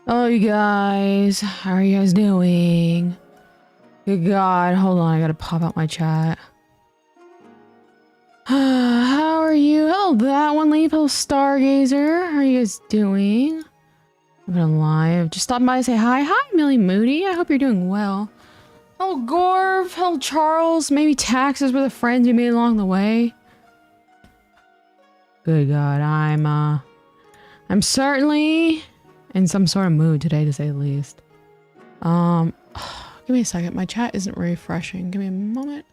Oh, you guys, how are you guys doing? Good God, hold on, I gotta pop out my chat. How are you? Hello, that one leaf. Hello, Stargazer. How are you guys doing? I've been live. Just stopping by to say hi. Hi, Millie Moody. I hope you're doing well. Hello, Gorv. Hello, Charles. Maybe taxes were the friends you made along the way. Good God, I'm certainly in some sort of mood today, to say the least. Give me a second. My chat isn't refreshing. Give me a moment.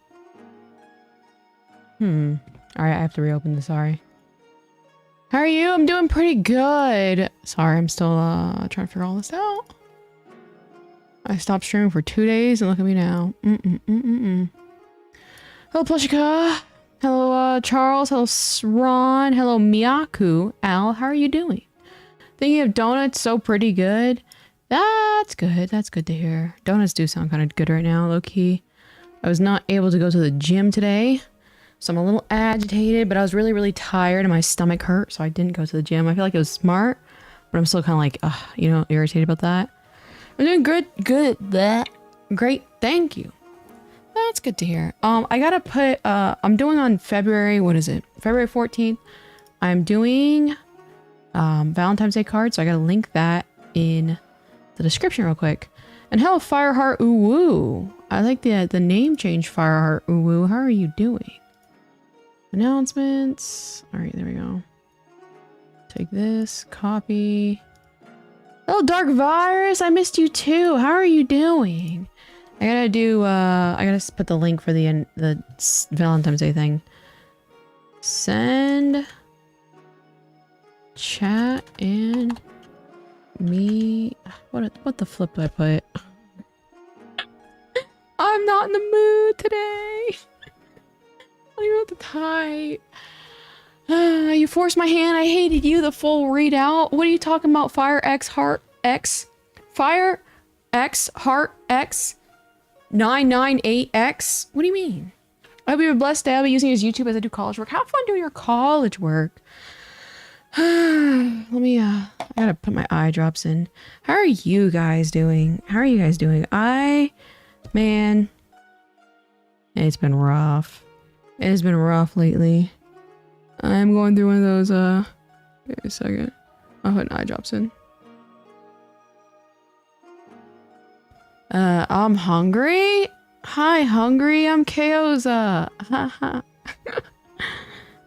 Alright, I have to reopen this. Sorry. How are you? I'm doing pretty good. Sorry, I'm still trying to figure all this out. I stopped streaming for 2 days and look at me now. Hello, Plushika. Hello, Charles. Hello, Ron. Hello, Miyaku. Al, how are you doing? Thinking of donuts, so pretty good. That's good. That's good to hear. Donuts do sound kind of good right now, low-key. I was not able to go to the gym today, so I'm a little agitated, but I was really, really tired and my stomach hurt, so I didn't go to the gym. I feel like it was smart, but I'm still kind of like, you know, irritated about that. I'm doing good. Great, thank you. That's good to hear. I gotta put, I'm doing on February, what is it? February 14th. I'm doing, Valentine's Day cards, so I gotta link that in the description real quick. And hello, Fireheart Uwu. I like the name change, Fireheart Uwu. How are you doing? Announcements. All right, there we go. Take this, copy. Oh, Dark Virus, I missed you too. How are you doing? I gotta do, I gotta put the link for the Valentine's Day thing. Send chat and me. What the flip do I put? I'm not in the mood today. I don't even know what to type. You forced my hand. I hated you. The full readout. What are you talking about? Fire X Heart X. Fire X Heart X 998X. What do you mean? I hope you're blessed to be using his YouTube as I do college work. Have fun doing your college work. Let me, I gotta put my eye drops in. How are you guys doing? Man, it's been rough. It has been rough lately. I'm going through one of those, wait a second. I'll put eye drops in. I'm hungry? Hi, hungry. I'm Keoza. Haha.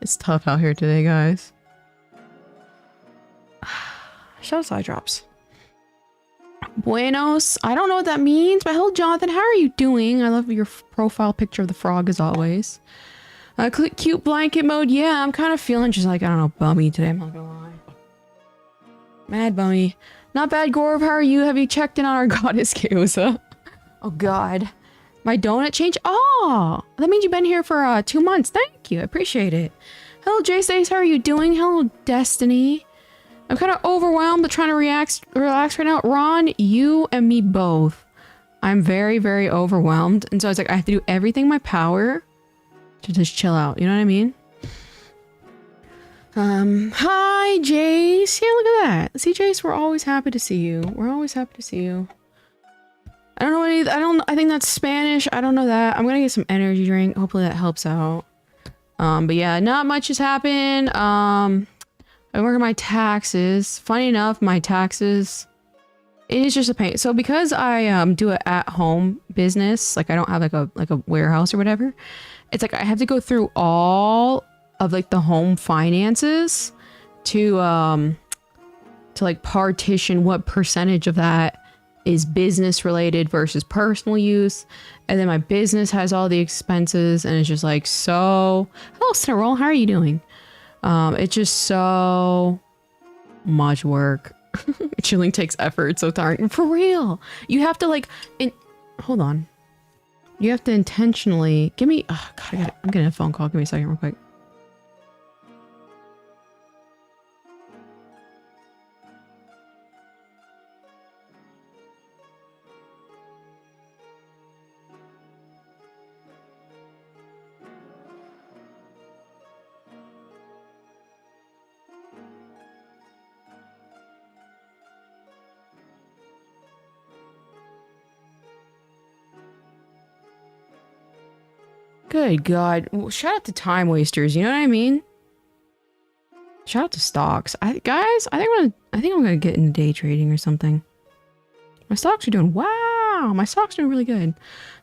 It's tough out here today, guys. Show us eye drops. Buenos. I don't know what that means, but hello, Jonathan. How are you doing? I love your profile picture of the frog as always. Click cute blanket mode. Yeah, I'm kind of feeling just like, I don't know, bummy today. I'm not gonna lie. Mad bummy. Not bad, Gorb. How are you? Have you checked in on our goddess, Keosa? Oh, God. My donut change? Oh, that means you've been here for 2 months. Thank you. I appreciate it. Hello, J-Stace. How are you doing? Hello, Destiny. I'm kind of overwhelmed but trying to relax right now. Ron, you and me both. I'm very, very overwhelmed. And so I was like, I have to do everything in my power to just chill out. You know what I mean? Hi, Jace. Yeah, look at that. See, Jace, we're always happy to see you. We're always happy to see you. I don't know any, I think that's Spanish. I don't know that. I'm gonna get some energy drink. Hopefully that helps out. But yeah, not much has happened. I work on my taxes. Funny enough, my taxes, it is just a pain. So because I do it at home business, like I don't have like a warehouse or whatever, it's like I have to go through all of like the home finances to like partition what percentage of that is business related versus personal use. And then my business has all the expenses and it's just like, so hello, Cinnarol, how are you doing? It's just so much work. Chilling takes effort, so tiring. For real. You have to like, hold on. You have to intentionally, give me, oh God, I'm getting a phone call. Give me a second real quick. Good God. Well, shout out to time wasters. You know what I mean? Shout out to stocks. Guys, I think I'm gonna get into day trading or something. My stocks are doing wow. My stocks are doing really good.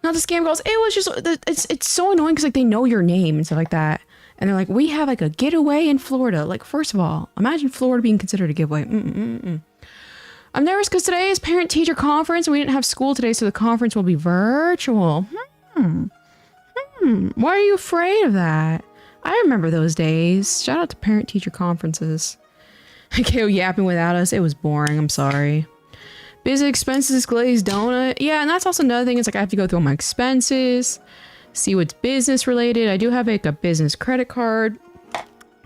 Not the scam calls. It was just it's so annoying because like they know your name and stuff like that, and they're like, we have like a getaway in Florida. Like, first of all, imagine Florida being considered a giveaway. I'm nervous because today is parent-teacher conference and we didn't have school today, so the conference will be virtual. Why are you afraid of that? I remember those days. Shout out to parent-teacher conferences. KO yapping without us. It was boring. I'm sorry. Business expenses, glazed donut. Yeah, and that's also another thing. It's like I have to go through all my expenses, see what's business related. I do have like a business credit card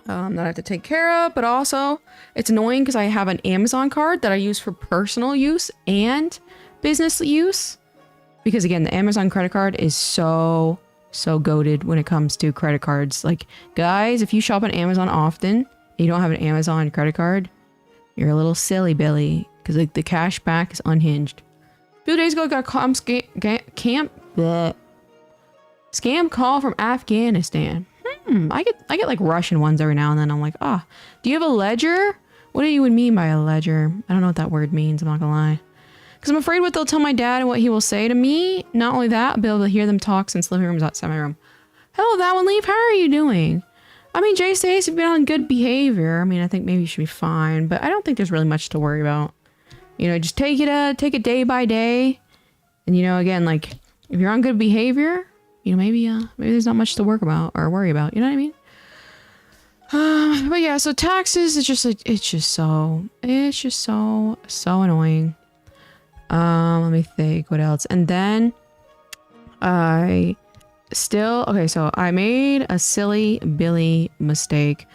that I have to take care of, but also it's annoying because I have an Amazon card that I use for personal use and business use. Because again, the Amazon credit card is so goated when it comes to credit cards. Like, guys, if you shop on Amazon often and you don't have an Amazon credit card, you're a little silly Billy, because like the cash back is unhinged. A few days ago, I got a scam call from Afghanistan. I get like Russian ones every now and then. I'm like, do you have a ledger? What do you would mean by a ledger? I don't know what that word means. I'm not gonna lie. Because I'm afraid what they'll tell my dad and what he will say to me. Not only that, I'll be able to hear them talk since living room is outside my room. Hello, that one leaf. How are you doing? I mean, Jay says you've been on good behavior. I mean, I think maybe you should be fine, but I don't think there's really much to worry about. You know, just take it day by day. And you know, again, like if you're on good behavior, you know, maybe there's not much to worry about. You know what I mean? But yeah, so taxes is just like it's just so annoying. Let me think what else. And then so I made a silly Billy mistake.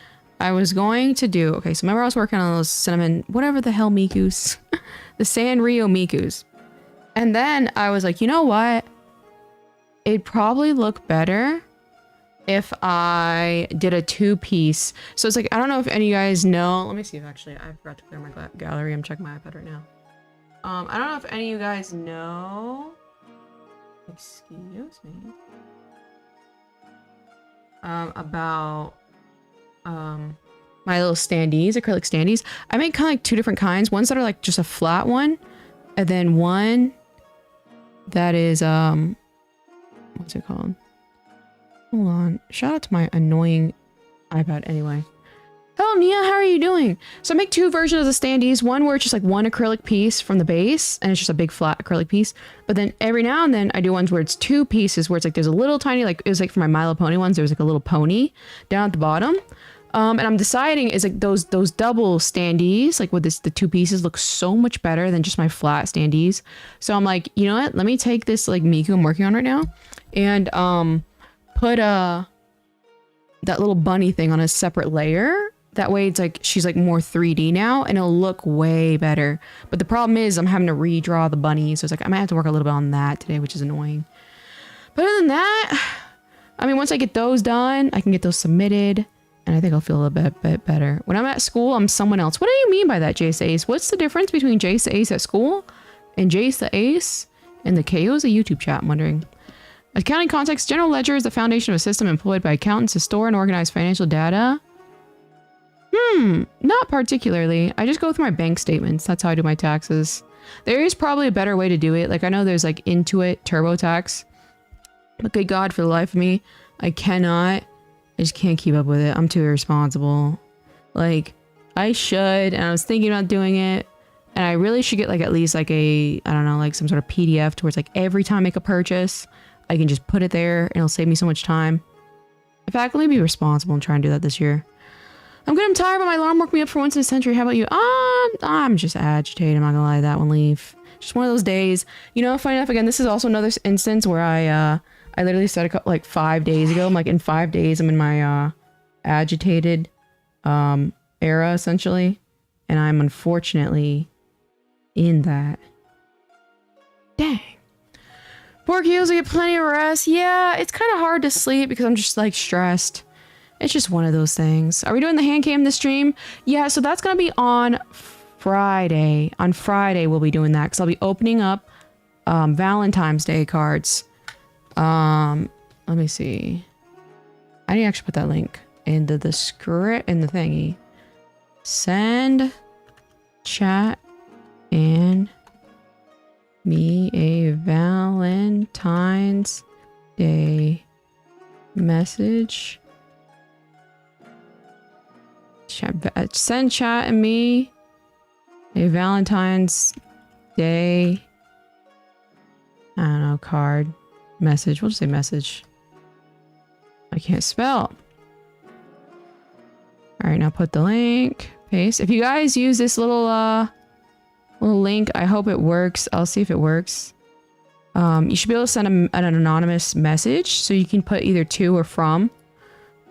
I was going to do, so remember I was working on those cinnamon, whatever the hell mikus, the Sanrio mikus. And then I was like, you know what? It'd probably look better if I did a 2-piece. So it's like, I don't know if any of you guys know, let me see if actually, I forgot to clear my gallery. I'm checking my iPad right now. I don't know if any of you guys know, excuse me, about, my little standees, acrylic standees. I made kind of like 2 different kinds. Ones that are like just a flat one, and then one that is, what's it called? Hold on. Shout out to my annoying iPad anyway. Hello, Nia. How are you doing? So I make 2 versions of the standees. One where it's just like one acrylic piece from the base, and it's just a big flat acrylic piece. But then every now and then I do ones where it's 2 pieces, where it's like there's a little tiny, like it was like for my My Little Pony ones, there was like a little pony down at the bottom. And I'm deciding is like those double standees, like with the 2 pieces, look so much better than just my flat standees. So I'm like, you know what? Let me take this like Miku I'm working on right now, and put that little bunny thing on a separate layer. That way it's like she's like more 3D now, and it'll look way better. But the problem is I'm having to redraw the bunny, so it's like I might have to work a little bit on that today, which is annoying. But other than that, I mean, once I get those done, I can get those submitted, and I think I'll feel a bit better. When I'm at school, I'm someone else. What do you mean by that, Jace the Ace? What's the difference between Jace the Ace at school and Jace the Ace and the KO's a YouTube chat? I'm wondering. Accounting context, general ledger is the foundation of a system employed by accountants to store and organize financial data. Not particularly. I just go through my bank statements. That's how I do my taxes. There is probably a better way to do it. Like I know there's like Intuit TurboTax. But good God, for the life of me, I just can't keep up with it. I'm too irresponsible. Like I should, and I was thinking about doing it, and I really should get like at least like I don't know, like some sort of PDF towards like every time I make a purchase, I can just put it there and it'll save me so much time. In fact, let me be responsible and try and do that this year. I'm good. I'm tired, but my alarm woke me up for once in a century. How about you? I'm just agitated. I'm not gonna lie. That one leaf. Just one of those days. You know, funny enough, again, this is also another instance where I literally said like 5 days ago. I'm like, in 5 days, I'm in my agitated era essentially, and I'm unfortunately in that. Dang. Poor Keels, I get plenty of rest. Yeah, it's kind of hard to sleep because I'm just like stressed. It's just one of those things. Are we doing the hand cam this stream? Yeah, so that's going to be on Friday. On Friday, we'll be doing that because I'll be opening up Valentine's Day cards. let me see. I need to actually put that link into the script in the thingy. Send chat and me a Valentine's Day message. Send chat and me a Valentine's Day, I don't know, card, message. We'll just say message. I can't spell. All right, now put the link, paste. If you guys use this little link, I hope it works. I'll see if it works. You should be able to send an anonymous message, so you can put either to or from,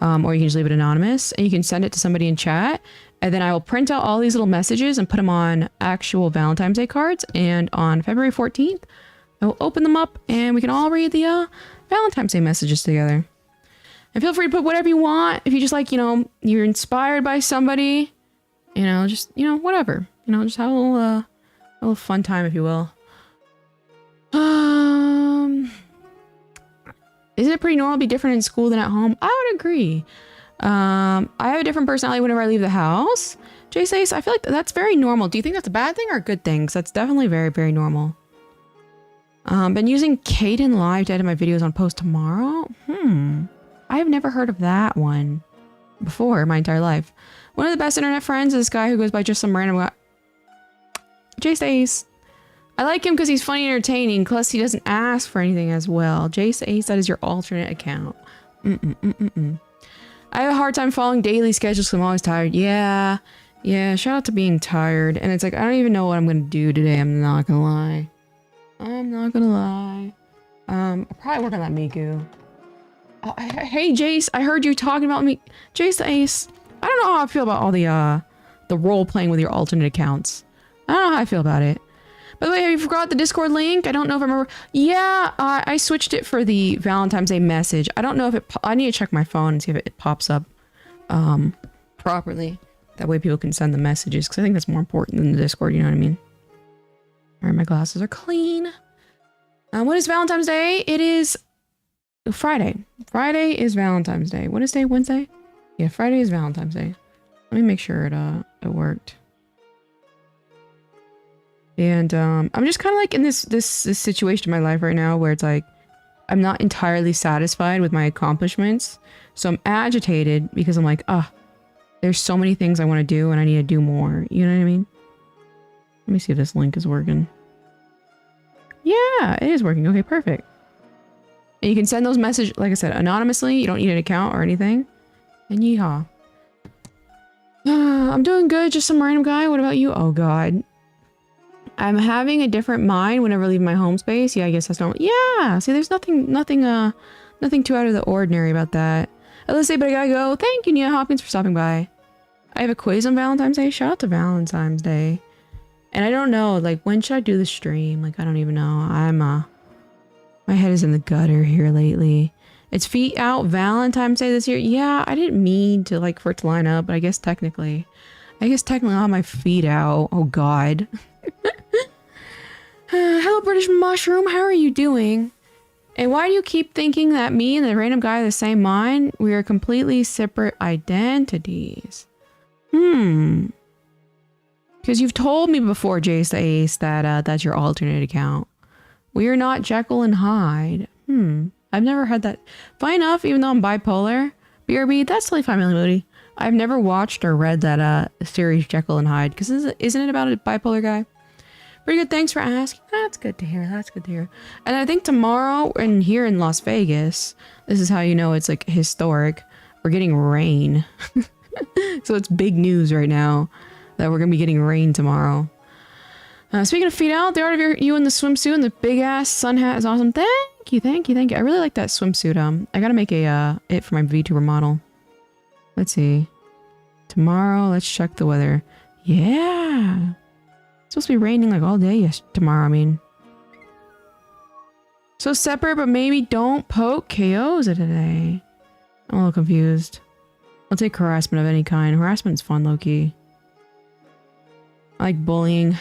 or you can just leave it anonymous, and you can send it to somebody in chat, and then I will print out all these little messages and put them on actual Valentine's Day cards, and on February 14th, I will open them up, and we can all read the Valentine's Day messages together. And feel free to put whatever you want. If you just like, you know, you're inspired by somebody, you know, just, you know, whatever. You know, just have a little fun time, if you will. Isn't it pretty normal to be different in school than at home? I would agree. I have a different personality whenever I leave the house. Jay says, I feel like that's very normal. Do you think that's a bad thing or a good thing? 'Cause that's definitely very, very normal. Been using Caden Live to edit my videos on post tomorrow. I have never heard of that one before in my entire life. One of the best internet friends is this guy who goes by just some random guy. Jay Stace. I like him because he's funny and entertaining, plus he doesn't ask for anything as well. Jay Stace, that is your alternate account. I have a hard time following daily schedules because I'm always tired. Yeah, shout out to being tired. And it's like, I don't even know what I'm going to do today. I'm not going to lie. I'll probably work on that Miku. Oh, hey Jace, I heard you talking about me. Jace Ace. I don't know how I feel about all the role playing with your alternate accounts. I don't know how I feel about it. By the way, have you forgot the Discord link? I don't know if I remember. Yeah, I switched it for the Valentine's Day message. I don't know if it, I need to check my phone and see if it pops up properly. That way people can send the messages, because I think that's more important than the Discord, you know what I mean? All right, my glasses are clean. What is Valentine's Day? It is Friday. Friday is Valentine's Day. What is day? Wednesday? Yeah, Friday is Valentine's Day. Let me make sure it worked. And I'm just kind of like in this situation in my life right now where it's like I'm not entirely satisfied with my accomplishments. So I'm agitated because I'm like, there's so many things I want to do and I need to do more. You know what I mean? Let me see if this link is working. Yeah, it is working. Okay, perfect. And you can send those messages, like I said, anonymously. You don't need an account or anything. And yeehaw. I'm doing good. Just some random guy. What about you? Oh, God. I'm having a different mind whenever I leave my home space. Yeah, I guess that's normal. Yeah. See, there's nothing too out of the ordinary about that. Let's say, but I gotta go. Thank you, Nia Hopkins, for stopping by. I have a quiz on Valentine's Day. Shout out to Valentine's Day. And I don't know, like, when should I do the stream? Like, I don't even know. My head is in the gutter here lately. It's feet out Valentine's Day this year. Yeah, I didn't mean to, like, for it to line up, but I guess technically I'll have my feet out. Oh, God. Hello, British Mushroom. How are you doing? And why do you keep thinking that me and the random guy are the same mind? We are completely separate identities. Because you've told me before, Jace the Ace, that that's your alternate account. We are not Jekyll and Hyde. I've never had that. Fine enough, even though I'm bipolar. BRB, that's totally fine, Millie Moody. I've never watched or read that series Jekyll and Hyde, because isn't it about a bipolar guy? Pretty good, thanks for asking. That's good to hear, that's good to hear. And I think tomorrow, and here in Las Vegas, this is how you know it's like historic, we're getting rain. So it's big news right now that we're gonna be getting rain tomorrow. Speaking of feet out, the art of you in the swimsuit and the big ass sun hat is awesome. Thank you. I really like that swimsuit. I gotta make it for my VTuber model. Let's see. Tomorrow, let's check the weather. Yeah. It's supposed to be raining like all day tomorrow, I mean. So separate, but maybe don't poke KOs today. I'm a little confused. I'll take harassment of any kind. Harassment's fun, low-key. I like bullying.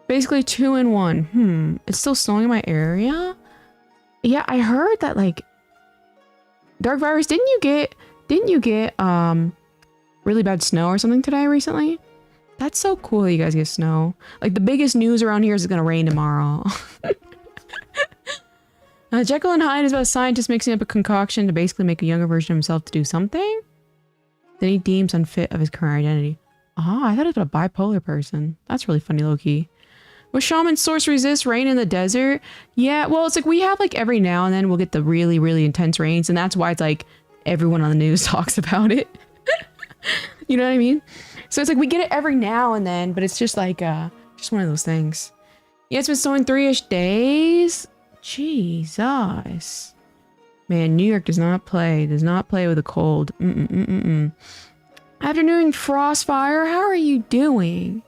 Basically 2 in 1. It's still snowing in my area? Yeah, I heard that, like, Dark Virus, didn't you get really bad snow or something today recently? That's so cool that you guys get snow. Like the biggest news around here is it's gonna rain tomorrow. Jekyll and Hyde is about a scientist mixing up a concoction to basically make a younger version of himself to do something that he deems unfit of his current identity. Ah, I thought it was a bipolar person. That's really funny, low-key. Will shaman source resist rain in the desert? Yeah, well, it's like we have like every now and then we'll get the really, really intense rains, and that's why it's like everyone on the news talks about it. You know what I mean? So it's like we get it every now and then, but it's just like just one of those things. Yeah, it's been snowing 3-ish days. Jesus. Man, New York does not play with the cold. Afternoon Frostfire, how are you doing?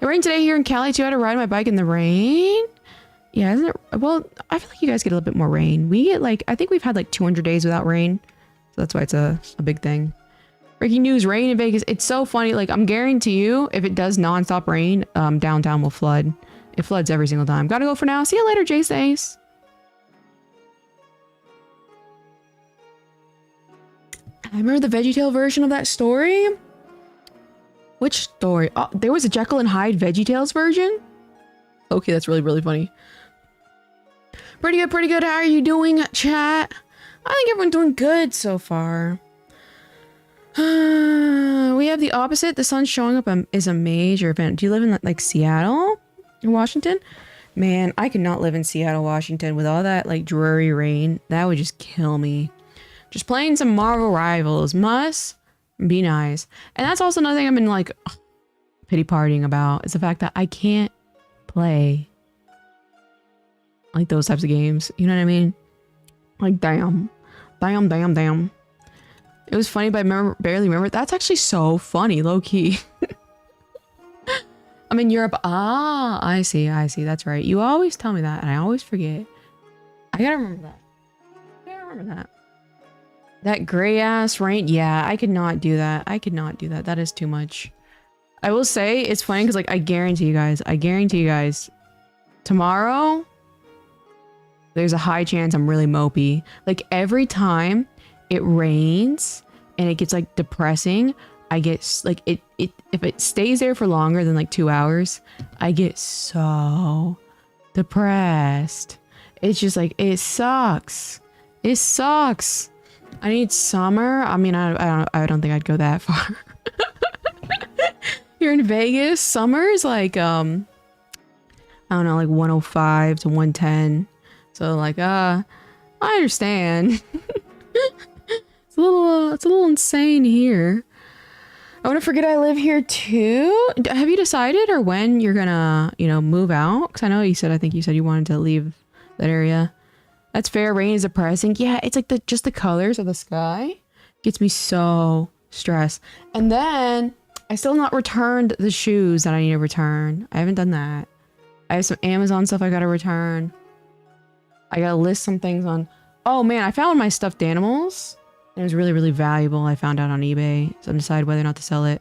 It rained today here in Cali too. I had to ride my bike in the rain. Yeah, isn't it? Well, I feel like you guys get a little bit more rain. We get like, I think we've had like 200 days without rain. So that's why it's a big thing. Breaking news, rain in Vegas. It's so funny. Like, I'm guarantee you, if it does nonstop rain, downtown will flood. It floods every single time. Gotta go for now. See you later, Jace Ace. I remember the VeggieTale version of that story. Which story? Oh, there was a Jekyll and Hyde VeggieTales version? Okay, that's really, really funny. Pretty good, pretty good. How are you doing, chat? I think everyone's doing good so far. We have the opposite. The sun showing up is a major event. Do you live in like Seattle or Washington? Man, I could not live in Seattle, Washington with all that like dreary rain. That would just kill me. Just playing some Marvel Rivals must be nice. And that's also another thing I've been like pity partying about is the fact that I can't play like those types of games. You know what I mean? Like, damn. It was funny, but I barely remember. That's actually so funny, low key. I'm in Europe. Ah, I see. That's right. You always tell me that, and I always forget. I gotta remember that. That gray ass rain. Yeah, I could not do that. That is too much. I will say it's funny because like I guarantee you guys, tomorrow there's a high chance I'm really mopey. Like every time it rains and it gets like depressing, I get like it if it stays there for longer than like 2 hours, I get so depressed. It's just like it sucks. I need summer. I mean, I don't think I'd go that far. Here in Vegas, summer is like I don't know, like 105 to 110. So like I understand. It's a little insane here. I want to forget I live here too. Have you decided or when you're gonna, move out? Because I think you said you wanted to leave that area. That's fair. Rain is depressing. Yeah, it's like just the colors of the sky gets me so stressed. And then I still not returned the shoes that I need to return. I haven't done that. I have some Amazon stuff I gotta return. I gotta list some things on. Oh man, I found my stuffed animals. It was really, really valuable. I found out on eBay. So I'm deciding whether or not to sell it.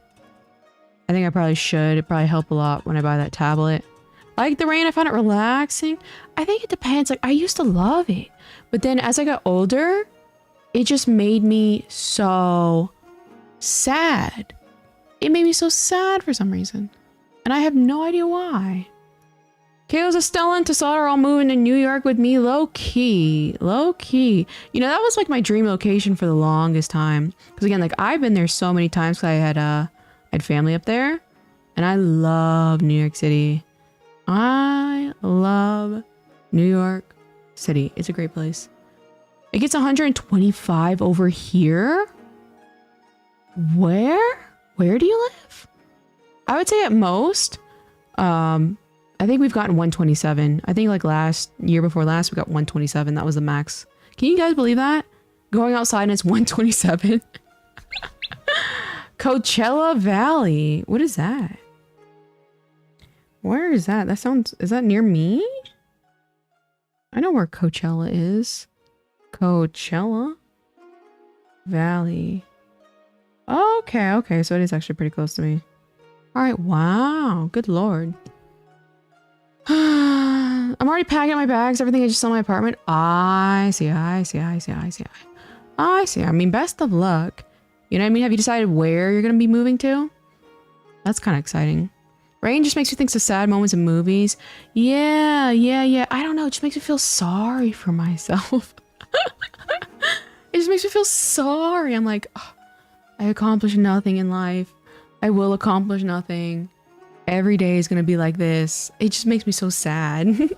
I think I probably should. It'd probably help a lot when I buy that tablet. Like the rain, I found it relaxing. I think it depends. Like I used to love it. But then as I got older, it just made me so sad. It made me so sad for some reason. And I have no idea why. Kayla's Estella and Tassada are all moving to New York with me. Low key. That was like my dream location for the longest time. Because again, like I've been there so many times because I had family up there. And I love New York City. I love New York City. It's a great place. It gets 125 over here. Where do you live? I would say at most, I think we've gotten 127. I think like year before last, we got 127. That was the max. Can you guys believe that? Going outside and it's 127. Coachella Valley. What is that? Where is that? Is that near me? I know where Coachella is. Coachella Valley. Okay. So it is actually pretty close to me. All right. Wow. Good Lord. I'm already packing my bags. Everything I just saw in my apartment. I see. Oh, I see. I mean, best of luck. You know what I mean? Have you decided where you're going to be moving to? That's kind of exciting. Rain just makes me think of sad moments in movies. Yeah. I don't know. It just makes me feel sorry for myself. It just makes me feel sorry. I'm like, oh, I accomplished nothing in life. I will accomplish nothing. Every day is going to be like this. It just makes me so sad.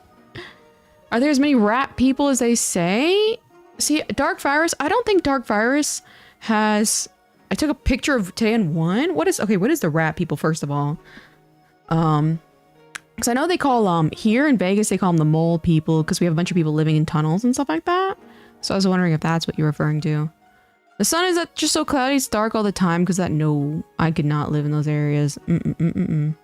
Are there as many rat people as they say? See, Dark Virus, I don't think Dark Virus has... I took a picture of today in one. What is the rat people, first of all? Because I know they call, here in Vegas, they call them the mole people because we have a bunch of people living in tunnels and stuff like that. So I was wondering if that's what you're referring to. The sun is just so cloudy, it's dark all the time because no, I could not live in those areas. Do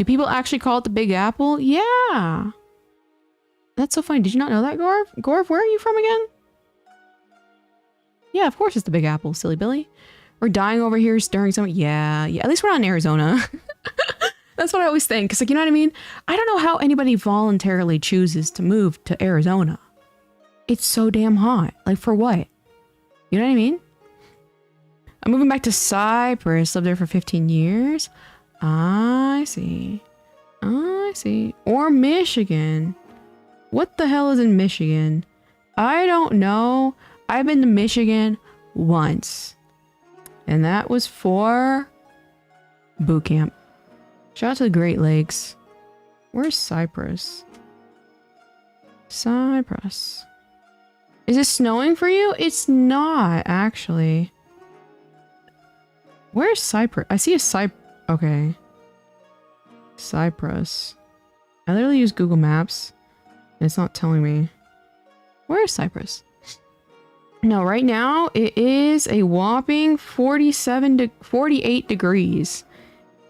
people actually call it the Big Apple? Yeah. That's so funny. Did you not know that, Gorv? Gorv, where are you from again? Yeah, of course it's the Big Apple, silly Billy. We're dying over here during summer. Yeah. At least we're not in Arizona. That's what I always think. Because, like, you know what I mean? I don't know how anybody voluntarily chooses to move to Arizona. It's so damn hot. Like, for what? You know what I mean? I'm moving back to Cyprus. Lived there for 15 years. I see. Or Michigan. What the hell is in Michigan? I don't know. I've been to Michigan once. And that was for boot camp. Shout out to the Great Lakes. Where's Cyprus? Cyprus. Is it snowing for you? It's not, actually. Where's Cyprus? I see a okay. Cyprus. I literally use Google Maps. And it's not telling me. Where's Cyprus? No, right now it is a whopping 48 degrees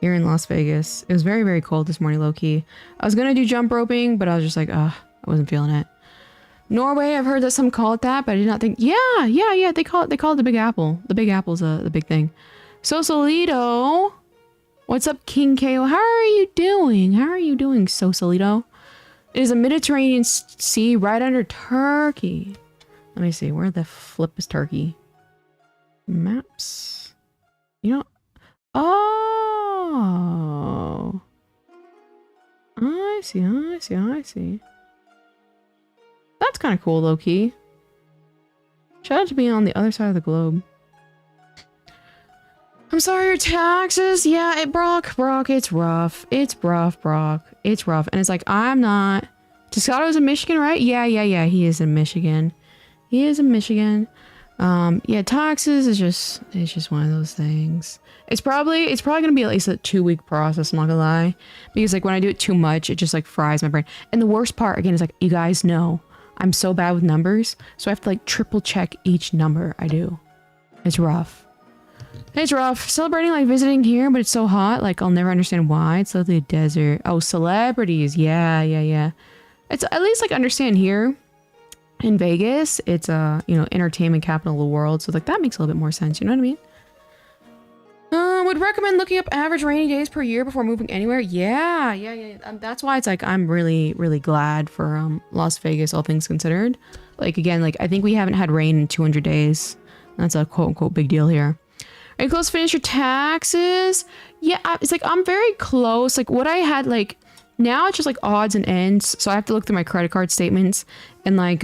here in Las Vegas. It was very, very cold this morning, low-key. I was gonna do jump roping, but I was just like, I wasn't feeling it. Norway, I've heard that some call it that, but I did not think. Yeah. They call it the Big Apple. The Big Apple's the big thing. Sosolito, what's up, King KO? How are you doing? Sosolito? It is a Mediterranean sea right under Turkey. Let me see. Where the flip is Turkey? Maps. You know. Oh. I see. That's kind of cool, low-key. Shout out to being on the other side of the globe. I'm sorry, your taxes. Yeah, Brock, it's rough. It's rough, Brock. It's rough. And it's like, I'm not. Toscato's in Michigan, right? Yeah. He is in Michigan. Yeah, taxes is just one of those things. It's probably gonna be at least a 2-week process, I'm not gonna lie. Because like when I do it too much, it just like fries my brain. And the worst part, again, is like, you guys know, I'm so bad with numbers, so I have to like triple check each number I do. It's rough. Celebrating like visiting here, but it's so hot, like I'll never understand why. It's literally a desert. Oh, celebrities. Yeah. It's at least like understand here in Vegas, it's entertainment capital of the world, so like that makes a little bit more sense, you know what I mean? Would recommend looking up average rainy days per year before moving anywhere. Yeah. That's why it's like I'm really, really glad for Las Vegas, all things considered. Like again, like I think we haven't had rain in 200 days. That's a quote unquote big deal here. Are you close to finish your taxes? Yeah, it's like I'm very close. Like what I had, like now it's just like odds and ends. So I have to look through my credit card statements and like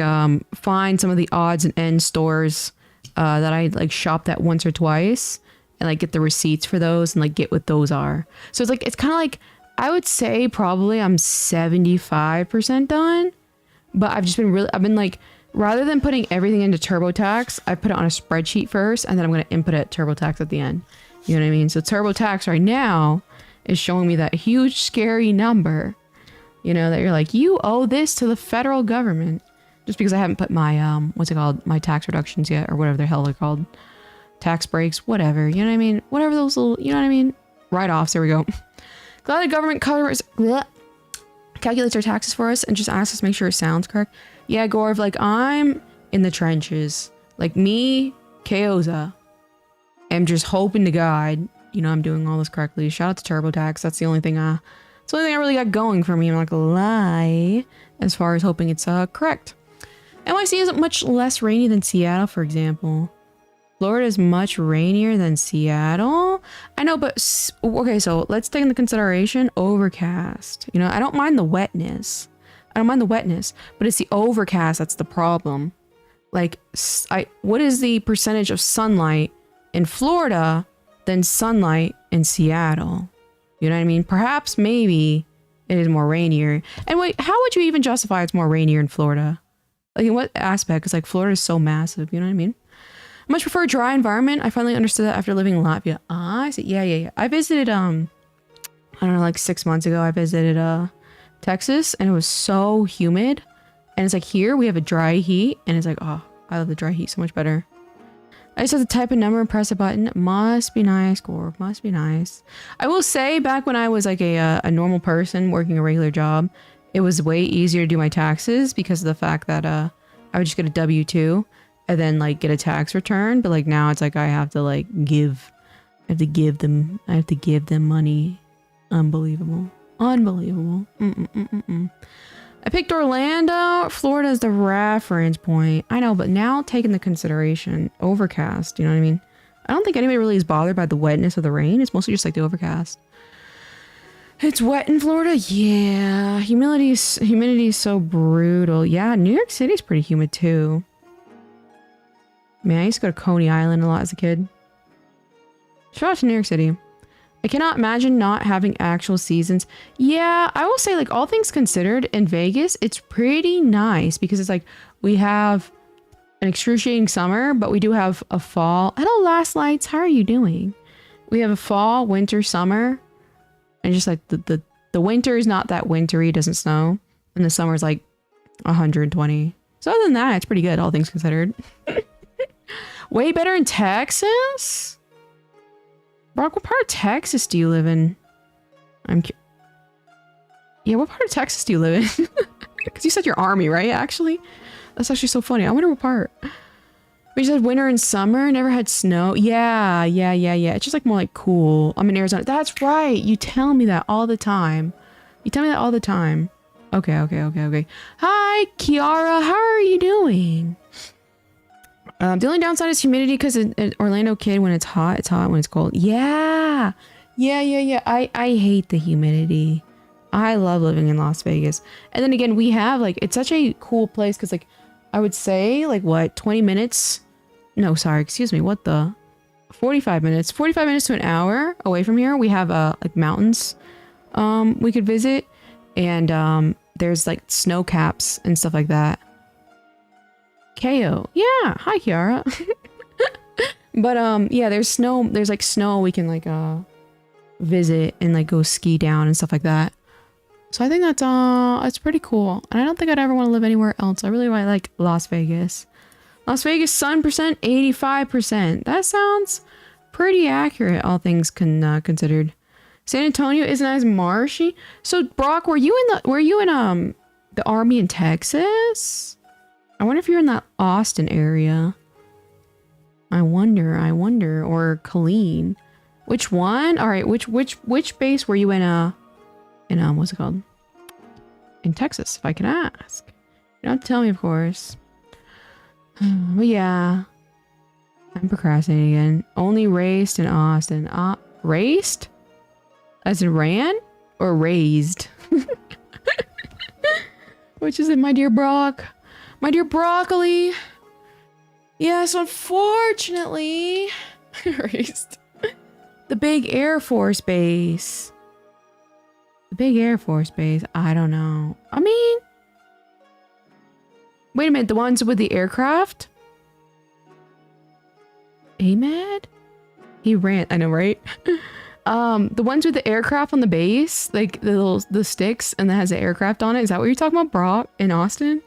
find some of the odds and ends stores that I like shopped at once or twice. And like get the receipts for those and like get what those are. So it's like, it's kind of like, I would say probably I'm 75% done, but I've been like, rather than putting everything into TurboTax, I put it on a spreadsheet first and then I'm going to input it TurboTax at the end. You know what I mean? So TurboTax right now is showing me that huge scary number, you know, that you're like, you owe this to the federal government just because I haven't put my, what's it called? My tax reductions yet or whatever the hell they're called. Tax breaks, whatever, you know what I mean? Whatever those little, you know what I mean? Write-offs, there we go. Glad the government calculates our taxes for us and just asks us to make sure it sounds correct. Yeah, Gorv, like I'm in the trenches. Like me, Keoza, am just hoping to God, you know, I'm doing all this correctly. Shout out to TurboTax. That's the only thing I really got going for me. I'm not gonna lie, as far as hoping it's correct. NYC is much less rainy than Seattle, for example. Florida is much rainier than Seattle. I know, but okay, so let's take into consideration overcast. You know, I don't mind the wetness. I don't mind the wetness, but it's the overcast that's the problem. Like, what is the percentage of sunlight in Florida than sunlight in Seattle? You know what I mean? Perhaps, maybe it is more rainier. And wait, how would you even justify it's more rainier in Florida? Like, in what aspect? Because like Florida is so massive. You know what I mean? I much prefer a dry environment. I finally understood that after living in Latvia. Ah, I see. Yeah. I visited, I don't know, like 6 months ago, I visited, Texas, and it was so humid. And it's like here we have a dry heat, and it's like, oh, I love the dry heat so much better. I just have to type a number and press a button. Must be nice, Gorb. Must be nice. I will say, back when I was like a normal person working a regular job, it was way easier to do my taxes because of the fact that I would just get a W-2 and then like get a tax return. But like now it's like I have to like I have to give them money. Unbelievable. Unbelievable. I picked Orlando, Florida as the reference point. I know, but now take into consideration overcast, you know what I mean? I don't think anybody really is bothered by the wetness of the rain. It's mostly just like the overcast. It's wet in Florida? Yeah. Humidity is so brutal. Yeah, New York City's pretty humid too. Man, I used to go to Coney Island a lot as a kid. Shout out to New York City. I cannot imagine not having actual seasons. Yeah, I will say, like, all things considered, in Vegas, it's pretty nice because it's like we have an excruciating summer, but we do have a fall. Hello, Last Lights. How are you doing? We have a fall, winter, summer, and just like the winter is not that wintry, doesn't snow, and the summer is like 120. So other than that, it's pretty good, all things considered. Way better in Texas? Brock, what part of Texas do you live in? Yeah, what part of Texas do you live in? Because you said your army, right? Actually, that's actually so funny. I wonder what part. We said winter and summer, never had snow. Yeah. It's just like more like cool. I'm in Arizona. That's right. You tell me that all the time. Okay. Hi, Kiara. How are you doing? The only downside is humidity because an Orlando kid, when it's hot, when it's cold. Yeah. I hate the humidity. I love living in Las Vegas. And then again, we have like, it's such a cool place because like, I would say like what, 20 minutes? No, sorry, excuse me. What the? 45 minutes. 45 minutes to an hour away from here. We have like mountains we could visit. And there's like snow caps and stuff like that. KO. Yeah. Hi, Kiara. But yeah, there's like snow we can like visit and like go ski down and stuff like that. So I think that's pretty cool. And I don't think I'd ever want to live anywhere else. I really like Las Vegas. Las Vegas sun percent 85%. That sounds pretty accurate, all things considered. San Antonio isn't as marshy. So Brock, were you in the army in Texas? I wonder if you're in that Austin area. I wonder, or Colleen. Which one? All right, which base were you in what's it called? In Texas, if I can ask. You don't have to tell me, of course. But yeah. I'm procrastinating again. Only raced in Austin. Raced? As in ran? Or raised? Which is it, my dear Brock? My dear Broccoli. Yes, unfortunately. Raised. The big Air Force base. I don't know. I mean, wait a minute. The ones with the aircraft? Ahmed? He ran. I know, right? The ones with the aircraft on the base, like the sticks, and that has the aircraft on it. Is that what you're talking about, Brock, in Austin?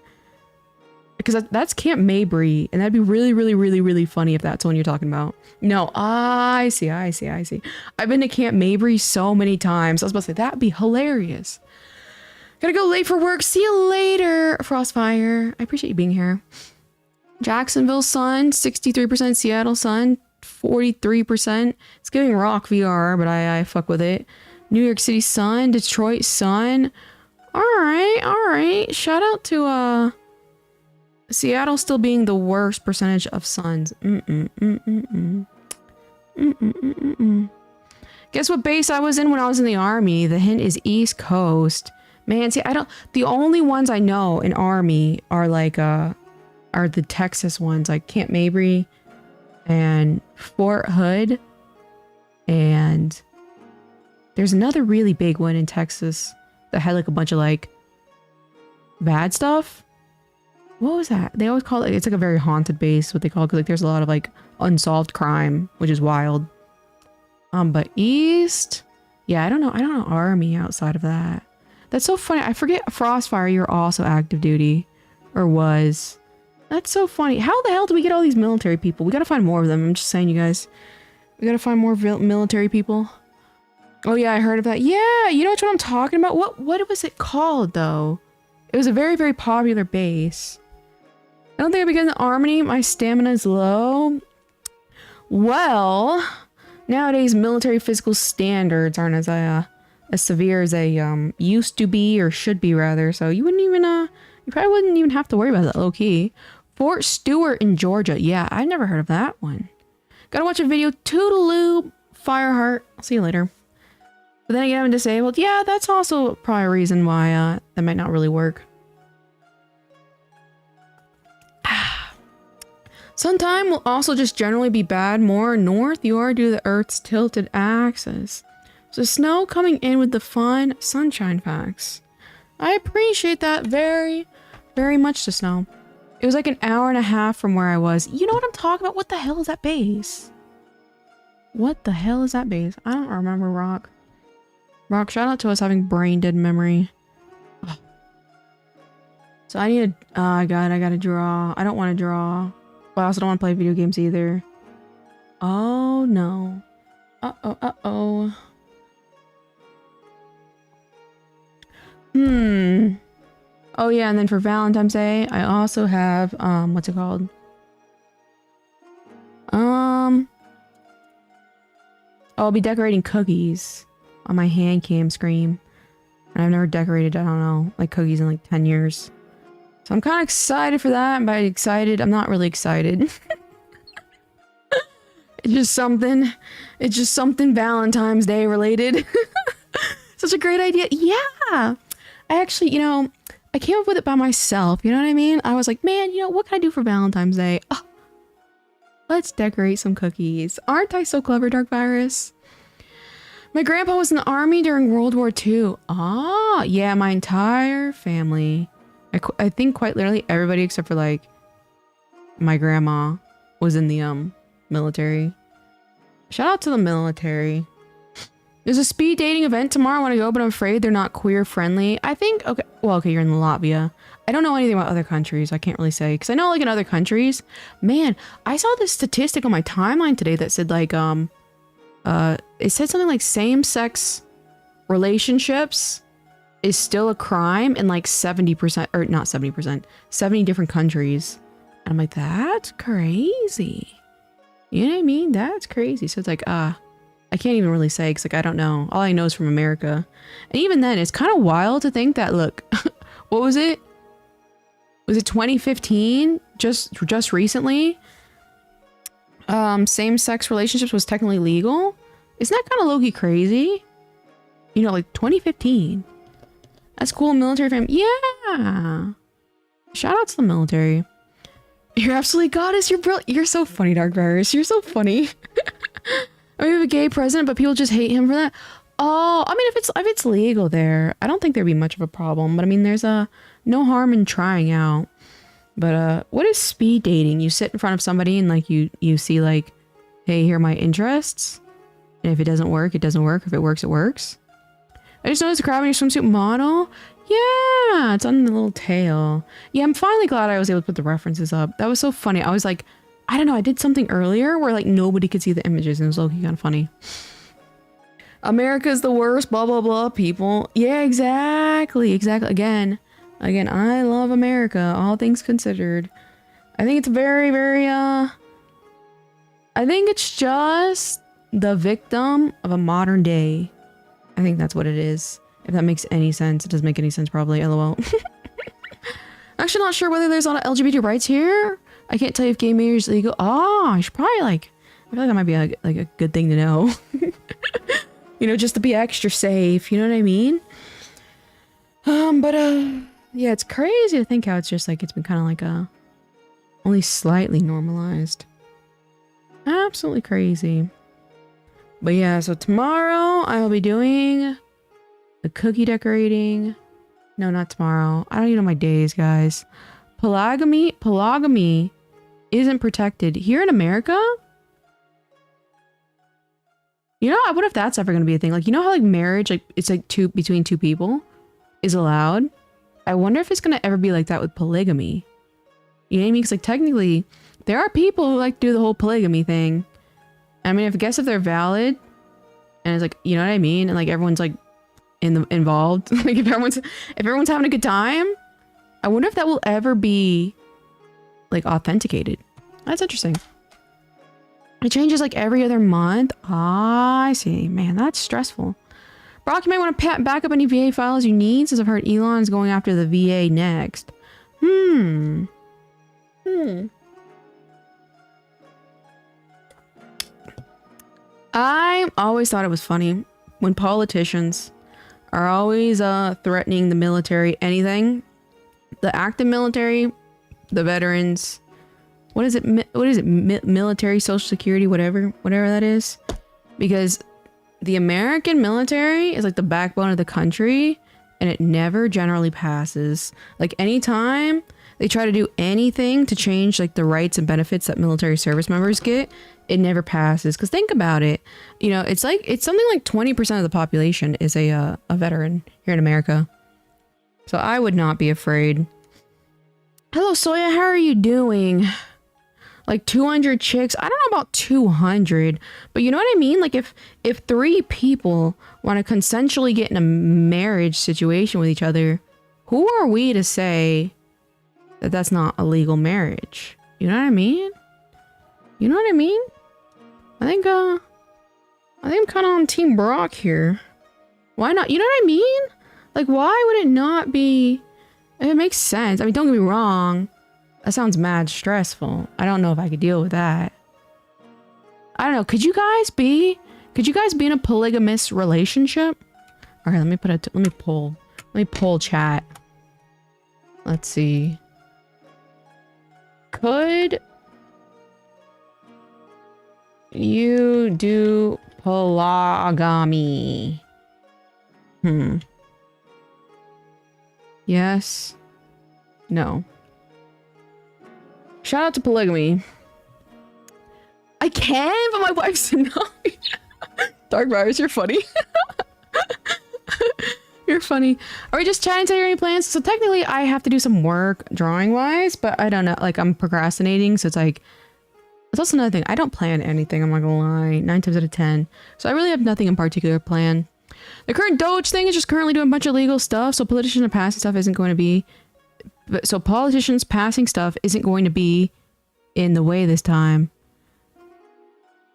Because that's Camp Mabry, and that'd be really, really, really, really funny if that's the one you're talking about. No, I see. I've been to Camp Mabry so many times. I was about to say, that'd be hilarious. Gotta go late for work. See you later, Frostfire. I appreciate you being here. Jacksonville sun, 63%. Seattle sun, 43%. It's giving rock VR, but I fuck with it. New York City sun, Detroit sun. All right. Shout out to Seattle still being the worst percentage of suns. Guess what base I was in when I was in the army? The hint is East Coast. Man, see, the only ones I know in army are like, are the Texas ones, like Camp Mabry and Fort Hood. And there's another really big one in Texas that had like a bunch of like bad stuff. What was that? They always call it, it's like a very haunted base, what they call it, 'cause like there's a lot of like unsolved crime, which is wild. But East, yeah, I don't know army outside of that. That's so funny. I forget Frostfire, you're also active duty, or was. That's so funny. How the hell do we get all these military people? We gotta find more of them. I'm just saying, you guys. We gotta find more military people. Oh yeah, I heard of that. Yeah, you know what I'm talking about? What was it called though? It was a very, very popular base. I don't think I begin the army. My stamina is low. Well, nowadays military physical standards aren't as severe as they used to be, or should be rather. So you wouldn't even you probably wouldn't even have to worry about that, low key. Fort Stewart in Georgia. Yeah, I've never heard of that one. Gotta watch a video. Toodaloo, Fireheart. I'll see you later. But then again, I'm disabled. Yeah, that's also probably a reason why that might not really work. Sometime will also just generally be bad more north you are due to the Earth's tilted axis. So snow coming in with the fun sunshine facts. I appreciate that very, very much, the snow. It was like an hour and a half from where I was. You know what I'm talking about? What the hell is that base? What the hell is that base? I don't remember, Rock. Rock, shout out to us having brain dead memory. Ugh. So I need to, God, I gotta draw. I don't want to draw. But I also don't want to play video games either. Oh no. Uh-oh. Oh yeah, and then for Valentine's Day, I also have, what's it called? I'll be decorating cookies on my hand cam screen. And I've never decorated, I don't know, like cookies in like 10 years. So I'm kind of excited for that. By excited, I'm not really excited. It's just something Valentine's Day related. Such a great idea. Yeah. I actually, you know, I came up with it by myself. You know what I mean? I was like, man, you know, what can I do for Valentine's Day? Oh, let's decorate some cookies. Aren't I so clever, Dark Virus? My grandpa was in the army during World War II. Ah, yeah, my entire family. I think quite literally everybody except for like my grandma was in the military. Shout out to the military. There's a speed dating event tomorrow. I want to go, but I'm afraid they're not queer friendly. I think, okay, well, okay, you're in Latvia. I don't know anything about other countries. I can't really say, because I know like in other countries, man, I saw this statistic on my timeline today that said like, it said something like same-sex relationships is still a crime in like 70%, or not 70%, 70 different countries. And I'm like, that's crazy. You know what I mean? That's crazy. So it's like, I can't even really say, because like, I don't know. All I know is from America. And even then, it's kind of wild to think that, look, what was it? Was it 2015? Just recently? Same-sex relationships was technically legal? Isn't that kind of low-key crazy? You know, like 2015. That's cool, military family. Yeah! Shout out to the military. You're absolutely goddess. You're brilliant. You're so funny, Dark Virus. You're so funny. I mean, we have a gay president, but people just hate him for that. Oh, I mean, if it's legal there, I don't think there'd be much of a problem. But I mean, there's no harm in trying out. But what is speed dating? You sit in front of somebody and like you see like, hey, here are my interests. And if it doesn't work, it doesn't work. If it works, it works. I just noticed a crab in your swimsuit model. Yeah, it's on the little tail. Yeah, I'm finally glad I was able to put the references up. That was so funny. I was like, I don't know, I did something earlier where like nobody could see the images and it was low-key kind of funny. America's the worst, blah, blah, blah, people. Yeah, exactly. Again, I love America, all things considered. I think it's very, very, I think it's just the victim of a modern day. I think that's what it is. If that makes any sense. It doesn't make any sense, probably. LOL. actually not sure whether there's a lot of LGBT rights here. I can't tell you if gay marriage is legal. Oh, I should probably like, I feel like that might be like a good thing to know. You know, just to be extra safe, you know what I mean? Yeah, it's crazy to think how it's just like, it's been kind of like only slightly normalized. Absolutely crazy. But yeah, so tomorrow I will be doing the cookie decorating. No, not tomorrow. I don't even know my days, guys. Polygamy isn't protected here in America. You know, I wonder if that's ever going to be a thing. Like, you know how like marriage, like it's like between two people is allowed. I wonder if it's going to ever be like that with polygamy. You know what I mean? Because like technically there are people who like to do the whole polygamy thing. I mean, I guess if they're valid and it's like, you know what I mean? And like everyone's like involved, like if everyone's having a good time, I wonder if that will ever be like authenticated. That's interesting. It changes like every other month. I see. Man, that's stressful. Brock, you might want to back up any VA files you need, since I've heard Elon's going after the VA next. I always thought it was funny when politicians are always threatening the military, anything. The active military, the veterans, what is it? Military, Social Security, whatever that is. Because the American military is like the backbone of the country, and it never generally passes. Like anytime they try to do anything to change like the rights and benefits that military service members get, it never passes. Because think about it, you know, it's something like 20% of the population is a veteran here in America. So I would not be afraid. Hello, Soya, how are you doing? Like 200 chicks? I don't know about 200, but you know what I mean? Like if 3 people want to consensually get in a marriage situation with each other, who are we to say that that's not a legal marriage? You know what I mean? You know what I mean? I think I'm kind of on Team Brock here. Why not? You know what I mean? Like, why would it not be? It makes sense. I mean, don't get me wrong. That sounds mad stressful. I don't know if I could deal with that. I don't know. Could you guys be in a polygamous relationship? All right, let me poll chat. Let's see. Could you do polygamy? Yes. No. Shout out to polygamy. I can, but my wife said no. Dark Virus, you're funny. You're funny. Are we just chatting until you have any plans? So technically I have to do some work drawing wise, but I don't know. Like I'm procrastinating. So it's like, it's also another thing. I don't plan anything. I'm not gonna lie. 9 times out of 10. So I really have nothing in particular planned. The current Doge thing is just currently doing a bunch of legal stuff. So politicians are passing stuff isn't going to be. So politicians passing stuff isn't going to be in the way this time.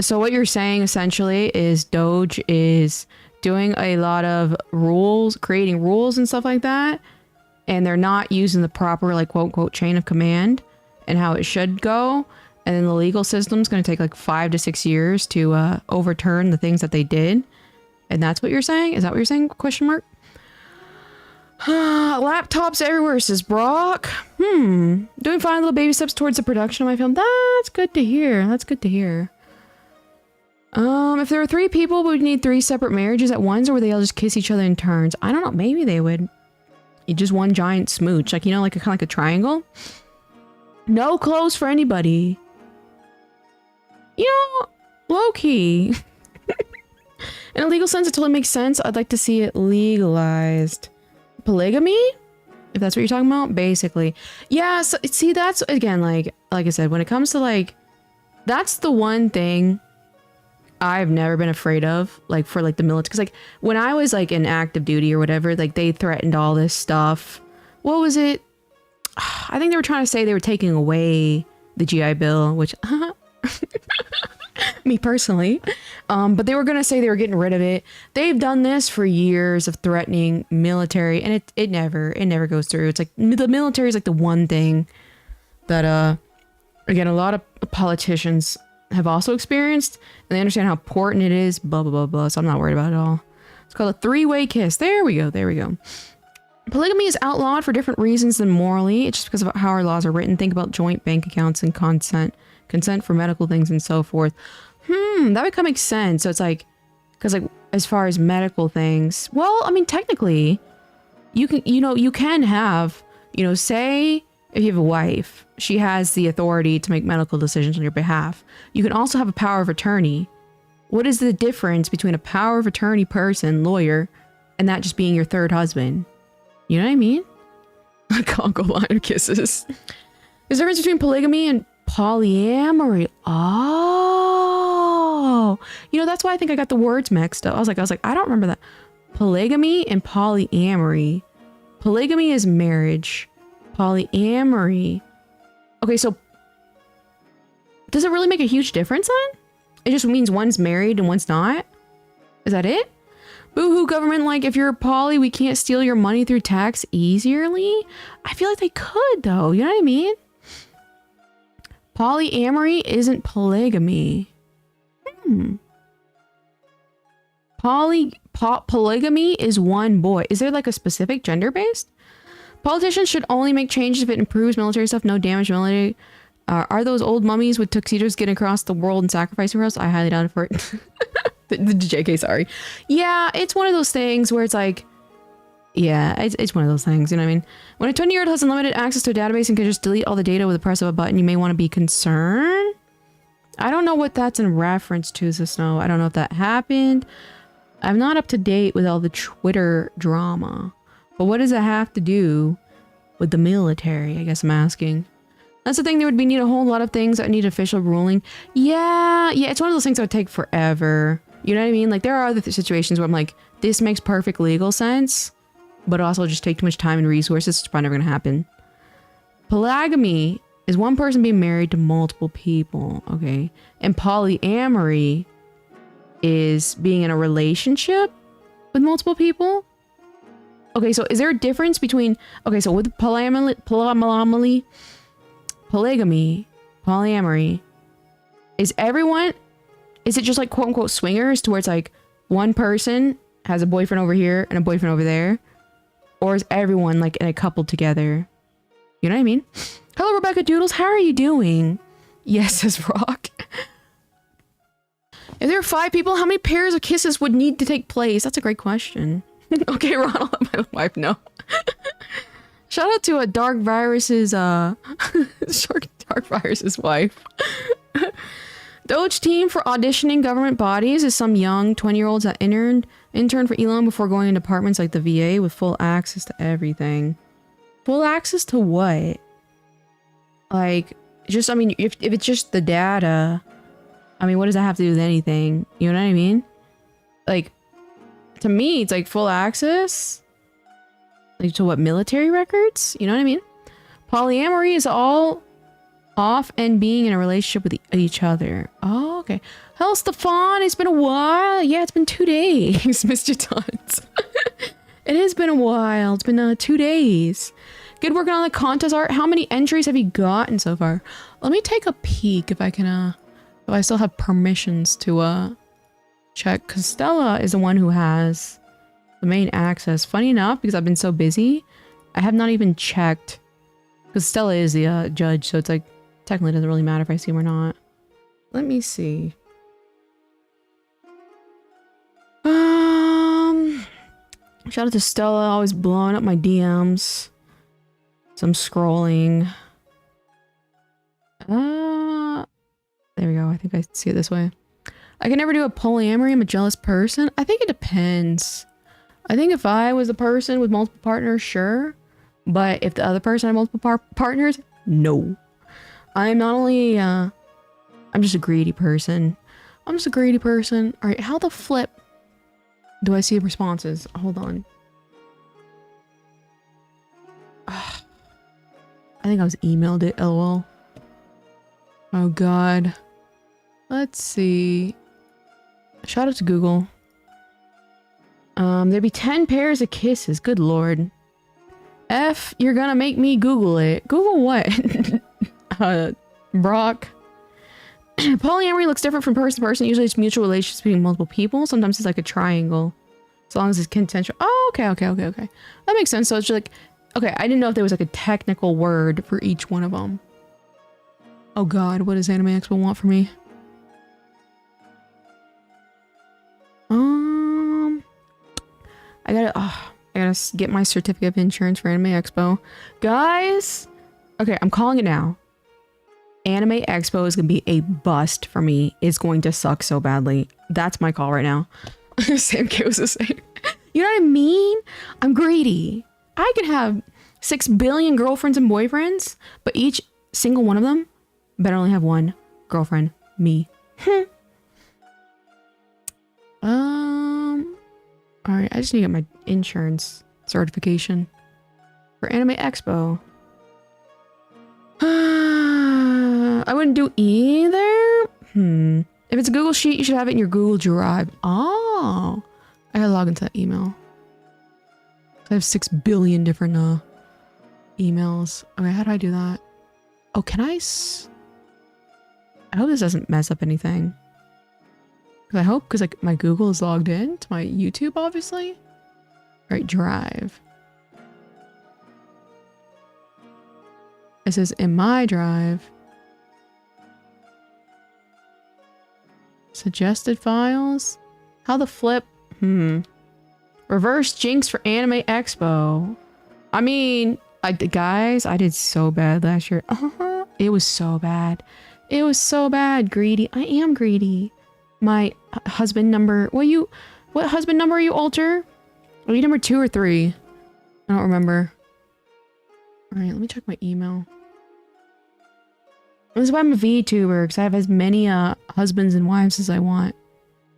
So what you're saying essentially is Doge is doing a lot of rules, creating rules and stuff like that. And they're not using the proper like quote unquote chain of command and how it should go. And then the legal system's going to take like 5 to 6 years to overturn the things that they did. And that's what you're saying? Is that what you're saying? Question mark? Laptops everywhere, says Brock. Doing fine, little baby steps towards the production of my film. That's good to hear. That's good to hear. If there were 3 people, would we need 3 separate marriages at once, or would they all just kiss each other in turns? I don't know. Maybe they would. Just one giant smooch. Like, you know, like a kind of like a triangle. No clothes for anybody. You know, low key. In a legal sense, it totally makes sense. I'd like to see it legalized. Polygamy? If that's what you're talking about? Basically. Yeah, so, see, that's, again, like I said, when it comes to, like, that's the one thing I've never been afraid of, like, for, like, the military. Because, like, when I was, like, in active duty or whatever, like, they threatened all this stuff. What was it? I think they were trying to say they were taking away the GI Bill, which... Me personally. But they were going to say they were getting rid of it. They've done this for years of threatening military, and it never goes through. It's like the military is like the one thing that, again, a lot of politicians have also experienced, and they understand how important it is, blah, blah, blah, blah. So I'm not worried about it at all. It's called a three-way kiss. There we go. There we go. Polygamy is outlawed for different reasons than morally. It's just because of how our laws are written. Think about joint bank accounts and consent for medical things and so forth. That would kind of make sense. So it's like, because like as far as medical things, well, I mean, technically, you can have, say if you have a wife, she has the authority to make medical decisions on your behalf. You can also have a power of attorney. What is the difference between a power of attorney person, lawyer, and that just being your third husband? You know what I mean? Congo line of kisses. There's a difference between polygamy and polyamory. Oh, that's why I think I got the words mixed up. I was like, I don't remember that. Polygamy and polyamory. Polygamy is marriage. Polyamory. Okay, so does it really make a huge difference then? It just means one's married and one's not? Is that it? Boo-hoo government, like if you're a poly, we can't steal your money through tax easily? I feel like they could though, you know what I mean? Polyamory isn't polygamy. Polygamy is one boy. Is there like a specific gender based? Politicians should only make changes if it improves military stuff, no damage military. Are those old mummies with tuxedos getting across the world and sacrificing for us? I highly doubt it for it. the JK, sorry. Yeah, it's one of those things where it's like, yeah, it's one of those things, you know what I mean? When a 20-year-old has unlimited access to a database and can just delete all the data with the press of a button, you may want to be concerned. I don't know what that's in reference to, Snow. I don't know if that happened. I'm not up to date with all the Twitter drama. But what does it have to do with the military? I guess I'm asking. That's the thing. There would need a whole lot of things that need official ruling. Yeah, it's one of those things that would take forever. You know what I mean? Like there are other situations where I'm like, this makes perfect legal sense, but also just take too much time and resources. It's probably never gonna happen. Polygamy is one person being married to multiple people, okay? And polyamory is being in a relationship with multiple people. Okay, so is there a difference between... Okay, so with polygamy, polyamory, is everyone... Is it just like quote-unquote swingers to where it's like one person has a boyfriend over here and a boyfriend over there? Or is everyone like in a couple together? You know what I mean? Hello, Rebecca Doodles. How are you doing? Yes, says Rock. If there are 5 people, how many pairs of kisses would need to take place? That's a great question. Okay, Ronald, let my wife know. Shout out to a Dark Virus's Dark Virus's wife. Doge team for auditioning government bodies is some young 20-year-olds that interned for Elon before going into departments like the VA with full access to everything. Full access to what? Like, just, I mean, if it's just the data, I mean, what does that have to do with anything? You know what I mean? Like, to me, it's like full access. Like, to what, military records? You know what I mean? Polyamory is all off and being in a relationship with each other. Oh, okay. Hello, Stefan. It's been a while. Yeah, it's been 2 days. Missed you tons. It has been a while. It's been 2 days. Good working on the contest art. How many entries have you gotten so far? Let me take a peek if I can, if I still have permissions to, check. Because Stella is the one who has the main access. Funny enough, because I've been so busy, I have not even checked. Because Stella is the, judge, so it's like, technically it doesn't really matter if I see him or not. Let me see. Shout out to Stella, always blowing up my DMs. So I'm scrolling. There we go. I think I see it this way. I can never do a polyamory. I'm a jealous person. I think it depends. I think if I was a person with multiple partners, sure. But if the other person had multiple partners, no. I'm not only, I'm just a greedy person. I'm just a greedy person. All right, how the flip do I see responses? Hold on. I think I was emailed it, lol. Oh god. Let's see. Shout out to Google. There'd be 10 pairs of kisses. Good lord. F, you're gonna make me Google it. Google what? Brock. Polyamory looks different from person to person. Usually it's mutual relationships between multiple people. Sometimes it's like a triangle. As long as it's consensual. Oh, okay. That makes sense. So it's like, okay, I didn't know if there was like a technical word for each one of them. Oh god, what does Anime Expo want from me? I gotta get my certificate of insurance for Anime Expo. Guys! Okay, I'm calling it now. Anime Expo is gonna be a bust for me. It's going to suck so badly. That's my call right now. Sam K was the same. You know what I mean? I'm greedy. I could have 6 billion girlfriends and boyfriends, but each single one of them better only have one girlfriend. Me. Alright, I just need to get my insurance certification for Anime Expo. I wouldn't do either. If it's a Google Sheet, you should have it in your Google Drive. Oh, I gotta log into that email. I have 6 billion different emails. Okay, how do I do that? Oh, can I hope this doesn't mess up anything. I hope, because like my Google is logged in to my YouTube, obviously. All right, Drive. It says in my Drive. Suggested files. How the flip? Reverse jinx for Anime Expo. I mean, guys, I did so bad last year. It was so bad. It was so bad. Greedy. I am greedy. My husband number. What husband number are you, Alter? Are you number 2 or 3? I don't remember. Alright, let me check my email. This is why I'm a VTuber, because I have as many husbands and wives as I want.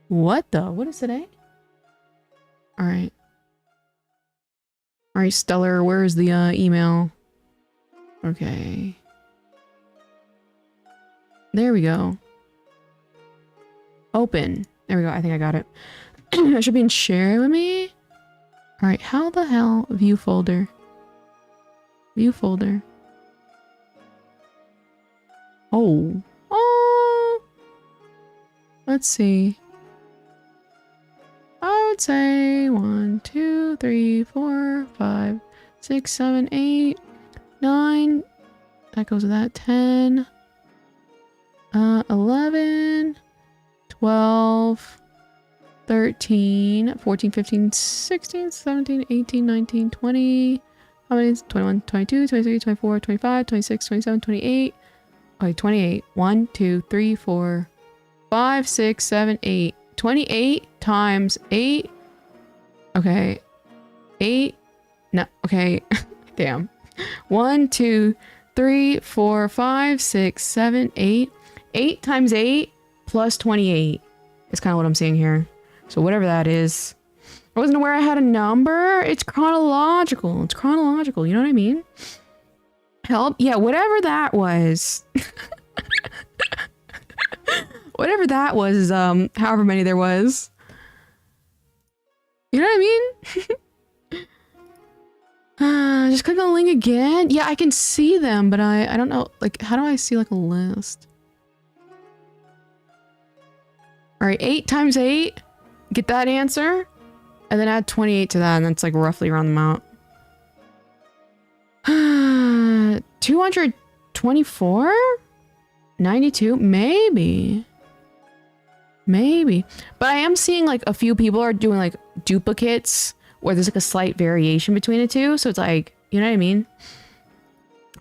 What the? What is today? Alright. Alright, Stellar, where is the email? Okay. There we go. Open. There we go. I think I got it. I should be in share with me. Alright, how the hell? View folder. View folder. Oh. Oh. Let's see. I would say 1, 2, 3, 4, 5, 6, 7, 8, 9. That goes with that. 10. 11. 12. 13. 14, 15, 16, 17, 18, 19, 20. How many? 21, 22, 23, 24, 25, 26, 27, 28. Okay, 28. 1, 2, 3, 4, 5, 6, 7, 8. 28 times 8. Okay. 8. No. Okay. Damn. 1, 2, 3, 4, 5, 6, 7, 8. 8 times 8 plus 28 is kind of what I'm seeing here. So whatever that is. I wasn't aware I had a number. It's chronological. It's chronological. You know what I mean? Help. Yeah, whatever that was. Whatever that was, however many there was. You know what I mean? Just click on the link again. Yeah, I can see them, but I don't know. Like, how do I see like a list? All right, 8 times 8. Get that answer. And then add 28 to that, and that's like roughly around the amount. 224? 92? Maybe. Maybe. But I am seeing like a few people are doing like duplicates where there's like a slight variation between the two. So it's like, you know what I mean?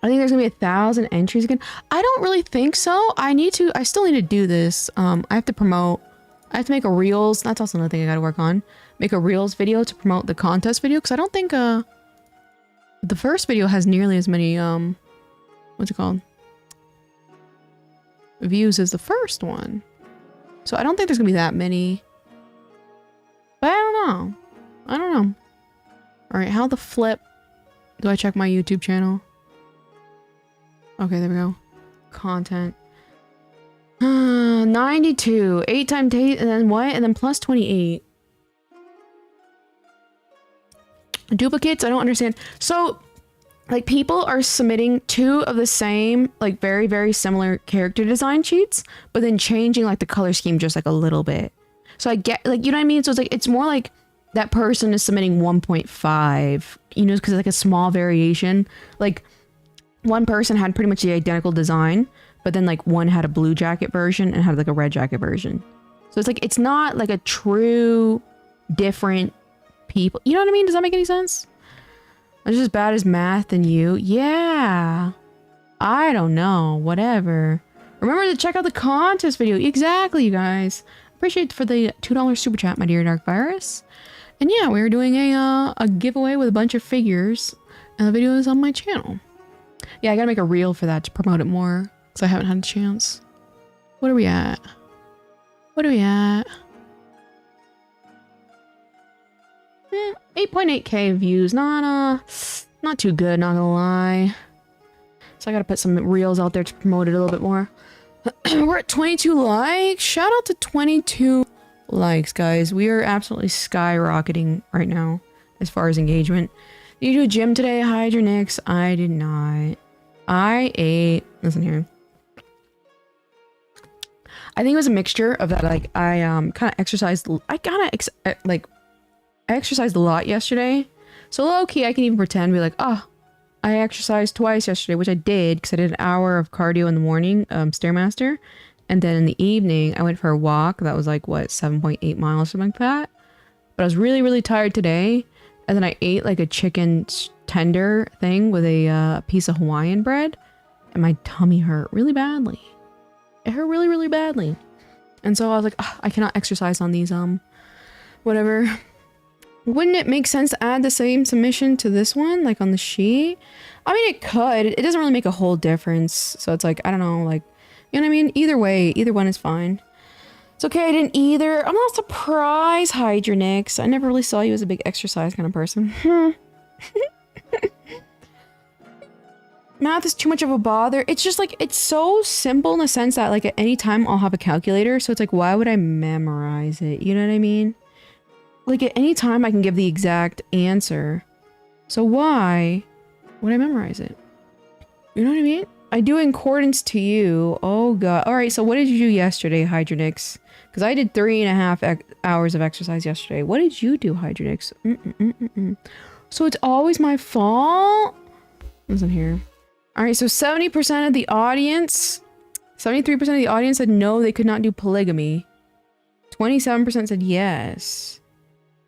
I think there's gonna be 1,000 entries again. I don't really think so. I still need to do this. I have to promote. I have to make a Reels. That's also another thing I gotta work on. Make a Reels video to promote the contest video. Because I don't think the first video has nearly as many, what's it called? Views as the first one. So I don't think there's gonna be that many. But I don't know. I don't know. Alright, how the flip do I check my YouTube channel? Okay, there we go. Content. 92. 8 times 8, and then what? And then plus 28. Duplicates? I don't understand. So, like, people are submitting 2 of the same, like, very, very similar character design sheets, but then changing, like, the color scheme just, like, a little bit. So I get, like, you know what I mean? So it's, like, it's more like that person is submitting 1.5, you know, because it's, like, a small variation. Like, one person had pretty much the identical design, but then, like, one had a blue jacket version and had, like, a red jacket version. So it's, like, it's not, like, a true different people. You know what I mean? Does that make any sense? I'm just as bad as math than you. Yeah. I don't know. Whatever. Remember to check out the contest video. Exactly, you guys. Appreciate for the $2 super chat, my dear Dark Virus. And yeah, we were doing a giveaway with a bunch of figures. And the video is on my channel. Yeah, I gotta make a reel for that to promote it more. Because I haven't had a chance. What are we at? What are we at? 8.8k views. Not too good, not gonna lie. So I gotta put some reels out there to promote it a little bit more. We're at 22 likes. Shout out to 22 likes, guys. We are absolutely skyrocketing right now as far as engagement. Did you do a gym today, Hydronix? I did not. I ate... Listen here. I think it was a mixture of that, like, I kind of exercised... I exercised a lot yesterday. So low-key, I can even pretend, be like, oh, I exercised twice yesterday, which I did, because I did an hour of cardio in the morning, Stairmaster. And then in the evening, I went for a walk. That was like, what, 7.8 miles, something like that. But I was really, really tired today. And then I ate like a chicken tender thing with a piece of Hawaiian bread. And my tummy hurt really badly. It hurt really, really badly. And so I was like, oh, I cannot exercise on these, whatever. Wouldn't it make sense to add the same submission to this one, like on the sheet? I mean, it could. It doesn't really make a whole difference. So it's like, I don't know, like, you know what I mean? Either way, either one is fine. It's okay, I didn't either. I'm not surprised, Hydronix. I never really saw you as a big exercise kind of person. Math is too much of a bother. It's just like, it's so simple in the sense that like at any time I'll have a calculator. So it's like, why would I memorize it? You know what I mean? Like at any time I can give the exact answer. So why would I memorize it? You know what I mean? I do in accordance to you. Oh god. Alright, so what did you do yesterday, Hydronix? Because I did 3.5 hours of exercise yesterday. What did you do, Hydronix? So it's always my fault? Listen here. Alright, so 70% of the audience, 73% of the audience said no, they could not do polygamy. 27% said yes.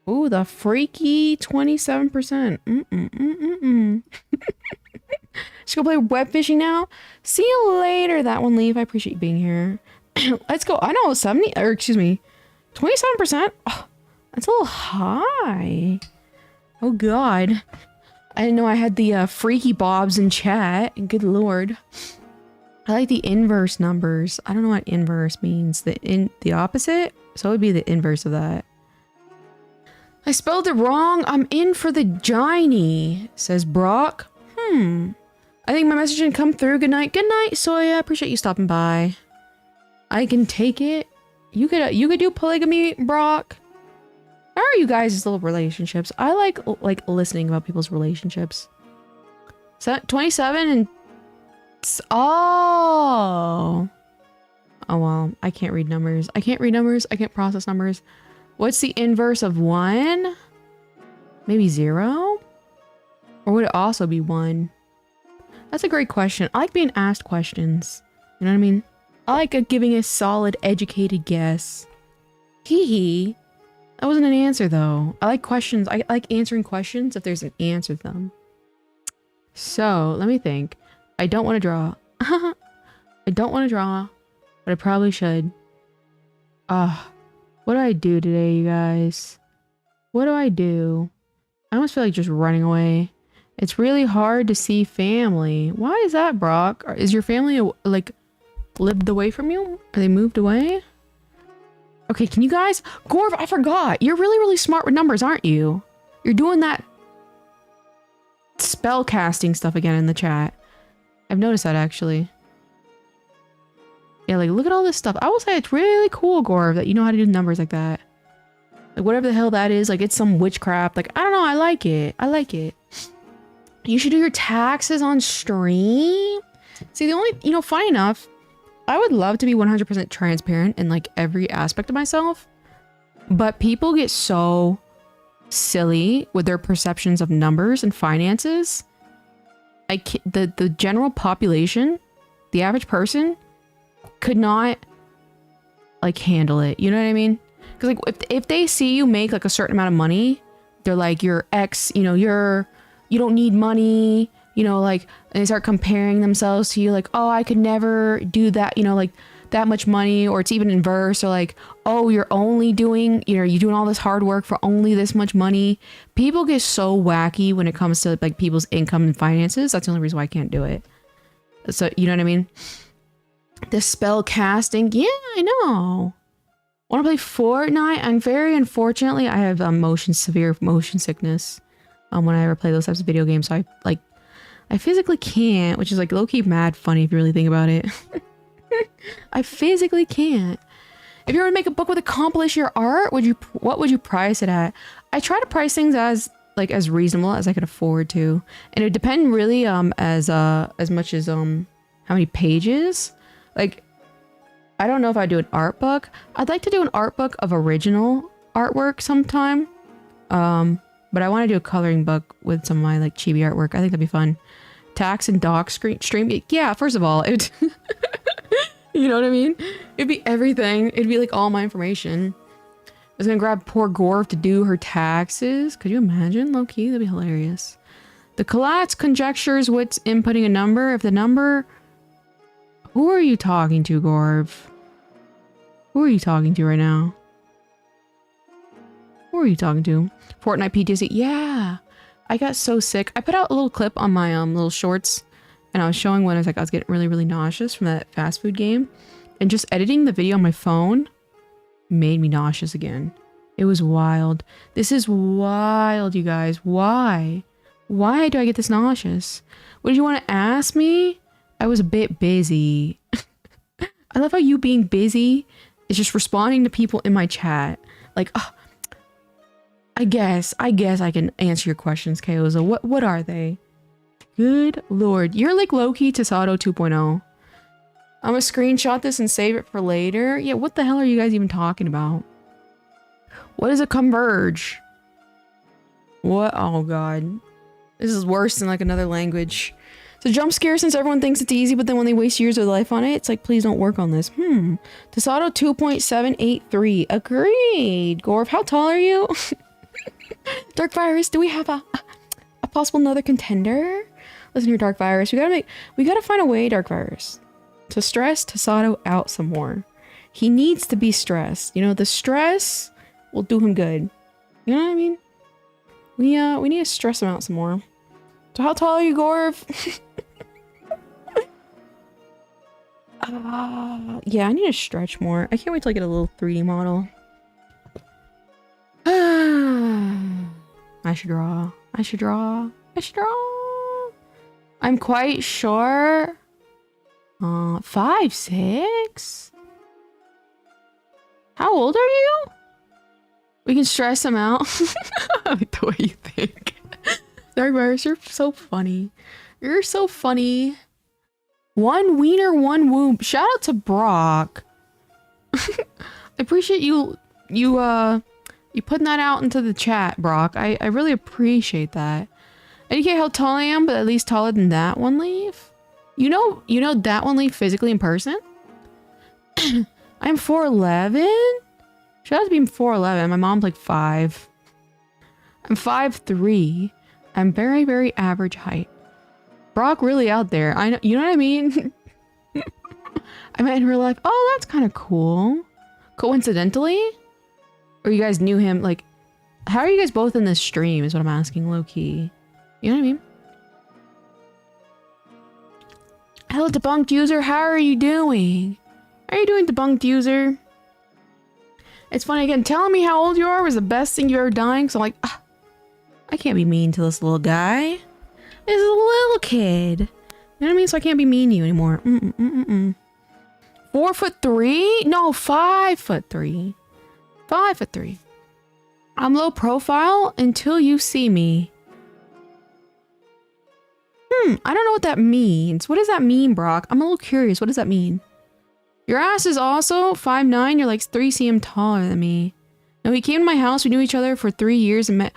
Ooh, the freaky 27%. Just go play web fishing now. See you later, that one leave. I appreciate you being here. Let's go. I know 70, or excuse me, 27%. Oh, that's a little high. Oh God. I didn't know I had the freaky bobs in chat. Good Lord. I like the inverse numbers. I don't know what inverse means. The opposite? So it would be the inverse of that. I spelled it wrong. I'm in for the Giny, says Brock. I think my message didn't come through. Good night. Good night, Soya. Appreciate you stopping by. I can take it. You could do polygamy, Brock. How are you guys' little relationships? I like listening about people's relationships. So 27 and oh well, I can't read numbers. I can't read numbers. I can't process numbers. What's the inverse of 1? Maybe 0? Or would it also be 1? That's a great question. I like being asked questions. You know what I mean? I like giving a solid, educated guess. Hee hee. That wasn't an answer though. I like questions. I like answering questions if there's an answer to them. So, let me think. I don't want to draw. I don't want to draw, but I probably should. What do I do today, you guys? What do I do? I almost feel like just running away. It's really hard to see family. Why is that, Brock? Is your family, like, lived away from you? Are they moved away? Okay, can you guys... Gorv, I forgot. You're really, really smart with numbers, aren't you? You're doing that spell casting stuff again in the chat. I've noticed that, actually. Yeah, like, look at all this stuff. I will say it's really cool, Gorv, that you know how to do numbers like that. Like, whatever the hell that is, like, it's some witchcraft. Like, I don't know, I like it. I like it. You should do your taxes on stream. See, the only, you know, funny enough, I would love to be 100% transparent in, like, every aspect of myself. But people get so silly with their perceptions of numbers and finances. The general population, the average person, could not, like, handle it. You know what I mean? Because, like, if they see you make, like, a certain amount of money, they're like, you're X, you know, you don't need money, you know, like, and they start comparing themselves to you, like, oh, I could never do that, you know, like, that much money, or it's even inverse, or like, oh, you're only doing, you know, you're doing all this hard work for only this much money. People get so wacky when it comes to, like, people's income and finances. That's the only reason why I can't do it. So, you know what I mean? The spell casting, yeah, I know. Want to play Fortnite? And very unfortunately, I have severe motion sickness when I ever play those types of video games. So I physically can't, which is like low-key mad funny if you really think about it. I physically can't. If you were to make a book with accomplish your art, what would you price it at? I try to price things as reasonable as I could afford to, and it would depend really as much as how many pages. Like, I don't know if I'd do an art book. I'd like to do an art book of original artwork sometime. But I want to do a coloring book with some of my, like, chibi artwork. I think that'd be fun. Tax and doc stream. Yeah, first of all, it you know what I mean? It'd be everything. It'd be like all my information. I was gonna grab poor Gorv to do her taxes. Could you imagine? Low key, that'd be hilarious. The Collatz conjectures what's inputting a number. If the number... Who are you talking to, Gorv? Who are you talking to right now? Who are you talking to? Fortnite PTSD. Yeah. I got so sick. I put out a little clip on my little shorts, and I was showing when I was getting really, really nauseous from that fast food game. And just editing the video on my phone made me nauseous again. It was wild. This is wild, you guys. Why? Why do I get this nauseous? What did you want to ask me? I was a bit busy. I love how you being busy is just responding to people in my chat. Like, oh, I guess I can answer your questions, Kaoza. What are they? Good lord. You're like low-key Tasato 2.0. I'm gonna screenshot this and save it for later. Yeah, what the hell are you guys even talking about? What is a converge? What? Oh god. This is worse than like another language. It's a jump scare since everyone thinks it's easy, but then when they waste years of their life on it, it's like, please don't work on this. Tasato 2.783. Agreed. Gorv, how tall are you? Dark Virus, do we have a possible another contender? Listen here, Dark Virus. We gotta find a way, Dark Virus, to stress Tasato out some more. He needs to be stressed. You know, the stress will do him good. You know what I mean? We need to stress him out some more. So how tall are you, Gorv? Yeah, I need to stretch more. I can't wait till I get a little 3D model. I should draw. I should draw. I should draw. I'm quite sure. 5'6". How old are you? We can stress him out. I like the way you think. Dark Virus, you're so funny. You're so funny. One wiener, one womb. Shout out to Brock. I appreciate you putting that out into the chat, Brock. I really appreciate that. I don't care how tall I am, but at least taller than that one leaf. You know that one leaf physically in person? I'm 4'11". Shout out to being 4'11". My mom's like 5. I'm 5'3". I'm very, very average height. Brock really out there. I know, you know what I mean? I met in real life. Oh, that's kind of cool. Coincidentally? Or you guys knew him, like, how are you guys both in this stream is what I'm asking, low-key. You know what I mean? Hello, debunked user. How are you doing? How are you doing, debunked user? It's funny, again, telling me how old you are was the best thing you ever done. So I'm like, I can't be mean to this little guy. This is a little kid. You know what I mean? So I can't be mean to you anymore. 4'11", 4'3"? No, 5'3". 5'3". I'm low profile until you see me. I don't know what that means. What does that mean, Brock? I'm a little curious. What does that mean? Your ass is also 5'9". You're like 3 cm taller than me. No, he came to my house. We knew each other for 3 years and met.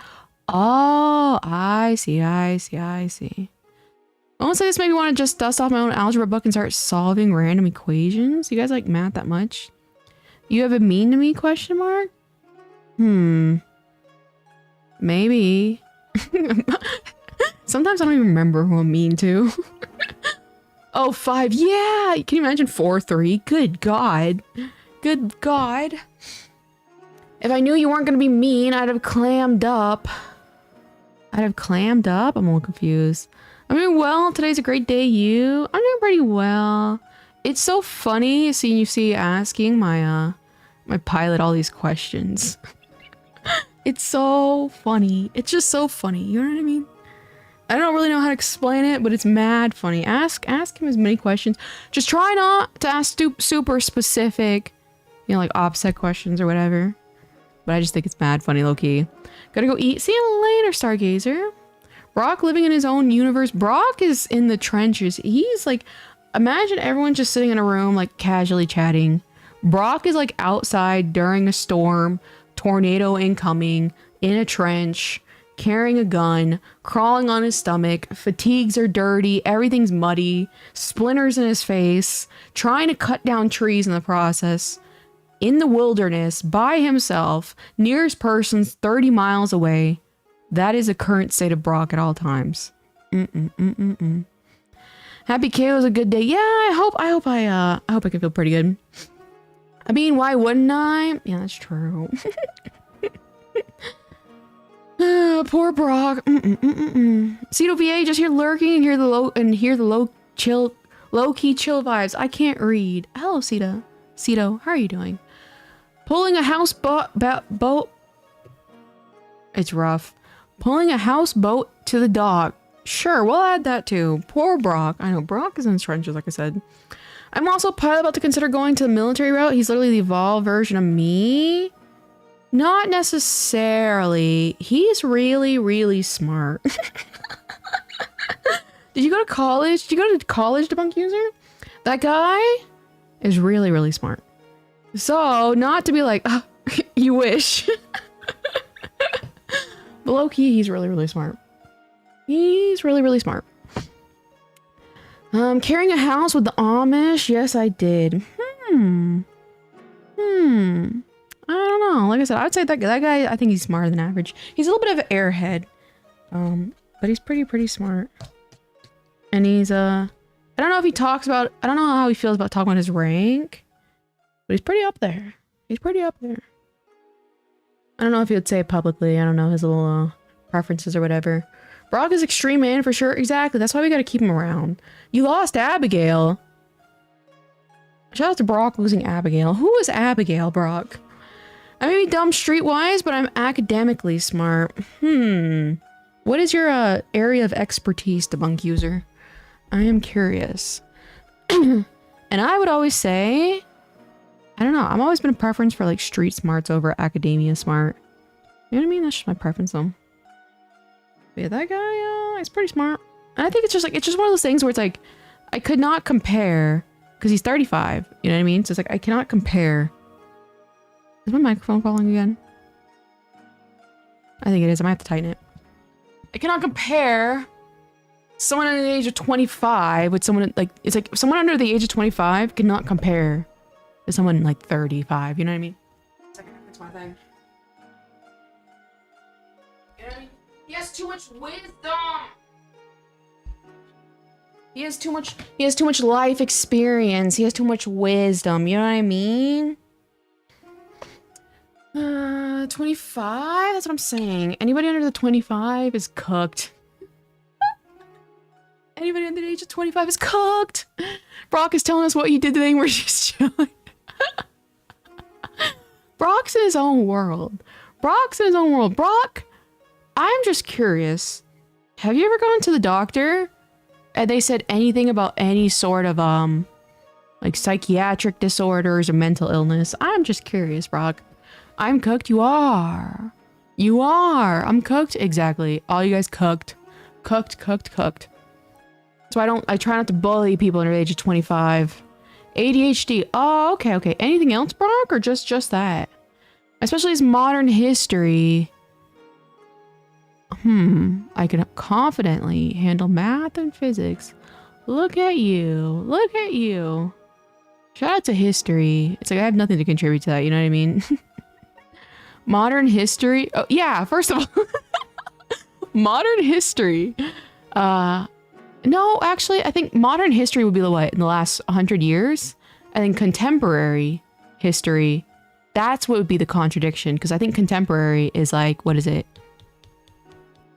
Oh, I see. Almost like this made me want to just dust off my own algebra book and start solving random equations. You guys like math that much? You have a mean to me, question mark? Maybe. Sometimes I don't even remember who I'm mean to. Oh, 5. Yeah. Can you imagine 4'3"? Good God. Good God. If I knew you weren't going to be mean, I'd have clammed up. I'm a little confused. I'm doing well. Today's a great day. You? I'm doing pretty well. It's so funny seeing you asking my my pilot all these questions. It's so funny. It's just so funny. You know what I mean? I don't really know how to explain it, but it's mad funny. Ask him as many questions. Just try not to ask super specific, you know, like offset questions or whatever. But I just think it's mad funny, low-key. Gotta go eat. See you later, Stargazer. Brock living in his own universe. Brock is in the trenches. He's like, imagine everyone just sitting in a room, like casually chatting. Brock is like outside during a storm, tornado incoming, in a trench, carrying a gun, crawling on his stomach, fatigues are dirty, everything's muddy, splinters in his face, trying to cut down trees in the process, in the wilderness, by himself, nearest person's 30 miles away. That is the current state of Brock at all times. Happy KO's a good day. Yeah, I hope I can feel pretty good. I mean, why wouldn't I? Yeah, that's true. Poor Brock. Cedo VA just here lurking and hear the low key chill vibes. I can't read. Hello, Cedo. Cedo, how are you doing? Pulling a houseboat. It's rough. Pulling a houseboat to the dock. Sure, we'll add that too. Poor Brock. I know Brock is in the trenches, like I said. I'm also probably about to consider going to the military route. He's literally the evolved version of me. Not necessarily. He's really, really smart. Did you go to college? Did you go to college, Debunk User? That guy is really, really smart. So, not to be like, oh, you wish. But low-key, he's really, really smart. He's really, really smart. Carrying a house with the Amish? Yes, I did. I don't know. Like I said, I would say that guy, I think he's smarter than average. He's a little bit of an airhead. But he's pretty smart. And he's, I don't know if he talks about, I don't know how he feels about talking about his rank. But he's pretty up there. He's pretty up there. I don't know if he would say it publicly. I don't know his little, preferences or whatever. Brock is extreme man for sure. Exactly. That's why we gotta keep him around. You lost Abigail. Shout out to Brock losing Abigail. Who is Abigail, Brock? I may be dumb streetwise, but I'm academically smart. What is your area of expertise, Debunk User? I am curious. And I would always say, I don't know. I've always been a preference for like street smarts over academia smart. You know what I mean? That's just my preference though. But yeah, that guy is pretty smart. And I think it's just one of those things where it's like, I could not compare because he's 35. You know what I mean? So it's like, I cannot compare. Is my microphone falling again? I think it is. I might have to tighten it. I cannot compare someone under the age of 25 with someone like, it's like someone under the age of 25 cannot compare to someone like 35. You know what I mean? Second, that's my thing. You know what I mean? He has too much wisdom. He has too much life experience. He has too much wisdom. You know what I mean? 25? That's what I'm saying. Anybody under the 25 is cooked. Anybody under the age of 25 is cooked. Brock is telling us what he did today and we're just chilling. Brock's in his own world. Brock's in his own world. Brock, I'm just curious. Have you ever gone to the doctor and they said anything about any sort of, Like psychiatric disorders or mental illness. I'm just curious, Brock. I'm cooked. You are. You are. I'm cooked. Exactly. All you guys cooked. Cooked. So I try not to bully people under the age of 25. ADHD. Oh, okay. Anything else, Brock? Or just that? Especially as modern history. I can confidently handle math and physics. Look at you. Look at you. Shout out to history. It's like I have nothing to contribute to that, you know what I mean? Modern history. Oh, yeah, first of all. Modern history. No, actually, I think modern history would be the what? In the last 100 years? I think contemporary history, that's what would be the contradiction. Because I think contemporary is like, what is it?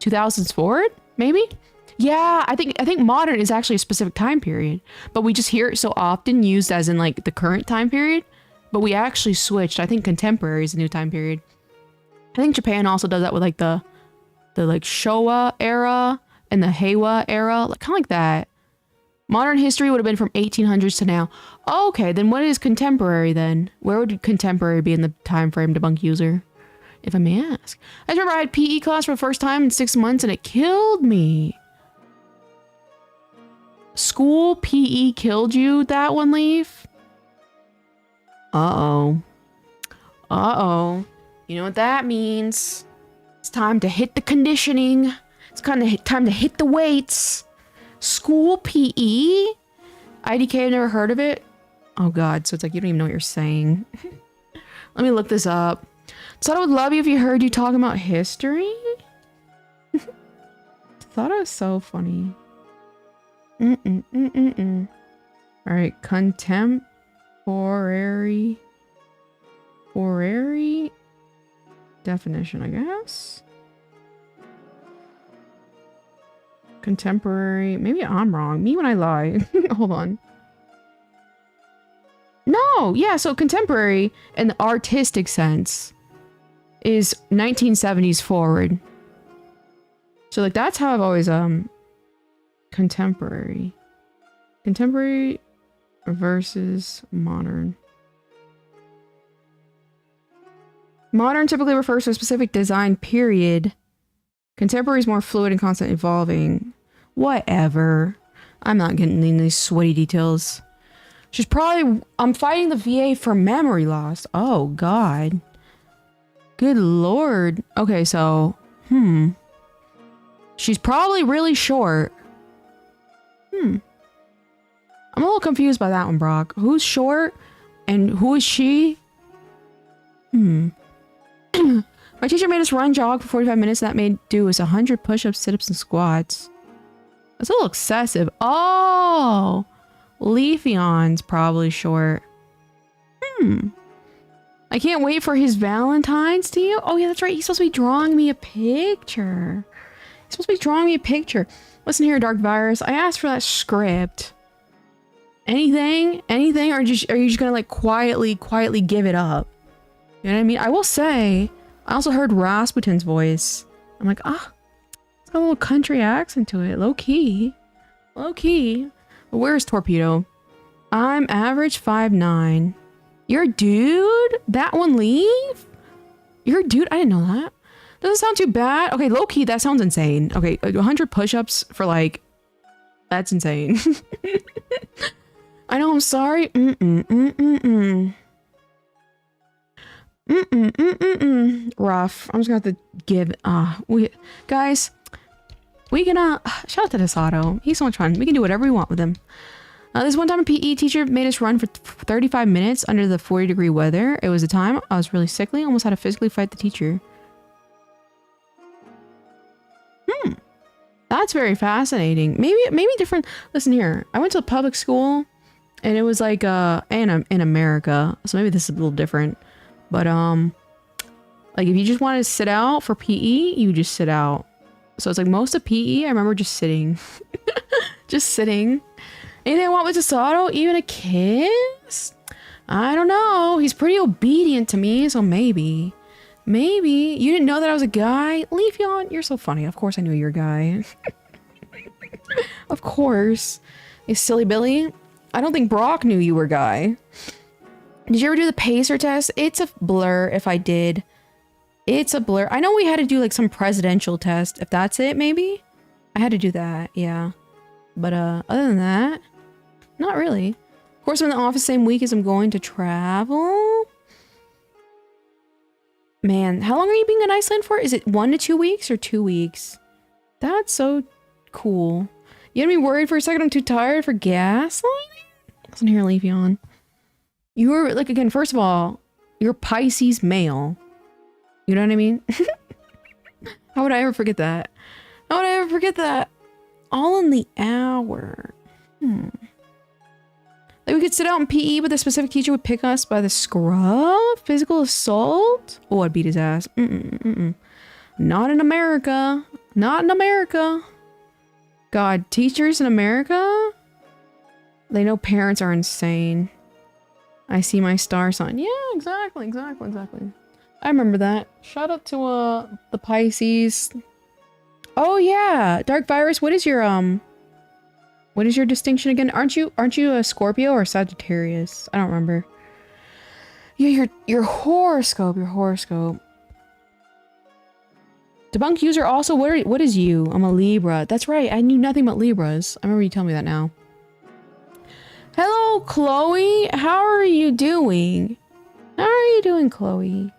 2000s forward? Maybe? Yeah, I think modern is actually a specific time period. But we just hear it so often used as in like the current time period. But we actually switched. I think contemporary is a new time period. I think Japan also does that with like the like Showa era and the Heiwa era, like kind of like that. Modern history would have been from 1800s to now. Oh, okay, then what is contemporary then? Where would contemporary be in the time frame, debunk user? If I may ask. I remember I had PE class for the first time in 6 months and it killed me. School PE killed you, that one, Leaf? Uh-oh. Uh-oh. You know what that means? It's time to hit the conditioning. It's kind of time to hit the weights. School PE? IDK, I've never heard of it. Oh god, so it's like you don't even know what you're saying. Let me look this up. Thought I would love you if you heard you talking about history. Thought it was so funny. Alright, contemporary. Definition, I guess. Contemporary. Maybe I'm wrong. Me when I lie. Hold on. No, yeah, so contemporary in the artistic sense is 1970s forward. So like that's how I've always contemporary. Contemporary versus modern. Modern typically refers to a specific design period. Contemporary is more fluid and constantly evolving. Whatever. I'm not getting into these sweaty details. She's probably... I'm fighting the VA for memory loss. Oh, God. Good lord. Okay, so... She's probably really short. I'm a little confused by that one, Brock. Who's short? And who is she? My teacher made us run jog for 45 minutes. That made do was 100 push-ups, sit-ups, and squats. That's a little excessive. Oh! Leafeon's probably short. I can't wait for his Valentine's to you. Oh yeah, that's right. He's supposed to be drawing me a picture. Listen here, Dark Virus. I asked for that script. Anything? Or are you just gonna like quietly give it up? You know what I mean? I will say, I also heard Rasputin's voice. I'm like, it's got a little country accent to it. Low key. But where's Torpedo? I'm average 5'9". You're a dude? That one leave? You're a dude? I didn't know that. Doesn't sound too bad. Okay, low key, that sounds insane. Okay, 100 push-ups for like... That's insane. I know, I'm sorry. Rough. I'm just gonna have to give... guys, we can... shout out to Desato. He's so much fun. We can do whatever we want with him. This one time a PE teacher made us run for 35 minutes under the 40-degree weather. It was a time I was really sickly. Almost had to physically fight the teacher. That's very fascinating. Maybe different. Listen here. I went to a public school and it was like in America. So maybe this is a little different. But like if you just wanted to sit out for PE, you just sit out. So it's like most of PE, I remember just sitting. Just sitting. Anything I want with Desato? Even a kiss? I don't know. He's pretty obedient to me, so maybe. Maybe. You didn't know that I was a guy? Leafeon, you're so funny. Of course I knew you're a guy. Of course. You silly Billy. I don't think Brock knew you were Guy. Did you ever do the pacer test? It's a blur if I did. It's a blur. I know we had to do like some presidential test. If that's it, maybe? I had to do that, yeah. But other than that, not really. Of course, I'm in the office same week as I'm going to travel. Man, how long are you being in Iceland for? Is it 1 to 2 weeks or 2 weeks? That's so cool. You had me worried for a second. I'm too tired for gaslighting? Listen here, leave you on. You were like, again, first of all, you're Pisces male. You know what I mean? How would I ever forget that? How would I ever forget that? All in the hour. Like we could sit out in PE, but the specific teacher would pick us by the scruff? Physical assault? Oh, I'd beat his ass. Not in America. Not in America. God, teachers in America? They know parents are insane. I see my star sign. Yeah, exactly. I remember that. Shout out to the Pisces. Oh yeah, Dark Virus. What is your distinction again? Aren't you a Scorpio or Sagittarius? I don't remember. Yeah, your horoscope. Debunk user also. What is you? I'm a Libra. That's right. I knew nothing about Libras. I remember you telling me that now. Hello, Chloe. How are you doing? How are you doing, Chloe?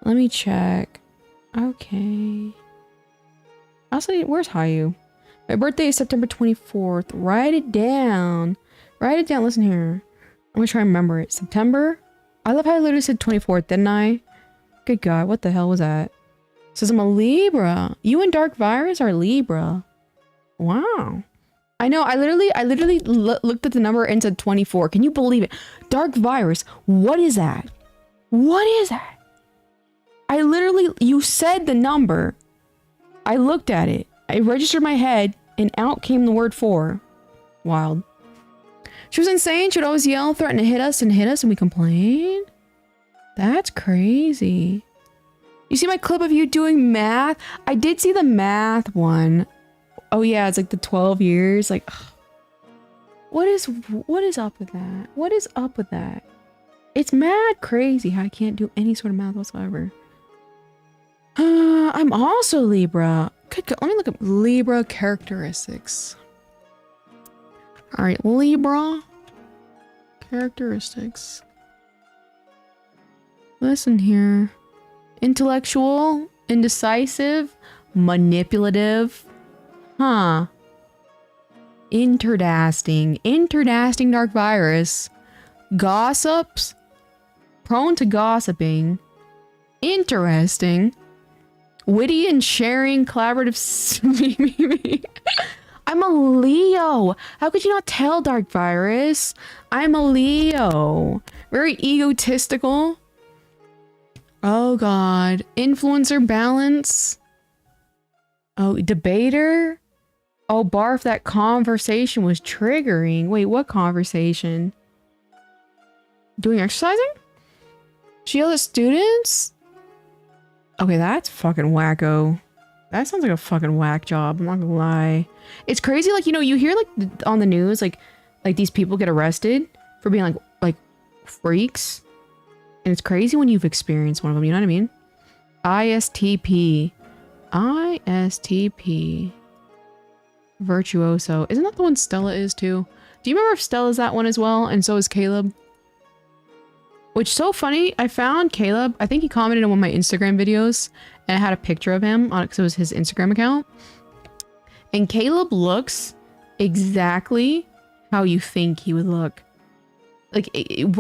Let me check. Okay. Also, where's Hayu? My birthday is September 24th. Write it down. Write it down. Listen here. I'm gonna try and remember it. September? I love how I literally said 24th, didn't I? Good God, what the hell was that? It says I'm a Libra. You and Dark Virus are Libra. Wow. I know, I literally looked at the number and said 24. Can you believe it? Dark Virus, what is that? What is that? You said the number. I looked at it. I registered my head and out came the word 4. Wild. She was insane. She would always yell, threaten to hit us, and we complained. That's crazy. You see my clip of you doing math? I did see the math one. Oh yeah, it's like the 12 years. Like, ugh. What is up with that? What is up with that? It's mad crazy how I can't do any sort of math whatsoever. I'm also Libra. Let me look up Libra characteristics. All right, Libra characteristics. Listen here. Intellectual, indecisive, manipulative. Huh. Interdasting Dark Virus. Gossips. Prone to gossiping. Interesting. Witty and sharing, collaborative. I'm a Leo. How could you not tell, Dark Virus? I'm a Leo. Very egotistical. Oh God. Influencer balance. Oh, debater. Oh, barf, that conversation was triggering. Wait, what conversation? Doing exercising? She yelled at students? Okay, that's fucking wacko. That sounds like a fucking whack job. I'm not gonna lie. It's crazy, like, you know, you hear like on the news, like these people get arrested for being like freaks. And it's crazy when you've experienced one of them, you know what I mean? ISTP. Virtuoso. Isn't that the one Stella is too? Do you remember if Stella's that one as well? And so is Caleb. Which, so funny, I found Caleb. I think he commented on one of my Instagram videos. And I had a picture of him on it because it was his Instagram account. And Caleb looks exactly how you think he would look. Like,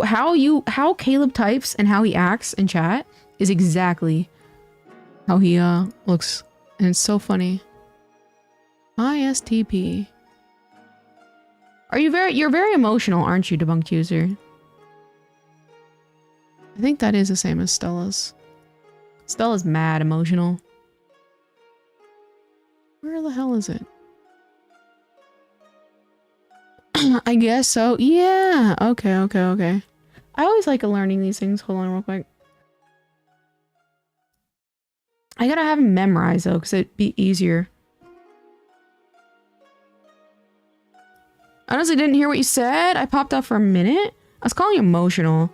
how Caleb types and how he acts in chat is exactly how he looks. And it's so funny. ISTP. You're very emotional, aren't you, debunked user? I think that is the same as Stella's. Stella's mad emotional. Where the hell is it? I guess so. Yeah. Okay. I always like learning these things. Hold on real quick. I gotta have them memorized though, because it'd be easier. I honestly didn't hear what you said. I popped out for a minute. I was calling you emotional.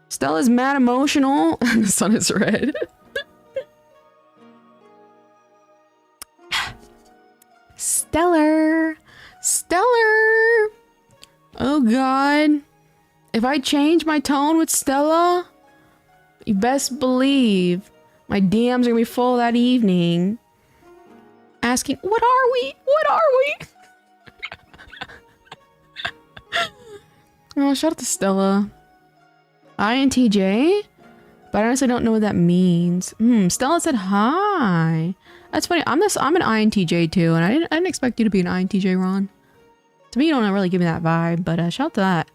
Stella's mad emotional. And the sun is red. Stellar. Stellar. Oh god. If I change my tone with Stella, you best believe my DMs are gonna be full that evening. Asking, what are we? What are we? Oh, shout out to Stella. INTJ? But I honestly don't know what that means. Stella said hi. That's funny. I'm an INTJ too, and I didn't expect you to be an INTJ, Ron. To me, you don't really give me that vibe, but shout out to that.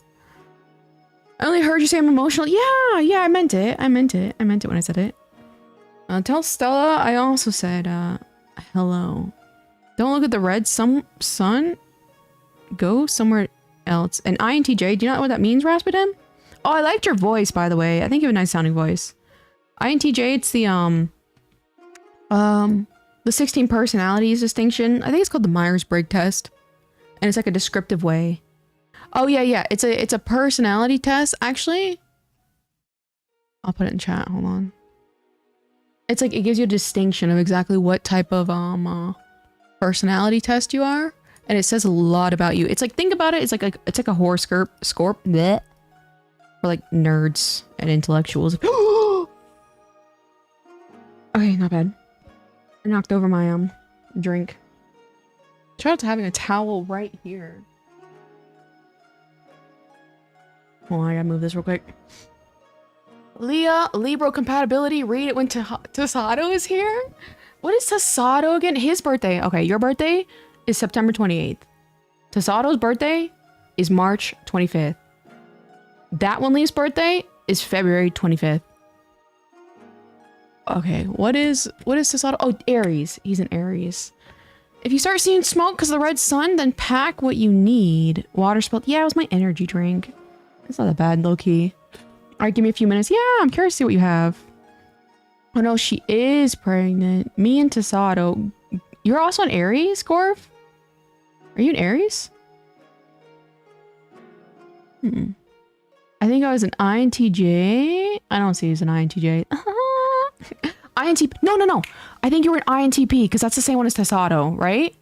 I only heard you say I'm emotional. Yeah, I meant it. I meant it when I said it. Tell Stella I also said, hello. Don't look at the red sun. Go somewhere else. An INTJ, do you know what that means, Rasputin? Oh, I liked your voice, by the way. I think you have a nice sounding voice. INTJ, it's the 16 personalities distinction. I think it's called the Myers-Briggs test. And it's like a descriptive way. Oh yeah. It's a personality test. Actually, I'll put it in chat. Hold on. It's like it gives you a distinction of exactly what type of personality test you are, and it says a lot about you. It's like, think about it. It's like a horoscope bleh, for like nerds and intellectuals. Okay, not bad. I knocked over my drink. Shout out to having a towel right here. Hold on, I gotta move this real quick. Libra compatibility. Read it when Tasato is here. What is Tasato again? His birthday. Okay, your birthday is September 28th. Tasato's birthday is March 25th. That one Leaf's birthday is February 25th. Okay, what is Tasato? Oh, Aries. He's an Aries. If you start seeing smoke because of the red sun, then pack what you need. Water spilled. Yeah, it was my energy drink. It's not that bad, low key. All right, give me a few minutes. Yeah, I'm curious to see what you have. Oh no, she is pregnant. Me and Tasato. You're also an Aries, Gorv? Are you an Aries? I think I was an INTJ. I don't see you as an INTJ. INTP. No. I think you were an INTP because that's the same one as Tasato, right?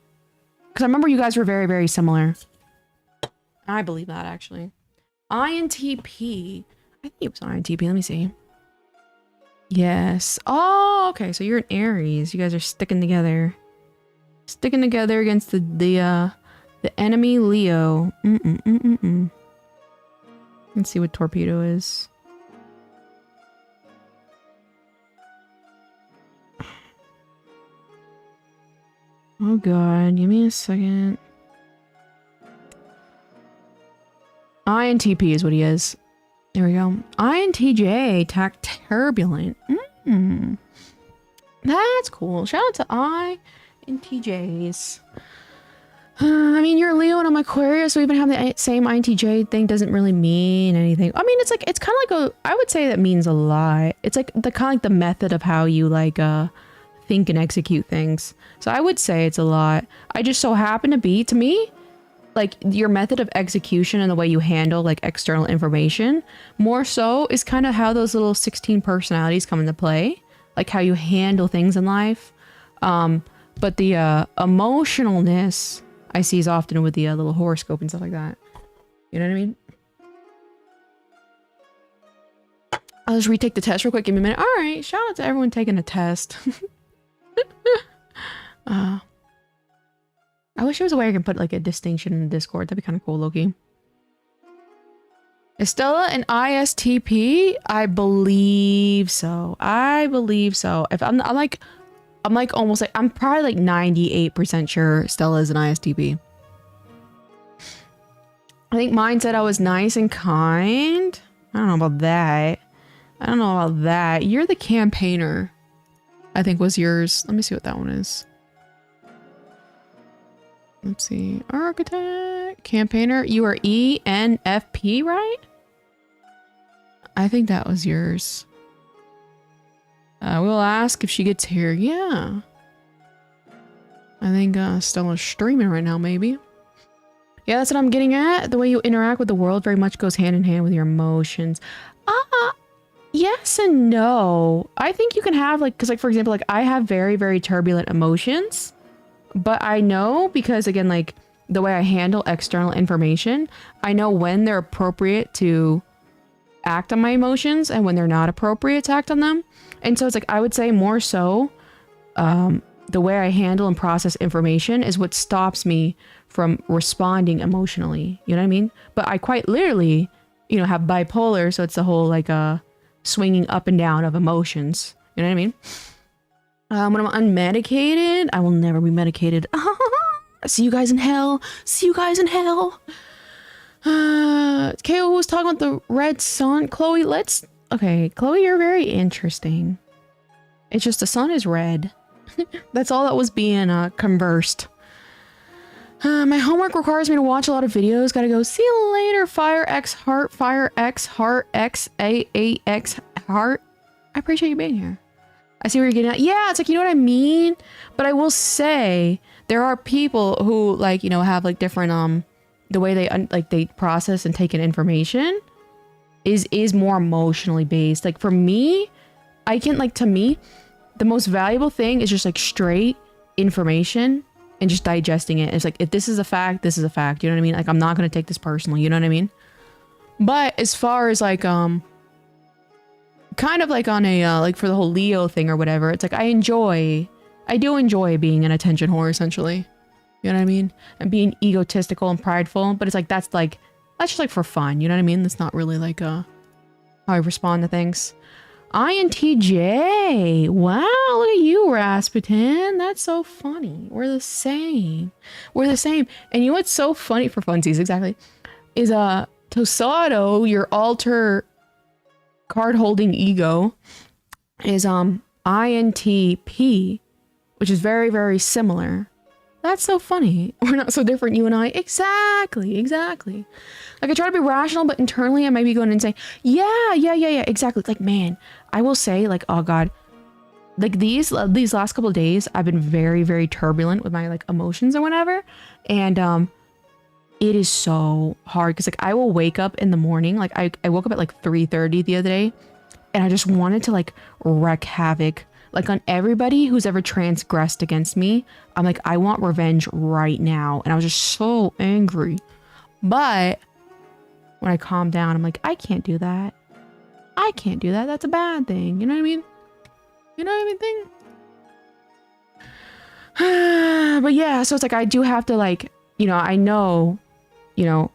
Because I remember you guys were very, very similar. I believe that, actually. INTP. I think it was an INTP. Let me see. Yes. Oh, okay. So you're an Aries. You guys are sticking together. Sticking together against the enemy Leo. Let's see what Torpedo is. Oh god, give me a second. INTP is what he is. There we go. INTJ, turbulent. That's cool. Shout out to INTJs. I mean, you're a Leo and I'm Aquarius, so even having the same INTJ thing doesn't really mean anything. I mean, it's like, it's kind of like I would say that means a lot. It's like the kind of like the method of how you like, think and execute things. So I would say it's a lot. I just so happen to be, to me, like your method of execution and the way you handle like external information more so is kind of how those little 16 personalities come into play, like how you handle things in life. But the emotionalness I see is often with the little horoscope and stuff like that. You know what I mean? I'll just retake the test real quick. Give me a minute. All right. Shout out to everyone taking a test. I wish there was a way I could put like a distinction in the Discord. That'd be kind of cool, Loki. Is Stella an ISTP? I believe so. I believe so. If I'm like almost like, I'm probably like 98% sure Stella is an ISTP. I think mine said I was nice and kind. I don't know about that. I don't know about that. You're the campaigner, I think was yours. Let me see what that one is. Let's see. Architect, campaigner. You are ENFP, right? I think that was yours. We'll ask if she gets here. Yeah. I think Stella's streaming right now, maybe. Yeah, that's what I'm getting at. The way you interact with the world very much goes hand in hand with your emotions. Yes and no. I think you can have like, because like, for example, like I have very, very turbulent emotions, but I know because again, like the way I handle external information, I know when they're appropriate to act on my emotions and when they're not appropriate to act on them. And so it's like, I would say more so, the way I handle and process information is what stops me from responding emotionally. You know what I mean? But I quite literally, you know, have bipolar. So it's the whole like, swinging up and down of emotions. You know what I mean? When I'm unmedicated, I will never be medicated. See you guys in hell. See you guys in hell. KO was talking about the red sun. Chloe, okay, Chloe, you're very interesting. It's just the sun is red. That's all that was being conversed. My homework requires me to watch a lot of videos. Gotta go. See you later. Fire X heart. Fire X heart. XAAX heart. I appreciate you being here. I see where you're getting at. Yeah, it's like, you know what I mean? But I will say there are people who like, you know, have like different, the way they process and take in information is more emotionally based. Like for me, to me, the most valuable thing is just like straight information and just digesting it. It's like, if this is a fact, this is a fact. You know what I mean? Like, I'm not going to take this personally. You know what I mean? But as far as like, kind of like on a, like for the whole Leo thing or whatever, it's like, I do enjoy being an attention whore, essentially. You know what I mean? And being egotistical and prideful. But it's like, that's just like for fun. You know what I mean? That's not really like, how I respond to things. INTJ. Wow, look at you, Rasputin. That's so funny. We're the same. We're the same. And you know what's so funny for funsies, exactly, is Tosado, your alter card holding ego, is INTP, which is very, very similar. That's so funny. We're not so different, you and I. Exactly. Like I try to be rational, but internally I might be going and saying, yeah, exactly. Like, man, I will say like, oh God, like these last couple of days, I've been very, very turbulent with my like emotions and whatever. And it is so hard because like I will wake up in the morning. Like I woke up at like 3:30 the other day and I just wanted to like wreak havoc like on everybody who's ever transgressed against me. I'm like, I want revenge right now. And I was just so angry. But when I calm down, I'm like, I can't do that. That's a bad thing. You know what I mean? But yeah, so it's like, I do have to like, you know, I know, you know,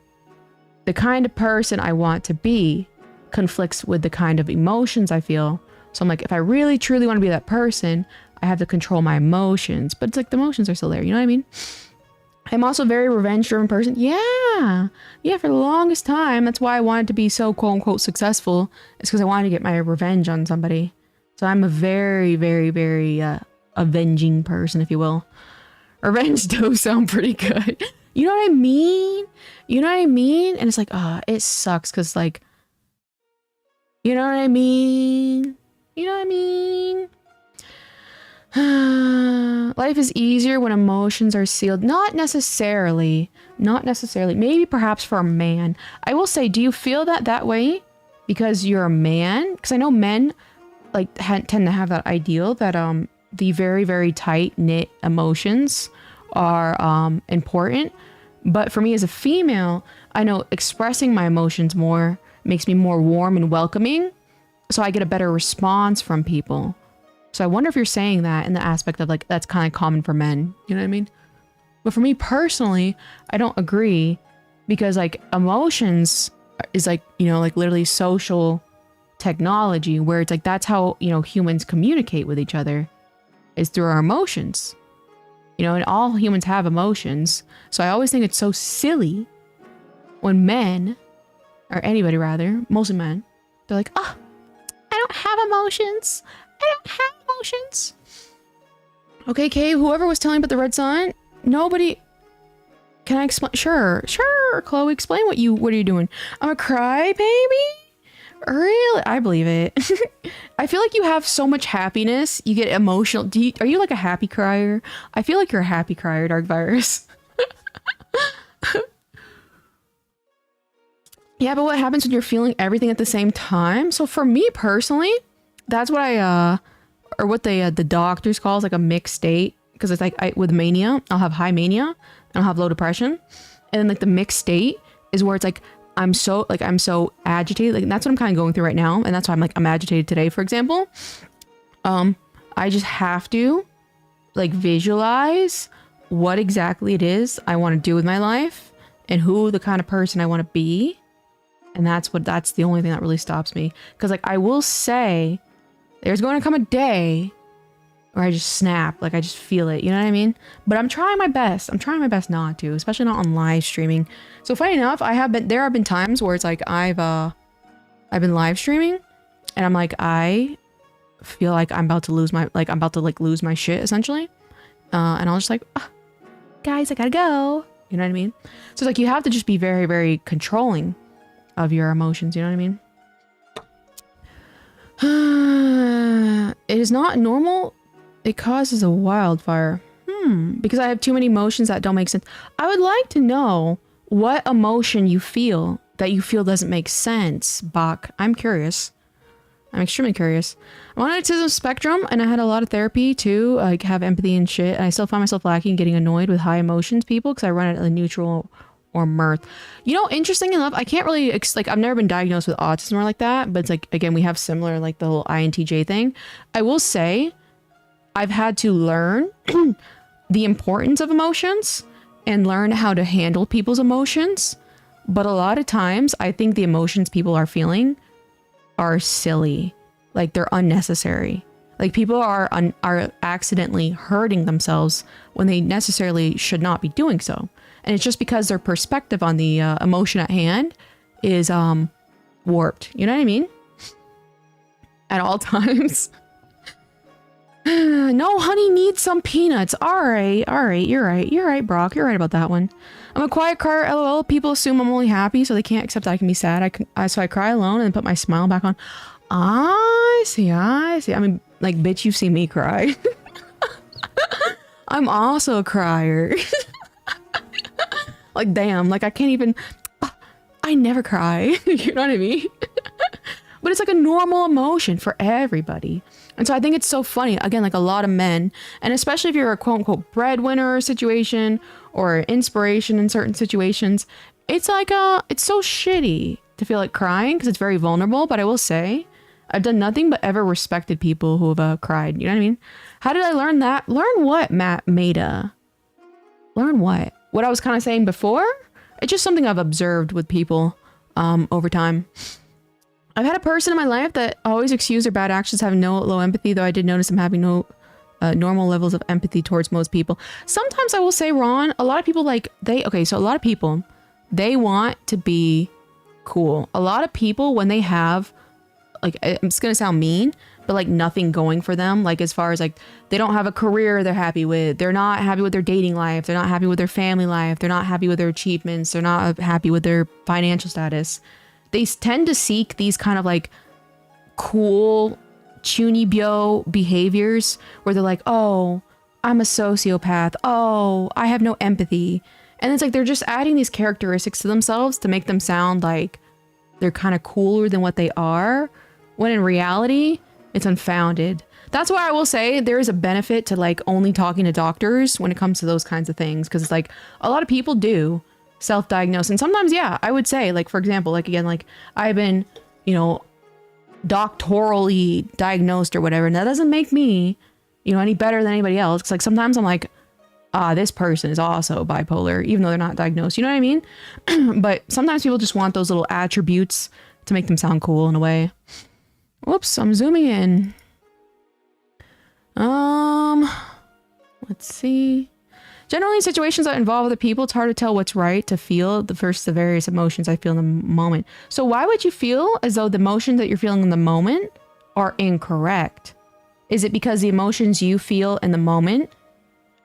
the kind of person I want to be conflicts with the kind of emotions I feel. So I'm like, if I really truly want to be that person, I have to control my emotions. But it's like the emotions are still there. You know what I mean? I'm also a very revenge-driven person. Yeah, for the longest time. That's why I wanted to be so quote-unquote successful. It's because I wanted to get my revenge on somebody. So I'm a very, very, very avenging person, if you will. Revenge does sound pretty good. You know what I mean? And it's like, it sucks because like, you know what I mean? Life is easier when emotions are sealed. Not necessarily. Maybe perhaps for a man. I will say, do you feel that way because you're a man? Because I know men like tend to have that ideal that the very, very tight knit emotions are important. But for me as a female, I know expressing my emotions more makes me more warm and welcoming. So I get a better response from people. So I wonder if you're saying that in the aspect of like, that's kind of common for men. You know what I mean? But for me personally, I don't agree because like emotions is like, you know, like literally social technology where it's like, that's how, you know, humans communicate with each other is through our emotions, you know, and all humans have emotions. So I always think it's so silly when men, or anybody rather, mostly men, they're like, I don't have emotions. Okay, Kay, whoever was telling about the red sun, nobody... Can I explain? Sure, Chloe, explain what are you doing? I'm a crybaby? Really? I believe it. I feel like you have so much happiness, you get emotional. Are you like a happy crier? I feel like you're a happy crier, Dark Virus. Yeah, but what happens when you're feeling everything at the same time? So for me personally, that's what or what the doctors call is like a mixed state. Because it's like with mania, I'll have high mania and I'll have low depression. And then like the mixed state is where it's like, I'm so agitated. Like that's what I'm kind of going through right now. And that's why I'm agitated today, for example. I just have to like visualize what exactly it is I want to do with my life and who the kind of person I want to be. And that's the only thing that really stops me. Because like I will say there's going to come a day where I just snap, like I just feel it, you know what I mean? But I'm trying my best. I'm trying my best not to, especially not on live streaming. So funny enough, there have been times where it's like I've been live streaming and I'm like, I feel like I'm about to lose my shit essentially. And I'll just like, oh, guys, I gotta go. You know what I mean? So it's like you have to just be very, very controlling of your emotions, you know what I mean? It is not normal. It causes a wildfire. Because I have too many emotions that don't make sense. I would like to know what emotion you feel that you feel doesn't make sense, Bach. I'm curious. I'm extremely curious. I'm on autism spectrum and I had a lot of therapy too. I have empathy and shit. And I still find myself lacking getting annoyed with high emotions people because I run at a neutral or mirth. You know, interesting enough, I can't really, I've never been diagnosed with autism or like that. But it's like, again, we have similar, like the whole INTJ thing. I will say I've had to learn the importance of emotions and learn how to handle people's emotions. But a lot of times I think the emotions people are feeling are silly, like they're unnecessary. Like people are accidentally hurting themselves when they necessarily should not be doing so. And it's just because their perspective on the emotion at hand is warped. You know what I mean? At all times. No, honey needs some peanuts. All right. You're right, Brock. You're right about that one. I'm a quiet crier, lol. People assume I'm only happy, so they can't accept that I can be sad. So I cry alone and then put my smile back on. I see. I mean, like, bitch, you've seen me cry. I'm also a crier. Like, damn, like I can't even, I never cry. You know what I mean? But it's like a normal emotion for everybody. And so I think it's so funny. Again, like a lot of men, and especially if you're a quote unquote breadwinner situation or inspiration in certain situations, it's like, it's so shitty to feel like crying because it's very vulnerable. But I will say I've done nothing but ever respected people who have cried. You know what I mean? How did I learn that? Learn what, Matt Maida? Learn what? What I was kind of saying before? It's just something I've observed with people over time. I've had a person in my life that always excused their bad actions having no low empathy, though I did notice them having no normal levels of empathy towards most people. Sometimes I will say, Ron, a lot of people so a lot of people, they want to be cool. A lot of people, when they have, like, it's going to sound mean, but like nothing going for them, like as far as like, they don't have a career they're happy with. They're not happy with their dating life. They're not happy with their family life. They're not happy with their achievements. They're not happy with their financial status. They tend to seek these kind of like cool chunibyo behaviors where they're like, oh, I'm a sociopath. Oh, I have no empathy. And it's like they're just adding these characteristics to themselves to make them sound like they're kind of cooler than what they are, when in reality, it's unfounded. That's why I will say there is a benefit to like only talking to doctors when it comes to those kinds of things. Because it's like a lot of people do self-diagnose, and sometimes, yeah, I would say, like, for example, like, again, like I've been, you know, doctorally diagnosed or whatever, and that doesn't make me, you know, any better than anybody else. Because like sometimes I'm like, this person is also bipolar, even though they're not diagnosed, you know what I mean? But sometimes people just want those little attributes to make them sound cool in a way. Whoops, I'm zooming in. Let's see. Generally, in situations that involve other people, it's hard to tell what's right to feel the various emotions I feel in the moment. So why would you feel as though the emotions that you're feeling in the moment are incorrect? Is it because the emotions you feel in the moment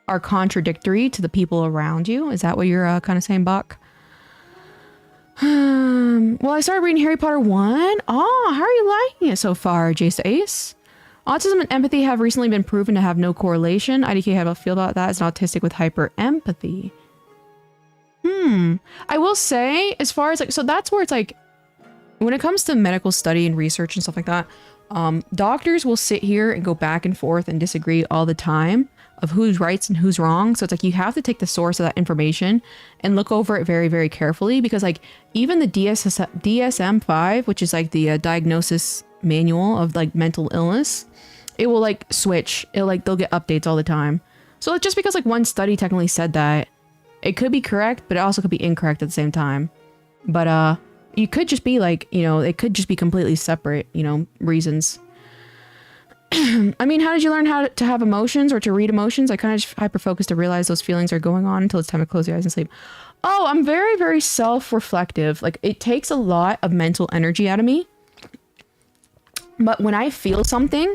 are contradictory to the people around you? Is that what you're kind of saying, Buck? Well, I started reading Harry Potter 1. Oh, how are you liking it so far, Jace Ace? Autism and empathy have recently been proven to have no correlation. IDK, how do I feel about that as an autistic with hyper empathy? I will say, as far as like, so that's where it's like, when it comes to medical study and research and stuff like that, doctors will sit here and go back and forth and disagree all the time of who's right and who's wrong. So it's like you have to take the source of that information and look over it very, very carefully, because like even the DSM-5, which is like the diagnosis manual of like mental illness, it will like switch. It'll like they'll get updates all the time. So just because like one study technically said that, it could be correct, but it also could be incorrect at the same time. But you could just be like, you know, it could just be completely separate, you know, reasons. I mean, how did you learn how to have emotions or to read emotions? I kind of just hyper-focus to realize those feelings are going on until it's time to close your eyes and sleep. Oh, I'm very, very self-reflective. Like, it takes a lot of mental energy out of me. But when I feel something,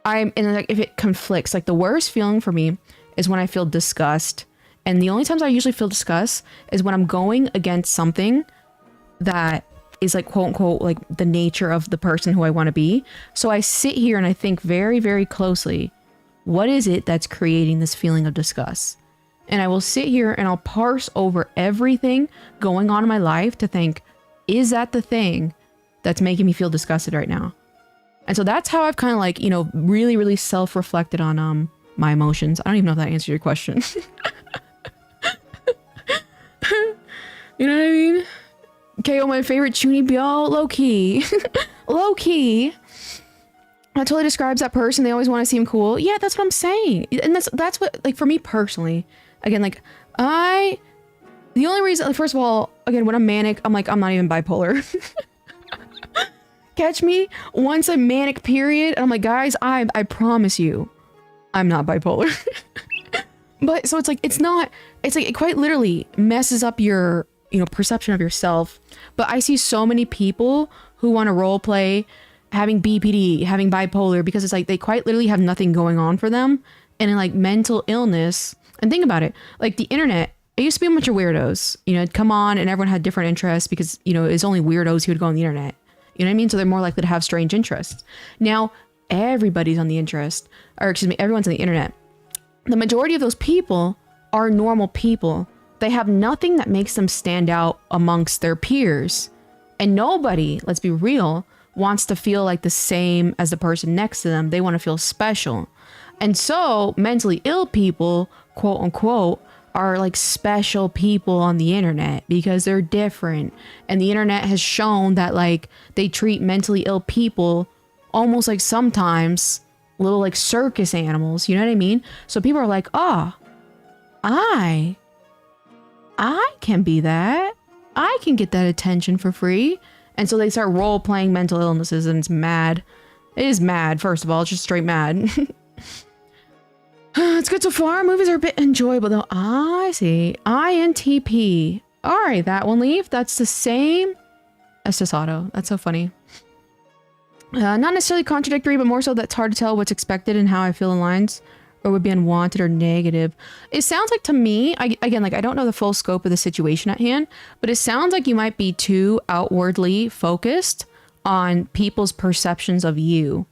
and like if it conflicts, like the worst feeling for me is when I feel disgust. And the only times I usually feel disgust is when I'm going against something that is like quote unquote like the nature of the person who I want to be. So I sit here and I think very, very closely, what is it that's creating this feeling of disgust? And I will sit here and I'll parse over everything going on in my life to think, is that the thing that's making me feel disgusted right now? And so that's how I've kind of like, you know, really, really self-reflected on my emotions. I don't even know if that answers your question. You know what I mean? KO, my favorite Chuny Bial, low key. Low key. That totally describes that person. They always want to seem cool. Yeah, that's what I'm saying. And that's what, like, for me personally, again, like, the only reason, like, first of all, again, when I'm manic, I'm like, I'm not even bipolar. Catch me once a manic period, and I'm like, guys, I promise you, I'm not bipolar. But, so it's like, it's like, it quite literally messes up your, you know, perception of yourself. But I see so many people who want to role play having BPD, having bipolar, because it's like they quite literally have nothing going on for them. And in like mental illness, and think about it, like the internet, it used to be a bunch of weirdos, you know, it'd come on and everyone had different interests because, you know, it's only weirdos who would go on the internet. You know what I mean? So they're more likely to have strange interests. Now everybody's on the interest, or excuse me, everyone's on the internet. The majority of those people are normal people. They have nothing that makes them stand out amongst their peers. And nobody, let's be real, wants to feel like the same as the person next to them. They want to feel special. And so mentally ill people, quote unquote, are like special people on the internet because they're different. And the internet has shown that like they treat mentally ill people almost like sometimes little like circus animals. You know what I mean? So people are like, oh, I can be that. I can get that attention for free. And so they start role playing mental illnesses, and it's mad. It is mad, first of all. It's just straight mad. It's good so far. Movies are a bit enjoyable though. I see. INTP. All right, that one leave. That's the same as Sasato. That's so funny. Not necessarily contradictory, but more so that's hard to tell what's expected and how I feel aligns or would be unwanted or negative. It sounds like to me, again, like I don't know the full scope of the situation at hand, but it sounds like you might be too outwardly focused on people's perceptions of you.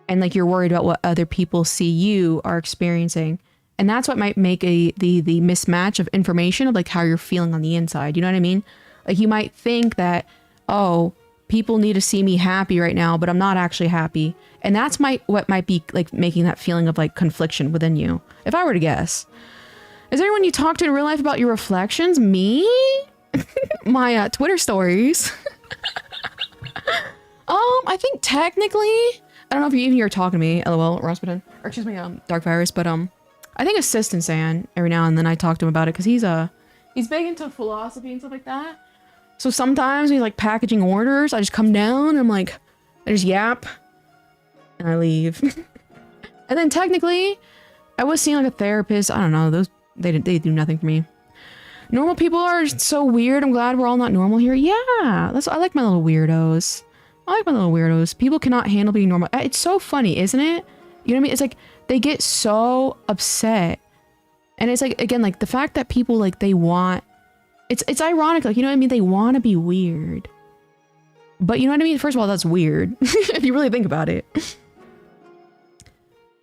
And like you're worried about what other people see you are experiencing. And that's what might make the mismatch of information of like how you're feeling on the inside. You know what I mean? Like you might think that, oh, people need to see me happy right now, but I'm not actually happy. And that's what might be like making that feeling of like confliction within you. If I were to guess. Is there anyone you talk to in real life about your reflections? Me? My Twitter stories. I think technically, I don't know if you're talking to me, LOL, Rasputin, or excuse me, Dark Virus, but I think Assistant San every now and then I talk to him about it because he's big into philosophy and stuff like that. So sometimes he's like packaging orders. I just come down and I'm like, I just yap and I leave. And then technically I was seeing like a therapist. I don't know, those they do nothing for me. Normal people are so weird. I'm glad we're all not normal here. Yeah, I like my little weirdos. People cannot handle being normal. It's so funny, isn't it? You know what I mean? It's like they get so upset. And it's like, again, like the fact that people like they want, it's ironic, like, you know what I mean? They want to be weird. But you know what I mean? First of all, that's weird. If you really think about it.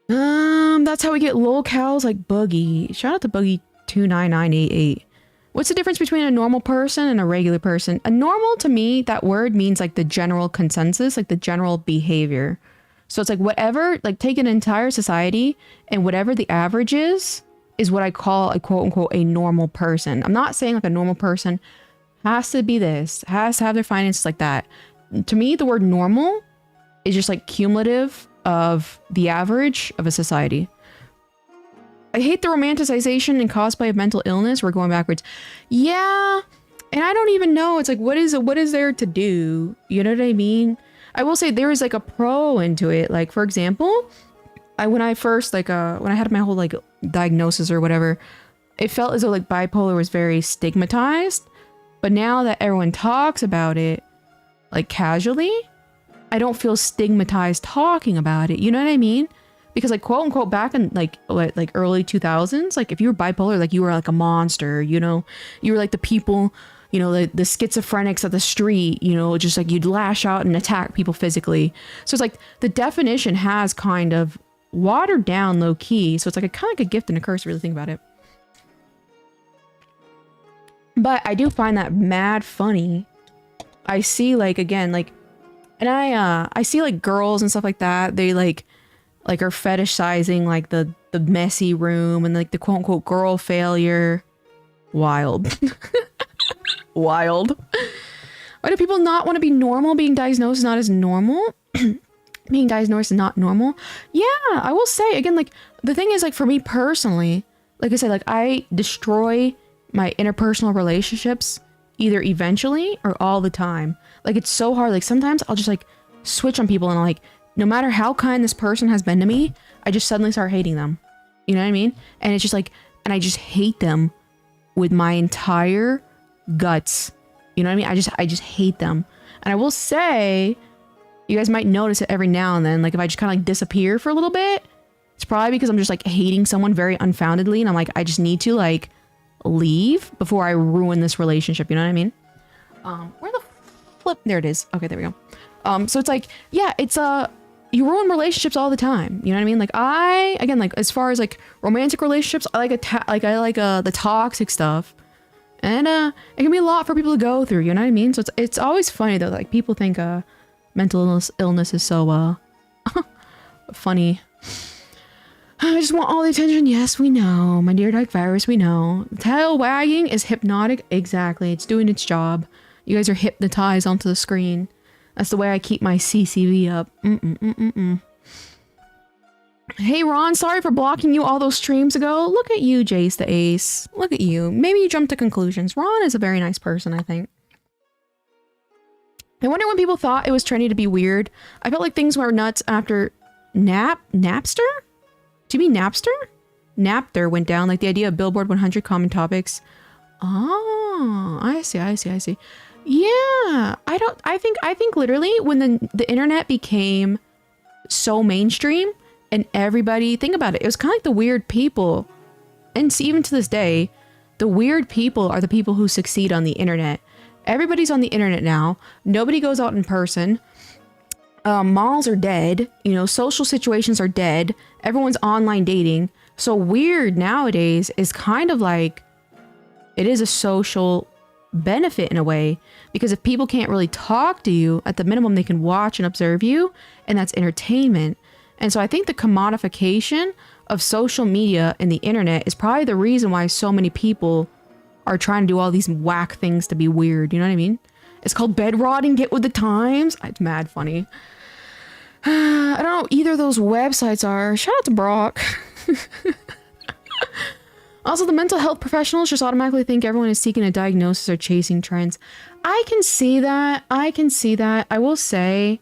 That's how we get lolcows like Boogie. Shout out to Boogie29988. What's the difference between a normal person and a regular person? A normal, to me, that word means like the general consensus, like the general behavior. So it's like whatever, like take an entire society and whatever the average is what I call a quote unquote a normal person. I'm not saying like a normal person has to be this, has to have their finances like that. To me, the word normal is just like cumulative of the average of a society. I hate the romanticization and cosplay of mental illness. We're going backwards. Yeah. And I don't even know. It's like, what is there to do? You know what I mean? I will say there is like a pro into it. Like, for example, when I first, like, when I had my whole like diagnosis or whatever, it felt as though like bipolar was very stigmatized. But now that everyone talks about it, like casually, I don't feel stigmatized talking about it. You know what I mean? Because like quote unquote back in like early 2000s, like if you were bipolar, like you were like a monster, you know, you were like the people, you know, the schizophrenics of the street, you know, just like you'd lash out and attack people physically. So it's like the definition has kind of watered down low key. So it's like a kind of like a gift and a curse, really think about it. But I do find that mad funny. I see like, again, like, and I see like girls and stuff like that. They like are fetishizing like the messy room and like the quote unquote girl failure. Wild. Wild. Why do people not want to be normal? Being diagnosed is not as normal. Being diagnosed is not normal. Yeah, I will say again, like the thing is like for me personally, like I said, like I destroy my interpersonal relationships either eventually or all the time. Like it's so hard. Like sometimes I'll just like switch on people and I'm like, no matter how kind this person has been to me, I just suddenly start hating them. You know what I mean? And it's just like, and I just hate them with my entire guts. You know what I mean? I just hate them. And I will say, you guys might notice it every now and then. Like if I just kind of like disappear for a little bit, it's probably because I'm just like hating someone very unfoundedly. And I'm like, I just need to like leave before I ruin this relationship. You know what I mean? Where the flip? There it is. Okay, there we go. So it's like, yeah, it's you ruin relationships all the time. You know what I mean? Like again, like as far as like romantic relationships, I like the toxic stuff. And it can be a lot for people to go through, you know what I mean? So it's always funny though, like people think mental illness is so funny. I just want all the attention. Yes, we know. My dear dark virus, we know. Tail wagging is hypnotic. Exactly. It's doing its job. You guys are hypnotized onto the screen. That's the way I keep my CCV up. Hey Ron, sorry for blocking you all those streams ago. Look at you, Jace the Ace. Look at you. Maybe you jumped to conclusions. Ron is a very nice person, I think. I wonder when people thought it was trendy to be weird. I felt like things were nuts after Napster? Do you mean Napster? Napster went down, like the idea of Billboard 100 common topics. Oh, I see. Yeah, I think literally when the internet became so mainstream and everybody, think about it, it was kind of like the weird people. And see, even to this day, the weird people are the people who succeed on the internet. Everybody's on the internet now. Nobody goes out in person. Malls are dead. You know, social situations are dead. Everyone's online dating. So weird nowadays is kind of like, it is a social benefit in a way, because if people can't really talk to you, at the minimum they can watch and observe you, and that's entertainment. And so I think the commodification of social media and the internet is probably the reason why so many people are trying to do all these whack things to be weird. You know what I mean? It's called bed rotting. Get with the times. It's mad funny. I don't know either of those websites are. Shout out to Brock. Also, the mental health professionals just automatically think everyone is seeking a diagnosis or chasing trends. I can see that. I will say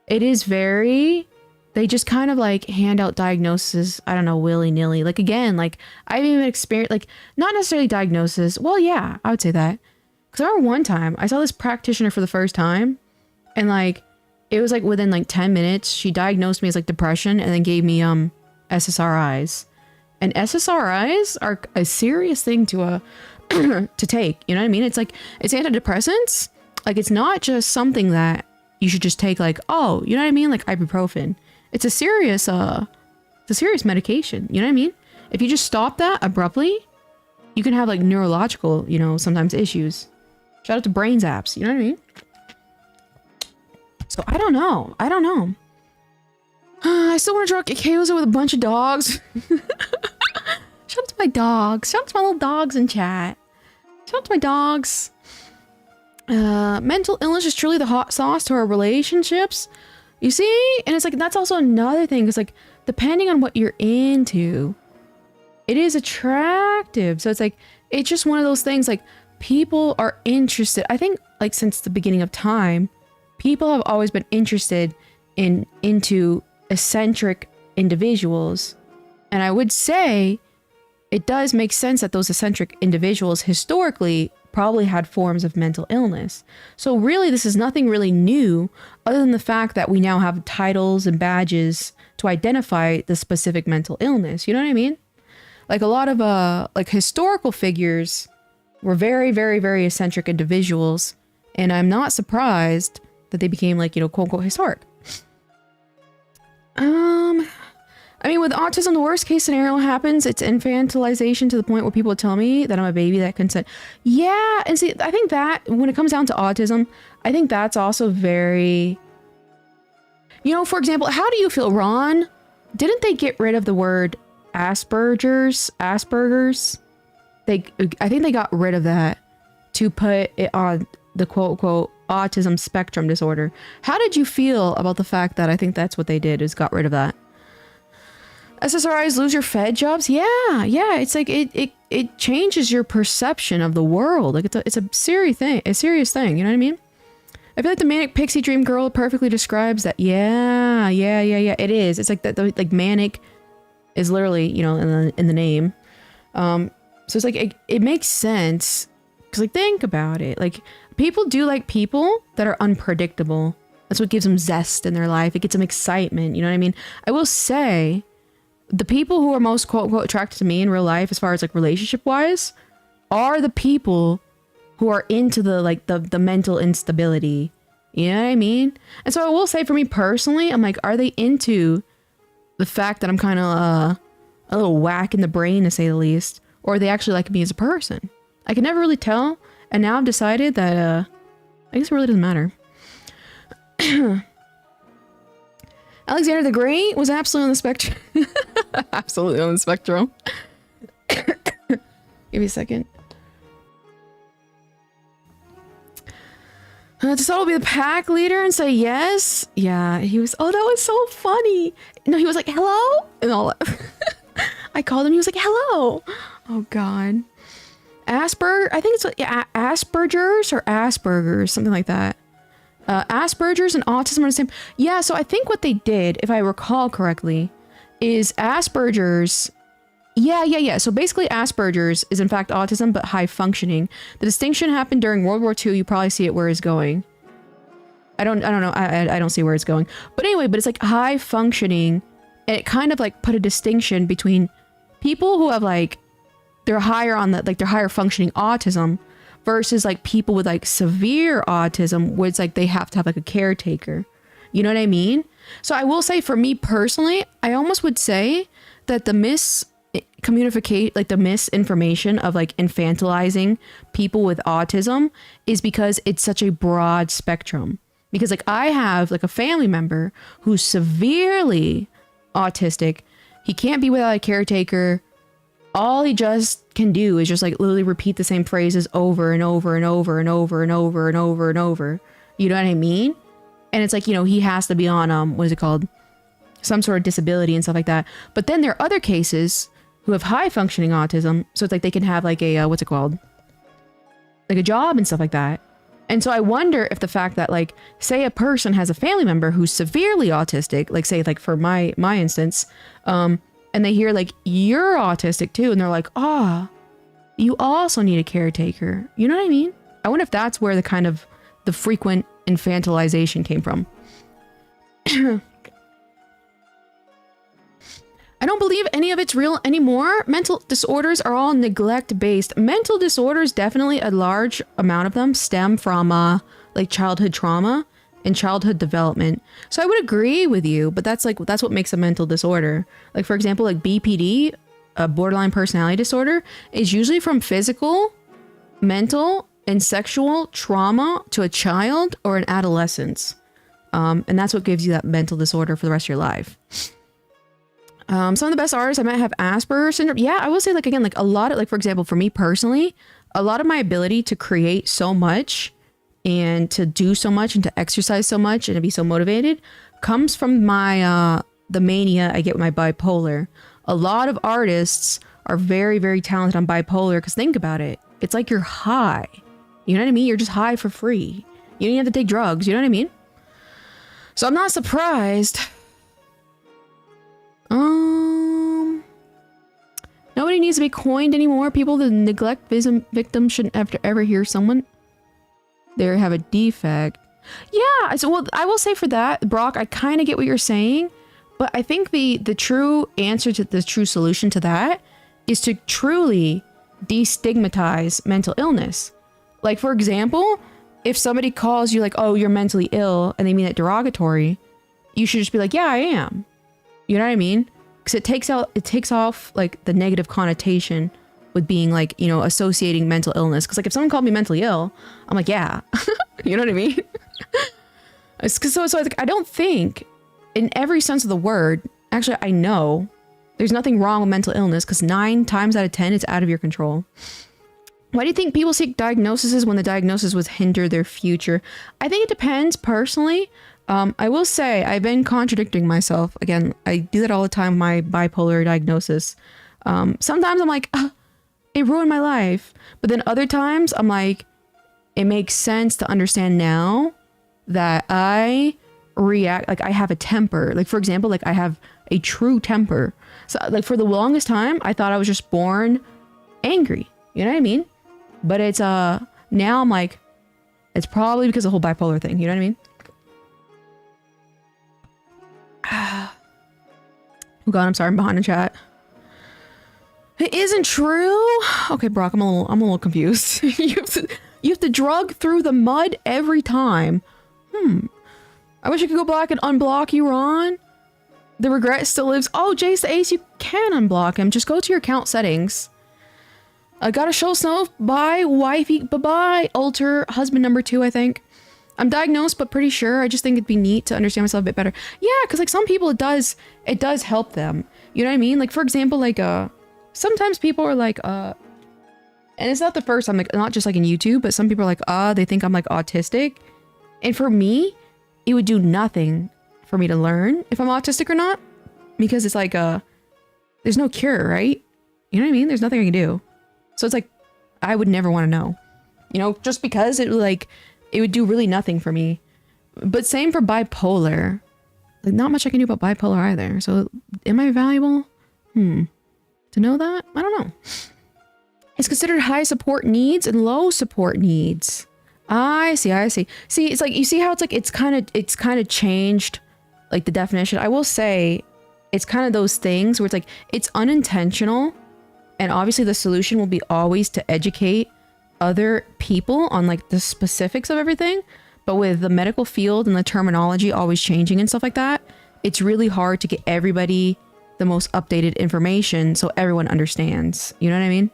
it is very, they just kind of like hand out diagnoses, I don't know, willy-nilly. Like again, like I've even experienced, like not necessarily diagnosis. Well, yeah, I would say that. Because I remember one time I saw this practitioner for the first time, and like it was like within like 10 minutes, she diagnosed me as like depression and then gave me SSRIs. And SSRIs are a serious thing to to take, you know what I mean? It's like, it's antidepressants. Like it's not just something that you should just take like, oh, you know what I mean? Like ibuprofen. It's a serious medication, you know what I mean? If you just stop that abruptly, you can have like neurological, you know, sometimes issues. Shout out to brain zaps, you know what I mean? So I don't know. I don't know. I still want to draw Kaosa with a bunch of dogs. Shout out to my dogs. Shout out to my little dogs in chat. Shout out to my dogs. Mental illness is truly the hot sauce to our relationships. You see? And it's like, that's also another thing. Because like, depending on what you're into, it is attractive. So it's like, it's just one of those things like people are interested. I think like since the beginning of time, people have always been interested into eccentric individuals. And I would say it does make sense that those eccentric individuals historically probably had forms of mental illness. So really, this is nothing really new other than the fact that we now have titles and badges to identify the specific mental illness. You know what I mean? Like a lot of like historical figures were very, very, very eccentric individuals. And I'm not surprised that they became like, you know, quote unquote historic. I mean, with autism, the worst case scenario happens. It's infantilization to the point where people tell me that I'm a baby that consent. Yeah, and see, I think that when it comes down to autism, I think that's also very... You know, for example, how do you feel, Ron? Didn't they get rid of the word Asperger's? I think they got rid of that to put it on the quote-unquote autism spectrum disorder. How did you feel about the fact that I think that's what they did, is got rid of that? SSRIs lose your Fed jobs? Yeah. It's like it changes your perception of the world. Like it's a serious thing. You know what I mean? I feel like the manic pixie dream girl perfectly describes that. Yeah. It is. It's like that. Like manic is literally, you know, in the name. So it's like it makes sense because like think about it. Like people do like people that are unpredictable. That's what gives them zest in their life. It gets them excitement. You know what I mean? I will say, the people who are most quote unquote attracted to me in real life, as far as like relationship wise, are the people who are into the like the mental instability. You know what I mean? And so I will say for me personally, I'm like, are they into the fact that I'm kind of a little whack in the brain, to say the least, or are they actually like me as a person? I can never really tell. And now I've decided that I guess it really doesn't matter. Alexander the Great was absolutely on the spectrum. Absolutely on the spectrum. Give me a second. Tassaud will be the pack leader and say yes. Yeah, he was. Oh, that was so funny. No, he was like, hello? And all that. I called him. He was like, hello. Oh, God. Asperger. I think it's Asperger's or Asperger's, something like that. Asperger's and autism are the same. Yeah, so I think what they did, if I recall correctly, is Asperger's. Yeah. So basically Asperger's is in fact autism, but high functioning. The distinction happened during World War II. You probably see it where it's going. I don't know. I don't see where it's going. But anyway, but it's like high functioning. And it kind of like put a distinction between people who have like, they're higher on the, like they're higher functioning autism versus like people with like severe autism where it's like they have to have like a caretaker. You know what I mean? So I will say for me personally, I almost would say that the misinformation of like infantilizing people with autism is because it's such a broad spectrum. Because like I have like a family member who's severely autistic. He can't be without a caretaker. All he just can do is just like literally repeat the same phrases over and over and over and over and over and over and over. You know what I mean? And it's like, you know, he has to be on, what is it called? Some sort of disability and stuff like that. But then there are other cases who have high functioning autism. So it's like they can have like a, what's it called? Like a job and stuff like that. And so I wonder if the fact that like, say a person has a family member who's severely autistic, like say like for my instance, and they hear like, you're autistic too. And they're like, you also need a caretaker. You know what I mean? I wonder if that's where the kind of the frequent infantilization came from. I don't believe any of it's real anymore. Mental disorders are all neglect based. Mental disorders, definitely a large amount of them stem from like childhood trauma and childhood development. So I would agree with you, but that's what makes a mental disorder. Like for example, like BPD, a borderline personality disorder is usually from physical, mental, and sexual trauma to a child or an adolescence. And that's what gives you that mental disorder for the rest of your life. Some of the best artists I might have Asperger's syndrome. Yeah, I will say, like, again, like a lot of, like, for example, for me personally, a lot of my ability to create so much and to do so much and to exercise so much and to be so motivated comes from my, the mania I get with my bipolar. A lot of artists are very, very talented on bipolar because think about it. It's like you're high. You know what I mean? You're just high for free. You don't even have to take drugs. You know what I mean? So I'm not surprised. Nobody needs to be coined anymore. People that neglect victims shouldn't have to ever hear someone there have a defect. Yeah, so well, I will say for that, Brock, I kind of get what you're saying, but I think the true answer to the true solution to that is to truly destigmatize mental illness. Like, for example, if somebody calls you like, oh, you're mentally ill, and they mean it derogatory, you should just be like, yeah, I am. You know what I mean? Because it takes off like the negative connotation with being like, you know, associating mental illness. Because like if someone called me mentally ill, I'm like, yeah. You know what I mean? So I don't think in every sense of the word, actually, I know there's nothing wrong with mental illness because 9 times out of 10, it's out of your control. Why do you think people seek diagnoses when the diagnosis would hinder their future? I think it depends personally. I will say I've been contradicting myself. Again, I do that all the time with my bipolar diagnosis. Sometimes I'm like, it ruined my life. But then other times I'm like, it makes sense to understand now that I react, like I have a temper. Like for example, like I have a true temper. So like for the longest time, I thought I was just born angry. You know what I mean? But it's, now I'm like, it's probably because of the whole bipolar thing. You know what I mean? Oh God, I'm sorry, I'm behind the chat. It isn't true. Okay, Brock, I'm a little confused. you have to drug through the mud every time. I wish I could go back and unblock you, Ron. The regret still lives. Oh, Jace the Ace, you can unblock him. Just go to your account settings. I got a show snow. Bye, wifey. Bye-bye. Alter, husband number 2, I think. I'm diagnosed, but pretty sure. I just think it'd be neat to understand myself a bit better. Yeah, because like some people, it does help them. You know what I mean? Like for example, like sometimes people are like and it's not the first time, like not just like in YouTube, but some people are like they think I'm like autistic, and for me, it would do nothing for me to learn if I'm autistic or not, because it's like there's no cure, right? You know what I mean? There's nothing I can do, so it's like I would never want to know, you know, just because it would do really nothing for me. But same for bipolar. Like not much I can do about bipolar either. So am I valuable? To know that? I don't know. It's considered high support needs and low support needs. I see. See, it's like, you see how it's like, it's kind of changed like the definition. I will say it's kind of those things where it's like, it's unintentional. And obviously the solution will be always to educate other people on like the specifics of everything, but with the medical field and the terminology always changing and stuff like that, it's really hard to get everybody the most updated information so everyone understands. You know what I mean?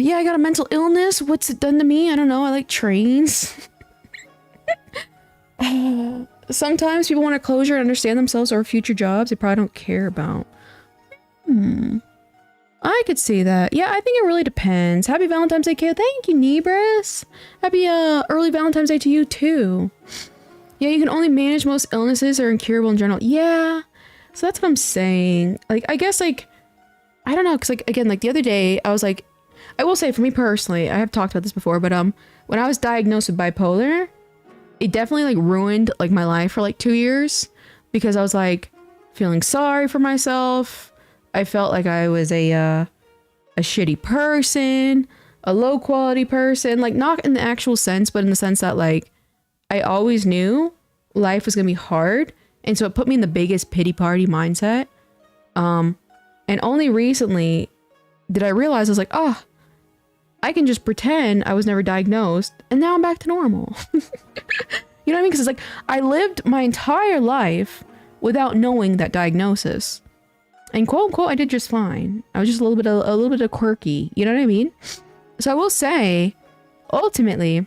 Yeah, I got a mental illness. What's it done to me? I don't know. I like trains. Sometimes people want a closure and understand themselves or future jobs they probably don't care about. I could see that. Yeah, I think it really depends. Happy Valentine's Day, kid. Thank you, Nebris. Happy early Valentine's Day to you, too. Yeah, you can only manage most illnesses or incurable in general. Yeah, so that's what I'm saying. Like, I guess, like, I don't know, because, like, again, like, the other day, I was like, I will say, for me personally, I have talked about this before, but when I was diagnosed with bipolar, it definitely, like, ruined, like, my life for, like, 2 years, because I was, like, feeling sorry for myself. I felt like I was a shitty person, a low quality person, like not in the actual sense, but in the sense that like I always knew life was gonna be hard, and so it put me in the biggest pity party mindset. And only recently did I realize I was like, oh, I can just pretend I was never diagnosed, and now I'm back to normal. You know what I mean? Because it's like I lived my entire life without knowing that diagnosis. And quote unquote, I did just fine. I was just a little bit of quirky. You know what I mean? So I will say, ultimately,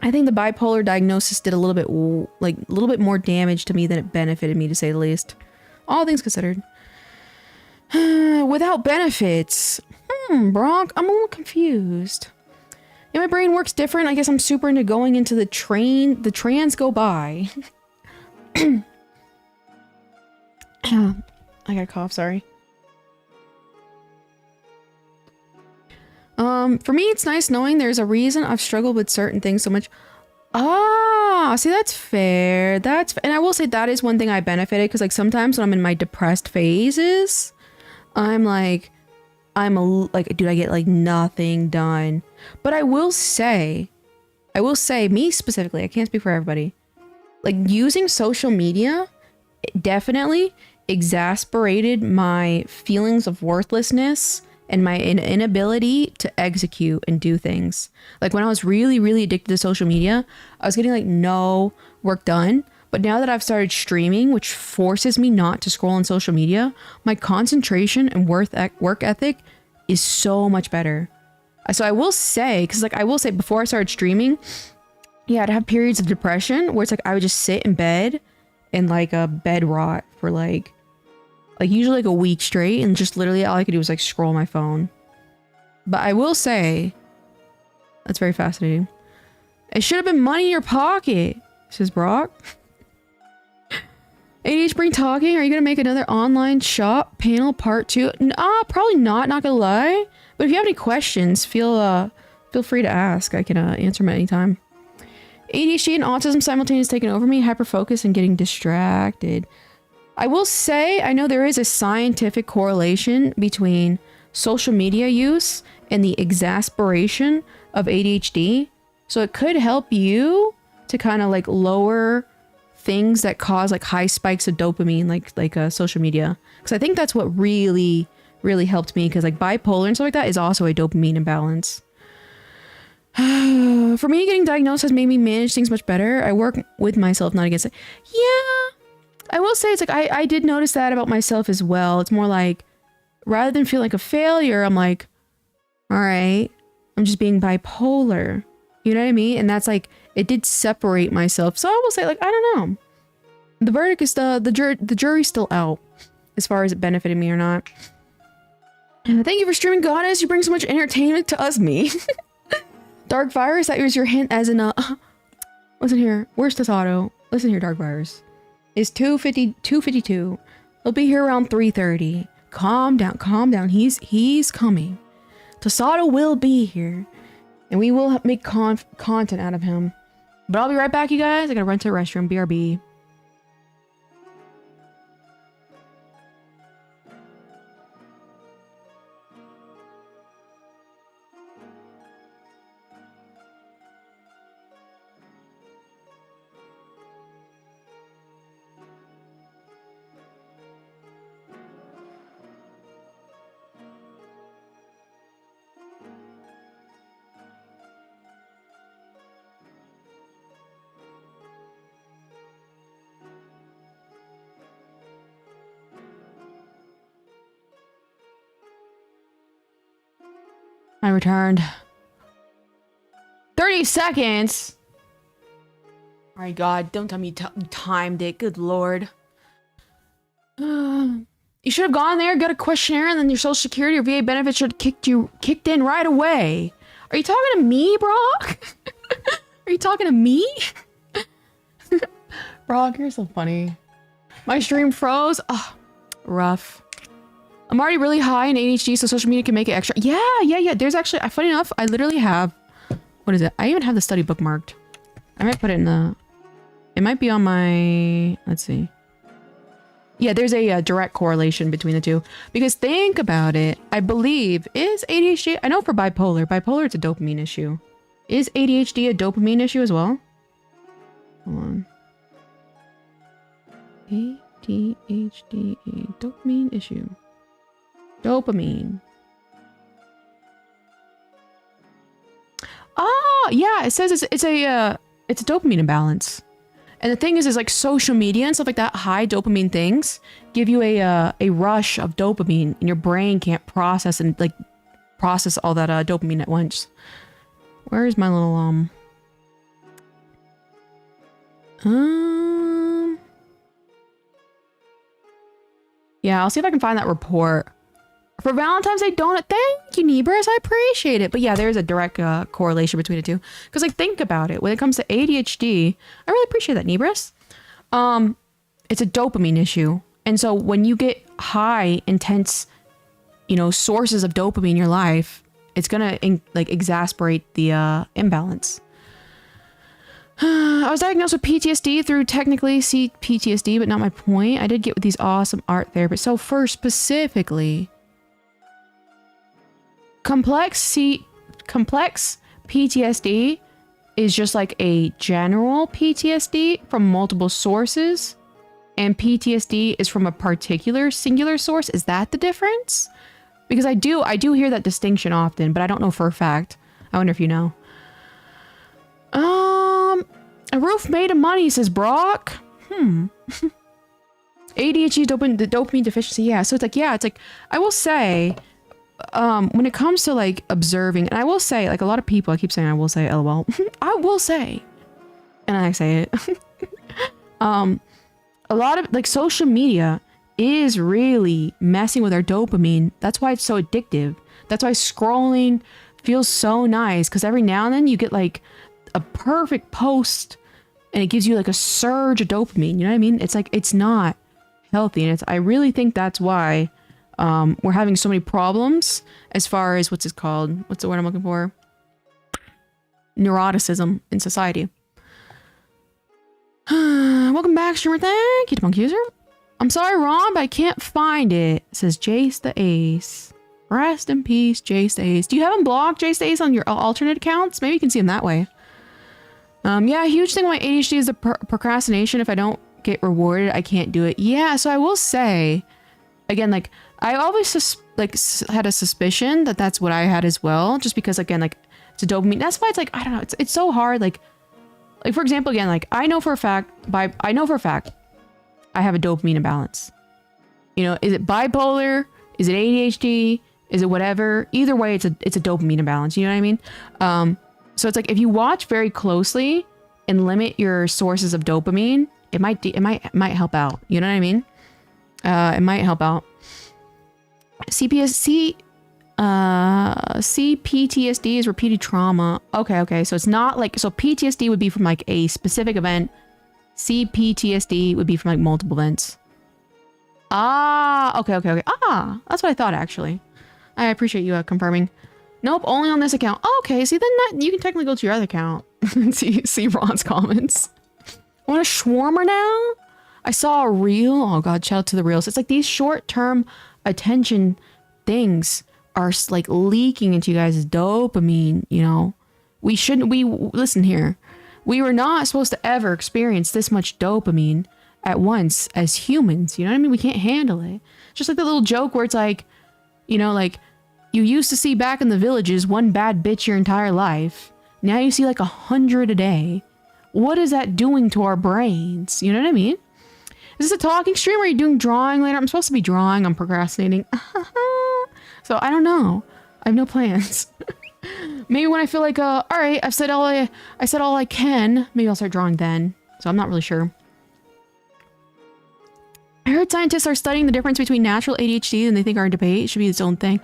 I think the bipolar diagnosis did a little bit more damage to me than it benefited me, to say the least. All things considered. Without benefits. Brock, I'm a little confused. Yeah, my brain works different. I guess I'm super into going into the trans go by. I got a cough, sorry. For me, it's nice knowing there's a reason I've struggled with certain things so much. Ah, see, that's fair. And I will say that is one thing I benefited, because like sometimes when I'm in my depressed phases, I'm like, dude, I get like nothing done. But I will say, me specifically, I can't speak for everybody. Like using social media, it definitely exasperated my feelings of worthlessness and my inability to execute and do things. Like when I was really, really addicted to social media, I was getting like no work done. But now that I've started streaming, which forces me not to scroll on social media, my concentration and work ethic is so much better. So I will say, before I started streaming, yeah, I'd have periods of depression where it's like I would just sit in bed and like a bed rot for like usually like a week straight, and just literally all I could do was like scroll my phone. But I will say, that's very fascinating. It should have been money in your pocket, says Brock. ADH Brain talking. Are you gonna make another online shop panel part 2? Probably not. Not gonna lie. But if you have any questions, feel free to ask. I can answer them at any time. ADHD and autism simultaneously taking over me, hyperfocus and getting distracted. I will say, I know there is a scientific correlation between social media use and the exasperation of ADHD. So it could help you to kind of like lower things that cause like high spikes of dopamine, like social media. Because I think that's what really, really helped me. Because like bipolar and stuff like that is also a dopamine imbalance. For me, getting diagnosed has made me manage things much better. I work with myself, not against it. Yeah, I will say it's like I did notice that about myself as well. It's more like, rather than feel like a failure, I'm like, all right, I'm just being bipolar. You know what I mean? And that's like, it did separate myself. So I will say, like, I don't know. The verdict is the jury's still out as far as it benefited me or not. Thank you for streaming, Goddess. You bring so much entertainment to us, me. Dark Virus, that was your hint as in listen here. Where's Tasato? Listen here, Dark Virus. It's 2:52. He'll be here around 3:30. Calm down. He's coming. Tasato will be here. And we will make content out of him. But I'll be right back, you guys. I gotta run to the restroom. BRB. I returned. 30 seconds! My God, don't tell me you timed it. Good Lord. You should have gone there, got a questionnaire, and then your social security or VA benefits should have kicked in right away. Are you talking to me, Brock? Are you talking to me? Brock, you're so funny. My stream froze. Oh, rough. I'm already really high in ADHD, so social media can make it extra. Yeah. There's actually, funny enough, I literally have, what is it? I even have the study bookmarked. I might put it in the, it might be on my, let's see. Yeah, there's a direct correlation between the two. Because think about it, I believe, is ADHD, I know for bipolar it's a dopamine issue. Is ADHD a dopamine issue as well? Hold on. ADHD, a dopamine issue. Dopamine. Oh, yeah, it says it's a dopamine imbalance. And the thing is like social media and stuff like that, high dopamine things give you a rush of dopamine, and your brain can't process all that dopamine at once. Where is my little yeah, I'll see if I can find that report. For Valentine's Day donut, thank you, Nebris. I appreciate it. But yeah, there's a direct correlation between the two. Because like, think about it. When it comes to ADHD, I really appreciate that, Nebris. It's a dopamine issue. And so when you get high, intense, sources of dopamine in your life, it's gonna exacerbate the imbalance. I was diagnosed with PTSD through technically PTSD, but not my point. I did get with these awesome art therapists. So first, specifically, complex PTSD is just like a general PTSD from multiple sources, and PTSD is from a particular singular source. Is that the difference? Because I do hear that distinction often, but I don't know for a fact. I wonder if you know. A roof made of money, says Brock. ADHD, the dopamine deficiency. Yeah, so it's like I will say, when it comes to like observing, and I will say, like, a lot of people, I keep saying I will say, LOL. I will say, and I say it. A lot of like social media is really messing with our dopamine. That's why it's so addictive. That's why scrolling feels so nice, because every now and then you get like a perfect post and it gives you like a surge of dopamine. You know what I mean? It's like, it's not healthy. And I really think that's why we're having so many problems as far as what's the word I'm looking for? Neuroticism in society. Welcome back, streamer. Thank you to Punk User. I'm sorry, Ron, but I can't find it. It says Jace the Ace. Rest in peace, Jace the Ace. Do you have him blocked, Jace the Ace, on your alternate accounts? Maybe you can see him that way. Yeah, a huge thing with my ADHD is the procrastination. If I don't get rewarded, I can't do it. Yeah, so I will say, again, like, I always had a suspicion that that's what I had as well, just because, again, like, it's a dopamine. That's why it's like, I don't know, it's so hard. Like for example, again, like, I know for a fact I have a dopamine imbalance. Is it bipolar? Is it ADHD? Is it whatever? Either way, it's a dopamine imbalance. You know what I mean? So it's like, if you watch very closely and limit your sources of dopamine, it might help out. You know what I mean? It might help out. CPTSD is repeated trauma. Okay. So it's not like, so PTSD would be from like a specific event. CPTSD would be from like multiple events. Okay. That's what I thought, actually. I appreciate you confirming. Nope, only on this account. Okay, see, then you can technically go to your other account and see Ron's comments. I want a shawarma now? I saw a reel. Oh god, shout out to the reels. It's like these short-term attention things are like leaking into you guys' dopamine, listen here. We were not supposed to ever experience this much dopamine at once as humans. You know what I mean? We can't handle it. Just like the little joke where it's like, like, you used to see back in the villages one bad bitch your entire life. Now you see like 100 a day. What is that doing to our brains? You know what I mean? Is this a talking stream or are you doing drawing later? I'm supposed to be drawing. I'm procrastinating. So I don't know. I have no plans. Maybe when I feel like, all right, I said all I can. Maybe I'll start drawing then. So I'm not really sure. I heard scientists are studying the difference between natural ADHD and they think our debate should be its own thing.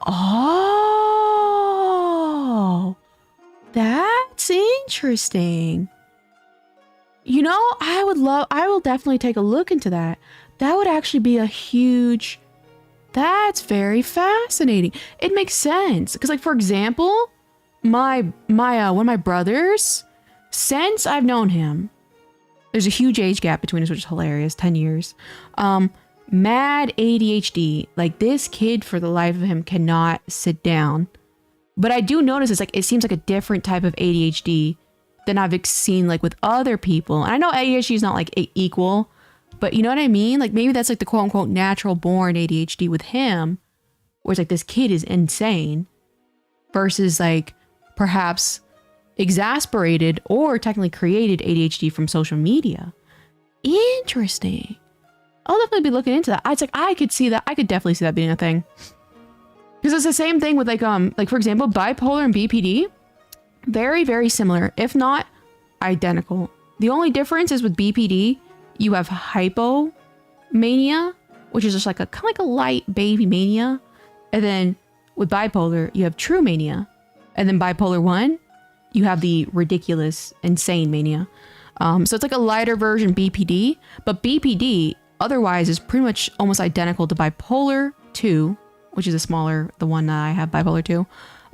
Oh, that's interesting. I will definitely take a look into that. That would actually be that's very fascinating. It makes sense. Because like, for example, my one of my brothers, since I've known him, there's a huge age gap between us, which is hilarious, 10 years. Mad ADHD. Like, this kid, for the life of him, cannot sit down. But I do notice it's like, it seems like a different type of ADHD than I've seen like with other people. And I know ADHD is not like equal, but you know what I mean? Like, maybe that's like the quote unquote natural born ADHD with him, where it's like, this kid is insane, versus like perhaps exasperated or technically created ADHD from social media. Interesting. I'll definitely be looking into that. It's like, I could see that. I could definitely see that being a thing. Because it's the same thing with like for example, bipolar and BPD. Very, very similar, if not identical. The only difference is with BPD, you have hypomania, which is just like kind of like a light baby mania. And then with bipolar, you have true mania. And then bipolar 1, you have the ridiculous, insane mania. So it's like a lighter version BPD, but BPD otherwise is pretty much almost identical to bipolar 2, which is the one that I have, bipolar 2.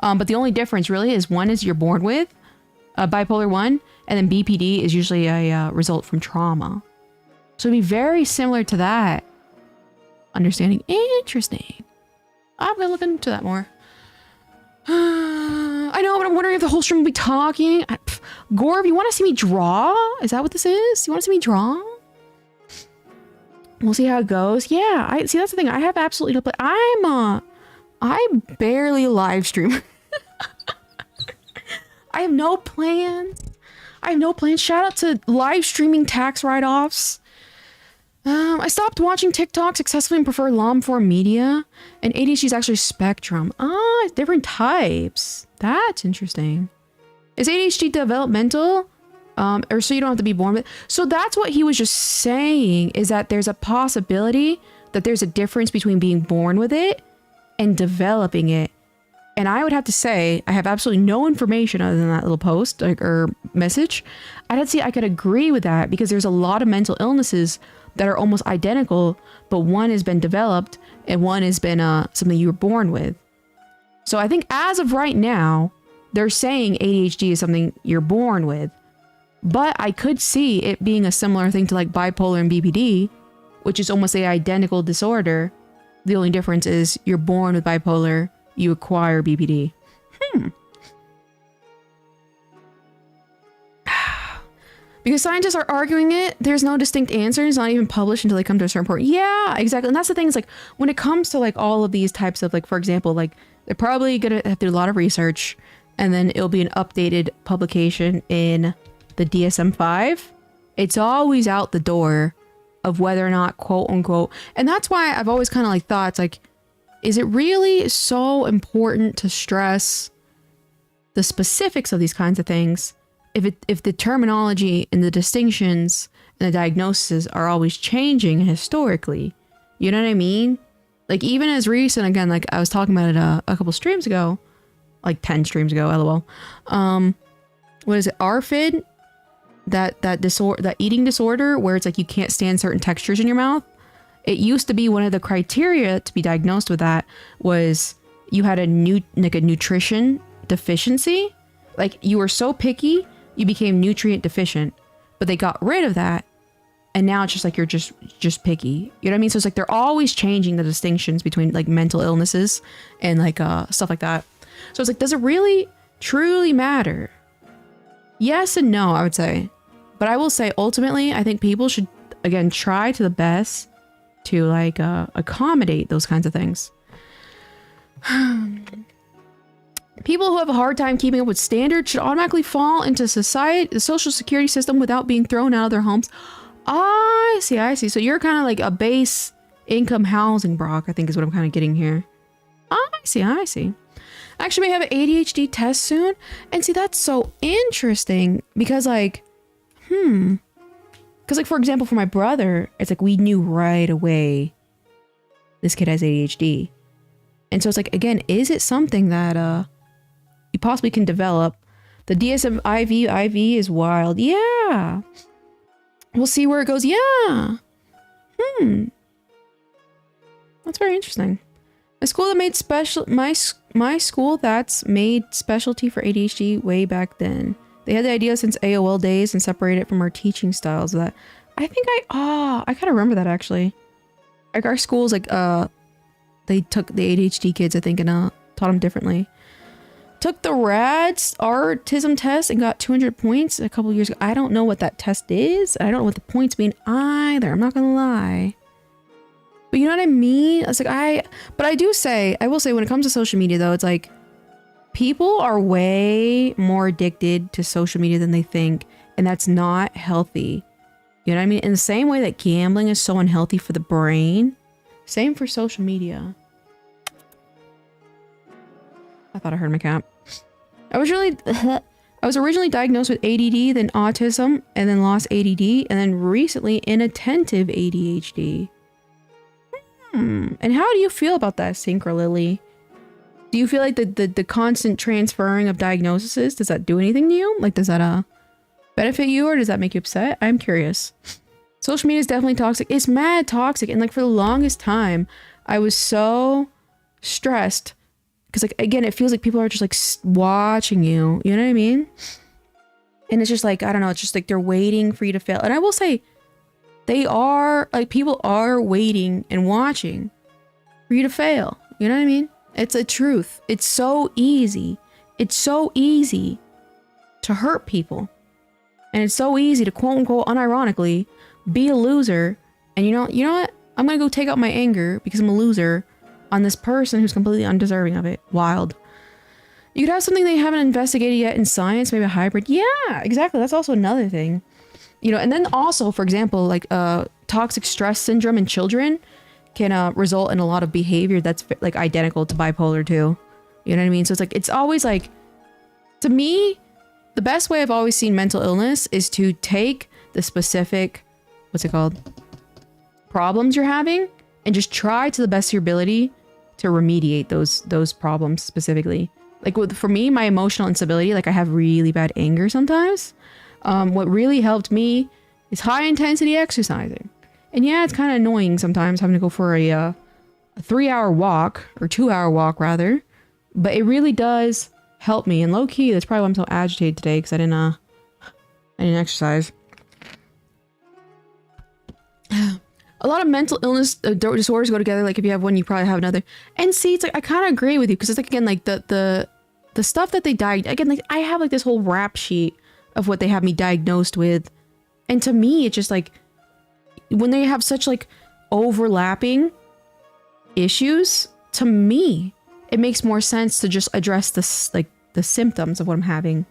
But the only difference really is one is you're born with bipolar 1, and then BPD is usually a result from trauma. So it'd be very similar to that understanding. Interesting. I'm gonna look into that more. I know, but I'm wondering if the whole stream will be talking. Gorb, you want to see me draw? Is that what this is? You want to see me draw? We'll see how it goes. Yeah, I see. That's the thing. I have absolutely no plan. I barely live stream. I have no plans. Shout out to live streaming tax write-offs. I stopped watching TikTok successfully and prefer long-form media. And ADHD is actually spectrum. Ah, different types. That's interesting. Is ADHD developmental? Or so you don't have to be born with? So that's what he was just saying, is that there's a possibility that there's a difference between being born with it and developing it. And I would have to say, I have absolutely no information other than that little post or message. I could agree with that, because there's a lot of mental illnesses that are almost identical, but one has been developed and one has been something you were born with. So I think as of right now, they're saying ADHD is something you're born with, but I could see it being a similar thing to like bipolar and BPD, which is almost an identical disorder. The only difference is you're born with bipolar, you acquire BPD. Because scientists are arguing it, there's no distinct answer. It's not even published until they come to a certain point. Yeah, exactly. And that's the thing, is like when it comes to like all of these types of like, for example, like they're probably gonna have to do a lot of research, and then it'll be an updated publication in the DSM-5. It's always out the door of whether or not, quote unquote. And that's why I've always kind of like thought, it's like, is it really so important to stress the specifics of these kinds of things if the terminology and the distinctions and the diagnoses are always changing historically? You know what I mean? Like even as recent, again, like I was talking about it a couple streams ago, like 10 streams ago, lol. What is it? ARFID? That eating disorder where it's like you can't stand certain textures in your mouth. It used to be one of the criteria to be diagnosed with that was you had a nutrition deficiency. Like you were so picky, you became nutrient deficient, but they got rid of that. And now it's just like, you're just picky. You know what I mean? So it's like, they're always changing the distinctions between like mental illnesses and like, stuff like that. So it's like, does it really truly matter? Yes and no, I would say. But I will say, ultimately, I think people should, again, try to the best to like accommodate those kinds of things. People who have a hard time keeping up with standards should automatically fall into the social security system without being thrown out of their homes. I see. So you're kind of like a base income housing, Brock, I think is what I'm kind of getting here. I see. Actually, we have an ADHD test soon. And see, that's so interesting because like, because like, for example, for my brother, it's like we knew right away this kid has ADHD. And so it's like, again, is it something that you possibly can develop? The DSM-IV is wild. Yeah. We'll see where it goes. Yeah. That's very interesting. My school that made my school that's made specialty for ADHD way back then. They had the idea since AOL days and separated it from our teaching styles. That I think I kind of remember that actually. Like our schools, like they took the ADHD kids, I think, and taught them differently. Took the RADS autism test and got 200 points a couple years ago. I don't know what that test is. I don't know what the points mean either. I'm not gonna lie. But you know what I mean? It's like but I will say when it comes to social media though, it's like people are way more addicted to social media than they think, and that's not healthy. You know what I mean? In the same way that gambling is so unhealthy for the brain, same for social media. I thought I heard my cat. I was originally diagnosed with ADD, then autism, and then lost ADD, and then recently inattentive ADHD. And how do you feel about that, Synchro Lily? Do you feel like the constant transferring of diagnoses, does that do anything to you? Like, does that benefit you, or does that make you upset? I'm curious. Social media is definitely toxic. It's mad toxic, and like for the longest time, I was so stressed because, like, again, it feels like people are just like watching you. You know what I mean? And it's just like, I don't know. It's just like they're waiting for you to fail. And I will say, they are, like, people are waiting and watching for you to fail. You know what I mean? It's a truth. It's so easy. It's so easy to hurt people. And it's so easy to, quote unquote, unironically, be a loser. And you know what? I'm going to go take out my anger because I'm a loser on this person who's completely undeserving of it. Wild. You could have something they haven't investigated yet in science, maybe a hybrid. Yeah, exactly. That's also another thing. You know, and then also, for example, like toxic stress syndrome in children can result in a lot of behavior that's like identical to bipolar too. You know what I mean? So it's like, it's always like, to me, the best way I've always seen mental illness is to take the specific, what's it called, problems you're having, and just try to the best of your ability to remediate those problems specifically. Like for me, my emotional instability, like I have really bad anger sometimes. What really helped me is high intensity exercising. And yeah, it's kind of annoying sometimes having to go for a 3-hour walk, or 2-hour walk rather, but it really does help me. And low key, that's probably why I'm so agitated today, because I didn't exercise. A lot of mental illness disorders go together. Like if you have one, you probably have another. And see, it's like, I kind of agree with you, because it's like, again, like the stuff that they died, again, like I have like this whole rap sheet of what they have me diagnosed with. And to me, it's just like, when they have such like overlapping issues, to me, it makes more sense to just address this, like the symptoms of what I'm having.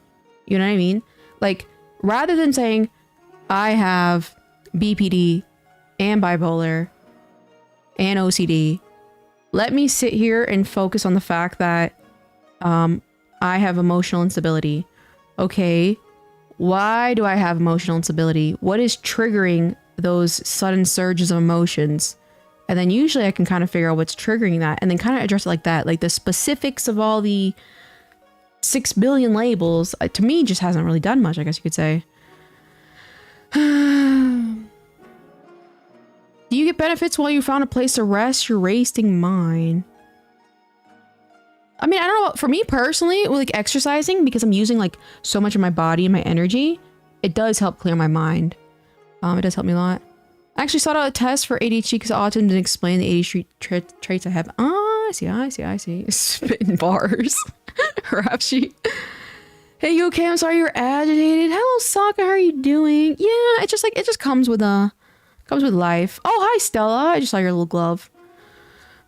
You know what I mean? Like, rather than saying, I have BPD and bipolar and OCD, let me sit here and focus on the fact that I have emotional instability. Okay, why do I have emotional instability? What is triggering those sudden surges of emotions? And then usually I can kind of figure out what's triggering that, and then kind of address it like that. Like the specifics of all the 6 billion labels, to me, just hasn't really done much, I guess you could say. Do you get benefits while you found a place to rest your racing mind? I mean, I don't know. For me personally, like exercising, because I'm using like so much of my body and my energy, it does help clear my mind. It does help me a lot. I actually sought out a test for ADHD because autism didn't explain the ADHD traits I have. I see. Spitting bars. Rap sheet. Hey, you okay? I'm sorry you're agitated. Hello, Sokka. How are you doing? Yeah, it just comes with life. Oh, hi, Stella. I just saw your little glove.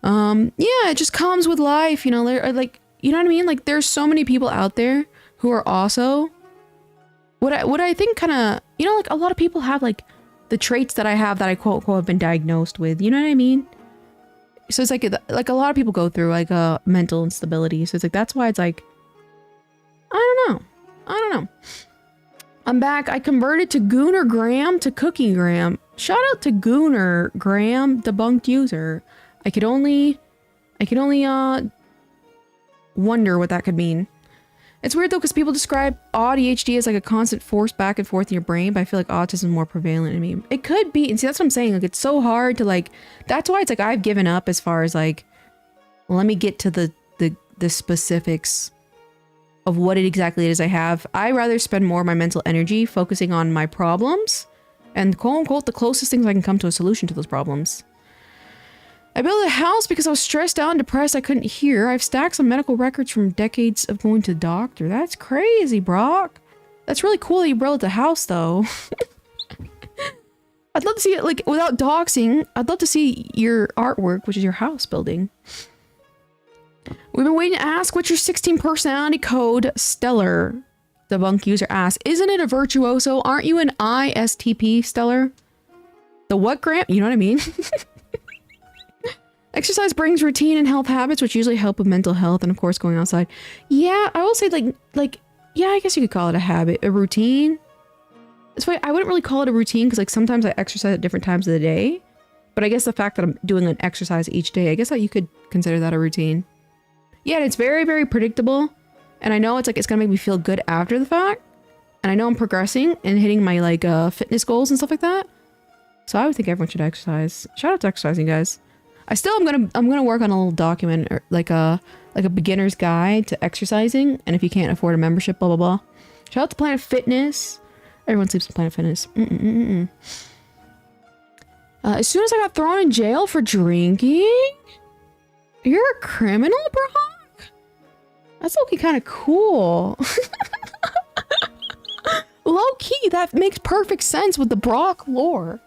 Yeah, it just comes with life, you know, like, you know what I mean? Like, there's so many people out there who are also, what I think kind of, you know, like a lot of people have like the traits that I have that I quote unquote have been diagnosed with, you know what I mean? So it's like a lot of people go through like a mental instability. So it's like, that's why it's like, I don't know. I'm back. I converted to Gooner Graham to Cookie Graham. Shout out to Gooner Graham, debunked user. I could only wonder what that could mean. It's weird though, because people describe ADHD as like a constant force back and forth in your brain, but I feel like autism is more prevalent in me. It could be, and see, that's what I'm saying. Like, it's so hard to like, that's why it's like I've given up as far as like, let me get to the specifics of what it exactly is I have. I rather spend more of my mental energy focusing on my problems and quote unquote the closest things I can come to a solution to those problems. I built a house because I was stressed out and depressed. I couldn't hear. I've stacked some medical records from decades of going to the doctor. That's crazy, Brock. That's really cool that you built a house, though. I'd love to see it, like, without doxing. I'd love to see your artwork, which is your house building. We've been waiting to ask, what's your 16 personality code, Stellar? Debunk user asks, isn't it a virtuoso? Aren't you an ISTP, Stellar? The what, Grant? You know what I mean? Exercise brings routine and health habits, which usually help with mental health and, of course, going outside. Yeah, I will say, yeah, I guess you could call it a habit, a routine. It's funny, I wouldn't really call it a routine because, like, sometimes I exercise at different times of the day. But I guess the fact that I'm doing an exercise each day, I guess that you could consider that a routine. Yeah, and it's very, very predictable. And I know it's like, it's gonna make me feel good after the fact. And I know I'm progressing and hitting my, like, fitness goals and stuff like that. So I would think everyone should exercise. Shout out to exercising, guys. I'm gonna work on a little document, or like a beginner's guide to exercising. And if you can't afford a membership, blah, blah, blah. Shout out to Planet Fitness. Everyone sleeps in Planet Fitness. As soon as I got thrown in jail for drinking, you're a criminal, Brock? That's looking kind of cool. Low key, that makes perfect sense with the Brock lore.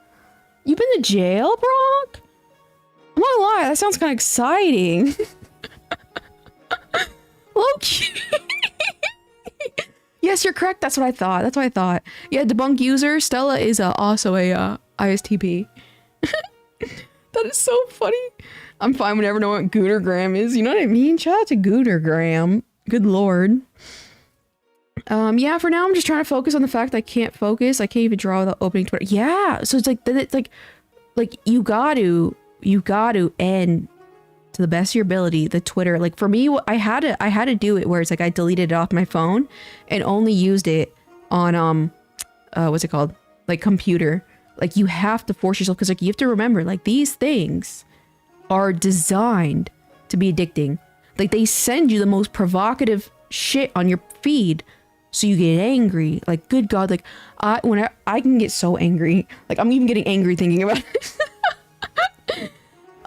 You've been to jail, Brock? I'm not gonna lie, that sounds kind of exciting. Low key. Yes, you're correct. That's what I thought. That's what I thought. Yeah, debunk user. Stella is also a ISTP. That is so funny. I'm fine with never knowing what Goodergram is. You know what I mean? Shout out to Goodergram. Good lord. Yeah, for now I'm just trying to focus on the fact that I can't focus. I can't even draw without opening Twitter. Yeah, so it's like you got to end to the best of your ability the Twitter. Like for me, I had to do it where it's like I deleted it off my phone and only used it on what's it called? Like computer. Like you have to force yourself, because like you have to remember, like these things are designed to be addicting. Like they send you the most provocative shit on your feed so you get angry. Like good god, like I can get so angry. Like I'm even getting angry thinking about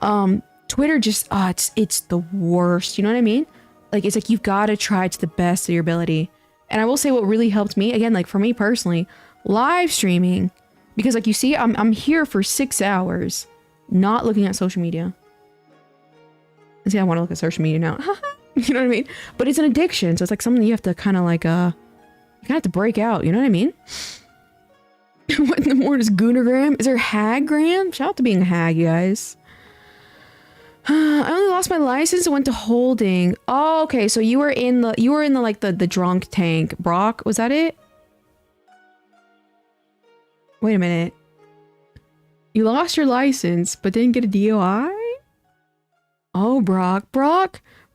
it. Twitter just it's the worst, you know what I mean? Like it's like you've got to try to the best of your ability. And I will say what really helped me, again, like for me personally, live streaming, because like you see I'm here for 6 hours not looking at social media. See, I want to look at social media now. You know what I mean? But it's an addiction, so it's like something you have to kind of like you kind of have to break out, you know what I mean? What in the morning is Goonergram? Is there Haggram? Shout out to being a hag, you guys. I only lost my license and went to holding. Oh, okay. So you were in the like the drunk tank. Brock, was that it? Wait a minute. You lost your license, but didn't get a DOI? Oh, Brock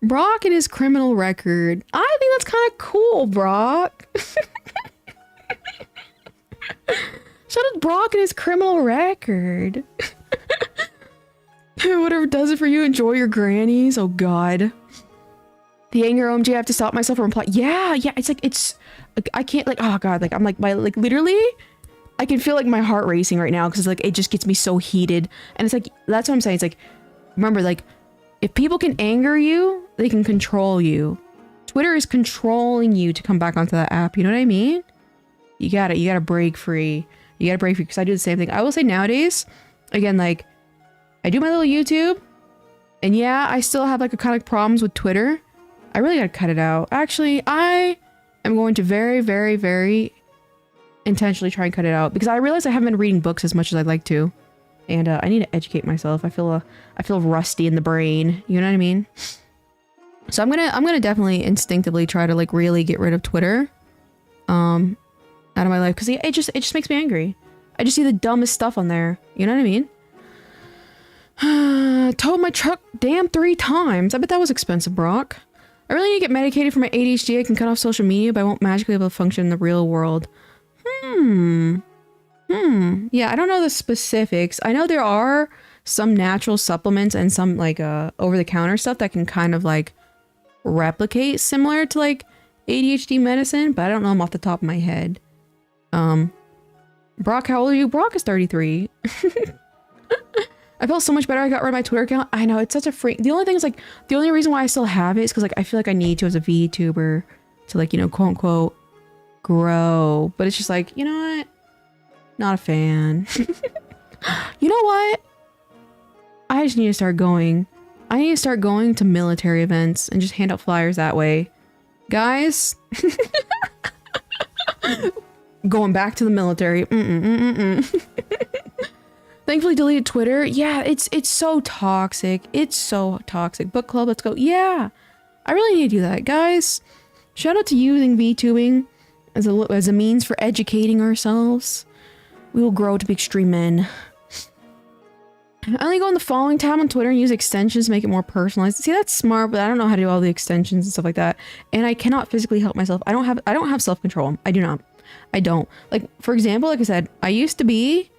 and his criminal record. I think that's kind of cool, Brock. Shout out to Brock and his criminal record. Whatever does it for you, enjoy your grannies. Oh god. The anger OMG, I have to stop myself from replying. Yeah, it's like, I can't like, oh god, like I'm like, literally, I can feel like my heart racing right now because like it just gets me so heated. And it's like, that's what I'm saying. It's like, remember, like, if people can anger you, they can control you. Twitter is controlling you to come back onto that app. You know what I mean? You gotta break free. You gotta break free, because I do the same thing. I will say nowadays, again, like, I do my little YouTube, and yeah, I still have like a kind of problems with Twitter. I really gotta cut it out. Actually, I am going to very, very, very intentionally try and cut it out, because I realize I haven't been reading books as much as I'd like to, and I need to educate myself. I feel rusty in the brain. You know what I mean? So I'm gonna definitely instinctively try to like really get rid of Twitter, out of my life, because it just makes me angry. I just see the dumbest stuff on there. You know what I mean? Towed my truck damn 3 times. I bet that was expensive, Brock. I really need to get medicated for my ADHD. I can cut off social media, but I won't magically be able to function in the real world. Yeah, I don't know the specifics. I know there are some natural supplements and some like over-the-counter stuff that can kind of like replicate similar to like ADHD medicine, but I don't know them off the top of my head. Brock, how old are you? Brock is 33. I felt so much better. I got rid of my Twitter account. I know, it's such a freak. The only thing is like, the only reason why I still have it is because like I feel like I need to as a VTuber to like, you know, quote unquote grow. But it's just like, you know what? Not a fan. You know what? I just need to start going I need to start going to military events and just hand out flyers that way. Guys, going back to the military. Thankfully deleted Twitter. Yeah, it's so toxic. It's so toxic. Book club, let's go. Yeah, I really need to do that. Guys, shout out to using VTubing as a means for educating ourselves. We will grow to be extreme men. I only go in the following tab on Twitter and use extensions to make it more personalized. See, that's smart, but I don't know how to do all the extensions and stuff like that. And I cannot physically help myself. I don't have self-control. I do not. I don't. Like, for example, like I said, I used to be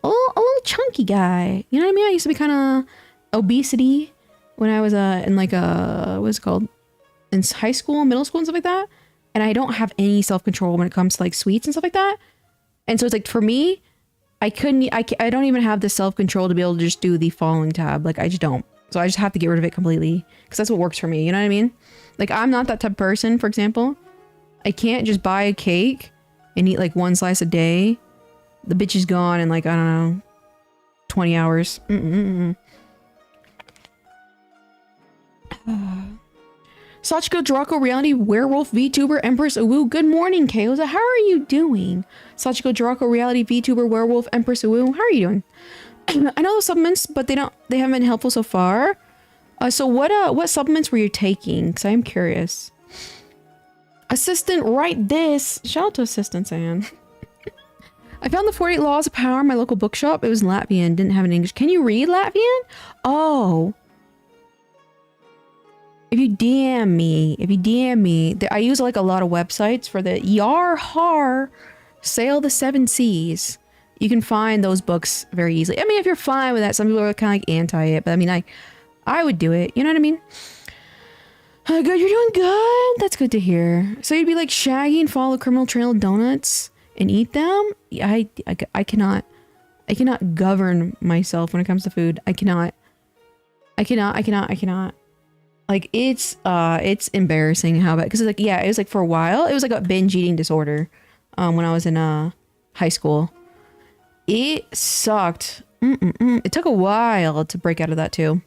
a little chunky guy. You know what I mean? I used to be kind of obesity when I was in like what's it called? In high school, middle school and stuff like that. And I don't have any self-control when it comes to like sweets and stuff like that. And so it's like, for me, I don't even have the self-control to be able to just do the following tab. Like, I just don't. So I just have to get rid of it completely because that's what works for me. You know what I mean? Like, I'm not that type of person, for example. I can't just buy a cake and eat like one slice a day. The bitch is gone in like, I don't know, 20 hours. Sachiko Draco Reality Werewolf VTuber Empress Uwu. Good morning, Kaoza. How are you doing? Sachiko Draco Reality VTuber Werewolf Empress Uwu. How are you doing? I know those supplements, but they haven't been helpful so far. So what supplements were you taking? Because I am curious. Assistant, write this. Shout out to Assistant, San. I found the 48 Laws of Power in my local bookshop. It was Latvian, didn't have an English. Can you read Latvian? Oh. If you DM me, I use like a lot of websites for the Yar Har Sail the Seven Seas. You can find those books very easily. I mean, if you're fine with that, some people are kind of like anti it, but I mean, I would do it. You know what I mean? Good, you're doing good. That's good to hear. So you'd be like Shaggy and follow the criminal trail of donuts and eat them? I cannot govern myself when it comes to food. I cannot. Like, it's embarrassing how bad, because like, yeah, it was like for a while, it was like a binge eating disorder when I was in high school. It sucked. It took a while to break out of that too.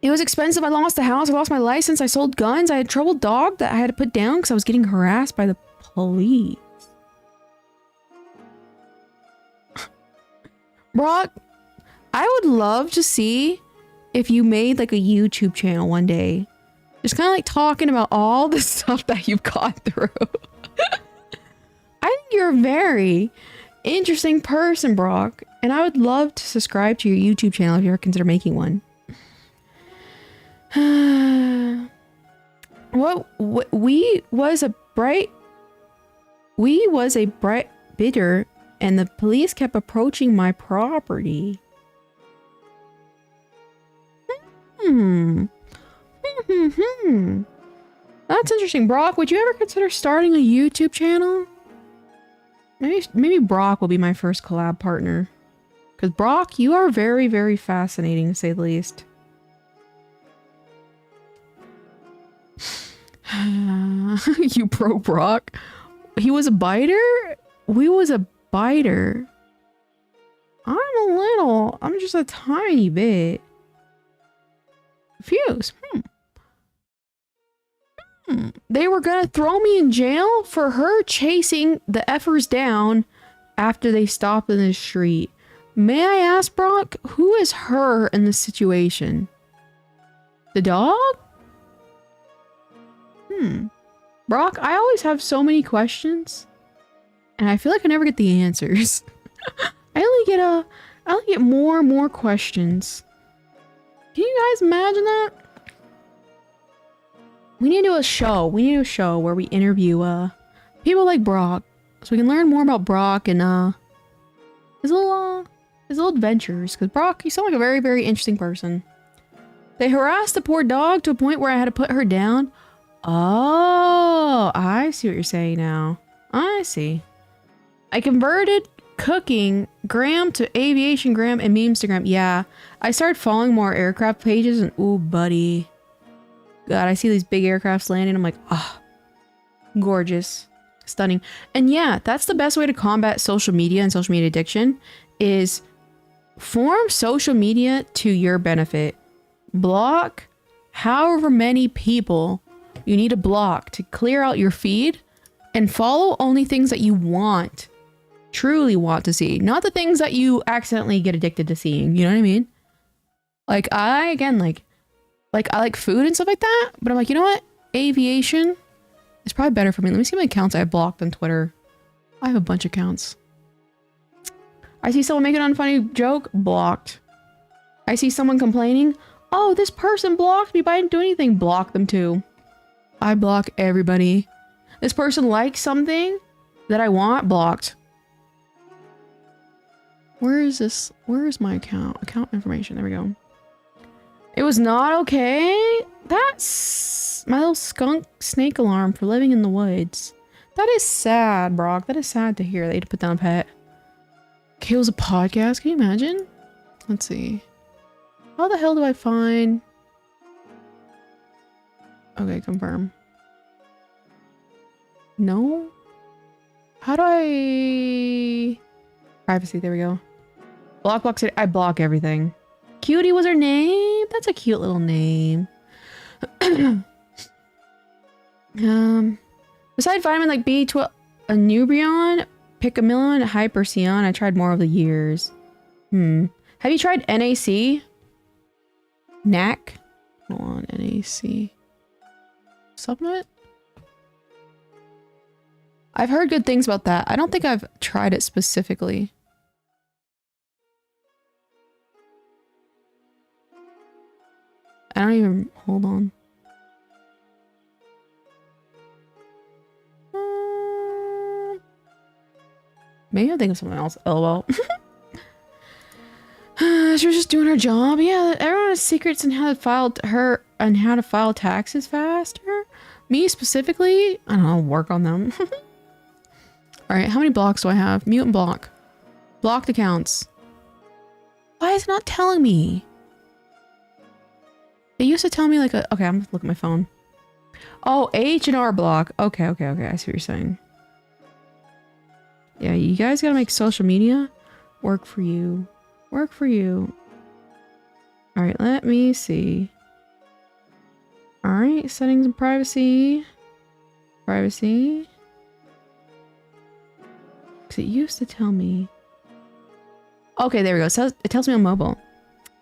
It was expensive. I lost the house. I lost my license. I sold guns. I had a troubled dog that I had to put down because I was getting harassed by the police. Brock, I would love to see if you made like a YouTube channel one day. Just kind of like talking about all the stuff that you've gone through. I think you're a very interesting person, Brock. And I would love to subscribe to your YouTube channel if you ever consider making one. We was a bright bidder and the police kept approaching my property. That's interesting. Brock, would you ever consider starting a YouTube channel? Maybe Brock will be my first collab partner. Because Brock, you are very, very fascinating to say the least. You pro Brock? He was a biter? We was a biter. I'm just a tiny bit. Fuse. They were gonna throw me in jail for her chasing the effers down after they stopped in the street. May I ask, Brock, who is her in this situation? The dog? Brock, I always have so many questions, and I feel like I never get the answers. I only get more and more questions. Can you guys imagine that? We need to do a show. We need to do a show where we interview people like Brock, so we can learn more about Brock and his little adventures. Because Brock, you sound like a very, very interesting person. They harassed the poor dog to a point where I had to put her down. Oh, I see what you're saying now. I see. I converted cooking gram to aviation gram and memestagram. Yeah, I started following more aircraft pages and ooh, buddy. God, I see these big aircrafts landing. I'm like, oh, gorgeous, stunning. And yeah, that's the best way to combat social media and social media addiction is form social media to your benefit. block however many people you need to block to clear out your feed and follow only things that you want, truly want to see, not the things that you accidentally get addicted to seeing. You know what I mean? Like I like food and stuff like that, but I'm like, you know what? Aviation is probably better for me. Let me see my accounts I have blocked on Twitter. I have a bunch of accounts. I see someone making an unfunny joke, blocked. I see someone complaining, oh, this person blocked me, but I didn't do anything, block them too. I block everybody. This person likes something that I want, blocked. Where is this? Where is my account? Account information, there we go. It was not okay. That's my little skunk snake alarm for living in the woods. That is sad, Brock. That is sad to hear. They had to put down a pet. Okay, it was a podcast. Can you imagine? Let's see. How the hell do I find... Okay, confirm. No? How do I... Privacy, there we go. Block City. I block everything. Cutie was her name? That's a cute little name. Besides vitamin like B12, Anubrion, Picamillon, Hypercion, I tried more over the years. Have you tried NAC? NAC? Hold on, NAC. Supplement? I've heard good things about that. I don't think I've tried it specifically. I don't even... Hold on. Maybe I think of something else. LOL. She was just doing her job. Yeah, everyone has secrets on how to file taxes faster. Me specifically, I don't know, work on them. Alright, how many blocks do I have? Mute and block. Blocked accounts. Why is it not telling me? It used to tell me like a... Okay, I'm gonna look at my phone. Oh, H&R block. Okay. I see what you're saying. Yeah, you guys gotta make social media work for you. Work for you. Alright, let me see. Alright, settings and privacy. Privacy. Because it used to tell me... Okay, there we go. So it tells me on mobile.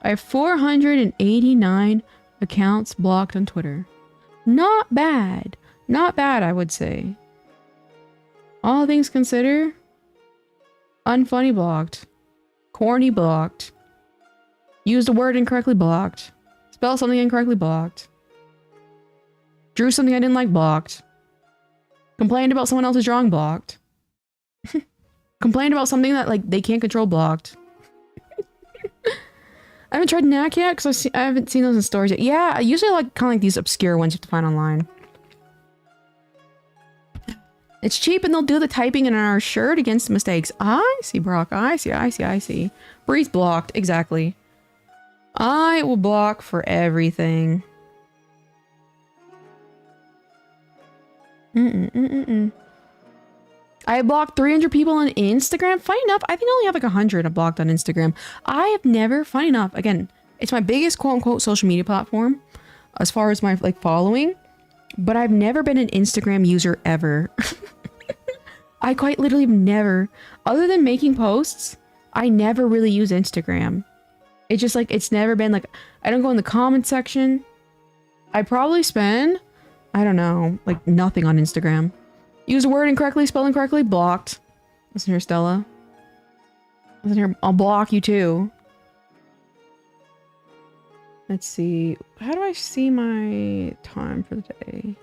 I have 489 accounts blocked on Twitter. Not bad. Not bad, I would say. All things considered. Unfunny blocked. Corny blocked. Used a word incorrectly blocked. Spell something incorrectly blocked. Drew something I didn't like blocked. Complained about someone else's drawing blocked. Complained about something that like they can't control blocked. I haven't tried NAC yet because I haven't seen those in stores yet. Yeah, I usually like kind of like these obscure ones you have to find online. It's cheap and they'll do the typing in our shirt against mistakes. I see, Brock. I see. Breeze blocked. Exactly. I will block for everything. I blocked 300 people on Instagram. Funny enough, I think I only have like 100 blocked on Instagram. I have never, funny enough, again, it's my biggest quote-unquote social media platform as far as my like following, but I've never been an Instagram user ever. I quite literally never, other than making posts, I never really use Instagram. It's just like, it's never been like, I don't go in the comment section. I probably spend, I don't know, like nothing on Instagram. Use a word incorrectly, spell incorrectly, blocked. Listen here, Stella. Listen here, I'll block you too. Let's see. How do I see my time for the day?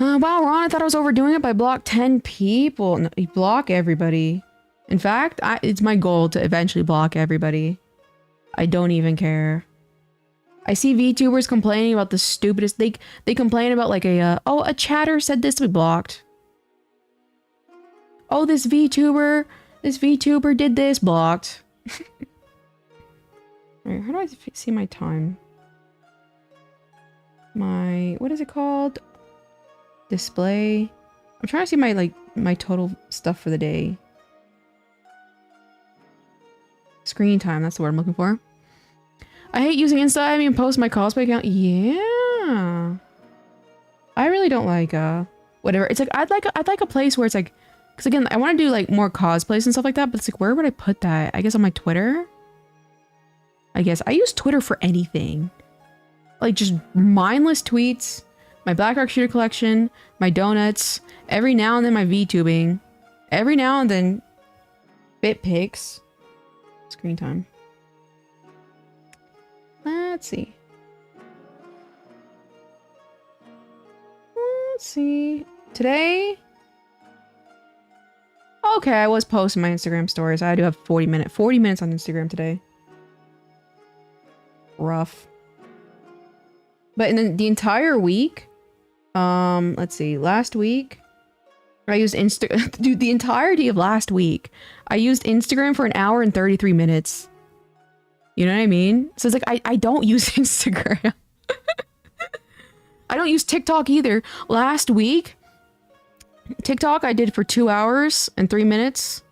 Wow, Ron, I thought I was overdoing it, but I blocked 10 people. No, you block everybody. In fact, it's my goal to eventually block everybody. I don't even care. I see VTubers complaining about the stupidest... They complain about like oh, a chatter said this to be blocked. Oh, this VTuber did this, blocked. Alright, how do I see my time? What is it called? Display. I'm trying to see my total stuff for the day. Screen time, that's the word I'm looking for. I hate using Insta. I mean, post my cosplay account. Yeah. I really don't like, whatever. It's like, I'd like a place where it's like, because again, I want to do like more cosplays and stuff like that, but it's like, where would I put that? I guess on my Twitter? I guess I use Twitter for anything. Like just mindless tweets, my Black Arc Shooter collection, my donuts, every now and then my VTubing, every now and then bit pics. Screen time. Let's see. Let's see. Today. Okay, I was posting my Instagram stories. I do have 40 minutes on Instagram today. Rough. But in the entire week, let's see, last week, I used dude, the entirety of last week, I used Instagram for 1 hour and 33 minutes. You know what I mean? So it's like, I don't use Instagram. I don't use TikTok either. Last week, TikTok I did for 2 hours and 3 minutes.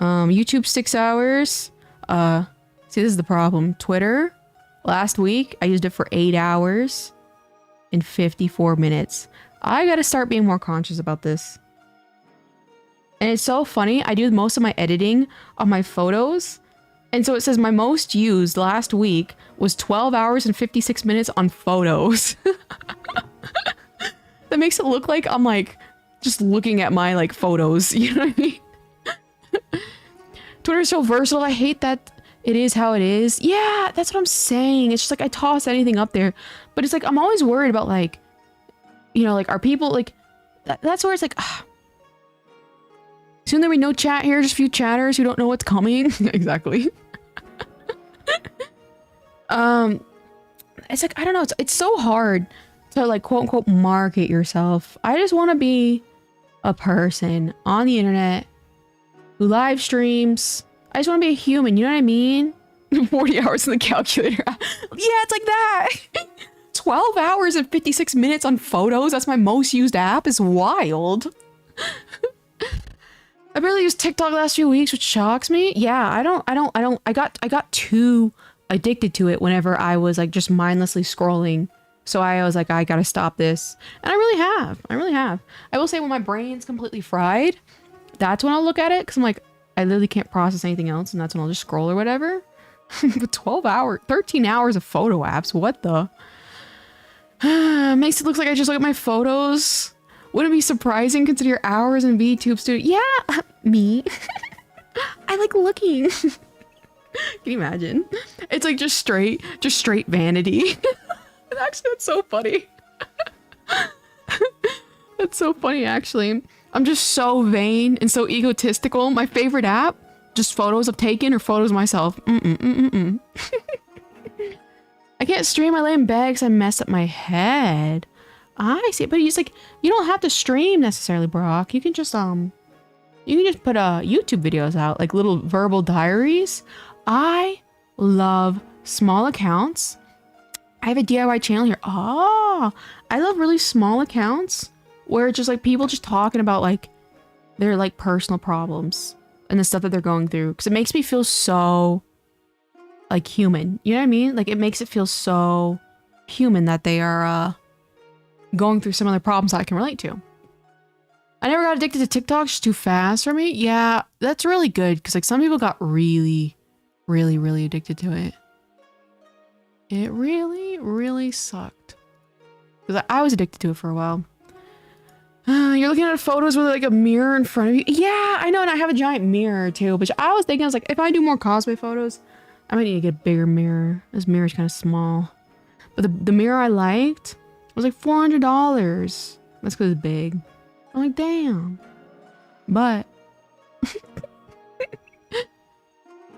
YouTube 6 hours. See, this is the problem. Twitter, last week, I used it for 8 hours and 54 minutes. I gotta start being more conscious about this. And it's so funny. I do most of my editing on my photos. And so it says my most used last week was 12 hours and 56 minutes on photos. That makes it look like I'm like just looking at my like photos. You know what I mean? Twitter's so versatile. I hate that it is how it is. Yeah, that's what I'm saying. It's just like I toss anything up there. But it's like I'm always worried about like, you know, like are people like, that's where it's like, soon there be no chat here, just a few chatters who don't know what's coming. Exactly. It's like, I don't know, it's so hard to like quote unquote market yourself. I just want to be a person on the internet who live streams. I just want to be a human, you know what I mean? 40 hours in the calculator. Yeah, it's like that. 12 hours and 56 minutes on photos. That's my most used app. Is wild. I barely used TikTok the last few weeks, which shocks me. Yeah, I got too addicted to it whenever I was like just mindlessly scrolling. So I was like, I gotta stop this. And I really have. I will say when my brain's completely fried, that's when I'll look at it. Because I'm like, I literally can't process anything else. And that's when I'll just scroll or whatever. But 13 hours of photo apps. What the? Makes it look like I just look at my photos. Wouldn't it be surprising consider your hours in Vtube studio? Yeah, me. I like looking. Can you imagine? It's like just straight vanity. Actually, that's so funny. That's so funny, actually. I'm just so vain and so egotistical. My favorite app, just photos I've taken or photos of myself. I can't stream. I lay in bed because I messed up my head. I see, but it's like you don't have to stream necessarily, Brock. You can just put YouTube videos out, like little verbal diaries. I love small accounts. I have a DIY channel here. Oh, I love really small accounts where it's just like people just talking about like their like personal problems and the stuff that they're going through, because it makes me feel so like human. You know what I mean? Like it makes it feel so human that they are going through some other problems that I can relate to. I never got addicted to TikTok. It's just too fast for me. Yeah, that's really good because like some people got really addicted to it. It really sucked because I was addicted to it for a while. You're looking at photos with like a mirror in front of you. Yeah, I know, and I have a giant mirror too. But I was thinking, I was like, if I do more cosplay photos, I might need to get a bigger mirror. This mirror is kind of small. But the mirror I liked was like $400. That's because it's big. I'm like, damn. But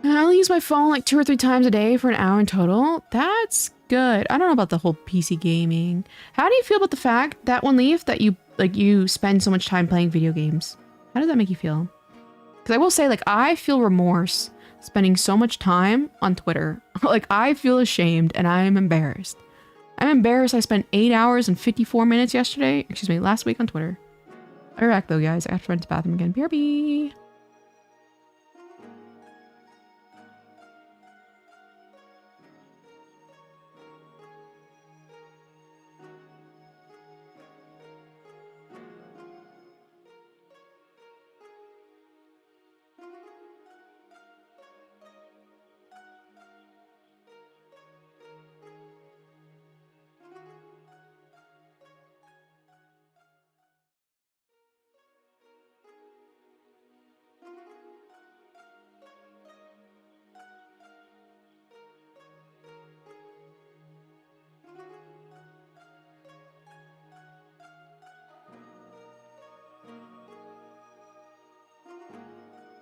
I only use my phone like 2 or 3 times a day for 1 hour in total. That's good. I don't know about the whole PC gaming. How do you feel about the fact that One Leaf that you spend so much time playing video games? How does that make you feel? Because I will say, like, I feel remorse spending so much time on Twitter. Like, I feel ashamed and I am embarrassed. I'm embarrassed I spent 8 hours and 54 minutes last week on Twitter. I'll be back though, guys. I have to run to the bathroom again. BRB.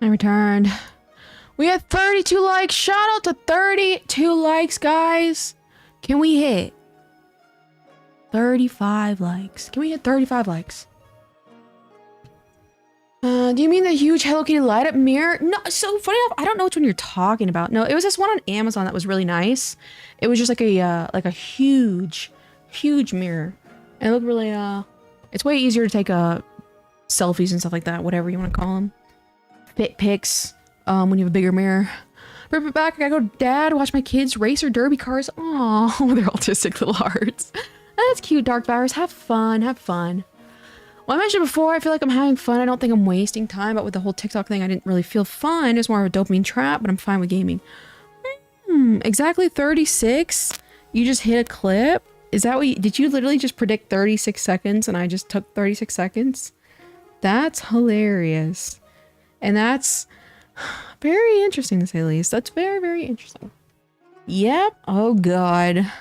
I returned. We had 32 likes. Shout out to 32 likes, guys. Can we hit 35 likes? Can we hit 35 likes? Do you mean the huge Hello Kitty light up mirror? No, so funny enough, I don't know which one you're talking about. No, it was this one on Amazon that was really nice. It was just like a huge mirror. And it looked really, it's way easier to take, selfies and stuff like that, whatever you want to call them. Fit pics, when you have a bigger mirror. Rip it back, I gotta go, Dad, watch my kids race or derby cars. Aww, they're autistic little hearts. That's cute, Dark Virus. Have fun, have fun. Well, I mentioned before, I feel like I'm having fun. I don't think I'm wasting time, but with the whole TikTok thing, I didn't really feel fun. It's more of a dopamine trap, but I'm fine with gaming. Exactly 36? You just hit a clip? Is that what did you literally just predict 36 seconds and I just took 36 seconds? That's hilarious. And that's very interesting to say the least. That's very, very interesting. Yep. Oh, God.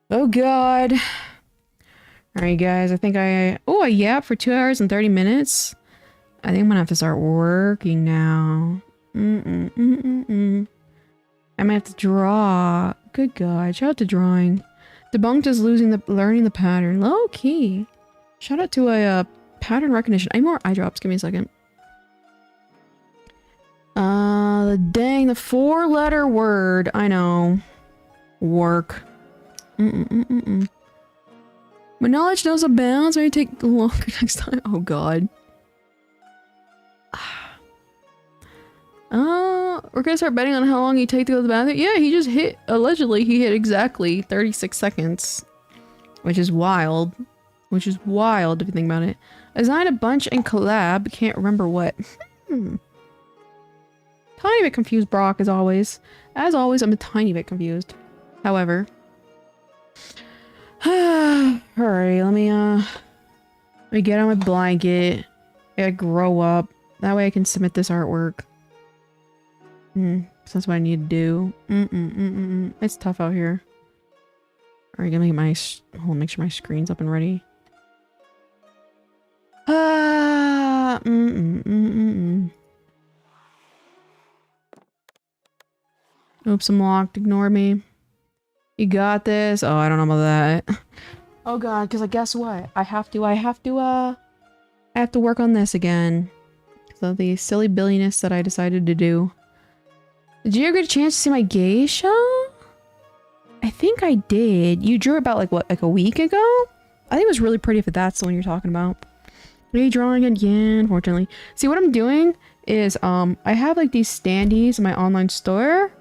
Oh, God. All right, guys, I think I yapped for 2 hours and 30 minutes. I think I'm gonna have to start working now. I might have to draw. Good God, shout out to drawing. Debunked is learning the pattern. Low key. Shout out to a pattern recognition. I need more eye drops. Give me a second. Dang, the 4-letter word. I know. Work. My knowledge knows a bounds. Maybe take longer next time. Oh, God. We're gonna start betting on how long you take to go to the bathroom. Yeah, he just hit, allegedly, he hit exactly 36 seconds. Which is wild. Which is wild if you think about it. Design a bunch and collab. Can't remember what. Tiny bit confused, Brock, as always. As always, I'm a tiny bit confused. However. Alright, let me get on my blanket. I gotta grow up. That way I can submit this artwork. So that's what I need to do. It's tough out here. Alright, gonna get my make sure my screen's up and ready. Oops, I'm locked. Ignore me. You got this. Oh, I don't know about that. Oh, God, because guess what? I have to work on this again. So the silly billiness that I decided to do. Did you ever get a chance to see my geisha? I think I did. You drew about like a week ago? I think it was really pretty if that's the one you're talking about. Are you drawing again? Unfortunately. See, what I'm doing is I have like these standees in my online store.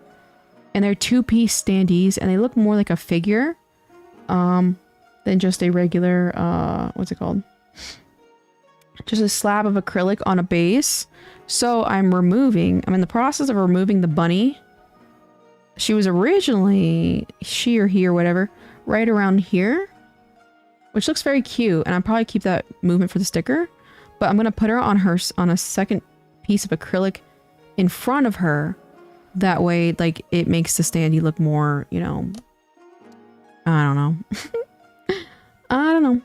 And they're 2-piece standees and they look more like a figure than just a regular what's it called? Just a slab of acrylic on a base. So I'm in the process of removing the bunny. She was originally she or he or whatever right around here, which looks very cute, and I'll probably keep that movement for the sticker, but I'm gonna put her on a second piece of acrylic in front of her. That way, like, it makes the standee look more, you know, I don't know. I don't know.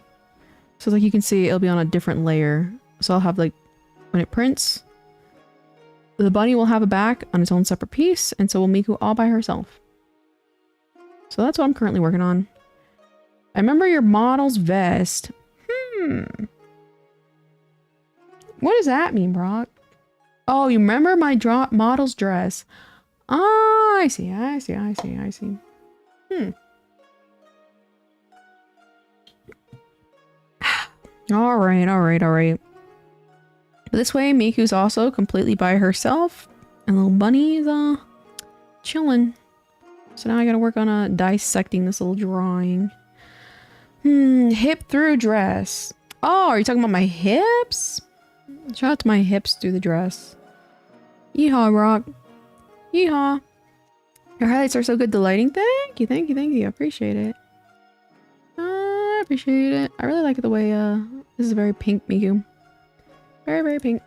So like you can see, it'll be on a different layer. So I'll have like, when it prints, the bunny will have a back on its own separate piece, and so will Miku all by herself. So that's what I'm currently working on. I remember your model's vest. What does that mean, Brock? Oh, you remember my model's dress. Oh, I see. All right. This way, Miku's also completely by herself, and little bunny's chilling. So now I gotta work on dissecting this little drawing. Hip through dress. Oh, are you talking about my hips? Shout out to my hips through the dress. Yeehaw, Rock. Yeehaw. Your highlights are so good. The lighting. Thank you. I appreciate it. I appreciate it. I really like the way, this is very pink Miku. Very, very pink.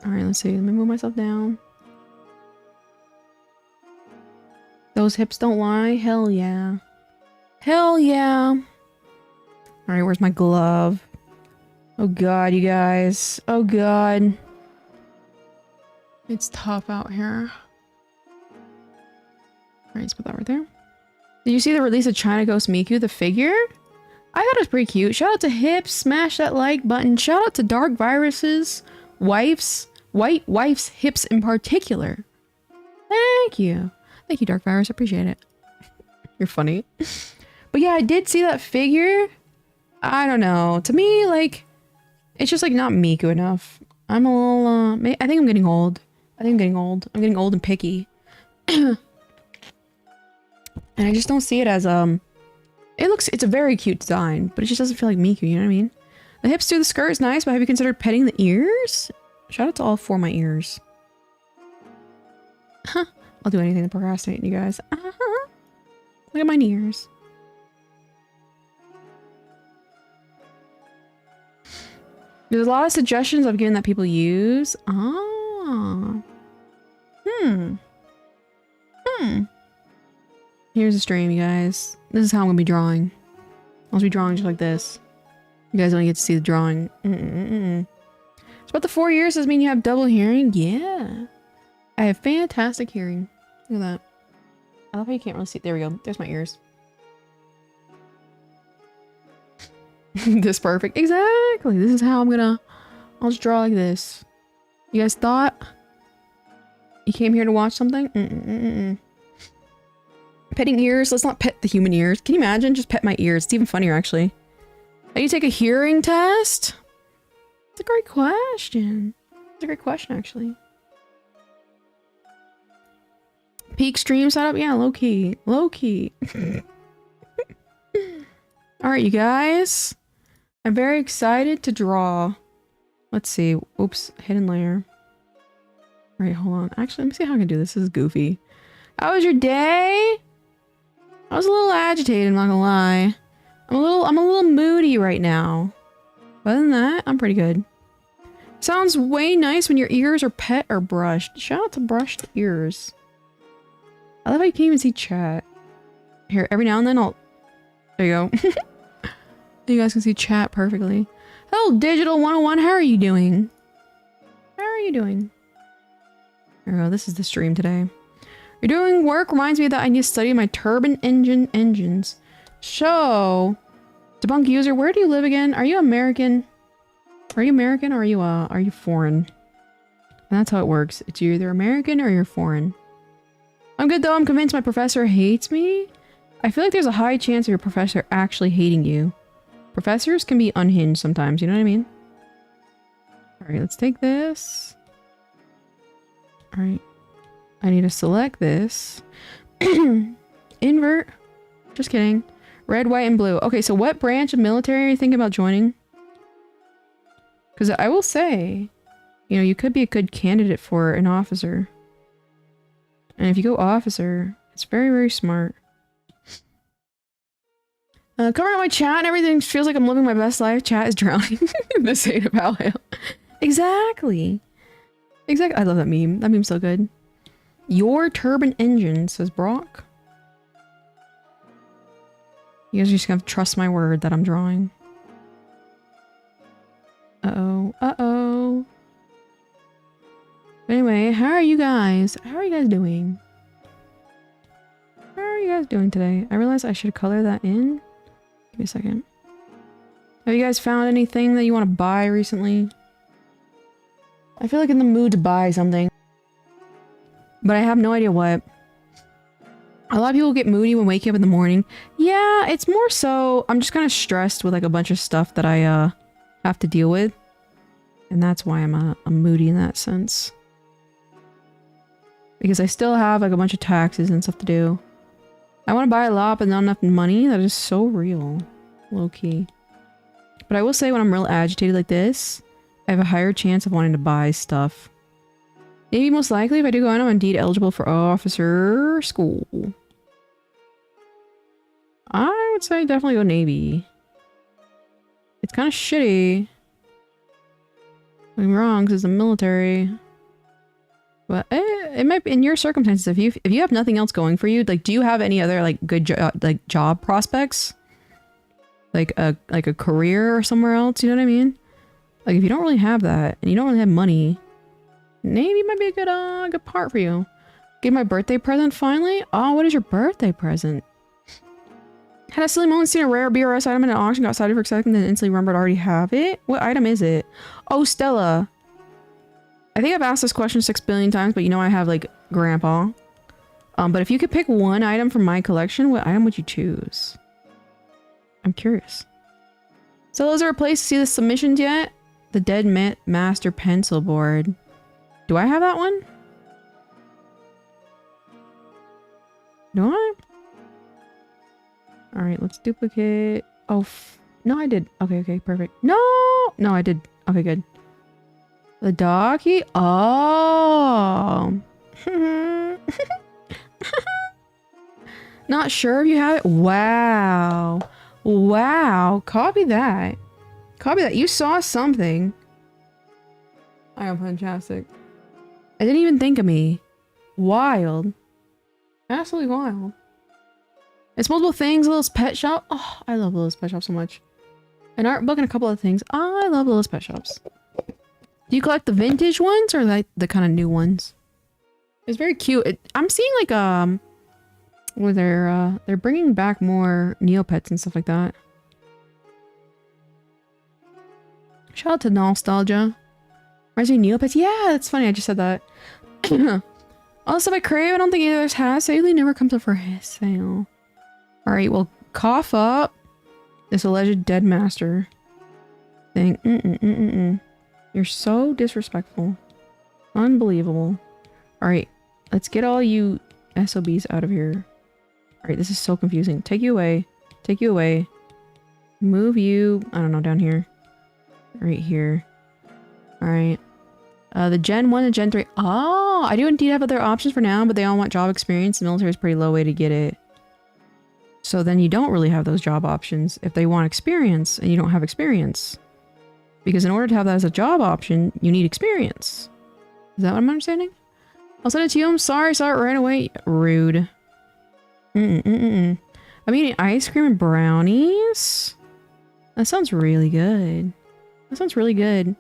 Alright, let's see. Let me move myself down. Those hips don't lie. Hell yeah. Hell yeah. Alright, where's my glove? Oh god, you guys. Oh god. It's tough out here. Alright, let's put that right there. Did you see the release of China Ghost Miku, the figure? I thought it was pretty cute. Shout out to Hips, smash that like button. Shout out to Dark Viruses, White Wife's Hips in particular. Thank you. Thank you, Dark Virus. I appreciate it. You're funny. But yeah, I did see that figure. I don't know. To me, like, it's just like not Miku enough. I'm a little, I think I'm getting old. I think I'm getting old. I'm getting old and picky. And I just don't see it as, it's a very cute design, but it just doesn't feel like Miku, you know what I mean? The hips through the skirt is nice, but have you considered petting the ears? Shout out to all 4 of my ears. Huh. I'll do anything to procrastinate, you guys. Look at my ears. There's a lot of suggestions I've given that people use. Ah. Here's the stream, you guys. This is how I'm gonna be drawing. I'll be drawing just like this. You guys don't get to see the drawing. It's about the 4 years. Does it mean you have double hearing? Yeah. I have fantastic hearing. Look at that. I love how you can't really see. There we go. There's my ears. This perfect. Exactly. This is how I'll just draw like this. You guys thought you came here to watch something? Petting ears. Let's not pet the human ears. Can you imagine? Just pet my ears. It's even funnier, actually. How do you take a hearing test? It's a great question. It's a great question, actually. Peak stream setup? Yeah, low key. Low key. Alright, you guys. I'm very excited to draw. Let's see. Oops. Hidden layer. Alright, hold on. Actually, let me see how I can do this. This is goofy. How was your day? I was a little agitated, I'm not gonna lie. I'm a little moody right now. Other than that, I'm pretty good. Sounds way nice when your ears are pet or brushed. Shout out to brushed ears. I love how you can't even see chat. Here, every now and then I'll... There you go. You guys can see chat perfectly. Hello, Digital 101. How are you doing? How are you doing? There we go. This is the stream today. You're doing work reminds me that I need to study my turbine engines. So, debunk user, where do you live again? Are you American? Are you American or are you foreign? And that's how it works. It's you're either American or you're foreign. I'm good though. I'm convinced my professor hates me. I feel like there's a high chance of your professor actually hating you. Professors can be unhinged sometimes, you know what I mean? Alright, let's take this. Alright. I need to select this. Invert. Just kidding. Red, white, and blue. Okay, so what branch of military are you thinking about joining? Because I will say, you know, you could be a good candidate for an officer. And if you go officer, it's very, very smart. Covering up my chat and everything feels like I'm living my best life. Chat is drowning in the state of Valhalla. Exactly. Exactly. I love that meme. That meme's so good. Your turbine engine, says Brock. You guys are just gonna have to trust my word that I'm drawing. Uh-oh. Uh-oh. Anyway, how are you guys? How are you guys doing? How are you guys doing today? I realized I should color that in. Give me a second. Have you guys found anything that you want to buy recently? I feel like in the mood to buy something. But I have no idea what. A lot of people get moody when waking up in the morning. Yeah, it's more so I'm just kind of stressed with like a bunch of stuff that I have to deal with. And that's why I'm moody in that sense. Because I still have like a bunch of taxes and stuff to do. I want to buy a lot but not enough money. That is so real. Low key. But I will say when I'm real agitated like this, I have a higher chance of wanting to buy stuff. Maybe most likely if I do go on, I'm indeed eligible for officer school. I would say definitely go Navy. It's kind of shitty. I'm wrong because it's the military. But it might be in your circumstances. If you have nothing else going for you, like, do you have any other like good job prospects? Like a career or somewhere else, you know what I mean? Like if you don't really have that and you don't really have money, Navy might be a good part for you. Get my birthday present finally? Oh, what is your birthday present? Had a silly moment, seen a rare BRS item in an auction, got excited for a second, then instantly remembered I already have it? What item is it? Oh, Stella. I think I've asked this question 6 billion times, but you know I have, like, Grandpa. But if you could pick one item from my collection, what item would you choose? I'm curious. So is there a place to see the submissions yet? The Dead Master Pencil Board. Do I have that one? Do I? Alright, let's duplicate. Oh, no, I did. Okay, perfect. No! No, I did. Okay, good. The doggy? Oh! Not sure if you have it? Wow. Wow. Copy that. Copy that. You saw something. I am fantastic. I didn't even think of me. Wild. Absolutely wild. It's multiple things. Little's Pet Shop. Oh, I love Little's Pet Shop so much. An art book and a couple of things. I love Little's Pet Shops. Do you collect the vintage ones or like the kind of new ones? It's very cute. I'm seeing like where they're bringing back more Neopets and stuff like that. Shout out to Nostalgia. Reminds me of Neopets. Yeah, that's funny. I just said that. All the stuff I crave, I don't think either of us has. Sadly, never comes up for sale. Alright, well, cough up this alleged dead master thing. You're so disrespectful. Unbelievable. Alright, let's get all you SOBs out of here. Alright, this is so confusing. Take you away. Take you away. Move you, I don't know, down here. Right here. Alright. The Gen 1 and Gen 3. Oh, I do indeed have other options for now, but they all want job experience. The military is a pretty low way to get it. So then you don't really have those job options if they want experience and you don't have experience. Because in order to have that as a job option, you need experience. Is that what I'm understanding? I'll send it to you. I'm sorry. Saw it right away. Rude. I'm eating ice cream and brownies. That sounds really good. That sounds really good.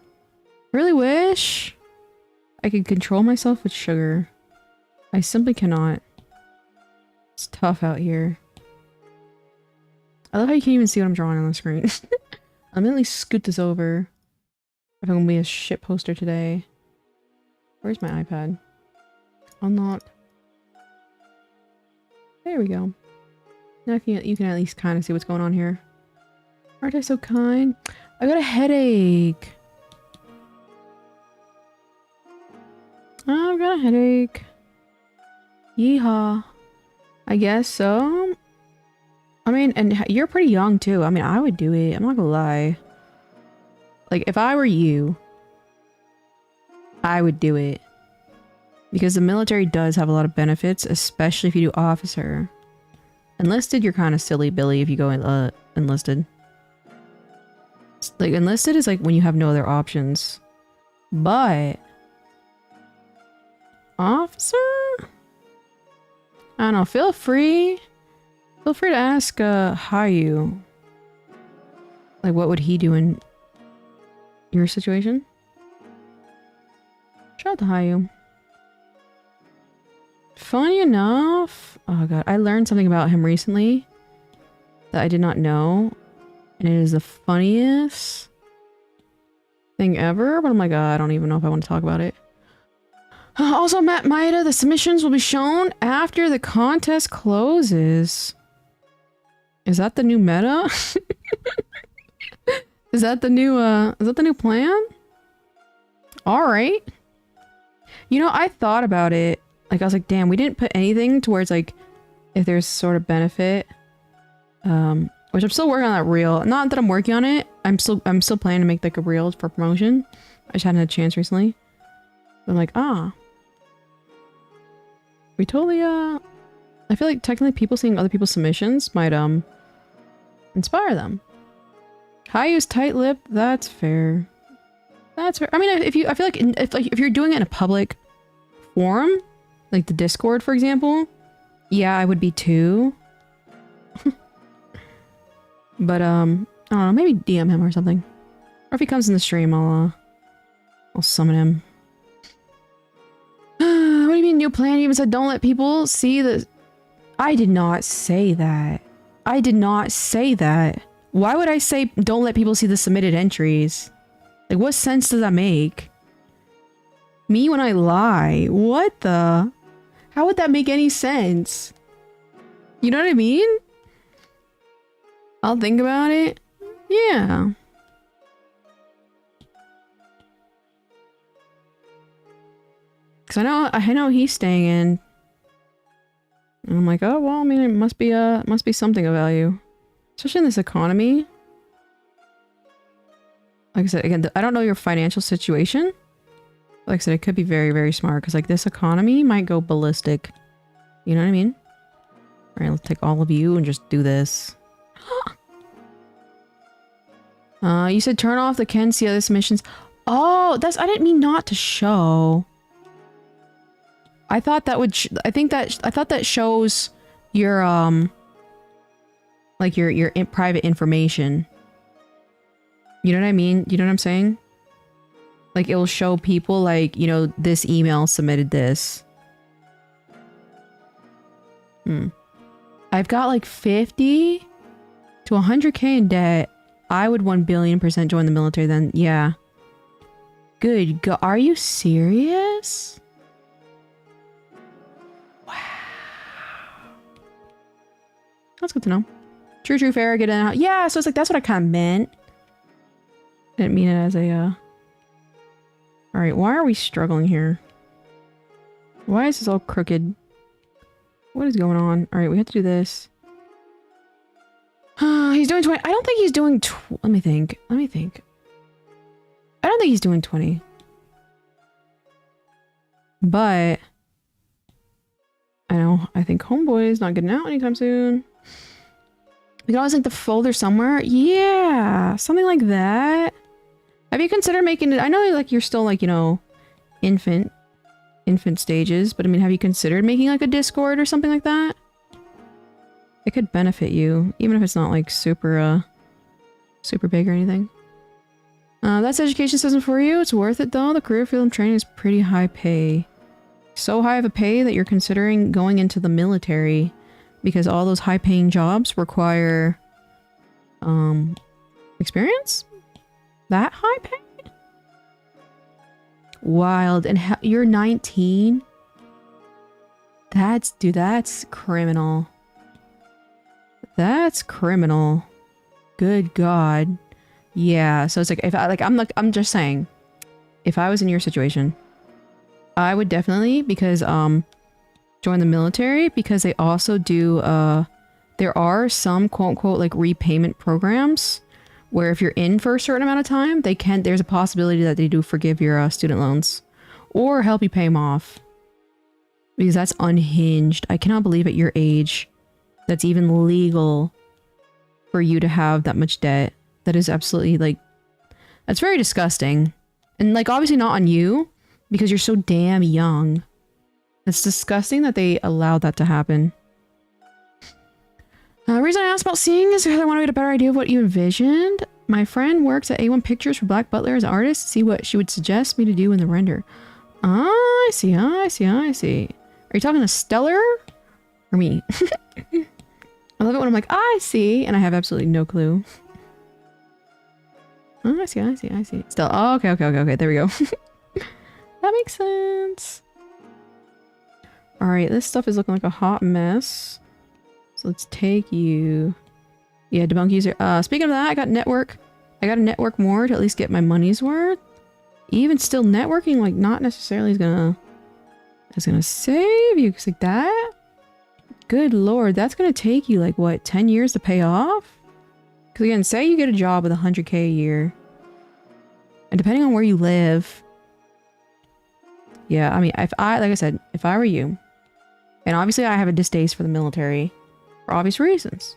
I really wish I could control myself with sugar. I simply cannot. It's tough out here. I love how you can't even see what I'm drawing on the screen. Let me at least scoot this over. If I'm gonna be a shit poster today. Where's my iPad? Unlock. There we go. Now you can at least kind of see what's going on here. Aren't I so kind? I got a headache. I've got a headache. Yeehaw. I guess so. I mean, and you're pretty young too. I mean, I would do it. I'm not gonna lie. Like, if I were you, I would do it. Because the military does have a lot of benefits, especially if you do officer. Enlisted, you're kind of silly Billy if you go enlisted. Like, enlisted is like when you have no other options. But officer? I don't know. Feel free to ask Hayu. Like, what would he do in your situation? Shout out to Hayu. Funny enough, oh god, I learned something about him recently that I did not know, and it is the funniest thing ever, but I'm like, I don't even know if I want to talk about it. Also, Matt Maida, the submissions will be shown after the contest closes. Is that the new meta? Is that the new plan? Alright. You know, I thought about it. Like, I was like, damn, we didn't put anything towards, like, if there's sort of benefit. Which I'm still working on that reel. Not that I'm working on it. I'm still planning to make, like, a reel for promotion. I just hadn't had a chance recently. But I'm like, we totally, I feel like technically people seeing other people's submissions might, inspire them. Hayu's tight-lipped, that's fair. That's fair. I mean, I feel like if you're doing it in a public forum, like the Discord, for example, yeah, I would be too. But, I don't know, maybe DM him or something. Or if he comes in the stream, I'll summon him. new plan, you even said don't let people see the... I did not say that. I did not say that. Why would I say don't let people see the submitted entries? Like, what sense does that make? Me when I lie? What the? How would that make any sense? You know what I mean? I'll think about it. Yeah. Cause I know he's staying in. And I'm like, oh well, I mean, it must be something of value. Especially in this economy. Like I said, again, I don't know your financial situation. Like I said, it could be very, very smart. Because like this economy might go ballistic. You know what I mean? Alright, let's take all of you and just do this. You said turn off the can see other submissions. Oh, that's... I didn't mean not to show. I thought that would... I thought that shows your, like your private information. You know what I mean? You know what I'm saying? Like it will show people like, you know, this email submitted this. I've got like 50 to 100k in debt. I would 1,000,000,000% join the military then. Yeah. Good God. Are you serious? Wow. That's good to know. True, true, fair, get in. Yeah, so it's like, that's what I kind of meant. I didn't mean it as a, Alright, why are we struggling here? Why is this all crooked? What is going on? Alright, we have to do this. He's doing 20. I don't think he's doing let me think. Let me think. I don't think he's doing 20. But... I think Homeboy is not getting out anytime soon. We can always link the folder somewhere. Yeah, something like that. Have you considered making it? I know like you're still like, you know, infant stages, but I mean, have you considered making like a Discord or something like that? It could benefit you, even if it's not like super big or anything. That's education system for you. It's worth it though. The career field and training is pretty high pay. So high of a pay that you're considering going into the military because all those high paying jobs require experience? That high pay? Wild. And you're 19? Dude, that's criminal. That's criminal. Good God. Yeah, so it's like, if I'm just saying, if I was in your situation, I would definitely, because, join the military, because they also do, there are some quote-unquote, like, repayment programs, where if you're in for a certain amount of time, there's a possibility that they do forgive your, student loans, or help you pay them off. Because that's unhinged. I cannot believe at your age, that's even legal for you to have that much debt. That is absolutely, like, that's very disgusting. And, like, obviously not on you, because you're so damn young. It's disgusting that they allowed that to happen. The reason I asked about seeing is because I want to get a better idea of what you envisioned. My friend works at A1 Pictures for Black Butler as an artist to see what she would suggest me to do in the render. Ah, I see, I see, I see. Are you talking to Stellar? Or me? I love it when I'm like, I see, and I have absolutely no clue. Oh, I see, I see, I see. Still, oh, okay, okay, okay, okay, there we go. That makes sense. Alright, this stuff is looking like a hot mess. So let's take you... Yeah, debunk user. Speaking of that, I got a network more to at least get my money's worth. Even still, networking, like, not necessarily is gonna save you, because like that? Good lord, that's gonna take you, like, what, 10 years to pay off? Because again, say you get a job with 100k a year. And depending on where you live... Yeah, I mean, like I said, if I were you... And obviously I have a distaste for the military. For obvious reasons.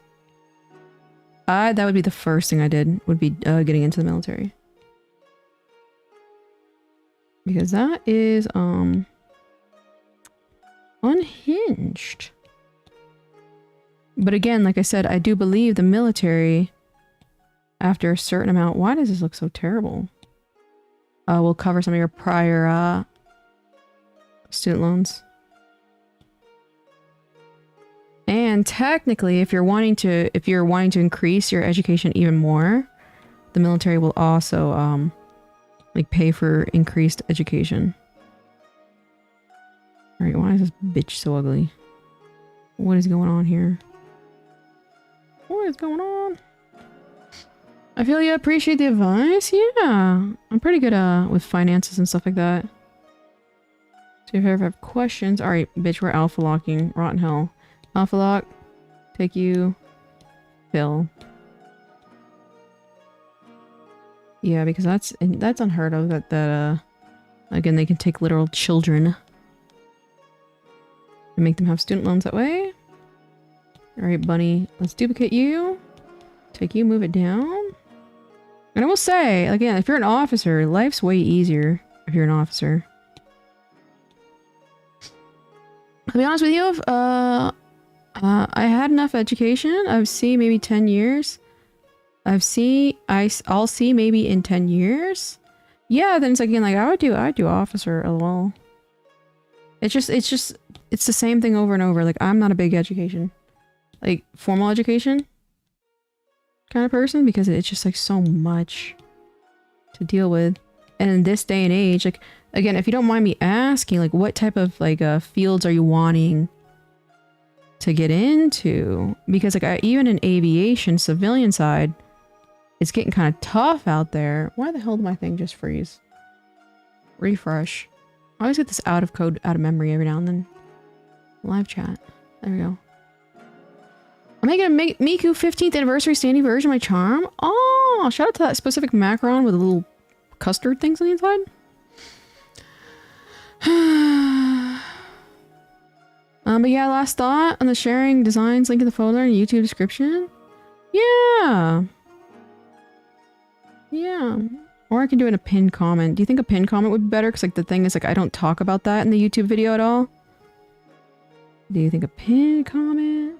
That would be the first thing I did, would be getting into the military. Because that is, unhinged. But again, like I said, I do believe the military, after a certain amount... Why does this look so terrible? Will cover some of your prior, student loans. And technically, if you're wanting to increase your education even more, the military will also like pay for increased education. All right, why is this bitch so ugly? What is going on here? What is going on? I feel you appreciate the advice. Yeah, I'm pretty good with finances and stuff like that. So if you ever have questions, all right, bitch, we're alpha locking. Rotten hell. Alpha lock. Take you. Phil. Yeah, because that's unheard of. That again, they can take literal children and make them have student loans that way. All right, bunny. Let's duplicate you. Take you. Move it down. And I will say again, if you're an officer, life's way easier if you're an officer. To be honest with you, I had enough education. I've seen maybe 10 years. I'll see maybe in 10 years. Yeah, then it's like, again, like I would do officer lol. It's the same thing over and over. Like I'm not a big education, like formal education kind of person, because it's just like so much to deal with. And in this day and age, like again, if you don't mind me asking, like what type of like fields are you wanting to get into? Because like even in aviation, civilian side, it's getting kind of tough out there. Why the hell did my thing just freeze? Refresh. I always get this out of memory every now and then. Live chat. There we go. I'm making a Miku 15th anniversary standee version of my charm. Oh, shout out to that specific macaron with the little custard things on the inside. But yeah, last thought on the sharing designs link in the folder and YouTube description. Yeah. Yeah. Or I can do it in a pinned comment. Do you think a pinned comment would be better? Because like the thing is like I don't talk about that in the YouTube video at all. Do you think a pinned comment?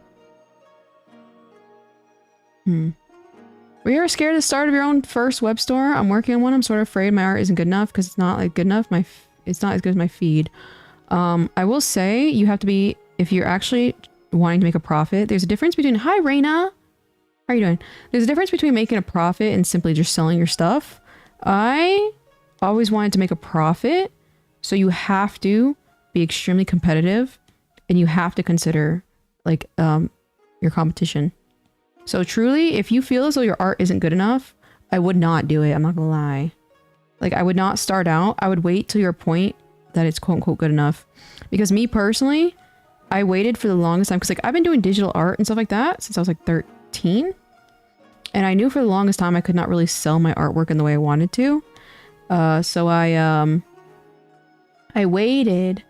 Were you ever scared at the start of your own first web store? I'm working on one. I'm sort of afraid my art isn't good enough because it's not like good enough. It's not as good as my feed. I will say you have to be, if you're actually wanting to make a profit, there's a difference between, hi Reina, how are you doing? There's a difference between making a profit and simply just selling your stuff. I always wanted to make a profit, so you have to be extremely competitive and you have to consider like your competition. So truly, if you feel as though your art isn't good enough, I would not do it. I'm not gonna lie. Like I would not start out. I would wait till your point that it's quote unquote good enough. Because me personally, I waited for the longest time because like I've been doing digital art and stuff like that since I was like 13. And I knew for the longest time I could not really sell my artwork in the way I wanted to. So I waited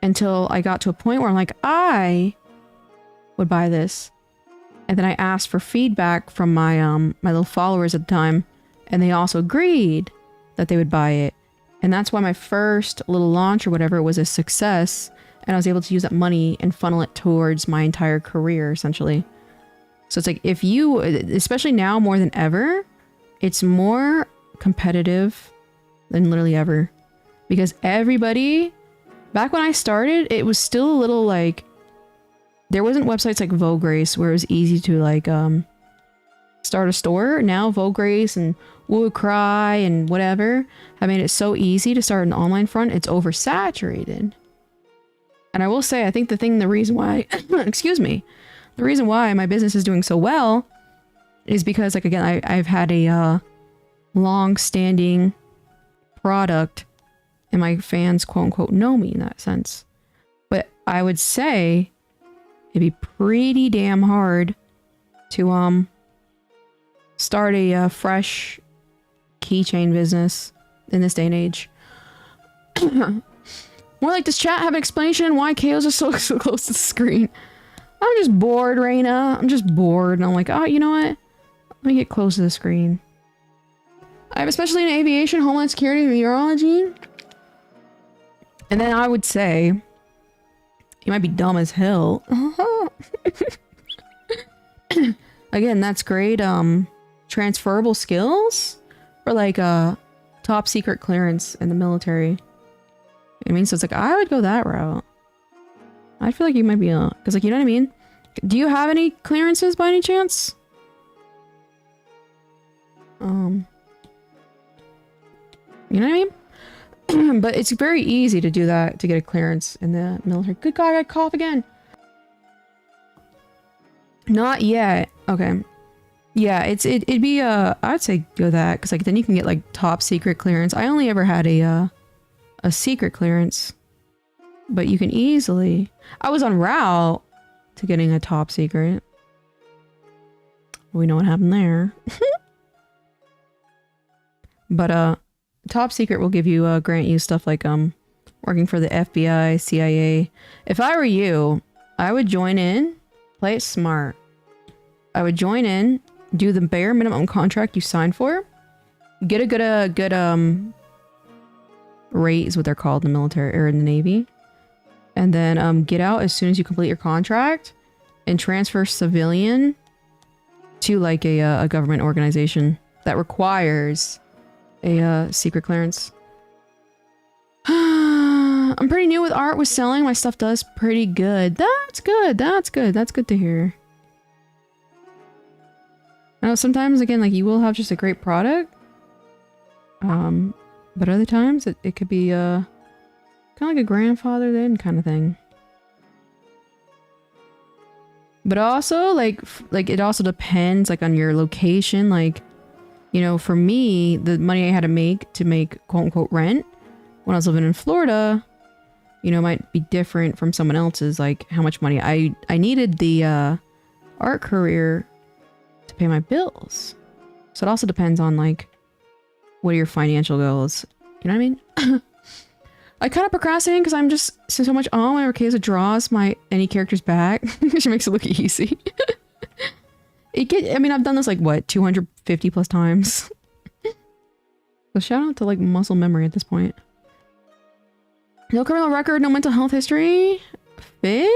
until I got to a point where I'm like, I would buy this. And then I asked for feedback from my my little followers at the time, and they also agreed that they would buy it. And that's why my first little launch or whatever was a success, and I was able to use that money and funnel it towards my entire career, essentially. So it's like, if you, especially now more than ever, it's more competitive than literally ever. Because everybody, back when I started, it was still a little like, there wasn't websites like Vogue Grace where it was easy to like start a store. Now Vogue Grace and Woo Cry and whatever have made it so easy to start an online front. It's oversaturated. And I will say, I think the reason why, excuse me, the reason why my business is doing so well is because, like, again, I've had a long-standing product and my fans, quote unquote, know me in that sense. But I would say it'd be pretty damn hard to start a fresh keychain business in this day and age. More like, does chat have an explanation why KOs are so close to the screen? I'm just bored, Reina. I'm just bored. And I'm like, oh, you know what? Let me get close to the screen. I have especially in aviation, homeland security, meteorology. And then I would say, you might be dumb as hell. Again, that's great. Transferable skills for like top secret clearance in the military. I mean, so it's like, I would go that route. I feel like you might be, because like, you know what I mean? Do you have any clearances by any chance? You know what I mean? But it's very easy to do that, to get a clearance in the military. Good God, I cough again. Not yet. Okay. Yeah, it'd be I'd say go that, because like then you can get like top secret clearance. I only ever had a secret clearance, but you can easily. I was on route to getting a top secret. We know what happened there. But top secret will give you grant you stuff like working for the FBI, CIA. If I were you, I would join in, play it smart. I would join in, do the bare minimum contract you signed for, get a good rate is what they're called in the military or in the Navy, and then get out as soon as you complete your contract and transfer civilian to like a government organization that requires a secret clearance. I'm pretty new with art, with selling. My stuff does pretty good. That's good. That's good. That's good to hear. I know sometimes, again, like you will have just a great product. But other times it could be kind of like a grandfather then kind of thing. But also like it also depends like on your location. Like, you know, for me, the money I had to make quote unquote rent when I was living in Florida, you know, might be different from someone else's. Like how much money I needed the art career to pay my bills. So it also depends on like what are your financial goals. You know what I mean? I kind of procrastinate because I'm just so much on whenever Kaysa draws any character's back. She makes it look easy. I mean, I've done this like what, 250 plus times. So shout out to like muscle memory at this point. No criminal record, no mental health history. Fit?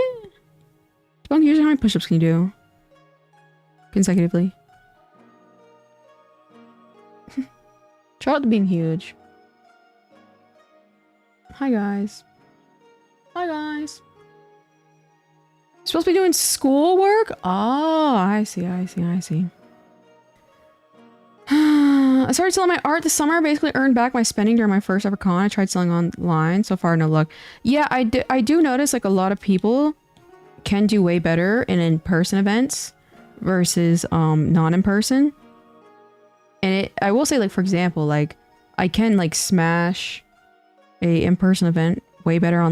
Usually how many push-ups can you do? Consecutively. Shout out to being huge. Hi guys. Hi guys. You're supposed to be doing schoolwork? Oh, I see. I started selling my art this summer. Basically earned back my spending during my first ever con. I tried selling online. So far, no luck. Yeah, I do notice like a lot of people can do way better in-person events versus non-in-person. And I will say, like, for example, like I can like smash a in-person event way better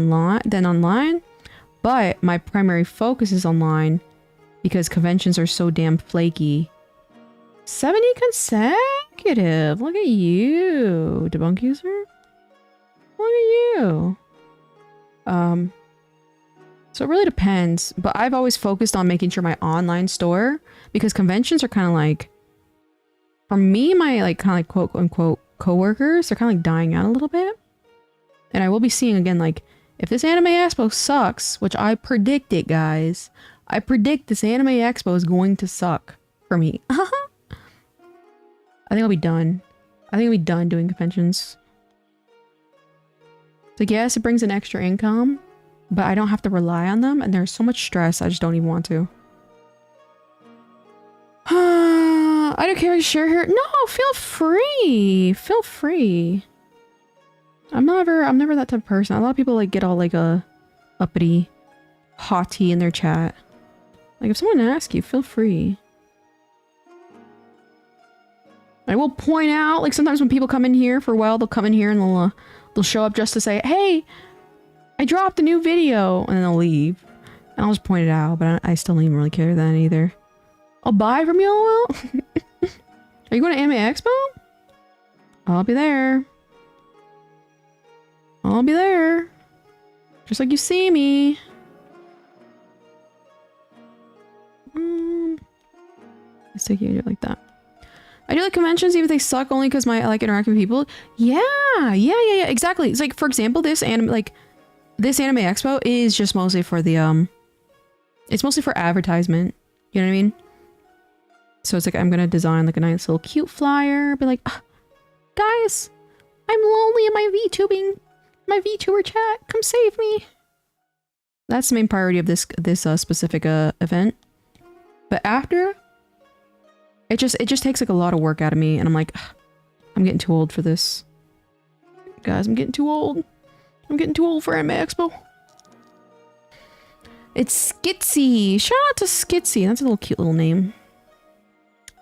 than online. But my primary focus is online because conventions are so damn flaky. 70 consecutive. Look at you, debunk user. Look at you. So it really depends. But I've always focused on making sure my online store, because conventions are kind of like, for me, my like kind of like quote unquote coworkers are kind of like dying out a little bit. And I will be seeing again, like, if this anime expo sucks, which I predict it, guys. I predict this anime expo is going to suck for me. I think I'll be done. I think I'll be done doing conventions. So yes, it brings an extra income, but I don't have to rely on them, and there's so much stress, I just don't even want to. I don't care if you share here. No, feel free. Feel free. I'm never that type of person. A lot of people like get all like uppity, haughty in their chat. Like if someone asks you, feel free. I will point out, like sometimes when people come in here for a while, they'll come in here and they'll show up just to say, "Hey, I dropped a new video," and then they'll leave. And I'll just point it out, but I still don't even really care then either. I'll buy from you all. Are you going to Anime Expo? I'll be there. I'll be there. Just like you see me. Let's take you like that. I do like conventions, even if they suck, only because I like interacting with people. Yeah, exactly. It's like, for example, this anime expo is just mostly for the it's mostly for advertisement. You know what I mean? So it's like I'm gonna design like a nice little cute flyer, be like, guys, I'm lonely in my VTuber chat. Come save me. That's the main priority of this specific event. But after, it just takes like a lot of work out of me, and I'm like, I'm getting too old for this. Guys, I'm getting too old. I'm getting too old for Anime Expo. It's Skitsy. Shout out to Skitsy. That's a little cute little name.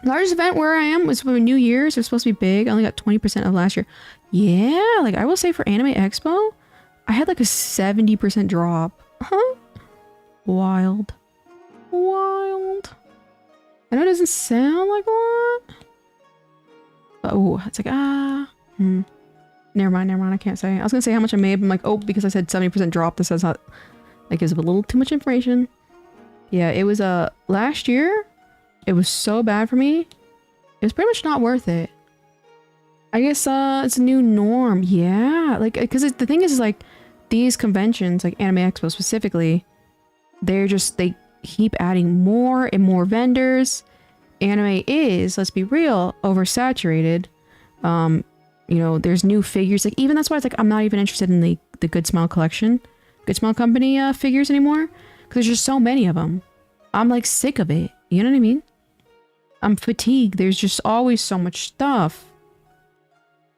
Largest event where I am was for New Year's. It was supposed to be big. I only got 20% of last year. Yeah, like I will say for Anime Expo, I had like a 70% drop. Huh? Wild. Wild. I know it doesn't sound like a lot. But oh, it's like, Never mind, I can't say. I was gonna say how much I made, but I'm like, oh, because I said 70% drop, this says not, that gives a little too much information. Yeah, it was, last year, it was so bad for me. It was pretty much not worth it. I guess, it's a new norm. Yeah, like, because the thing is, like, these conventions, like Anime Expo specifically, they keep adding more and more vendors. Anime is, let's be real, oversaturated. You know, there's new figures. Like, even that's why it's like, I'm not even interested in the Good Smile collection, Good Smile Company figures anymore. Because there's just so many of them. I'm like sick of it. You know what I mean? I'm fatigued. There's just always so much stuff.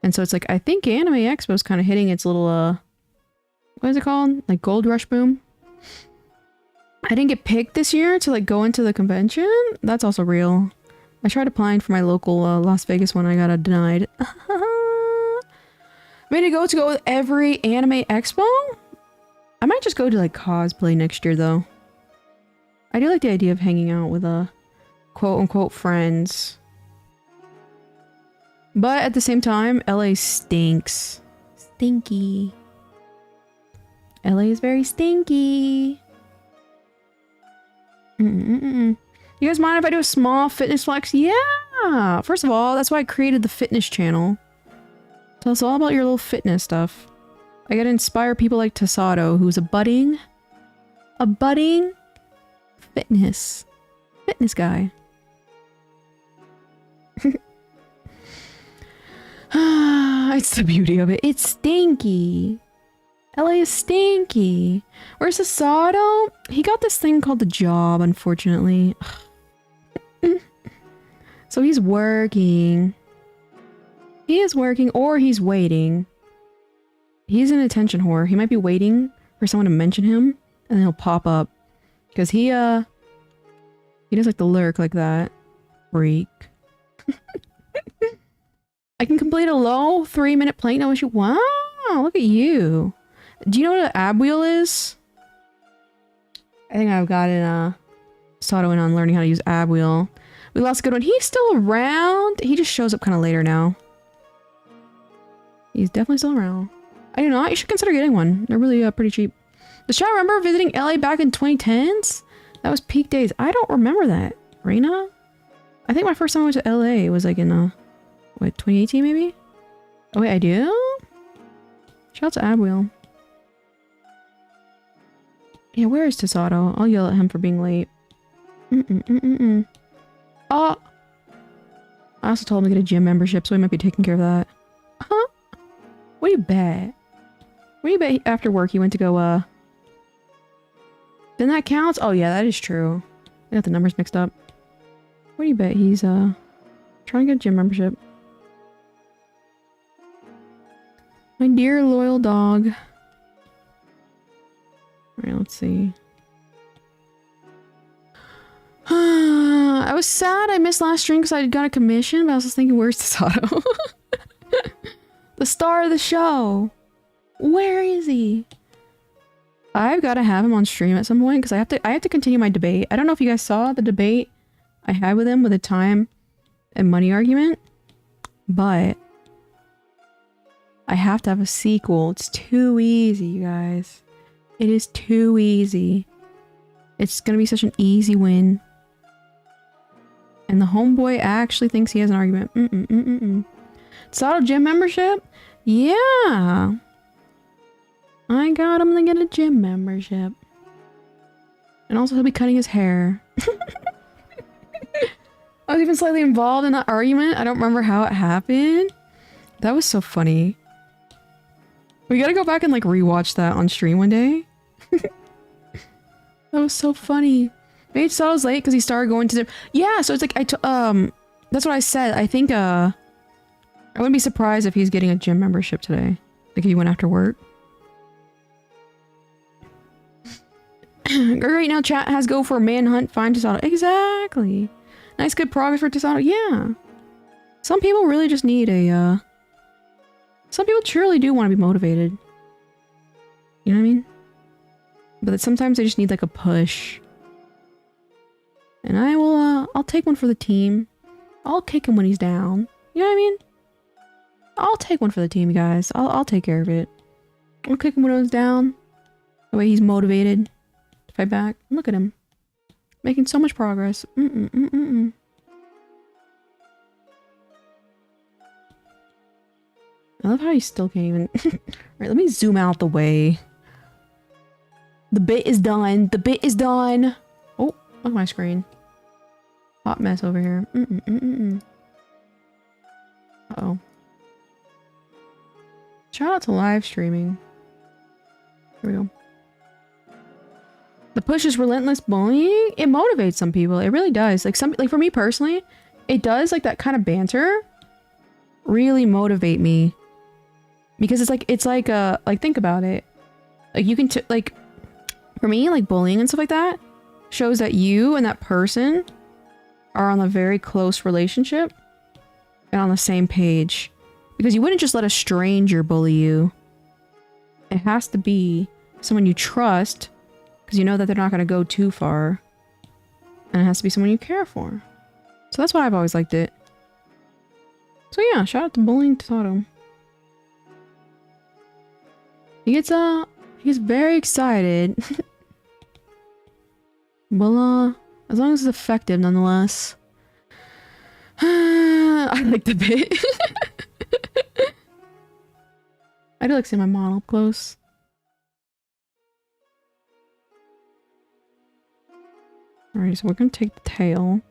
And so it's like, I think Anime Expo is kind of hitting its little, what is it called? Like gold rush boom. I didn't get picked this year to like go into the convention. That's also real. I tried applying for my local Las Vegas one. I got denied. Ready to go with every Anime Expo? I might just go to like cosplay next year though. I do like the idea of hanging out with quote unquote friends. But at the same time, LA stinks. Stinky. LA is very stinky. You guys mind if I do a small fitness flex? Yeah! First of all, that's why I created the fitness channel. Tell us all about your little fitness stuff. I gotta inspire people like Tasato, who's a budding fitness guy. It's the beauty of it. It's stinky. LA is stinky. Where's Tasato? He got this thing called the job, unfortunately. So he's working. He is working, or he's waiting. He's an attention whore. He might be waiting for someone to mention him, and then he'll pop up. Because he does like to lurk like that. Freak. I can complete a low 3-minute plank, no issue. Wow, look at you. Do you know what an ab wheel is? I think I've gotten Sato in on learning how to use ab wheel. We lost a good one. He's still around. He just shows up kind of later now. He's definitely still around. I don't know. You should consider getting one. They're really pretty cheap. Does y'all remember visiting LA back in 2010s? That was peak days. I don't remember that. Reina? I think my first time I went to LA was like in, what, 2018 maybe? Oh wait, I do? Shout out to Abwheel. Yeah, where is Tasato? I'll yell at him for being late. Oh! I also told him to get a gym membership, so he might be taking care of that. Huh? What do you bet? What do you bet after work he went to go, Then that counts? Oh yeah, that is true. I got the numbers mixed up. What do you bet he's, trying to get a gym membership? My dear loyal dog. Alright, let's see. I was sad I missed last stream because I got a commission, but I was just thinking, where's Tasato? The star of the show. Where is he? I've got to have him on stream at some point because I have to continue my debate. I don't know if you guys saw the debate I had with him with the time and money argument, but I have to have a sequel. It's too easy, you guys. It is too easy. It's gonna be such an easy win. And the homeboy actually thinks he has an argument. Sato gym membership? Yeah. I got him to get a gym membership. And also he'll be cutting his hair. I was even slightly involved in that argument. I don't remember how it happened. That was so funny. We gotta go back and like rewatch that on stream one day. That was so funny. Maybe saw I was late because he started going to the... Yeah, so it's like, that's what I said. I think, I wouldn't be surprised if he's getting a gym membership today. Like, if he went after work. Right now, chat has go for manhunt, find Tasado. Exactly. Nice, good progress for Tasado. Yeah. Some people really just need a, some people truly do want to be motivated. You know what I mean? But sometimes they just need, like, a push. And I will, I'll take one for the team. I'll kick him when he's down. You know what I mean? I'll take one for the team, you guys. I'll take care of it. I'll kick him when he's down. The way he's motivated to fight back. Look at him. Making so much progress. I love how he still can't even... Alright, let me zoom out the way. The bit is done. The bit is done. Oh, look at my screen. Hot mess over here. Uh-oh. Shout out to live streaming. Here we go. The push is relentless bullying. It motivates some people. It really does. Like for me personally, it does, like, that kind of banter really motivate me. Because it's like think about it. Like, you can like, for me, like, bullying and stuff like that shows that you and that person are on a very close relationship and on the same page. Because you wouldn't just let a stranger bully you. It has to be someone you trust, because you know that they're not going to go too far. And it has to be someone you care for. So that's why I've always liked it. So yeah, shout out to Bullying Tato. He gets very excited. Well, as long as it's effective nonetheless. I like the bit. I do like seeing my model up close. Alright, so we're gonna take the tail.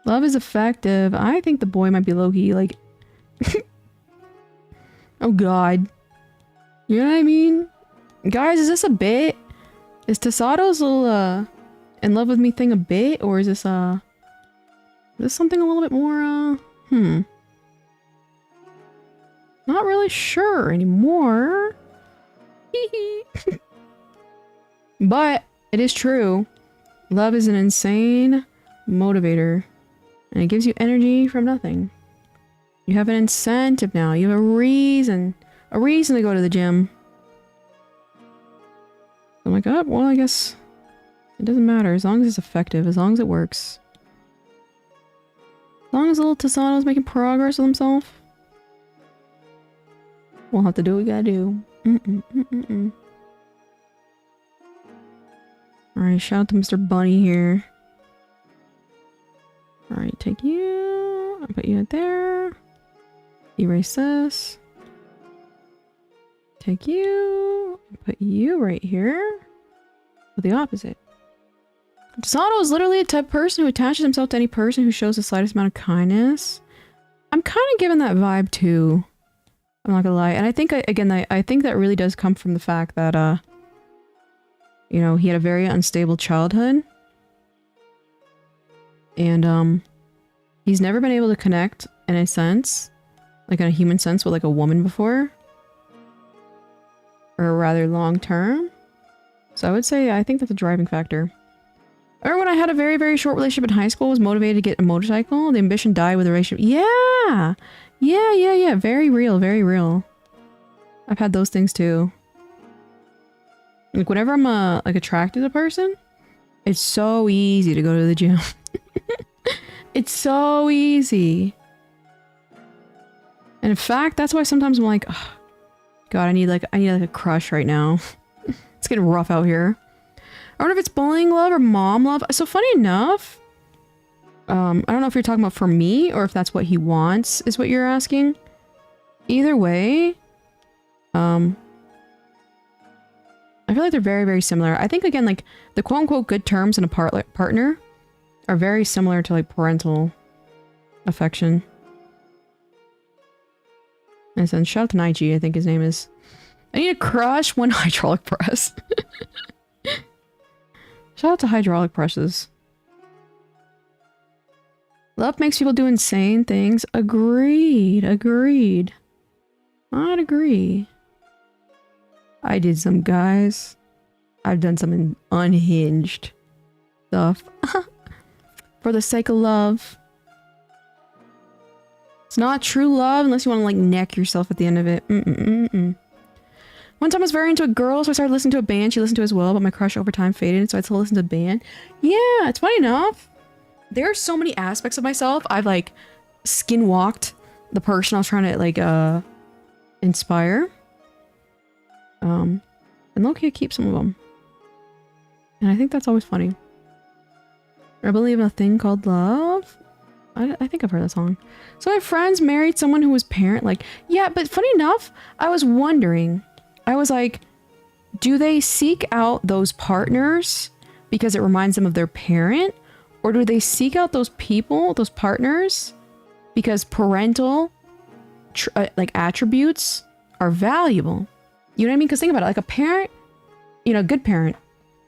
Love is effective. I think the boy might be low-key, like... Oh god. You know what I mean? Guys, is this a bit? Is Tasado's little, in love with me thing a bit? Or is this something a little bit more, Not really sure anymore. But it is true. Love is an insane motivator. And it gives you energy from nothing. You have an incentive now. You have a reason to go to the gym. I'm like, oh, well, I guess it doesn't matter as long as it's effective, as long as it works. As long as little Tasano's making progress with himself. We'll have to do what we gotta do. Alright, shout out to Mr. Bunny here. Alright, take you. I'll put you right there. Erase this. Take you. Put you right here. With the opposite. Tasano is literally a type of person who attaches himself to any person who shows the slightest amount of kindness. I'm kind of given that vibe too. I'm not gonna lie. And I think, again, I think that really does come from the fact that, you know, he had a very unstable childhood. And, he's never been able to connect, in a sense, like in a human sense, with like a woman before. Or rather long term. So I would say, I think that's a driving factor. I remember when I had a very, very short relationship in high school, was motivated to get a motorcycle. The ambition died with the relationship. Yeah! Yeah. Very real, very real. I've had those things too. Like, whenever I'm, like, attracted to a person, it's so easy to go to the gym. It's so easy. And in fact, that's why sometimes I'm like, oh, God, I need like a crush right now. It's getting rough out here. I don't know if it's bullying love or mom love. So funny enough, I don't know if you're talking about for me or if that's what he wants is what you're asking. Either way, I feel like they're very, very similar. I think, again, like, the quote-unquote good terms in a partner are very similar to, like, parental affection. And then shout out to Nige, I think his name is. I need a crush, one hydraulic press. Shout out to hydraulic presses. Love makes people do insane things. Agreed. Agreed. I'd agree. I did some, guys. I've done some unhinged stuff. For the sake of love. It's not true love unless you want to like neck yourself at the end of it. One time I was very into a girl, so I started listening to a band she listened to as well, but my crush over time faded, so I still listened to the band. Yeah, it's funny enough. There are so many aspects of myself. I've like skinwalked the person I was trying to like inspire. And low-key I keep some of them. And I think that's always funny. I believe in a thing called love. I think I've heard that song. So my friends married someone who was parent, like, yeah, but funny enough, I was wondering, I was like, do they seek out those partners because it reminds them of their parent? Or do they seek out those people, those partners, because parental like attributes are valuable? You know what I mean? Because think about it, like a parent, you know, a good parent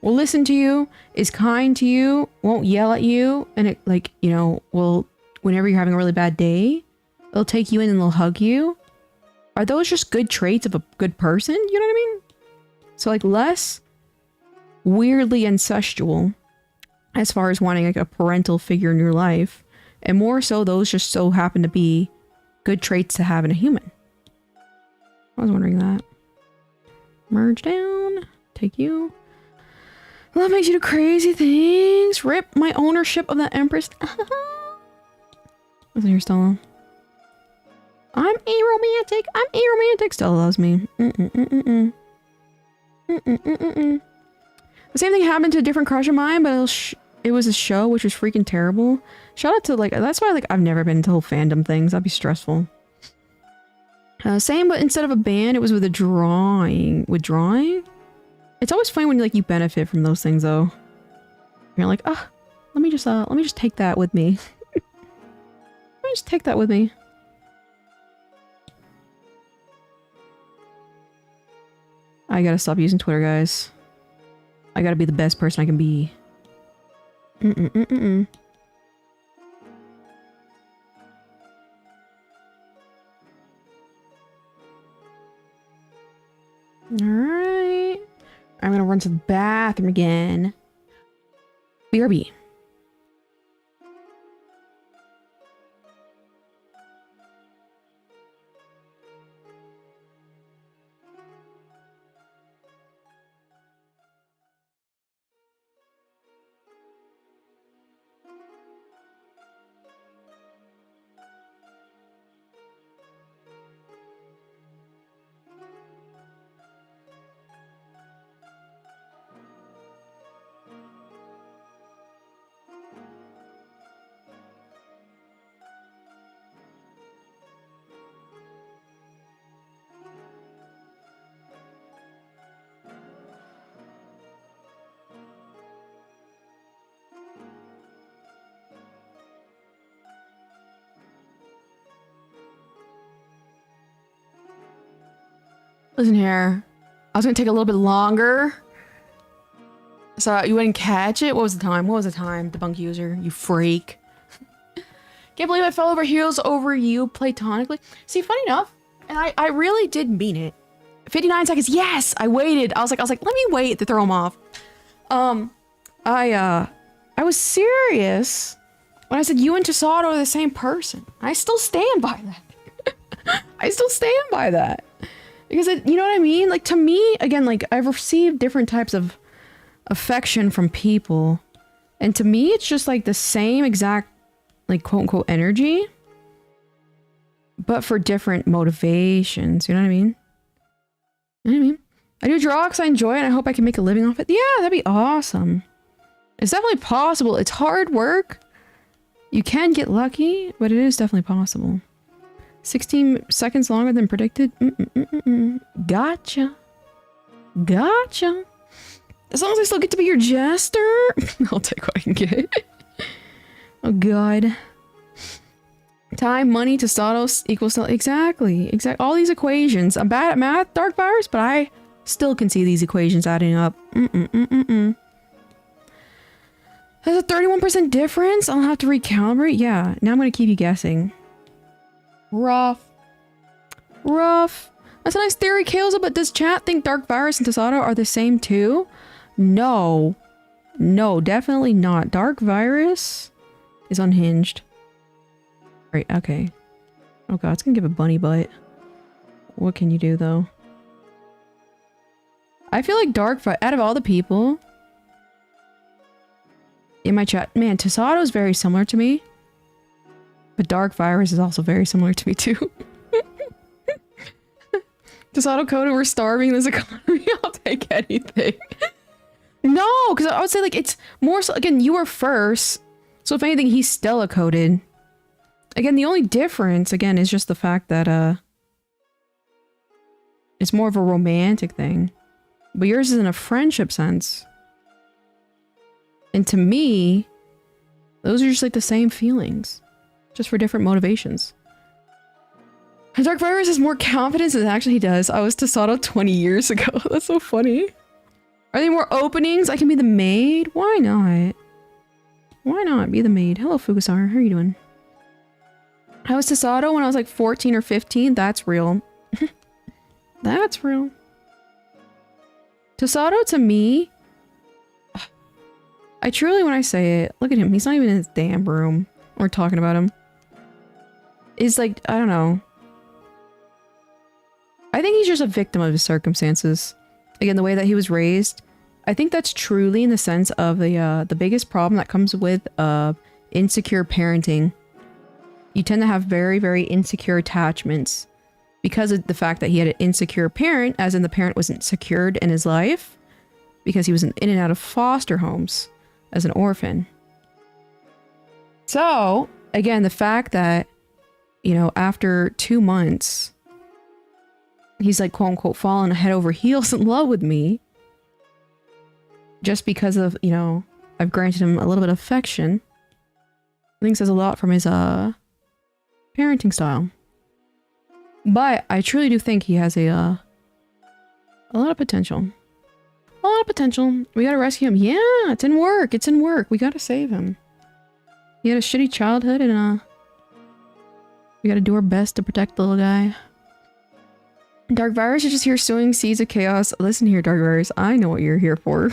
will listen to you, is kind to you, won't yell at you, and it like, you know, will, whenever you're having a really bad day, they'll take you in and they'll hug you. Are those just good traits of a good person? You know what I mean? So like less weirdly incestual as far as wanting like a parental figure in your life, and more so those just so happen to be good traits to have in a human. I was wondering that. Merge down, take you. Love makes you do crazy things. Rip my ownership of the Empress. Listen here, Stella. I'm aromantic. I'm aromantic. Stella loves me. The same thing happened to a different crush of mine, but it was a show which was freaking terrible. Shout out to like, that's why like I've never been into whole fandom things. That'd be stressful. Same, but instead of a band, it was with a drawing. With drawing? It's always funny when you like you benefit from those things though. You're like, ah, let me just take that with me. Let me just take that with me. I gotta stop using Twitter, guys. I gotta be the best person I can be. Alright. I'm gonna run to the bathroom again. BRB. Listen here. I was gonna take a little bit longer. So you wouldn't catch it? What was the time? What was the time? Debunk user, you freak. Can't believe I fell over heels over you platonically. See, funny enough, and I really did mean it. 59 seconds, yes! I waited. I was like, let me wait to throw him off. I was serious when I said you and Tassado are the same person. I still stand by that. I still stand by that. Because you know what I mean? Like, to me, again, like, I've received different types of affection from people. And to me, it's just, like, the same exact, like, quote-unquote energy. But for different motivations. You know what I mean? You know what I mean? I do draw because I enjoy it and I hope I can make a living off it. Yeah, that'd be awesome. It's definitely possible. It's hard work. You can get lucky, but it is definitely possible. 16 seconds longer than predicted. Gotcha. Gotcha. As long as I still get to be your jester. I'll take what I can get. Oh god. Time, money, testosterone equals... Exactly. Exactly. All these equations. I'm bad at math, Dark Virus, but I still can see these equations adding up. There's a 31% difference? I'll have to recalibrate? Yeah, now I'm gonna keep you guessing. Rough. Rough. That's a nice theory, Kaleza, but does chat think Dark Virus and Tasato are the same too? No. No, definitely not. Dark Virus is unhinged. Right, okay. Oh god, it's gonna give a bunny butt. What can you do, though? I feel like Dark Virus, out of all the people in my chat, man, Tasato is very similar to me. But Dark Virus is also very similar to me, too. Tasato coded, we're starving in this economy. I'll take anything. No, because I would say, like, it's more so, again, you were first. So if anything, he's Stella coded. Again, the only difference, again, is just the fact that, it's more of a romantic thing. But yours is in a friendship sense. And to me, those are just like the same feelings. Just for different motivations. And Dark Virus has more confidence than actually he does. I was Tasato 20 years ago. That's so funny. Are there more openings? I can be the maid? Why not? Why not be the maid? Hello, Fugasar. How are you doing? I was Tasato when I was like 14 or 15. That's real. That's real. Tasato to me, I truly, when I say it, look at him. He's not even in his damn room. We're talking about him. Is like, I don't know. I think he's just a victim of his circumstances. Again, the way that he was raised. I think that's truly in the sense of the biggest problem that comes with insecure parenting. You tend to have very, very insecure attachments because of the fact that he had an insecure parent, as in the parent wasn't secured in his life because he was in and out of foster homes as an orphan. So, again, the fact that, you know, after 2 months, he's like, quote unquote, fallen head over heels in love with me just because of, you know, I've granted him a little bit of affection. I think says a lot from his parenting style. But I truly do think he has a lot of potential. A lot of potential. We gotta rescue him. Yeah, it's in work. It's in work. We gotta save him. He had a shitty childhood and we gotta do our best to protect the little guy. Dark Virus is just here sowing seeds of chaos. Listen here, Dark Virus. I know what you're here for.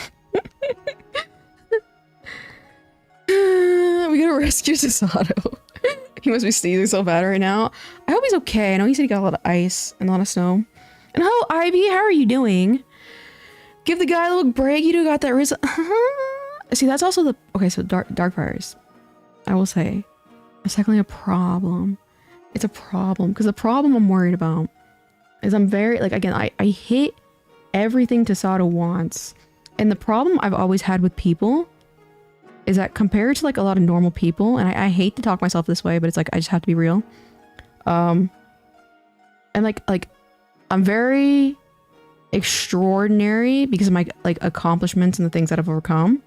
We gotta rescue Tasato. He must be sneezing so bad right now. I hope he's okay. I know he said he got a lot of ice and a lot of snow. And hello, Ivy. How are you doing? Give the guy a little break. You do got that riz. See, that's also the... Okay, so Dark Virus. I will say. It's technically a problem. It's a problem. Because the problem I'm worried about is I'm very... Like, again, I hit everything Tasato wants. And the problem I've always had with people is that compared to like a lot of normal people, and I hate to talk myself this way, but it's like I just have to be real. And like I'm very extraordinary because of my like accomplishments and the things that I've overcome.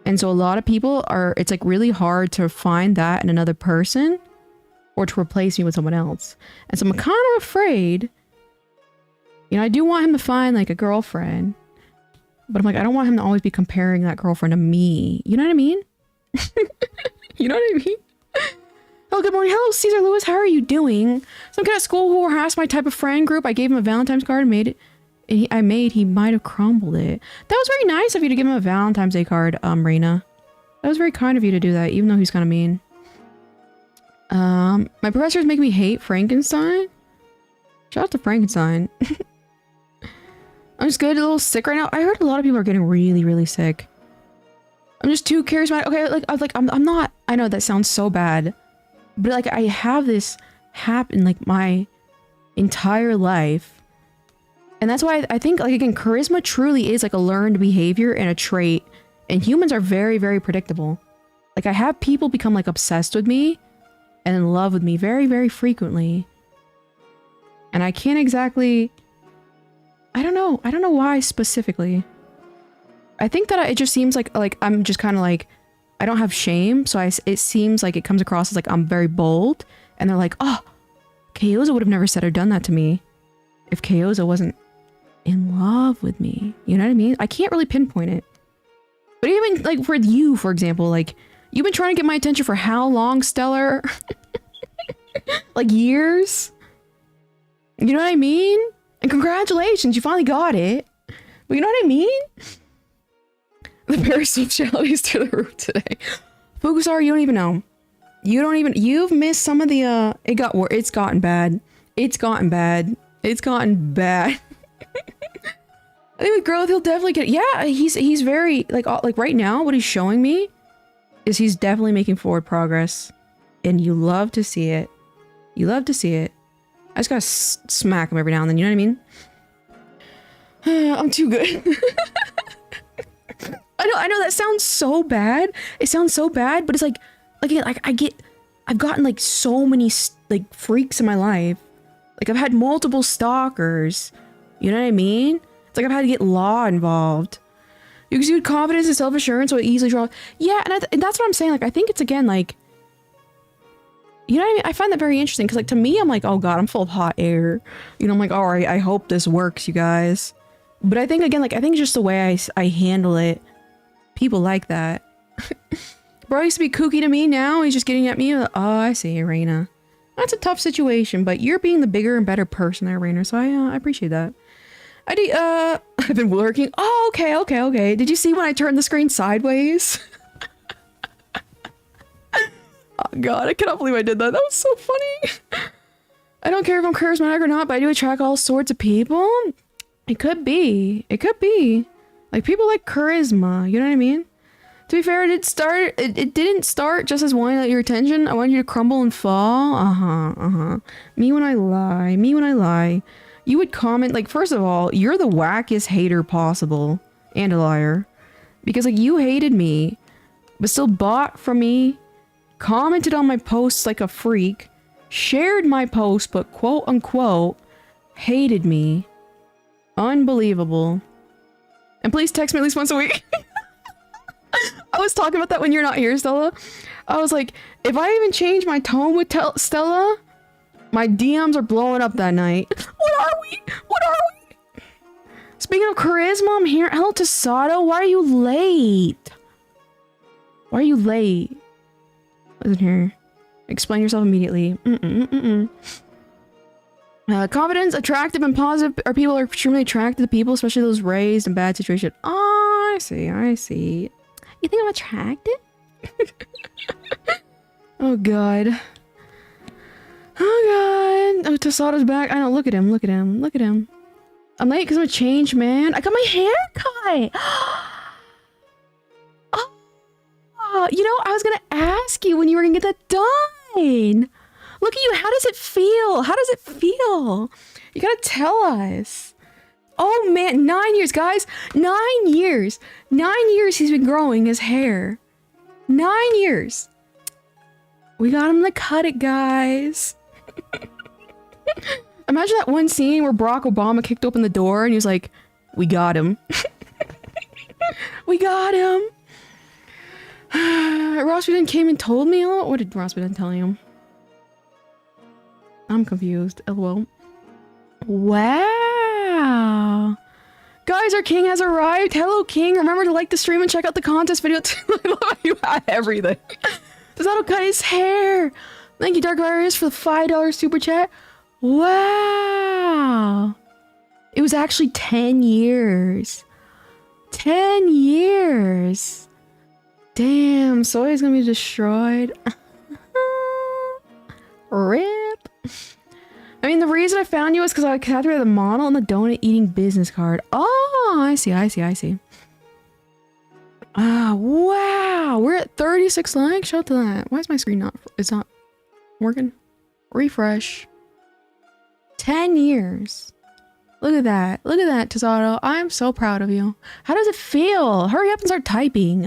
And so a lot of people are, it's like really hard to find that in another person or to replace me with someone else. And so I'm kind of afraid, you know, I do want him to find like a girlfriend. But I'm like, I don't want him to always be comparing that girlfriend to me. You know what I mean? You know what I mean? Oh, good morning. Hello, Caesar Lewis. How are you doing? Some kid at school who harassed my type of friend group. I gave him a Valentine's card and made it. He might have crumbled it. That was very nice of you to give him a Valentine's Day card, Reina. That was very kind of you to do that, even though he's kind of mean. My professors make me hate Frankenstein. Shout out to Frankenstein. I'm just good, a little sick right now. I heard a lot of people are getting really, really sick. I'm just too charismatic. Okay, I'm not, I know that sounds so bad, but like I have this happen like my entire life. And that's why I think like, again, charisma truly is like a learned behavior and a trait. And humans are very, very predictable. Like I have people become like obsessed with me and in love with me very, very frequently. And I can't exactly... I don't know why specifically. I think that it just seems like I'm just kind of like, I don't have shame. So it seems like it comes across as like I'm very bold. And they're like, oh, Kyoza would have never said or done that to me if Kyoza wasn't in love with me. You know what I mean? I can't really pinpoint it. But even like for you, for example, like you've been trying to get my attention for how long, Stellar? Like years? You know what I mean? And congratulations, you finally got it. But you know what I mean? The parasociality is through the roof today. Fugusar, you don't even know. You've missed some of the, it's gotten bad. It's gotten bad. It's gotten bad. I think with growth, he'll definitely get, yeah, he's very, like right now, what he's showing me is he's definitely making forward progress. And you love to see it. You love to see it. I just gotta smack him every now and then, you know what I mean? I'm too good. I know that sounds so bad. It sounds so bad, but it's like I've gotten like so many like freaks in my life. Like I've had multiple stalkers. You know what I mean? It's like I've had to get law involved. You exude confidence and self-assurance, so it easily draws. Yeah, and that's what I'm saying. Like I think it's again like, you know what I mean? I find that very interesting because like to me, I'm like, oh god, I'm full of hot air. You know, I'm like, all right, I hope this works, you guys. But I think again, like I think just the way I handle it, people like that. Bro used to be kooky to me, now he's just getting at me. Oh, I see, Raina. That's a tough situation, but you're being the bigger and better person there, Raina, so I appreciate that. I've been working. Oh, okay. Did you see when I turned the screen sideways? Oh god, I cannot believe I did that. That was so funny. I don't care if I'm charismatic or not, but I do attract all sorts of people. It could be. It could be. Like, people like charisma, you know what I mean? To be fair, it didn't start just as wanting your attention. I wanted you to crumble and fall. Me when I lie. You would comment, like, first of all, you're the wackest hater possible. And a liar. Because, like, you hated me, but still bought from me, commented on my posts like a freak, shared my post, but quote-unquote, hated me. Unbelievable. And please text me at least once a week. I was talking about that when you're not here, Stella. I was like, if I even change my tone with Stella, my DMs are blowing up that night. What are we? Speaking of charisma, I'm here. Hello, Tasato. Why are you late? Listen here. Explain yourself immediately. Confidence, attractive, and positive are people are extremely attracted to people, especially those raised in bad situation. Oh, I see. You think I'm attractive? Oh god. Oh, Tasada's back. I know, look at him. I'm late because I'm a changed man. I got my hair cut! Oh, you know, I was gonna ask you when you were gonna get that done! Look at you, how does it feel? You gotta tell us. Oh man, 9 years, guys! 9 years! 9 years he's been growing his hair. 9 years! We got him to cut it, guys. Imagine that one scene where Barack Obama kicked open the door and he was like, we got him. We got him! Ross Whedon came and told me a lot? What did Ross Whedon tell you? I'm confused. LOL. Wow! Guys, our king has arrived! Hello, king! Remember to like the stream and check out the contest video too. I love how you had everything. Tasato cut his hair! Thank you, Dark Virus, for the $5 super chat. Wow! It was actually 10 years. 10 years! Damn, Soy's gonna be destroyed. RIP! I mean, the reason I found you was because I captured the model and the donut eating business card. Oh, I see. Ah, wow! We're at 36 likes? Shout out to that. Why is my screen it's not working? Refresh. 10 years. Look at that, Tasato. I'm so proud of you. How does it feel? Hurry up and start typing.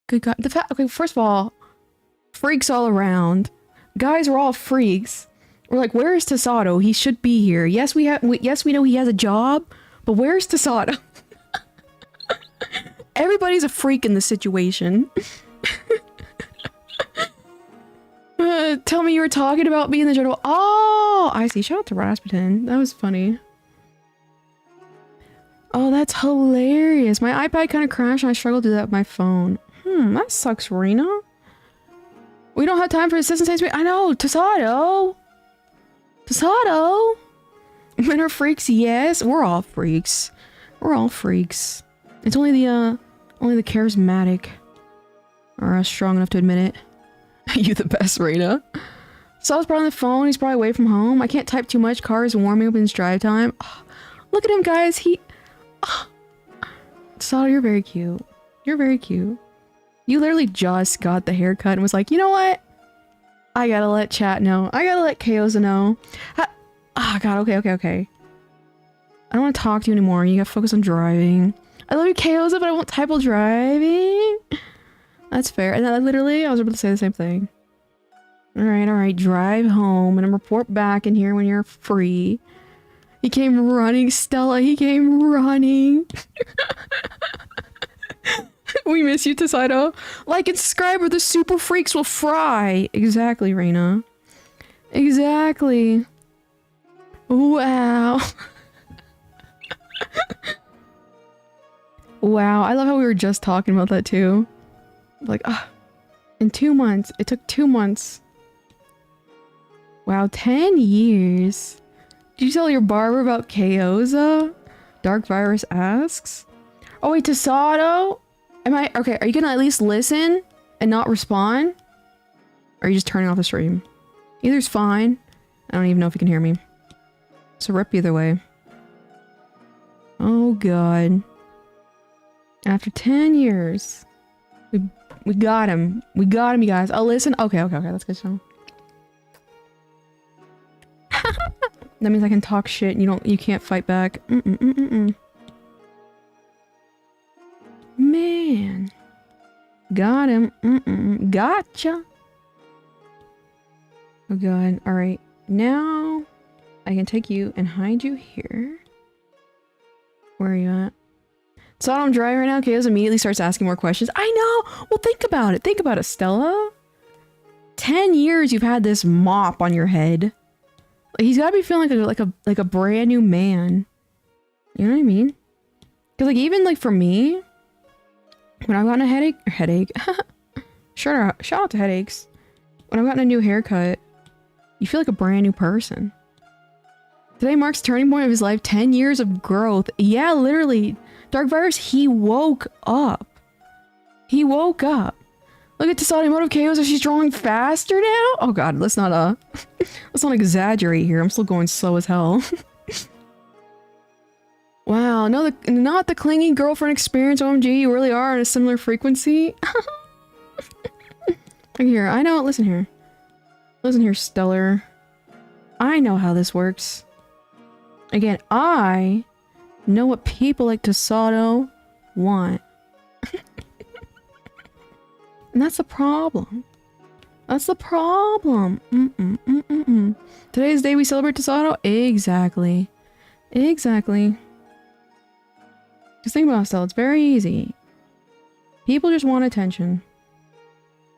Good God. Okay, first of all, freaks all around. Guys, we're all freaks. We're like, where's Tasato? He should be here. Yes, we know he has a job, but where's Tasato? Everybody's a freak in this situation. Tell me you were talking about me in the general. Oh, I see. Shout out to Rasputin. That was funny. Oh, that's hilarious. My iPad kind of crashed and I struggled to do that with my phone. That sucks, Rena. We don't have time for assistance. I know, Tasato. Tasato. Men are freaks, yes. We're all freaks. We're all freaks. It's only the charismatic are strong enough to admit it. You the best, Rena. Saul's probably on the phone. He's probably away from home. I can't type too much. Car is warming up in his drive time. Oh, look at him, guys. Saul, you're very cute. You're very cute. You literally just got the haircut and was like, you know what? I gotta let chat know. I gotta let Kaosa know. Oh, God. Okay. I don't want to talk to you anymore. You gotta focus on driving. I love you, Kaosa, but I won't type while driving. That's fair. And then I was able to say the same thing. Alright. Drive home and then report back in here when you're free. He came running, Stella. He came running. We miss you, Tasaito. Like and subscribe or the super freaks will fry. Exactly, Reina. Exactly. Wow. Wow, I love how we were just talking about that too. Like, in 2 months. It took 2 months. Wow, 10 years. Did you tell your barber about Kaosa? Dark Virus asks. Oh wait, Tasato? Okay, are you gonna at least listen and not respond? Or are you just turning off the stream? Either's fine. I don't even know if you can hear me. So rip either way. Oh god. After 10 years. We got him. We got him, you guys. I'll listen. Okay. That's good to know. That means I can talk shit and you can't fight back. Man. Got him. Gotcha. Oh god. Alright. Now I can take you and hide you here. Where are you at? So I'm driving right now. Chaos immediately starts asking more questions. I know! Well, think about it. Think about it, Stella. 10 years you've had this mop on your head. He's gotta be feeling like a brand new man. You know what I mean? Because like even like for me, when I've gotten a headache, shout out to headaches. When I've gotten a new haircut, you feel like a brand new person. Today marks the turning point of his life. 10 years of growth. Yeah, literally. Dark Virus, he woke up. He woke up. Look at Tasadi Motive KOs. She's drawing faster now? Oh god, let's not exaggerate here. I'm still going slow as hell. Wow, no, not the clingy girlfriend experience, OMG. You really are on a similar frequency. Look here, I know, listen here. Listen here, Stellar. I know how this works. Again, I know what people like Tasato want. And that's the problem. That's the problem. Today's the day we celebrate Tasato? Exactly. Exactly. Just think about it, Stella. It's very easy. People just want attention.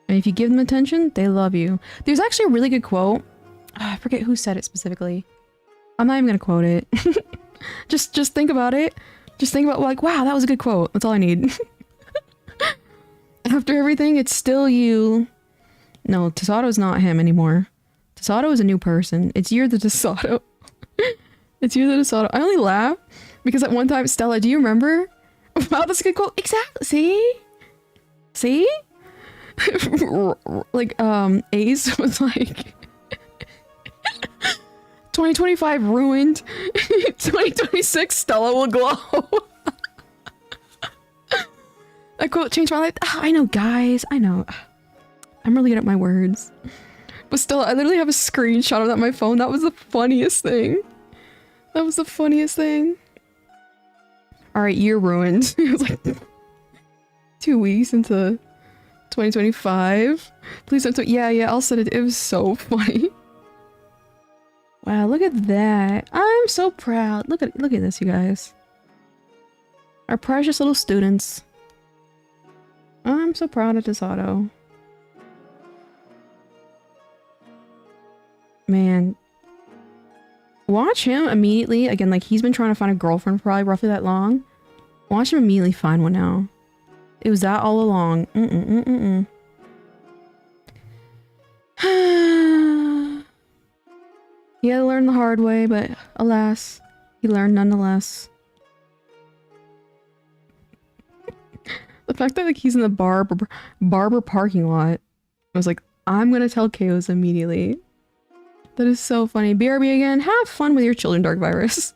And if you give them attention, they love you. There's actually a really good quote. I forget who said it specifically. I'm not even gonna quote it. just think about it. Just think about like, wow, that was a good quote. That's all I need. After everything, it's still you. No, Tasato's not him anymore. Tasato is a new person. It's you're the Tasato. It's you the Tasato. I only laugh because at one time, Stella, do you remember? Wow, that's a good quote. Exactly. See? See? Like, Ace was like... 2025 ruined. 2026 Stella will glow. That quote changed my life. Oh, I know, guys. I know. I'm really good at my words. But still, I literally have a screenshot of that on my phone. That was the funniest thing. That was the funniest thing. Alright, you're ruined. It was like 2 weeks into 2025. Please don't. Yeah, I'll set it. It was so funny. Wow, look at that. I'm so proud. Look at this, you guys. Our precious little students. I'm so proud of Tasato. Man. Watch him immediately. Again, like, he's been trying to find a girlfriend for probably roughly that long. Watch him immediately find one now. It was that all along. He had to learn the hard way, but alas, he learned nonetheless. The fact that like he's in the barber parking lot, I was like, I'm gonna tell Chaos immediately. That is so funny. BRB again, have fun with your children, Dark Virus.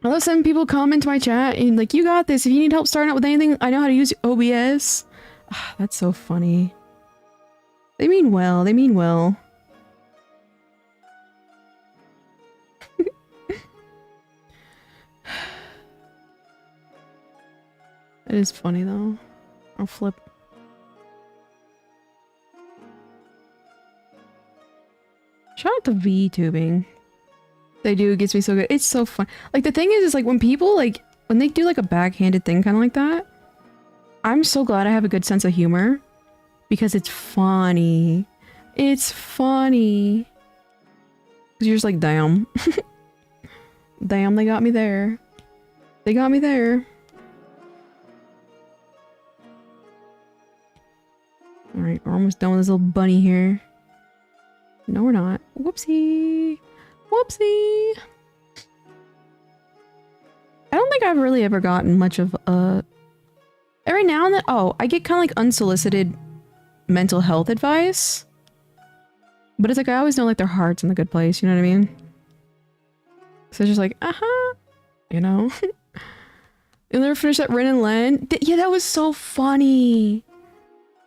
I love sending people comment to my chat and like, you got this. If you need help starting out with anything, I know how to use OBS. That's so funny. They mean well. They mean well. It is funny though. I'll flip. Shout out to VTubing. They do, it gets me so good. It's so fun. Like the thing is like when people like, when they do like a backhanded thing kind of like that, I'm so glad I have a good sense of humor because it's funny. It's funny. Cause you're just like, damn. Damn, they got me there. They got me there. Alright, we're almost done with this little bunny here. No, we're not. Whoopsie. Whoopsie. I don't think I've really ever gotten much of every now and then, oh, I get kind of like unsolicited mental health advice. But it's like, I always know like their heart's in the good place, you know what I mean? So it's just like, you know? You'll never finish that Ren and Len? Yeah, that was so funny.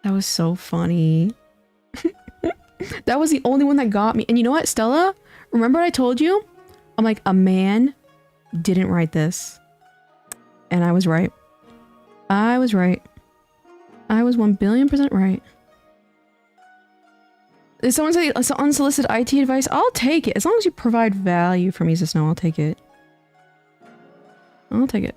That was so funny. That was the only one that got me. And you know what, Stella? Remember what I told you? I'm like, a man didn't write this. And I was right. I was right. I was 1,000,000,000% right. If someone said unsolicited IT advice, I'll take it. As long as you provide value for me, Snow, I'll take it. I'll take it.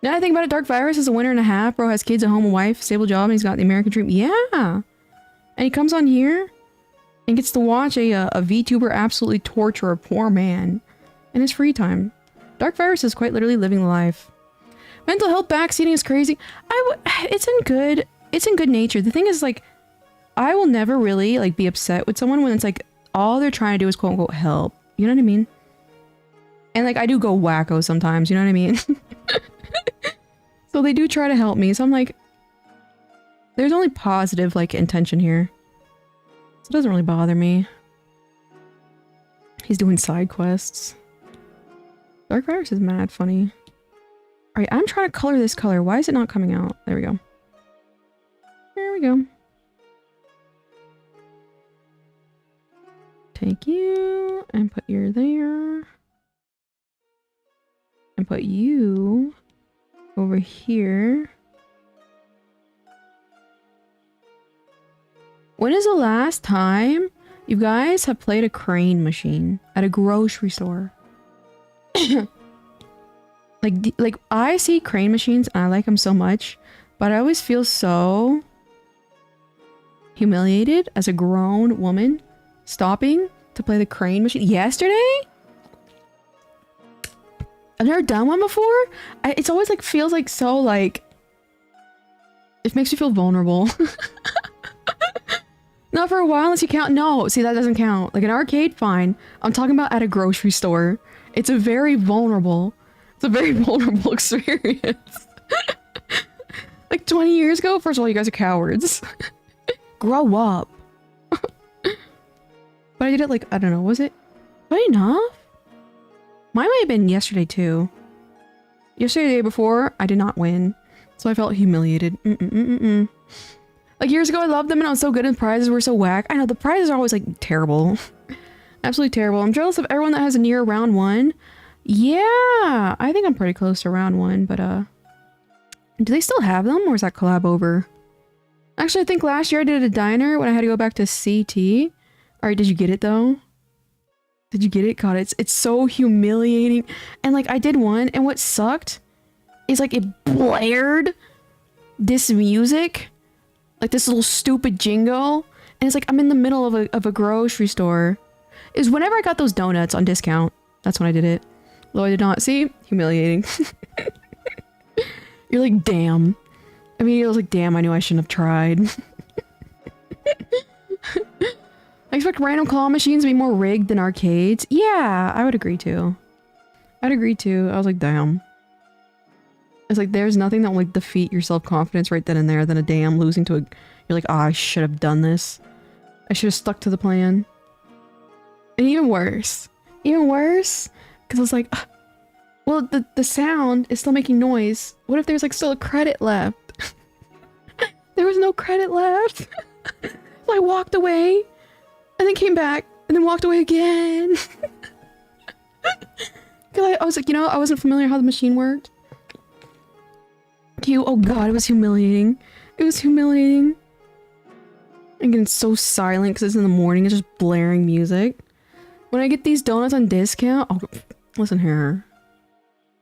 Now I think about it, Dark Virus is a winner and a half. Bro has kids, a home, a wife, stable job, and he's got the American dream. Yeah! And he comes on here and gets to watch a VTuber absolutely torture a poor man in his free time. Dark Virus is quite literally living the life. Mental health backseating is crazy. It's in good nature. The thing is, like, I will never really, like, be upset with someone when it's, like, all they're trying to do is quote-unquote help. You know what I mean? And, like, I do go wacko sometimes, you know what I mean? So they do try to help me, so I'm like, there's only positive, like, intention here. So it doesn't really bother me. He's doing side quests. Dark Virus is mad funny. Alright, I'm trying to color this color. Why is it not coming out? There we go. There we go. Take you and put you there. And put you over here. When is the last time you guys have played a crane machine at a grocery store? Like I see crane machines and I like them so much, but I always feel so humiliated as a grown woman stopping to play the crane machine. Yesterday? I've never done one before. It's always like feels like so like it makes you feel vulnerable. Not for a while unless you count. No, see that doesn't count. Like an arcade, fine. I'm talking about at a grocery store. It's a very vulnerable experience. Like 20 years ago, first of all, you guys are cowards. Grow up. But I did it like, I don't know, was it enough? Mine might have been yesterday too. Yesterday, the day before, I did not win. So I felt humiliated. Like years ago, I loved them and I was so good and the prizes were so whack. I know, the prizes are always like terrible. Absolutely terrible. I'm jealous of everyone that has a near round one. Yeah, I think I'm pretty close to round one, but do they still have them or is that collab over? Actually, I think last year I did a diner when I had to go back to CT. Alright, did you get it though? Did you get it? God, it's so humiliating. And like I did one and what sucked is like it blared this music, like this little stupid jingle, and it's like I'm in the middle of a grocery store. is whenever I got those donuts on discount. That's when I did it. Though I did not. See? Humiliating. You're like, damn. I mean, I was like, damn, I knew I shouldn't have tried. I expect random claw machines to be more rigged than arcades. Yeah, I would agree too. I'd agree too. I was like, damn. It's like, there's nothing that will like defeat your self-confidence right then and there than a damn losing to a... You're like, oh, I should have done this. I should have stuck to the plan. And even worse. Even worse, because I was like, well, the sound is still making noise. What if there's like still a credit left? There was no credit left. So I walked away, and then came back, and then walked away again. Because I was like, you know, I wasn't familiar how the machine worked. Oh god, it was humiliating. It was humiliating. And getting so silent because it's in the morning, it's just blaring music. When I get these donuts on discount, oh, listen here.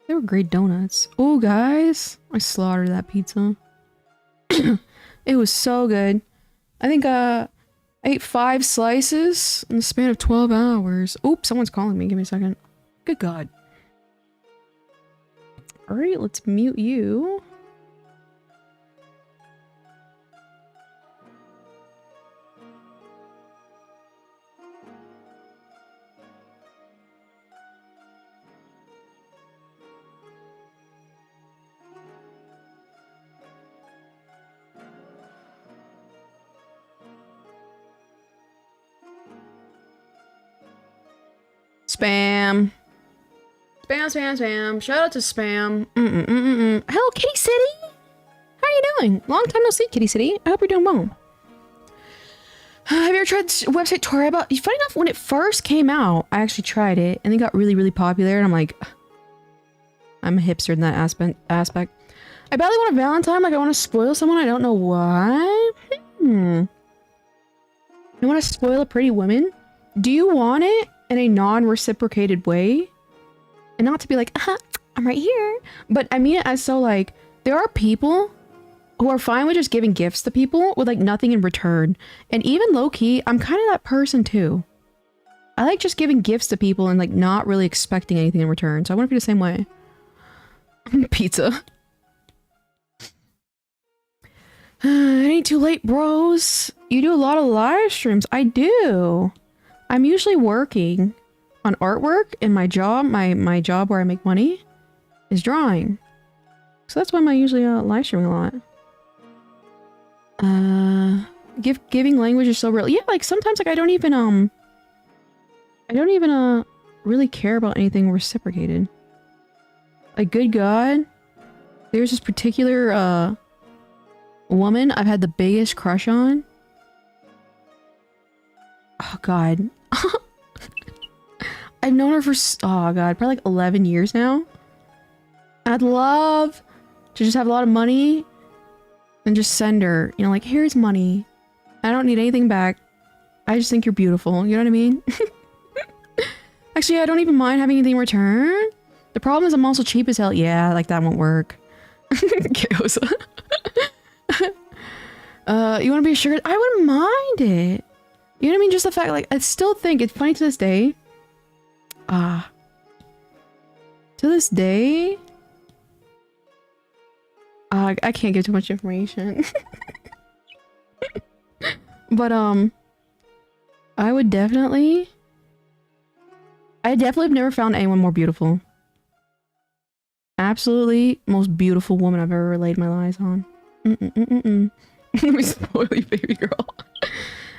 They were great donuts. Oh, guys, I slaughtered that pizza. It was so good. I think I ate 5 slices in the span of 12 hours. Oops, someone's calling me. Give me a second. Good god. Alright, let's mute you. Spam. Spam, spam, spam. Shout out to spam. Hello, Kitty City. How are you doing? Long time no see, Kitty City. I hope you're doing well. Have you ever tried this website Tori about? Funny enough, when it first came out, I actually tried it, and it got really, really popular. And I'm like, I'm a hipster in that aspect. I badly want a Valentine. Like I want to spoil someone. I don't know why. I want to spoil a pretty woman. Do you want it in a non-reciprocated way? And not to be like, I'm right here. But I mean it as so like, there are people who are fine with just giving gifts to people with like nothing in return. And even low-key, I'm kind of that person too. I like just giving gifts to people and like not really expecting anything in return. So I want to be the same way. Pizza. It ain't too late, bros. You do a lot of live streams. I do. I'm usually working on artwork, and my job, my job where I make money, is drawing. So that's why I'm usually live streaming a lot. Giving language is so real. Yeah, like sometimes like I don't even really care about anything reciprocated. Like, good God, there's this particular woman I've had the biggest crush on. Oh god. I've known her for, oh god, probably like 11 years now. I'd love to just have a lot of money and just send her, you know, like, here's money. I don't need anything back. I just think you're beautiful. You know what I mean? Actually, I don't even mind having anything in return. The problem is I'm also cheap as hell. Yeah, like that won't work. Chaos. You want to be a sugar? I wouldn't mind it. You know what I mean? Just the fact, like, I still think it's funny to this day. To this day. I can't give too much information. But, I definitely have never found anyone more beautiful. Absolutely most beautiful woman I've ever laid my eyes on. Let me spoil you, baby girl.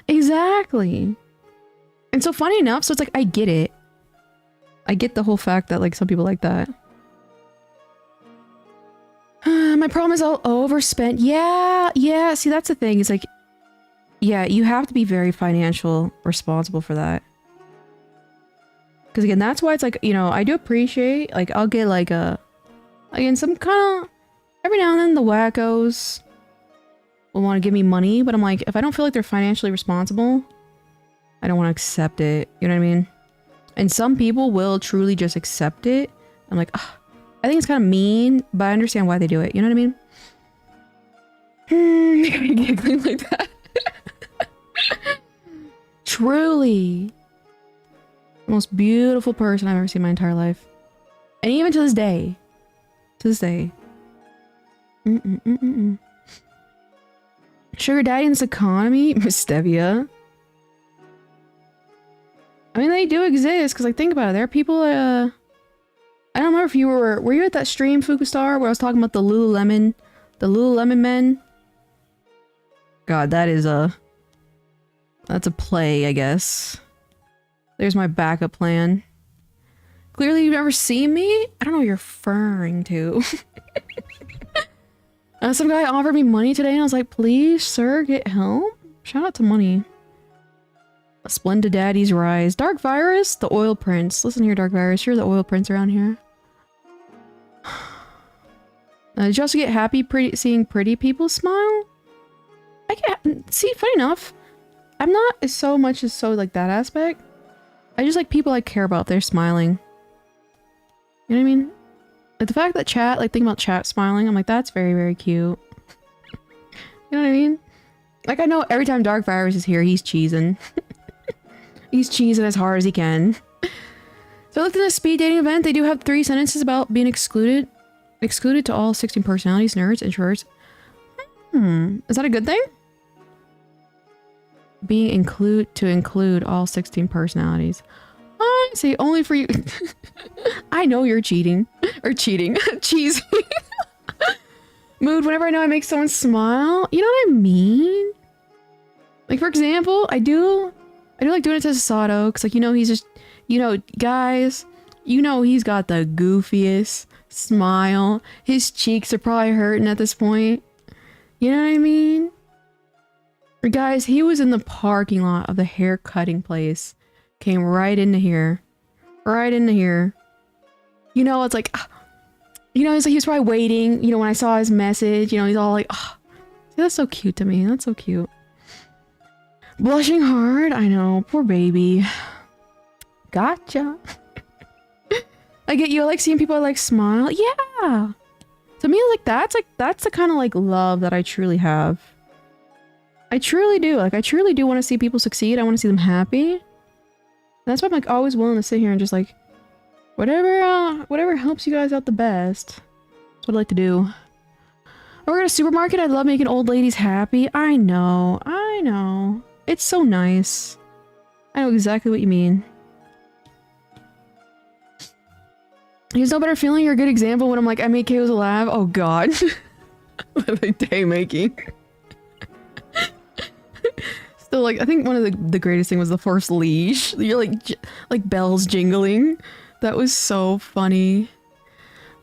Exactly. And so funny enough, so it's like, I get it. I get the whole fact that like some people like that. My problem is I'll overspend. Yeah, see that's the thing. It's like, yeah, you have to be very financial responsible for that. Because again, that's why it's like, you know, I do appreciate, like, I'll get like again, some kind of, every now and then the wackos will want to give me money, but I'm like, if I don't feel like they're financially responsible, I don't want to accept it. You know what I mean? And some people will truly just accept it. I'm like, ugh, I think it's kind of mean, but I understand why they do it. You know what I mean? Giggling like that. Truly. The most beautiful person I've ever seen in my entire life. And even to this day. To this day. Sugar daddy in this economy? Miss Stevia. I mean, they do exist, because like, think about it. There are people, I don't remember if you were you at that stream, Fukustar, where I was talking about the Lululemon men? God, that is that's a play, I guess. There's my backup plan. Clearly you've never seen me? I don't know what you're referring to. Some guy offered me money today and I was like, please, sir, get help? Shout out to money. A Splendid Daddy's Rise. Dark Virus? The Oil Prince. Listen here, Dark Virus. You're the Oil Prince around here. Did you also get happy seeing pretty people smile? See, funny enough, I'm not as so much as so like that aspect. I just like people I care about, they're smiling. You know what I mean? Like the fact that chat, like think about chat smiling, I'm like, that's very, very cute. You know what I mean? Like I know every time Dark Virus is here, he's cheesing. He's cheesing as hard as he can. So I looked at the speed dating event, they do have 3 sentences about being excluded. Excluded to all 16 personalities, nerds, introverts. Is that a good thing? Being include all 16 personalities. I say only for you. I know you're cheating. Or cheating. Cheesy. Mood whenever I know I make someone smile. You know what I mean? Like for example, I do like doing it to Sato, because like you know he's just, you know, guys, you know he's got the goofiest smile. His cheeks are probably hurting at this point. You know what I mean? Or guys, he was in the parking lot of the hair cutting place. Came right into here. Right into here. You know, it's like, you know, he's like, he was probably waiting. You know, when I saw his message, you know, he's all like, oh, see, that's so cute to me. That's so cute. Blushing hard. I know. Poor baby. Gotcha. I get you. I like seeing people like smile. Yeah. To me, like that's the kind of like love that I truly have. I truly do. Like I truly do want to see people succeed. I want to see them happy. And that's why I'm like always willing to sit here and just like whatever helps you guys out the best. That's what I like to do. I work at a supermarket. I love making old ladies happy. I know. I know. It's so nice. I know exactly what you mean. There's no better feeling. You're a good example when I'm like, I made KOs laugh. Oh god. Like day making. Still like, I think one of the greatest thing was the first leash. You're like bells jingling. That was so funny.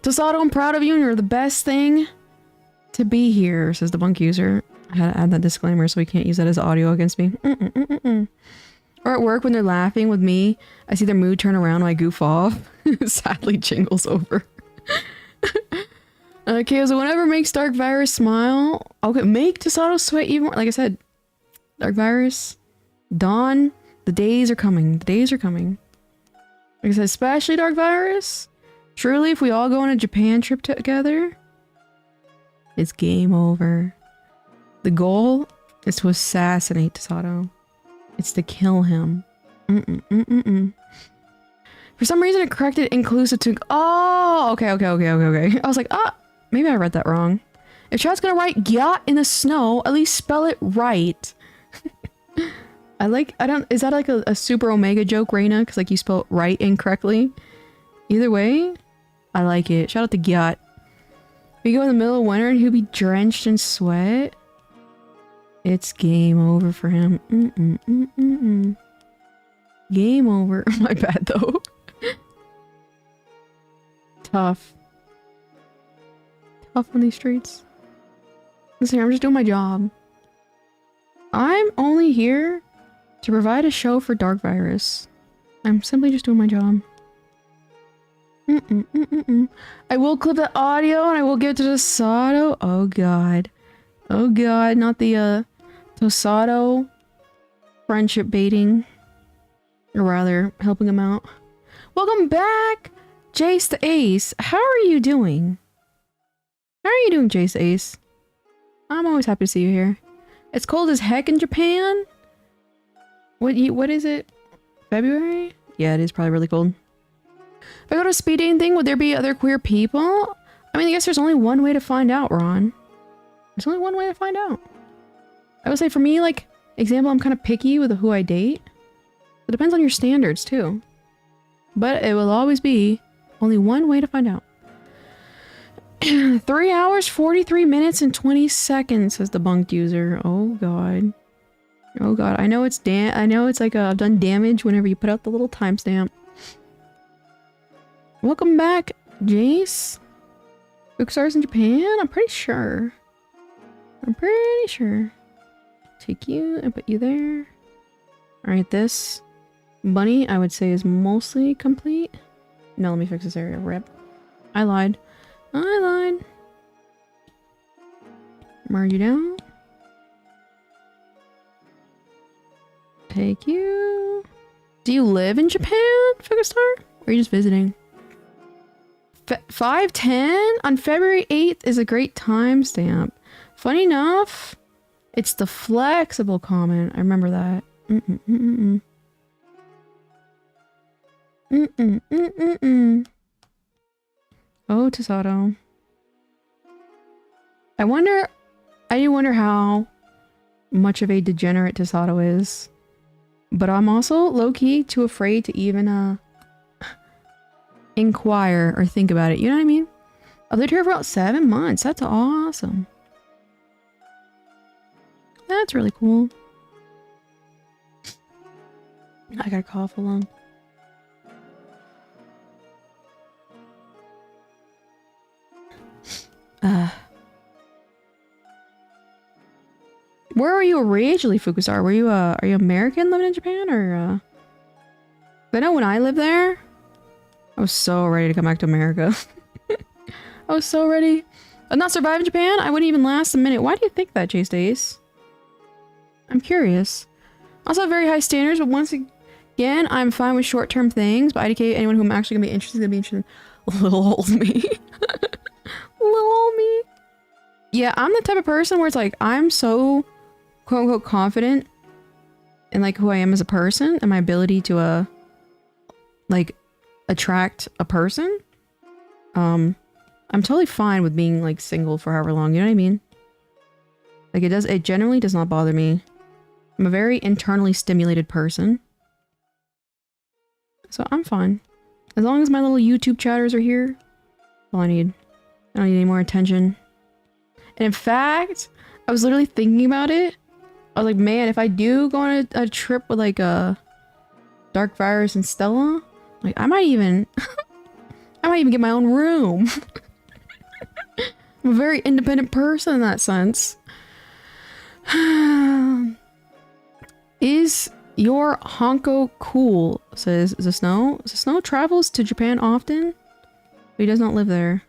Tosato, I'm proud of you and you're the best thing to be here, says the bunk user. I had to add that disclaimer so we can't use that as audio against me. Or at work when they're laughing with me, I see their mood turn around when I goof off. Sadly jingles over. Okay, so whenever makes Dark Virus smile. Okay, make Tosato sweat even more. Like I said, Dark Virus, Dawn, the days are coming. The days are coming. Like I said, especially Dark Virus. Truly, if we all go on a Japan trip together, it's game over. The goal is to assassinate Tosato. It's to kill him. For some reason it corrected inclusive to... Oh, okay. I was like, maybe I read that wrong. If chat's gonna write "gyat in the snow," at least spell it right. Is that like a super omega joke, Reina? Because like you spell it right incorrectly? Either way, I like it. Shout out to gyat. We go in the middle of winter and he'll be drenched in sweat. It's game over for him. Game over. My bad though. Tough. Tough on these streets. Listen, I'm just doing my job. I'm only here to provide a show for Dark Virus. I'm simply just doing my job. I will clip the audio and I will give it to Tosato. Oh god. Oh god, not the Tosato friendship baiting. Or rather, helping him out. Welcome back, Jace the Ace. How are you doing? How are you doing, Jace the Ace? I'm always happy to see you here. It's cold as heck in Japan. What is it? February? Yeah, it is probably really cold. If I go to a speed dating thing, would there be other queer people? I mean, I guess there's only one way to find out, Ron. There's only one way to find out. I would say for me, like, example, I'm kind of picky with who I date. It depends on your standards, too. But it will always be only one way to find out. 3 hours, 43 minutes, and 20 seconds, says the bunked user. Oh, God. Oh, God. I know it's like I've done damage whenever you put out the little timestamp. Welcome back, Jace. Bookstars in Japan? I'm pretty sure. Take you and put you there. Alright, this bunny, I would say, is mostly complete. No, let me fix this area. Rip. I lied. Merge you down. Take you. Do you live in Japan, Figastar? Or are you just visiting? 5:10 on February 8th is a great timestamp. Funny enough, it's the flexible comment. I remember that. Oh, Tasato. I do wonder how much of a degenerate Tasato is. But I'm also low-key too afraid to even, inquire or think about it. You know what I mean? I've lived here for about 7 months. That's awesome. That's really cool. I gotta cough along. Where were you originally, Fukusar? Were you, are you American living in Japan, or, I know when I lived there, I was so ready to come back to America. I was so ready. I'd not survive in Japan, I wouldn't even last a minute. Why do you think that, Chase Days? I'm curious. Also have very high standards, but once again, I'm fine with short-term things, but IDK, anyone who I'm actually gonna be interested in. Little old me. Little old me. Yeah, I'm the type of person where it's like, I'm so quote-unquote confident in like who I am as a person and my ability to like attract a person. I'm totally fine with being like single for however long, you know what I mean? Like it generally does not bother me. I'm a very internally stimulated person. So I'm fine. As long as my little YouTube chatters are here, that's all I need. I don't need any more attention. And in fact, I was literally thinking about it. I was like, man, if I do go on a trip with like a Dark Virus and Stella, like I might even get my own room. I'm a very independent person in that sense. Is your honko cool? Says the Snow. The Snow travels to Japan often, but he does not live there.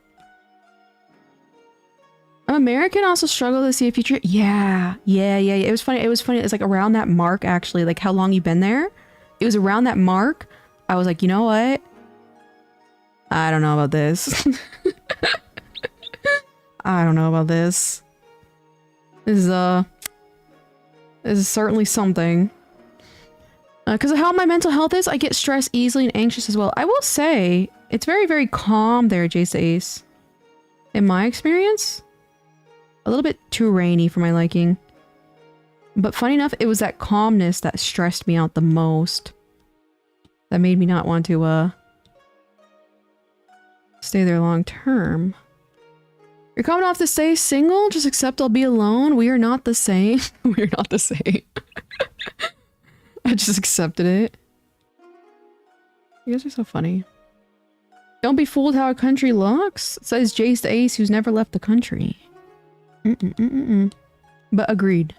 I'm American, also struggle to see a future. Yeah. It was funny. It's like around that mark, actually, like how long you've been there. It was around that mark. I was like, you know what? I don't know about this. I don't know about this. This is certainly something. Because of how my mental health is, I get stressed easily and anxious as well. I will say, it's very, very calm there, Jace Ace. In my experience. A little bit too rainy for my liking. But funny enough, it was that calmness that stressed me out the most. That made me not want to, stay there long term. You're coming off to stay single? Just accept I'll be alone? We are not the same. We are not the same. I just accepted it. You guys are so funny. Don't be fooled how a country looks, says Jace the Ace, who's never left the country. But agreed.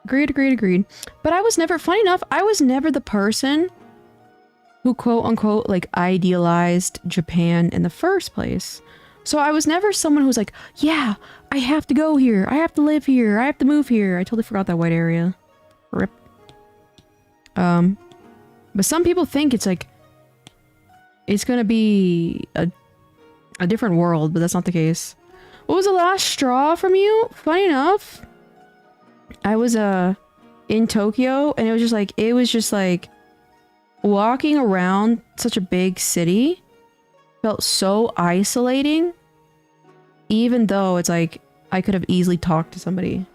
Agreed. But I was never, funny enough, I was never the person who quote unquote like idealized Japan in the first place. So I was never someone who was like, yeah, I have to go here. I have to live here. I have to move here. I totally forgot that white area. Rip. But some people think it's like, it's gonna be a different world, but that's not the case. What was the last straw from you? Funny enough, I was in Tokyo, and it was just like walking around such a big city felt so isolating, even though it's like I could have easily talked to somebody.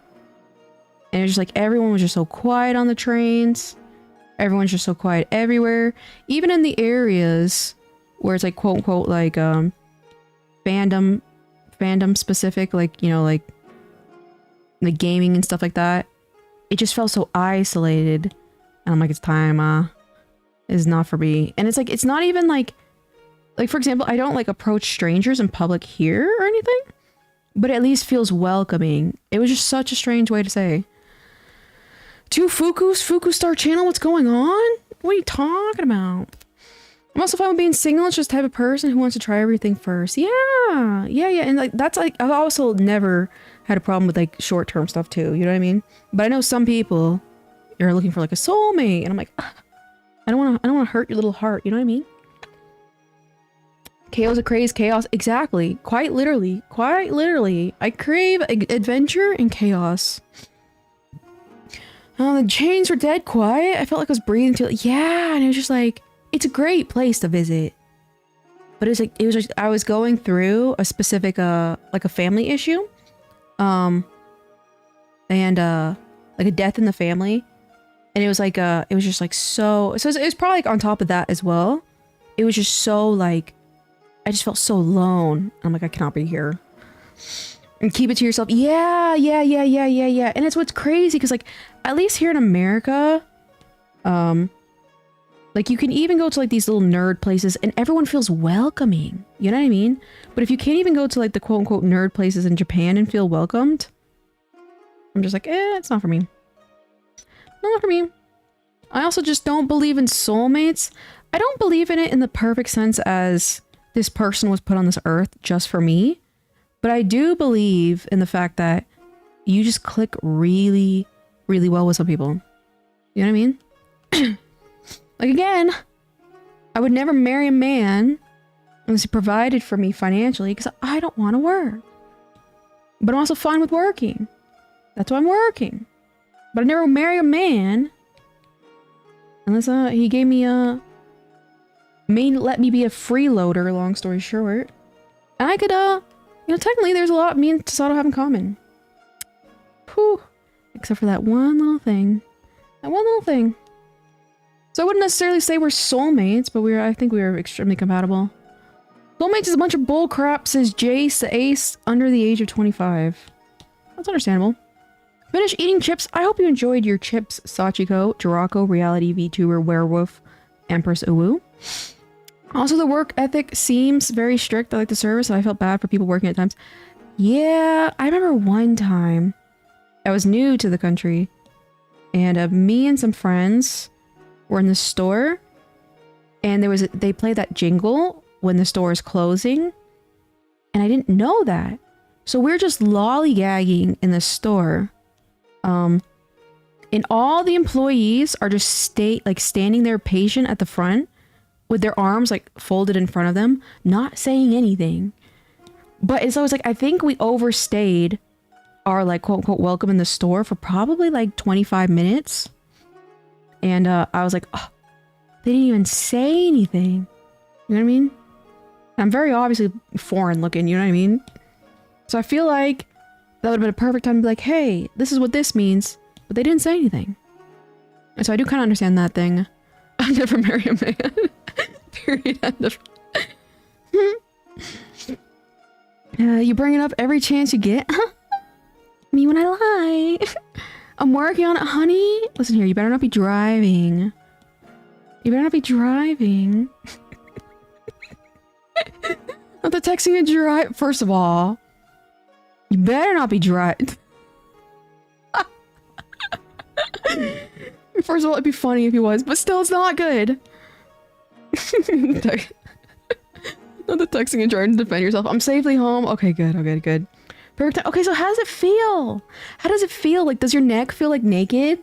And it's just like everyone was just so quiet on the trains. Everyone's just so quiet everywhere. Even in the areas where it's like quote unquote like fandom specific, like, you know, like the gaming and stuff like that. It just felt so isolated. And I'm like, it's time, it's not for me. And it's like, it's not even like for example, I don't like approach strangers in public here or anything, but it at least feels welcoming. It was just such a strange way to say. Two Fuku Star Channel, what's going on? What are you talking about? I'm also fine with being single. It's just the type of person who wants to try everything first. Yeah. And like, that's like, I've also never had a problem with like short-term stuff too. You know what I mean? But I know some people, you're looking for like a soulmate. And I'm like, ugh, I don't want to hurt your little heart. You know what I mean? Chaos a craze, chaos. Exactly. Quite literally. I crave adventure and chaos. The chains were dead quiet. I felt like I was breathing too. Yeah, and it was just like, it's a great place to visit. But it was just, I was going through a specific, like a family issue. And, like a death in the family. And it was like, it was just like so it was probably like on top of that as well. It was just so like, I just felt so alone. I'm like, I cannot be here. And keep it to yourself. Yeah. And it's what's crazy because like, at least here in America, like you can even go to like these little nerd places and everyone feels welcoming. You know what I mean? But if you can't even go to like the quote unquote nerd places in Japan and feel welcomed, I'm just like, it's not for me. Not for me. I also just don't believe in soulmates. I don't believe in it in the perfect sense as this person was put on this earth just for me. But I do believe in the fact that you just click really, really well with some people. You know what I mean? Like again, I would never marry a man unless he provided for me financially because I don't want to work. But I'm also fine with working. That's why I'm working. But I'd never marry a man unless he gave me let me be a freeloader, long story short. And I could, you know, technically there's a lot me and Tasato have in common. Whew. Except for that one little thing. That one little thing. So I wouldn't necessarily say we're soulmates, but I think we are extremely compatible. Soulmates is a bunch of bull crap, says Jace, the ace under the age of 25. That's understandable. Finish eating chips. I hope you enjoyed your chips, Sachiko, Jirako, Reality, VTuber, Werewolf, Empress Uwu. Also, the work ethic seems very strict. I like the service, and I felt bad for people working at times. Yeah, I remember one time I was new to the country, and me and some friends were in the store, and they played that jingle when the store is closing, and I didn't know that. So we're just lollygagging in the store, and all the employees are just standing there patient at the front with their arms like folded in front of them, not saying anything. But it's always like, I think we overstayed our like quote unquote welcome in the store for probably like 25 minutes. And I was like, oh, they didn't even say anything. You know what I mean? I'm very obviously foreign looking, you know what I mean? So I feel like that would have been a perfect time to be like, hey, this is what this means. But they didn't say anything. And so I do kind of understand that thing. I'll never marry a man. Period. End of. You bring it up every chance you get. Me when I lie. I'm working on it, honey. Listen here, you better not be driving. You better not be driving. Not the texting and drive. First of all, you better not be driving. First of all, it'd be funny if he was, but still, it's not good. Not the texting and trying to defend yourself. I'm safely home. Okay, good. Okay, good. Perfect. Okay, so how does it feel? How does it feel? Like, does your neck feel like naked?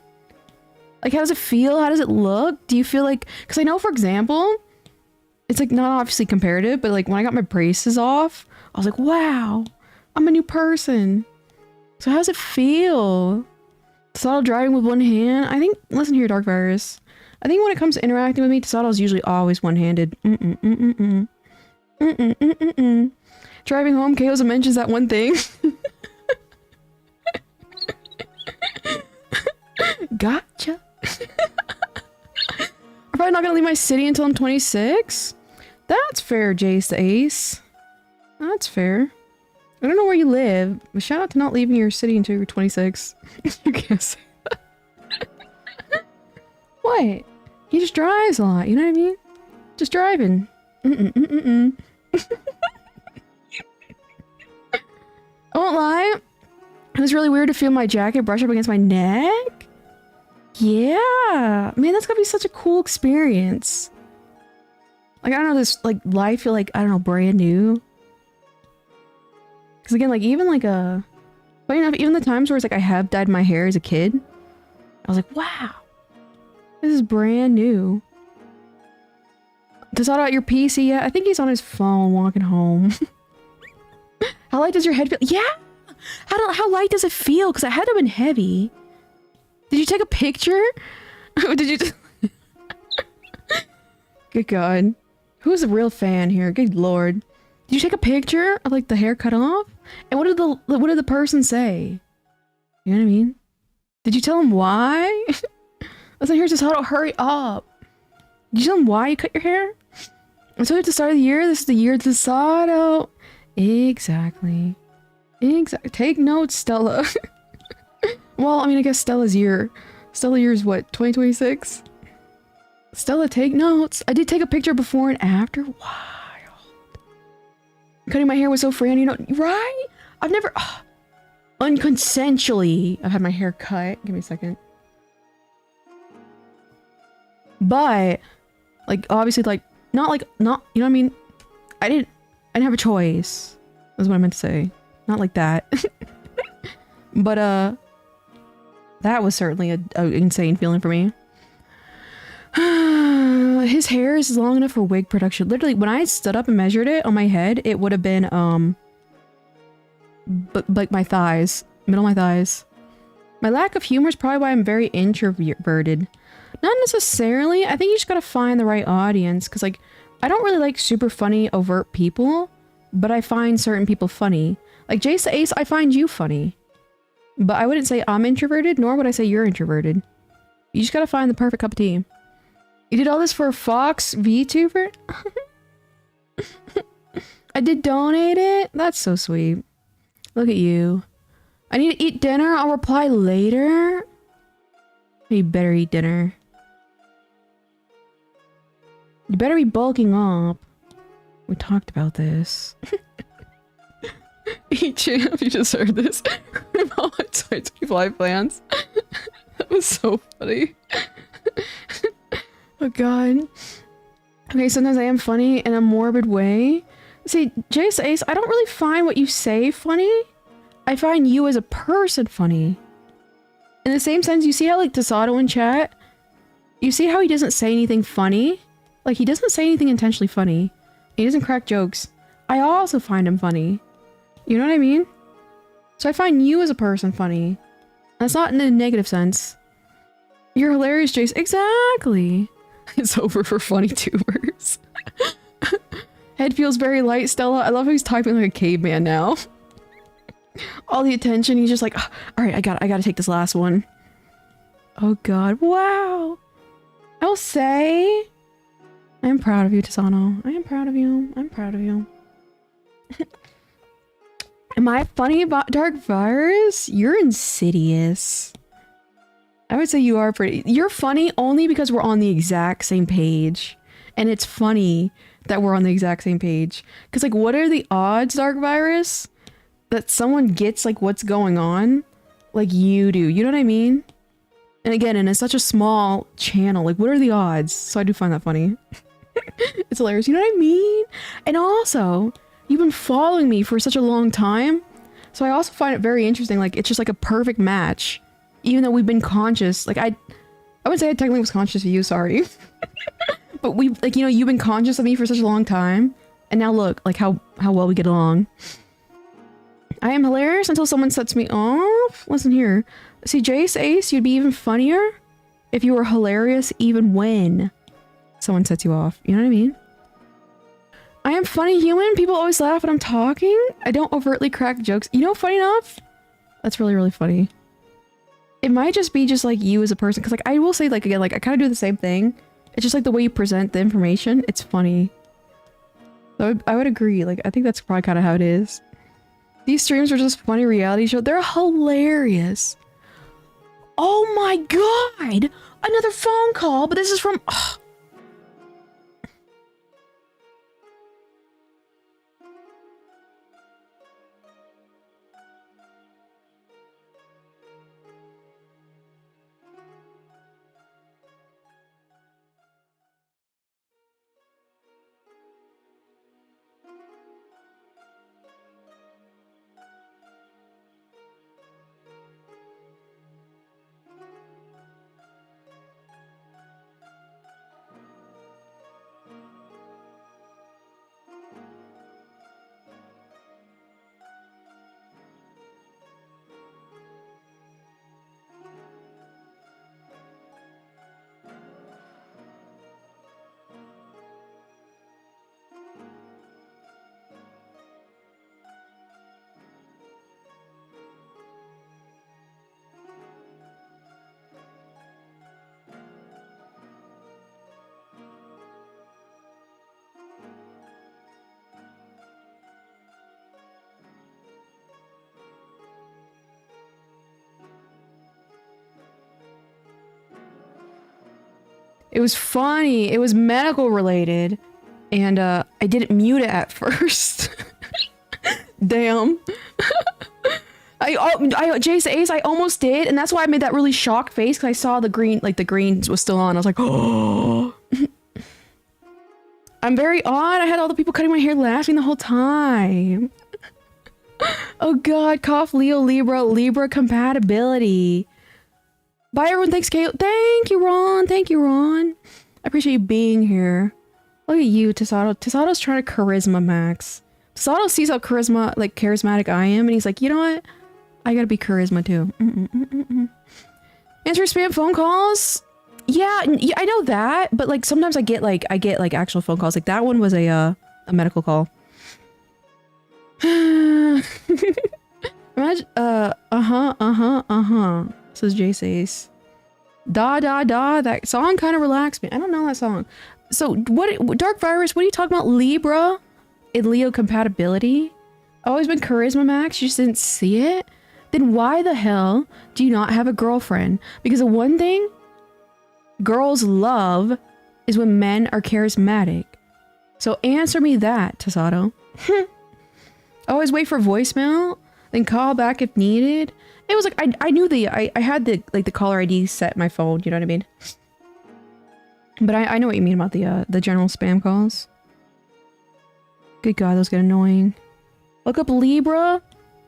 Like, how does it feel? How does it look? Do you feel like... Because I know, for example, it's like not obviously comparative, but like when I got my braces off, I was like, wow, I'm a new person. So how does it feel? Subtle driving with one hand. I think, listen here, Dark Virus. I think when it comes to interacting with me, Tasato's usually always one-handed. Driving home, Chaos mentions that one thing. Gotcha. I'm probably not gonna leave my city until I'm 26. That's fair, Jace the Ace. That's fair. I don't know where you live, but shout out to not leaving your city until you're 26. You can't say that. What? He just drives a lot, you know what I mean? Just driving. I won't lie. It was really weird to feel my jacket brush up against my neck. Yeah. Man, that's gotta be such a cool experience. Like, I don't know, this, like, life feel like, I don't know, brand new. Because again, like, even like funny enough, even the times where it's like I have dyed my hair as a kid, I was like, wow, this is brand new. Tasato at your PC yet? I think he's on his phone walking home. How light does your head feel? Yeah! How light does it feel? Because it had to have been heavy. Did you take a picture? Did you... Good God. Who's a real fan here? Good Lord. Did you take a picture of like the hair cut off? And what did the person say? You know what I mean? Did you tell him why? Listen, here's Tasato, hurry up. Did you tell him why you cut your hair? And so at the start of the year, this is the year of Tasato. Exactly. Take notes, Stella. Well, I mean, I guess Stella year is what, 2026? Stella, take notes. I did take a picture before and after. Wild. Cutting my hair was so free, you know, right? I've never, unconsensually, I've had my hair cut. Give me a second. But, like, obviously, like, not, you know what I mean? I didn't have a choice. That's what I meant to say. Not like that. But, that was certainly an insane feeling for me. His hair is long enough for wig production. Literally, when I stood up and measured it on my head, it would have been, like my thighs. Middle of my thighs. My lack of humor is probably why I'm very introverted. Not necessarily. I think you just gotta find the right audience. Because, like, I don't really like super funny, overt people. But I find certain people funny. Like, Jace the Ace, I find you funny. But I wouldn't say I'm introverted, nor would I say you're introverted. You just gotta find the perfect cup of tea. You did all this for a Fox VTuber? I did donate it? That's so sweet. Look at you. I need to eat dinner. I'll reply later. You better eat dinner. You better be bulking up. We talked about this. Eat champ, you just heard this. All my 2025 plans. That was so funny. Oh god. Okay, sometimes I am funny in a morbid way. See, Jace Ace, I don't really find what you say funny. I find you as a person funny. In the same sense, you see how, like, Tasato in chat, you see how he doesn't say anything funny? Like, he doesn't say anything intentionally funny. He doesn't crack jokes. I also find him funny. You know what I mean? So I find you as a person funny. That's not in a negative sense. You're hilarious, Jace. Exactly. It's over for funny tubers. Head feels very light, Stella. I love how he's typing like a caveman now. All the attention, he's just like, oh, all right, I gotta take this last one. Oh god, wow. I will say, I'm proud of you, Tasano. I am proud of you. I'm proud of you. Am I funny about Dark Virus? You're insidious. I would say you are pretty. You're funny only because we're on the exact same page. And it's funny that we're on the exact same page. Because, like, what are the odds, Dark Virus, that someone gets, like, what's going on like you do? You know what I mean? And again, and it's such a small channel. Like, what are the odds? So I do find that funny. It's hilarious. You know what I mean? And also, you've been following me for such a long time. So I also find it very interesting. Like, it's just like a perfect match. Even though we've been conscious. Like, I wouldn't say I technically was conscious of you, sorry. But we, like, you know, you've been conscious of me for such a long time. And now look, like, how well we get along. I am hilarious until someone sets me off. Listen here. See, Jace Ace, you'd be even funnier if you were hilarious even when someone sets you off. You know what I mean? I am funny human. People always laugh when I'm talking. I don't overtly crack jokes. You know, funny enough? That's really, really funny. It might just be just like you as a person. Because like I will say like again, like I kind of do the same thing. It's just like the way you present the information. It's funny. So I would agree. Like I think that's probably kind of how it is. These streams are just funny reality shows. They're hilarious. Oh my god! Another phone call, but this is from... Ugh. It was funny. It was medical related. And I didn't mute it at first. Damn. Jace Ace, I almost did, and that's why I made that really shocked face, because I saw the green, like the green was still on. I was like, oh. I'm very odd. I had all the people cutting my hair laughing the whole time. Oh god, cough, Leo, Libra compatibility. Bye everyone, thanks Kate. Thank you, Ron. Thank you, Ron. I appreciate you being here. Look at you, Tasato. Tasato's trying to charisma max. Tasato sees how charismatic I am, and he's like, you know what? I gotta be charisma too. Answer spam phone calls? Yeah, I know that, but like sometimes I get like actual phone calls. Like that one was a medical call. Imagine, says Jace Ace. Da, that song kind of relaxed me. I don't know that song. So, Dark Virus, what are you talking about? Libra? In Leo compatibility? Always been charisma max, you just didn't see it? Then why the hell do you not have a girlfriend? Because the one thing girls love is when men are charismatic. So answer me that, Tasato. Always wait for voicemail, then call back if needed. It was like, I knew I had the caller ID set in my phone, you know what I mean? But I know what you mean about the general spam calls. Good god, those get annoying. Look up Libra.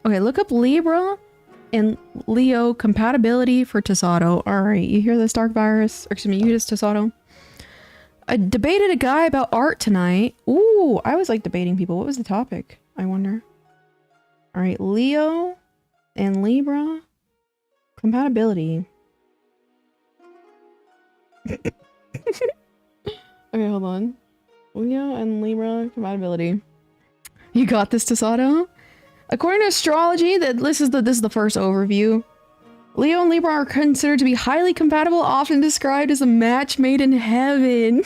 Okay, look up Libra and Leo compatibility for Tasato. Alright, you hear this, Dark Virus? Or excuse me, you hear this, Tasato? I debated a guy about art tonight. Ooh, I was like debating people. What was the topic? I wonder. Alright, Leo and Libra compatibility. Okay, hold on. Leo and Libra compatibility. You got this, Tasato? According to Astrology, this is the first overview. Leo and Libra are considered to be highly compatible, often described as a match made in heaven.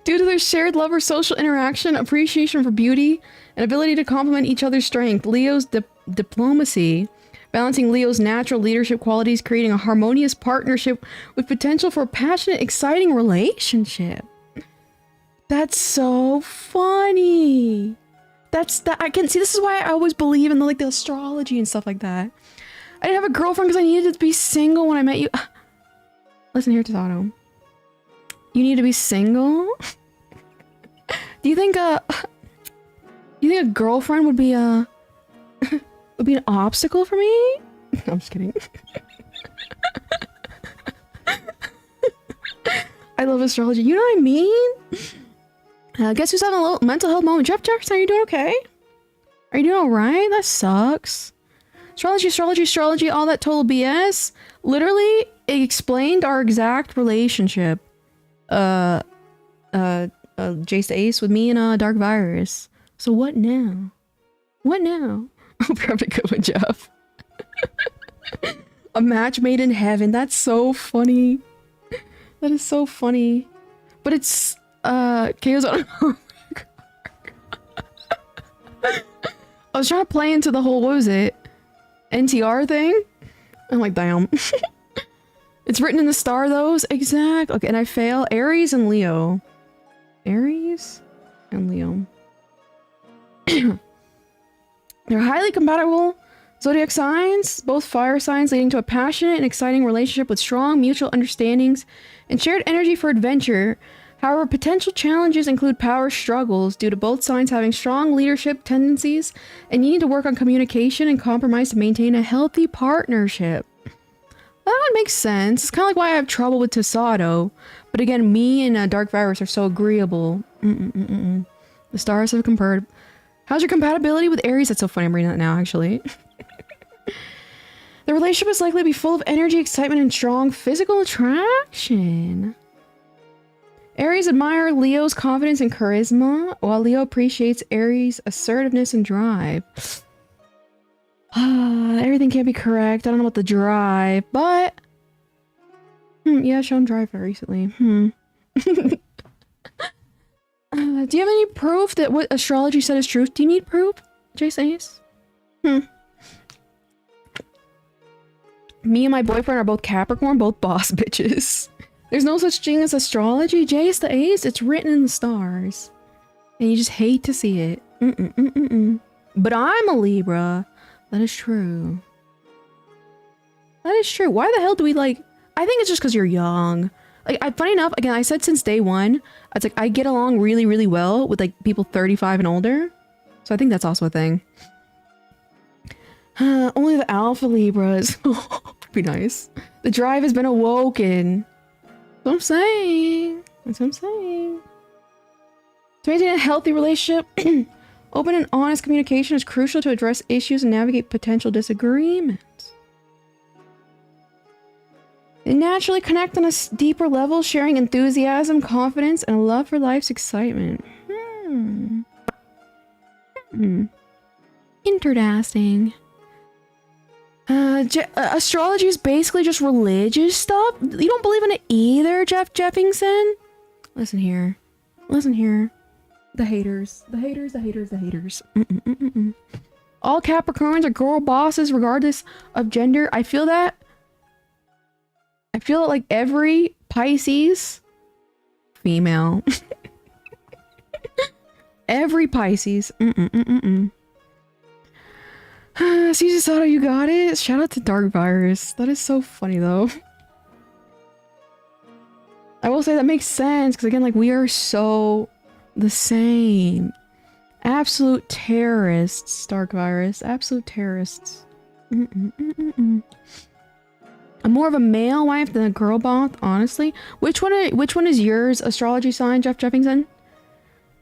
Due to their shared love for social interaction, appreciation for beauty, and ability to complement each other's strength, Leo's diplomacy, balancing Leo's natural leadership qualities, creating a harmonious partnership with potential for a passionate, exciting relationship. That's so funny. I can see, this is why I always believe in the astrology and stuff like that. I didn't have a girlfriend because I needed to be single when I met you. Listen here, Tasato. You need to be single? Do you think a girlfriend would be an obstacle for me? I'm just kidding. I love astrology. You know what I mean? Guess who's having a little mental health moment? Jeff Jefferson, are you doing okay? Are you doing alright? That sucks. Astrology, all that total BS. Literally, it explained our exact relationship. Jace to Ace with me and Dark Virus. So what now? What now? I'll probably go with Jeff. A match made in heaven. That's so funny. That is so funny. But it's Chaos on. I was trying to play into the whole, what was it? NTR thing? I'm like, damn. It's written in the star, those. Exact. Okay, and I fail. Aries and Leo. Aries and Leo. They're highly compatible zodiac signs, both fire signs, leading to a passionate and exciting relationship with strong mutual understandings and shared energy for adventure. However, potential challenges include power struggles due to both signs having strong leadership tendencies and needing to work on communication and compromise to maintain a healthy partnership. That would make sense. It's kind of like why I have trouble with Tasato. But again, me and Dark Virus are so agreeable. The stars have compared. How's your compatibility with Aries? That's so funny. I'm reading that now, actually. The relationship is likely to be full of energy, excitement, and strong physical attraction. Aries admire Leo's confidence and charisma, while Leo appreciates Aries' assertiveness and drive. Everything can't be correct. I don't know about the drive, but... yeah, shown drive very recently. Do you have any proof that what astrology said is true? Do you need proof, Jace Ace? Me and my boyfriend are both Capricorn, both boss bitches. There's no such thing as astrology, Jace the Ace. It's written in the stars. And you just hate to see it. But I'm a Libra. That is true. That is true. Why the hell do we like... I think it's just because you're young. Like, funny enough, again, I said since day one, it's like I get along really, really well with like people 35 and older. So I think that's also a thing. Only the Alpha Libras. Be nice. The drive has been awoken. That's what I'm saying. That's what I'm saying. To maintain a healthy relationship, open and honest communication is crucial to address issues and navigate potential disagreements. They naturally connect on a deeper level, sharing enthusiasm, confidence, and a love for life's excitement. Interesting. Astrology is basically just religious stuff. You don't believe in it either, Jeff Jeffingson? Listen here. Listen here. The haters. The haters, the haters, the haters. All Capricorns are girl bosses regardless of gender. I feel that. I feel like every Pisces female. Every Pisces. Caesar Sato, you got it. Shout out to Dark Virus. That is so funny though. I will say that makes sense because again, like we are so the same. Absolute terrorists, Dark Virus. Absolute terrorists. I'm more of a male wife than a girl boss, honestly. Which one is yours? Astrology sign, Jeff Jeffingson?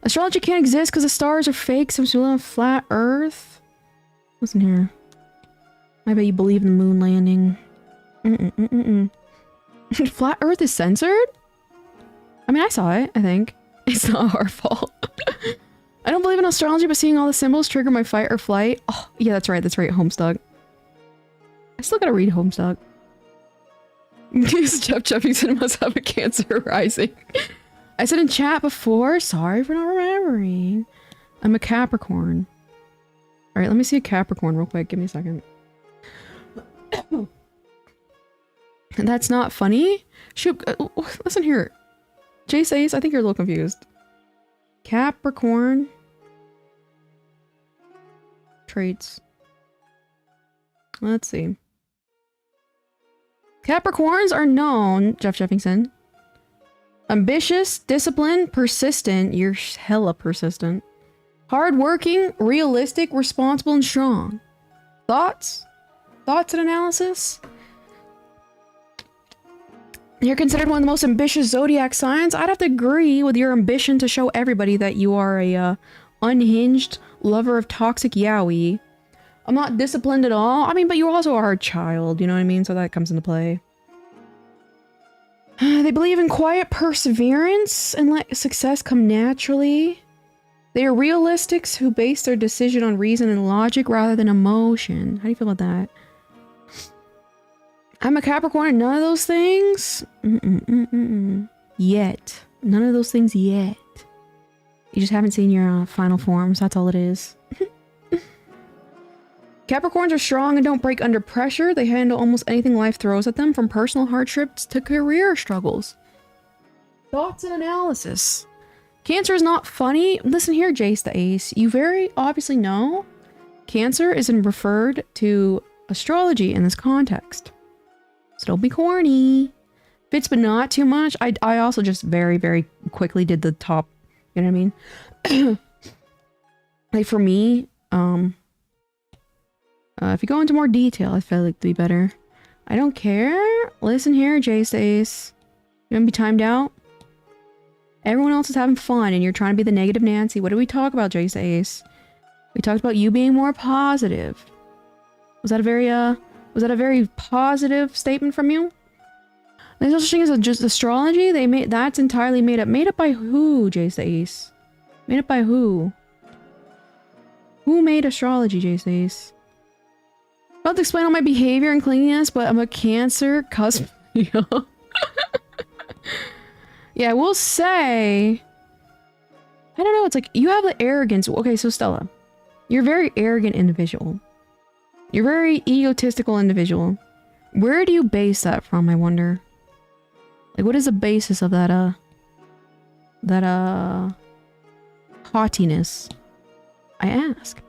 Astrology can't exist because the stars are fake, so we live on flat Earth. Listen here. I bet you believe in the moon landing. Flat Earth is censored? I mean, I saw it, I think. It's not our fault. I don't believe in astrology, but seeing all the symbols trigger my fight or flight. Oh, yeah, that's right, Homestuck. I still gotta read Homestuck. Jeff Jeffingson must have a Cancer rising. I said in chat before, sorry for not remembering. I'm a Capricorn. Alright, let me see a Capricorn real quick. Give me a second. That's not funny? Shoot, listen here. Jace Ace, I think you're a little confused. Capricorn. Traits. Let's see. Capricorns are known, Jeff Jeffingson. Ambitious, disciplined, persistent. You're hella persistent. Hardworking, realistic, responsible, and strong. Thoughts? Thoughts and analysis? You're considered one of the most ambitious zodiac signs. I'd have to agree with your ambition to show everybody that you are a unhinged lover of toxic yaoi. I'm not disciplined at all. I mean, but you also are a child, you know what I mean? So that comes into play. They believe in quiet perseverance and let success come naturally. They are realistics who base their decision on reason and logic rather than emotion. How do you feel about that? I'm a Capricorn and none of those things? Yet. None of those things yet. You just haven't seen your final forms. That's all it is. Capricorns are strong and don't break under pressure. They handle almost anything life throws at them, from personal hardships to career struggles. Thoughts and analysis. Cancer is not funny. Listen here, Jace the Ace. You very obviously know Cancer isn't referred to astrology in this context. So don't be corny. Fits, but not too much. I also just very, very quickly did the top, you know what I mean? Like for me, if you go into more detail, I feel like it'd be better. I don't care. Listen here, Jace Ace. You want to be timed out? Everyone else is having fun and you're trying to be the negative Nancy. What did we talk about, Jace Ace? We talked about you being more positive. Was that a very positive statement from you? There's no such thing as just astrology. That's entirely made up. Made up by who, Jace Ace? Made up by who? Who made astrology, Jace Ace? I'll have to explain all my behavior and clinginess, but I'm a Cancer cusp. Yeah, I will say... I don't know, it's like, you have the arrogance. Okay, so Stella, you're a very arrogant individual. You're a very egotistical individual. Where do you base that from, I wonder? Like, what is the basis of that haughtiness? I ask.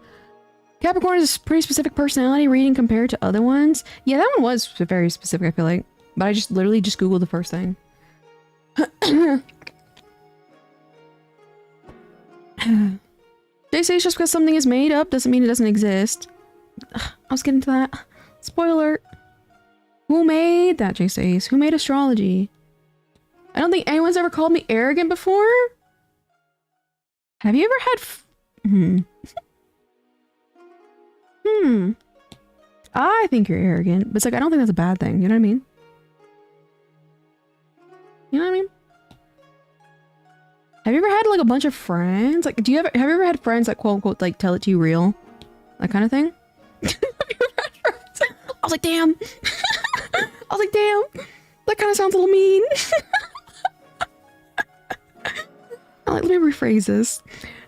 Capricorn is a pretty specific personality reading compared to other ones. Yeah, that one was very specific, I feel like. But I just literally just Googled the first thing. They say just because something is made up doesn't mean it doesn't exist. I was getting to that. Spoiler. Who made that, Jace Ace? Who made astrology? I don't think anyone's ever called me arrogant before. Have you ever had I think you're arrogant, but it's like, I don't think that's a bad thing. You know what I mean? You know what I mean? Have you ever had like a bunch of friends? Like, have you ever had friends that quote unquote like tell it to you real? That kind of thing? Have you ever had friends? I was like, damn. I was like, damn. That kind of sounds a little mean. Let me rephrase this.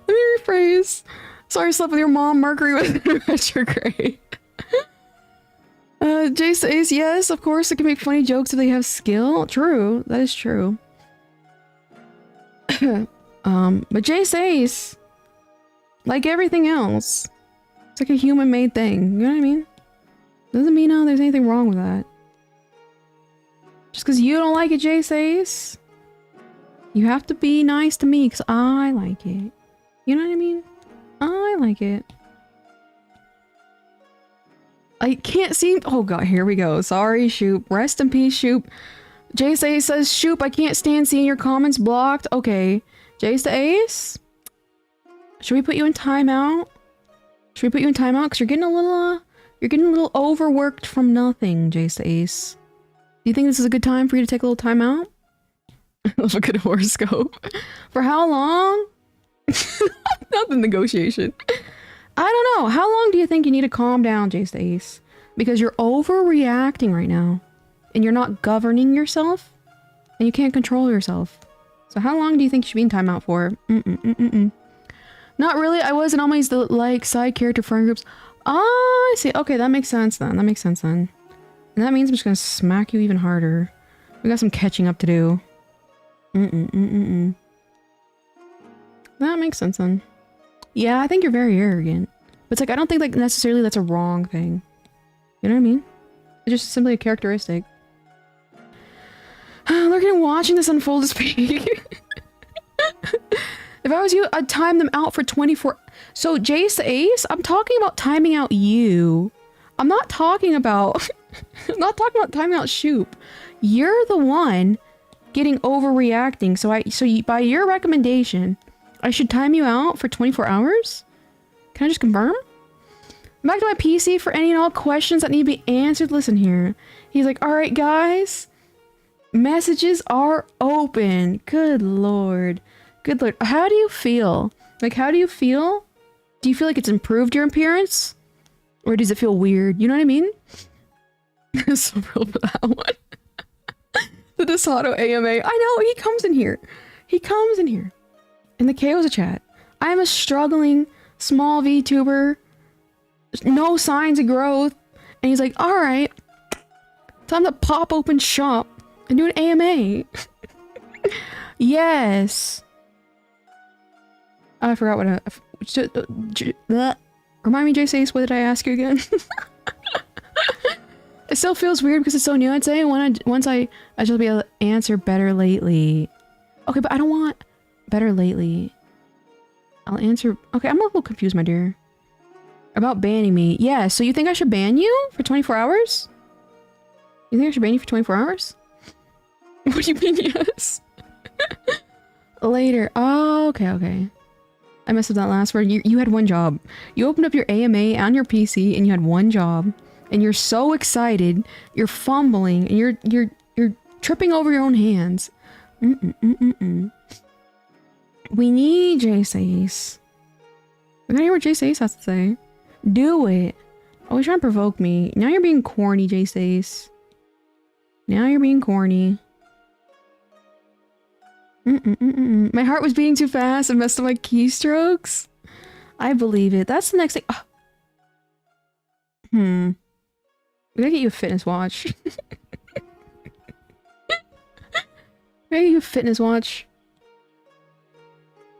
Let me rephrase. Sorry, I slept with your mom. Mercury was retrograde. Jace Ace, yes, of course, it can make funny jokes if they have skill. True, that is true. But Jace Ace, like everything else, it's like a human-made thing. You know what I mean? Doesn't mean there's anything wrong with that. Just because you don't like it, Jace Ace, you have to be nice to me because I like it. You know what I mean? I like it. I can't seem... Oh god, here we go. Sorry, Shoop. Rest in peace, Shoop. Jace the Ace says, Shoop, I can't stand seeing your comments blocked. Okay. Jace the Ace? Should we put you in timeout? Should we put you in timeout? Because you're getting a little overworked from nothing, Jace the Ace. Do you think this is a good time for you to take a little timeout? Love a good horoscope. For how long? Not the negotiation. I don't know. How long do you think you need to calm down, Jace the Ace? Because you're overreacting right now. And you're not governing yourself. And you can't control yourself. So how long do you think you should be in timeout for? Not really. I wasn't always the, like, side character friend groups. Ah, I see. Okay, that makes sense then. That makes sense then. And that means I'm just gonna smack you even harder. We got some catching up to do. That makes sense then. Yeah, I think you're very arrogant. But it's like, I don't think like necessarily that's a wrong thing. You know what I mean? It's just simply a characteristic. Looking and watching this unfold is peak. If I was you, I'd time them out for 24... So, Jace the Ace, I'm talking about timing out you. I'm not talking about... I'm not talking about timing out Shoop. You're the one getting overreacting. So by your recommendation, I should time you out for 24 hours? Can I just confirm? back to my PC for any and all questions that need to be answered. Listen here. He's like, all right, guys. Messages are open. Good lord. Good lord. How do you feel? Like, how do you feel? Do you feel like it's improved your appearance? Or does it feel weird? You know what I mean? So real for that one. The Desato AMA. I know, he comes in here. He comes in here. In the KO's chat. I'm a struggling small VTuber. No signs of growth. And he's like, alright. Time to pop open shop and do an AMA. Yes. Oh, I forgot what remind me, Jace, what did I ask you again? It still feels weird because it's so new, I'd say. Once I shall be able to answer better lately. Okay, but I don't want better lately. I'll answer... Okay, I'm a little confused, my dear. About banning me. Yeah, so you think I should ban you for 24 hours? You think I should ban you for 24 hours? What do you mean, yes? Later. Oh, okay, okay. I messed up that last word. You had one job. You opened up your AMA on your PC and you had one job. And you're so excited. You're fumbling. And you're tripping over your own hands. We need Jace. We're gonna hear what Jace has to say. Do it. Oh, he's trying to provoke me. Now you're being corny, Jace. Now you're being corny. My heart was beating too fast and messed up my keystrokes. I believe it. That's the next thing. Oh. We gotta get you a fitness watch. We gotta get you a fitness watch.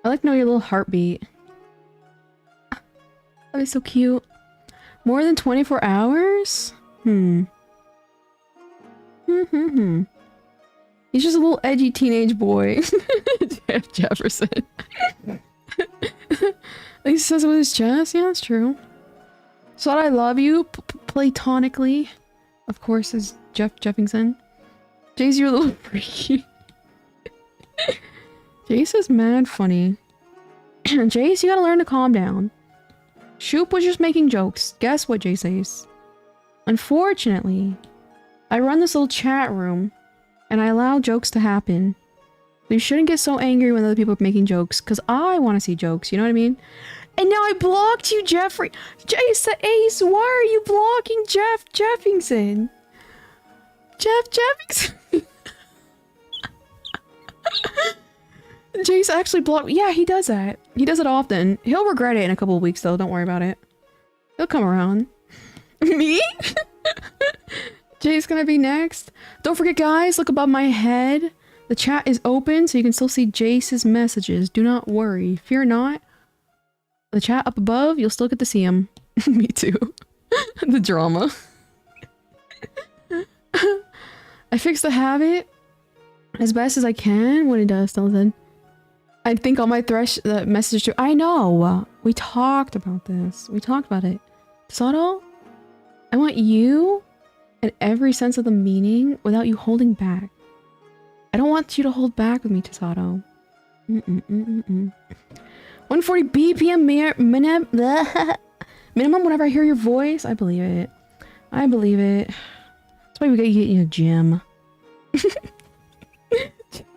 I like to know your little heartbeat. That'd be so cute. More than 24 hours? He's just a little edgy teenage boy. Jeff Jefferson. He says it with his chest. Yeah, that's true. So I love you platonically. Of course, is Jeff Jeffingson. Jace, you're a little freaky. Jace is mad funny. Jace, you gotta learn to calm down. Shoop was just making jokes. Guess what, Jace? Unfortunately, I run this little chat room, and I allow jokes to happen. So you shouldn't get so angry when other people are making jokes, because I want to see jokes, you know what I mean? And now I blocked you, Jeffrey! Jace the Ace, why are you blocking Jeff Jeffingson? Jeff Jeffingson? Jace actually blocked- yeah, he does that. He does it often. He'll regret it in a couple of weeks, though, don't worry about it. He'll come around. Me? Jay's gonna be next. Don't forget, guys, look above my head. The chat is open, so you can still see Jace's messages. Do not worry. Fear not. The chat up above, you'll still get to see him. Me too. The drama. I fixed the habit as best as I can. What it does, Stella said. I think on my the message too. I know. We talked about this. We talked about it. Sato, I want you in every sense of the meaning without you holding back. I don't want you to hold back with me, Tasato. 140 BPM minimum whenever I hear your voice. I believe it. I believe it. That's why we gotta get you a gym.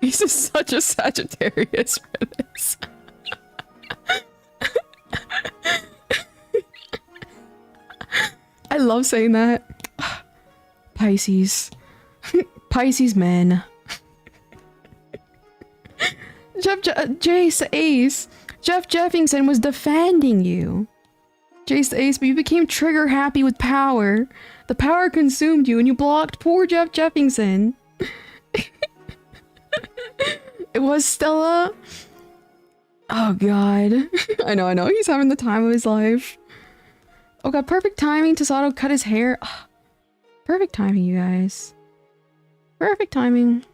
He's just such a Sagittarius for this. I love saying that. Pisces men. Jace Ace. Jeff Jeffingson was defending you. Jace Ace, but you became trigger happy with power. The power consumed you and you blocked poor Jeff Jeffingson. It was Stella. Oh god. I know. He's having the time of his life. Oh god, perfect timing. Tasato cut his hair. Oh, perfect timing, you guys. Perfect timing.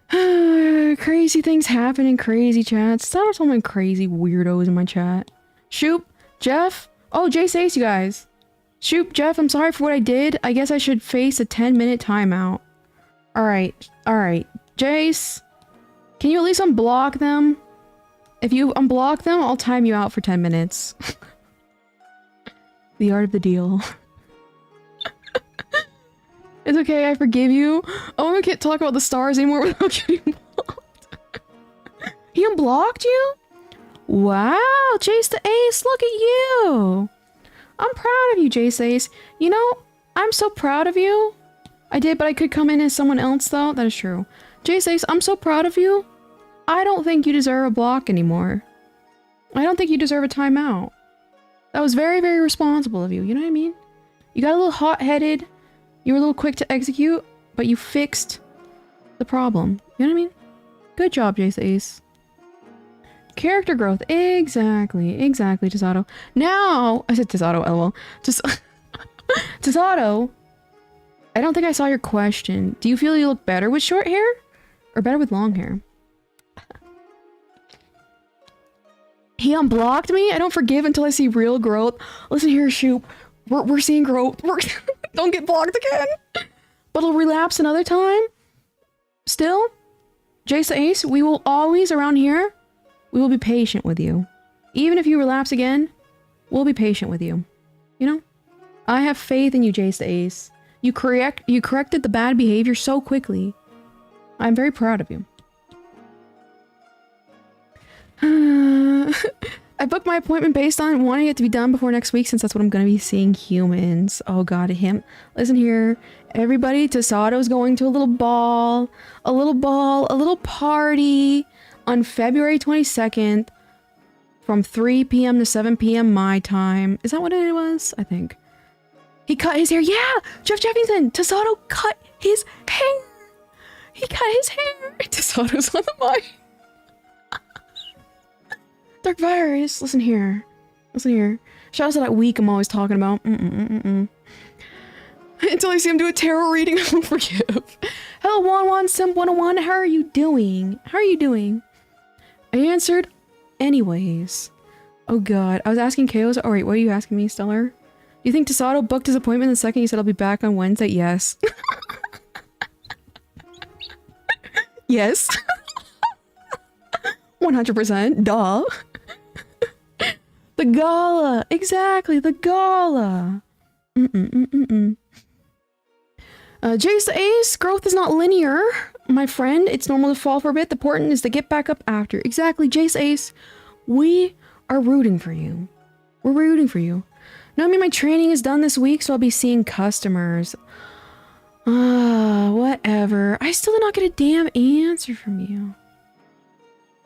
Crazy things happen in crazy chats. Stop so many crazy weirdos in my chat. Shoop, Jeff. Oh, Jace Ace, you guys. Shoop, Jeff, I'm sorry for what I did. I guess I should face a 10-minute timeout. Alright. Jace, can you at least unblock them? If you unblock them, I'll time you out for 10 minutes. The art of the deal. It's okay, I forgive you. Oh, I can't talk about the stars anymore without getting blocked. He unblocked you? Wow, Jace the Ace, look at you. I'm proud of you, Jace the Ace. You know, I'm so proud of you. I did, but I could come in as someone else, though. That is true. Jace the Ace, I'm so proud of you. I don't think you deserve a block anymore. I don't think you deserve a timeout. That was very, very responsible of you. You know what I mean? You got a little hot-headed. You were a little quick to execute, but you fixed the problem. You know what I mean? Good job, Jace the Ace. Character growth. Exactly. Exactly, Tasato. Now, I said Tasato, lol. Just Tasato, I don't think I saw your question. Do you feel you look better with short hair? Or better with long hair? He unblocked me? I don't forgive until I see real growth. Listen here, Shoop. We're seeing growth. Don't get blocked again. But it'll relapse another time. Still, Jace the Ace, we will always, around here, we will be patient with you. Even if you relapse again, we'll be patient with you. You know? I have faith in you, Jace the Ace. You corrected the bad behavior so quickly. I'm very proud of you. I booked my appointment based on wanting it to be done before next week since that's what I'm going to be seeing humans. Oh god, him. Listen here. Everybody, Tasato's going to a little party on February 22nd from 3 p.m. to 7 p.m. my time. Is that what it was? I think. He cut his hair. Yeah! Jeff Jeffington! Tasato cut his hair! He cut his hair! Tasato's on the mic. Dark Virus, listen here. Listen here. Shout out to that week I'm always talking about. Until I see him do a tarot reading, I won't forgive. Hello, Juan Sim 101. How are you doing? How are you doing? I answered anyways. Oh god. I was asking Chaos. Oh wait, what are you asking me, Stellar? You think Tasato booked his appointment the second he said I'll be back on Wednesday? Yes. Yes. 100%. Duh. The gala! Exactly, the gala! Jace the Ace, growth is not linear, my friend. It's normal to fall for a bit. The important is to get back up after. Exactly, Jace Ace. We are rooting for you. We're rooting for you. No, I mean, my training is done this week, so I'll be seeing customers. Whatever. I still did not get a damn answer from you.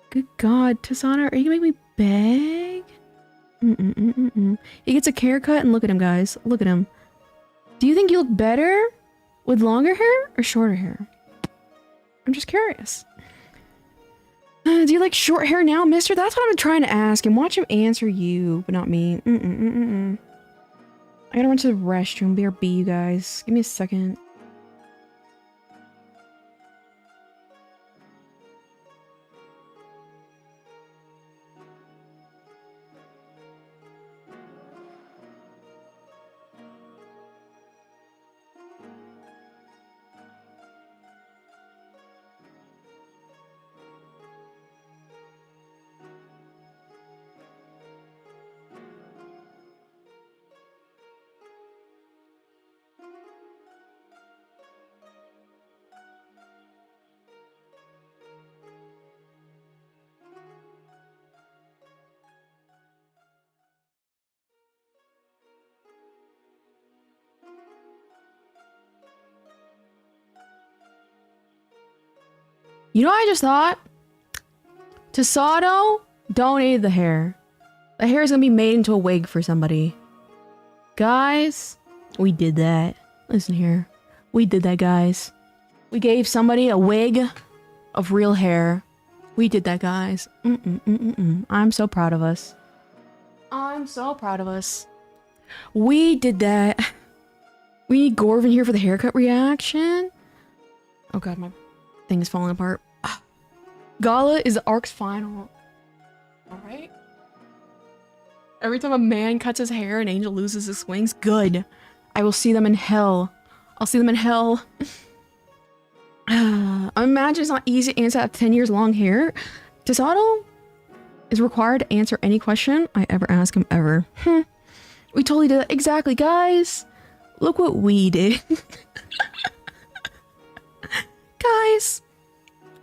Good god, Tasana, are you gonna make me beg? He gets a haircut and look at him, guys. Look at him. Do you think you look better with longer hair or shorter hair? I'm just curious. Do you like short hair now, mister? That's what I've been trying to ask him. Watch him answer you, but not me. I gotta run to the restroom. BRB, you guys. Give me a second. You know what I just thought? Tasato donated the hair. The hair is gonna be made into a wig for somebody. Guys, we did that. Listen here. We did that, guys. We gave somebody a wig of real hair. We did that, guys. I'm so proud of us. I'm so proud of us. We did that. We need Gorvin here for the haircut reaction. Oh god, my thing is falling apart. Gala is the arc's final. Alright. Every time a man cuts his hair, an angel loses his wings. Good. I will see them in hell. I'll see them in hell. I imagine it's not easy to answer that 10 years long hair. Tasato is required to answer any question I ever ask him ever. We totally did that. Exactly, guys. Look what we did. Guys,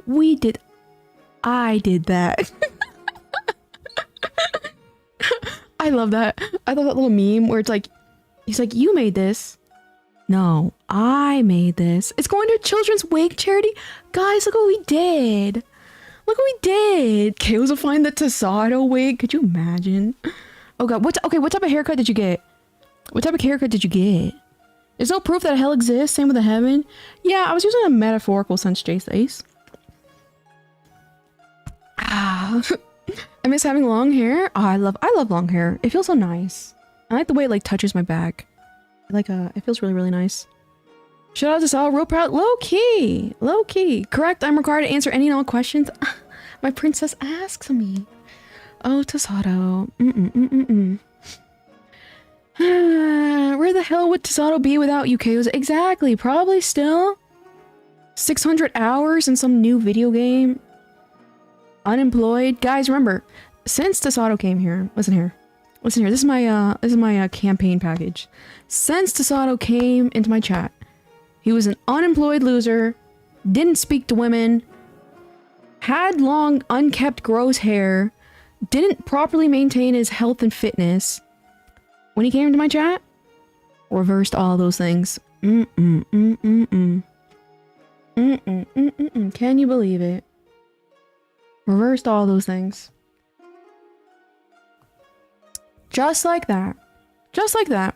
we did. I did that. I love that. I love that little meme where it's like, he's like, you made this. No, I made this. It's going to a children's wake charity. Guys, look what we did. Look what we did. Kayla's will find the Tasato wig. Could you imagine? Oh god, what type of haircut did you get? What type of haircut did you get? There's no proof that hell exists. Same with the heaven. Yeah, I was using a metaphorical sense, Jace the Ace. Ah, I miss having long hair. Oh, I love long hair. It feels so nice. I like the way it like touches my back. Like it feels really, really nice. Shout out to Sal, real proud. Low key. Low key. Correct, I'm required to answer any and all questions my princess asks me. Oh, Tasato. Where the hell would Tasato be without you, Chaos? Exactly. Probably still 600 hours in some new video game. Unemployed. Guys, remember, since Tasato came here, listen here. Listen here. This is my campaign package. Since Tasato came into my chat, he was an unemployed loser, didn't speak to women, had long, unkept, gross hair, didn't properly maintain his health and fitness. When he came into my chat, reversed all those things. Can you believe it? Reversed all those things. Just like that. Just like that.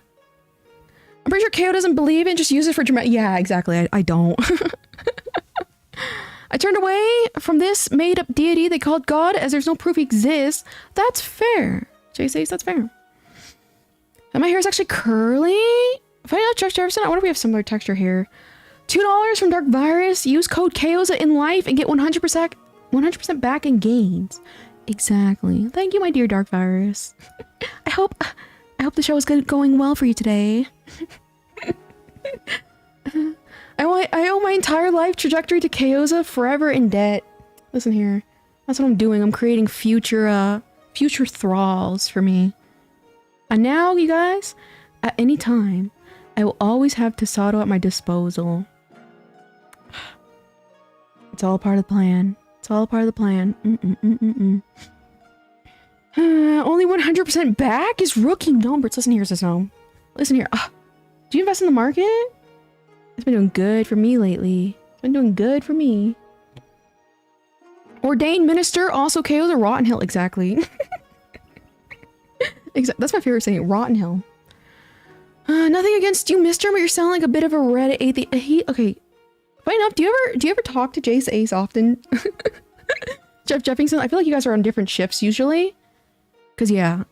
I'm pretty sure KO doesn't believe it, just use it for dramatic. Yeah, exactly. I don't. I turned away from this made-up deity they called God as there's no proof he exists. That's fair. Jay says that's fair. And my hair is actually curly. Finding out texture, I wonder if we have similar texture here. $2 from Dark Virus. Use code KOZA in life and get 100% back in gains. Exactly. Thank you, my dear Dark Virus. I hope the show is going well for you today. I owe my entire life trajectory to Kaoza, forever in debt. Listen here. That's what I'm doing. I'm creating future thralls for me. And now, you guys, at any time, I will always have Tasato at my disposal. It's all part of the plan. It's all part of the plan. Only 100% back is rookie numbers. Listen here, Sisno. Listen here. Do you invest in the market? It's been doing good for me lately. It's been doing good for me. Ordained minister, also KOs or Rotten Hill. Exactly. That's my favorite saying. Rotten Hill. Nothing against you, mister, but you're sounding like a bit of a red atheist. Okay. Funny enough, do you ever talk to Jace Ace often? Jeff Jeffington? I feel like you guys are on different shifts usually. Cause yeah.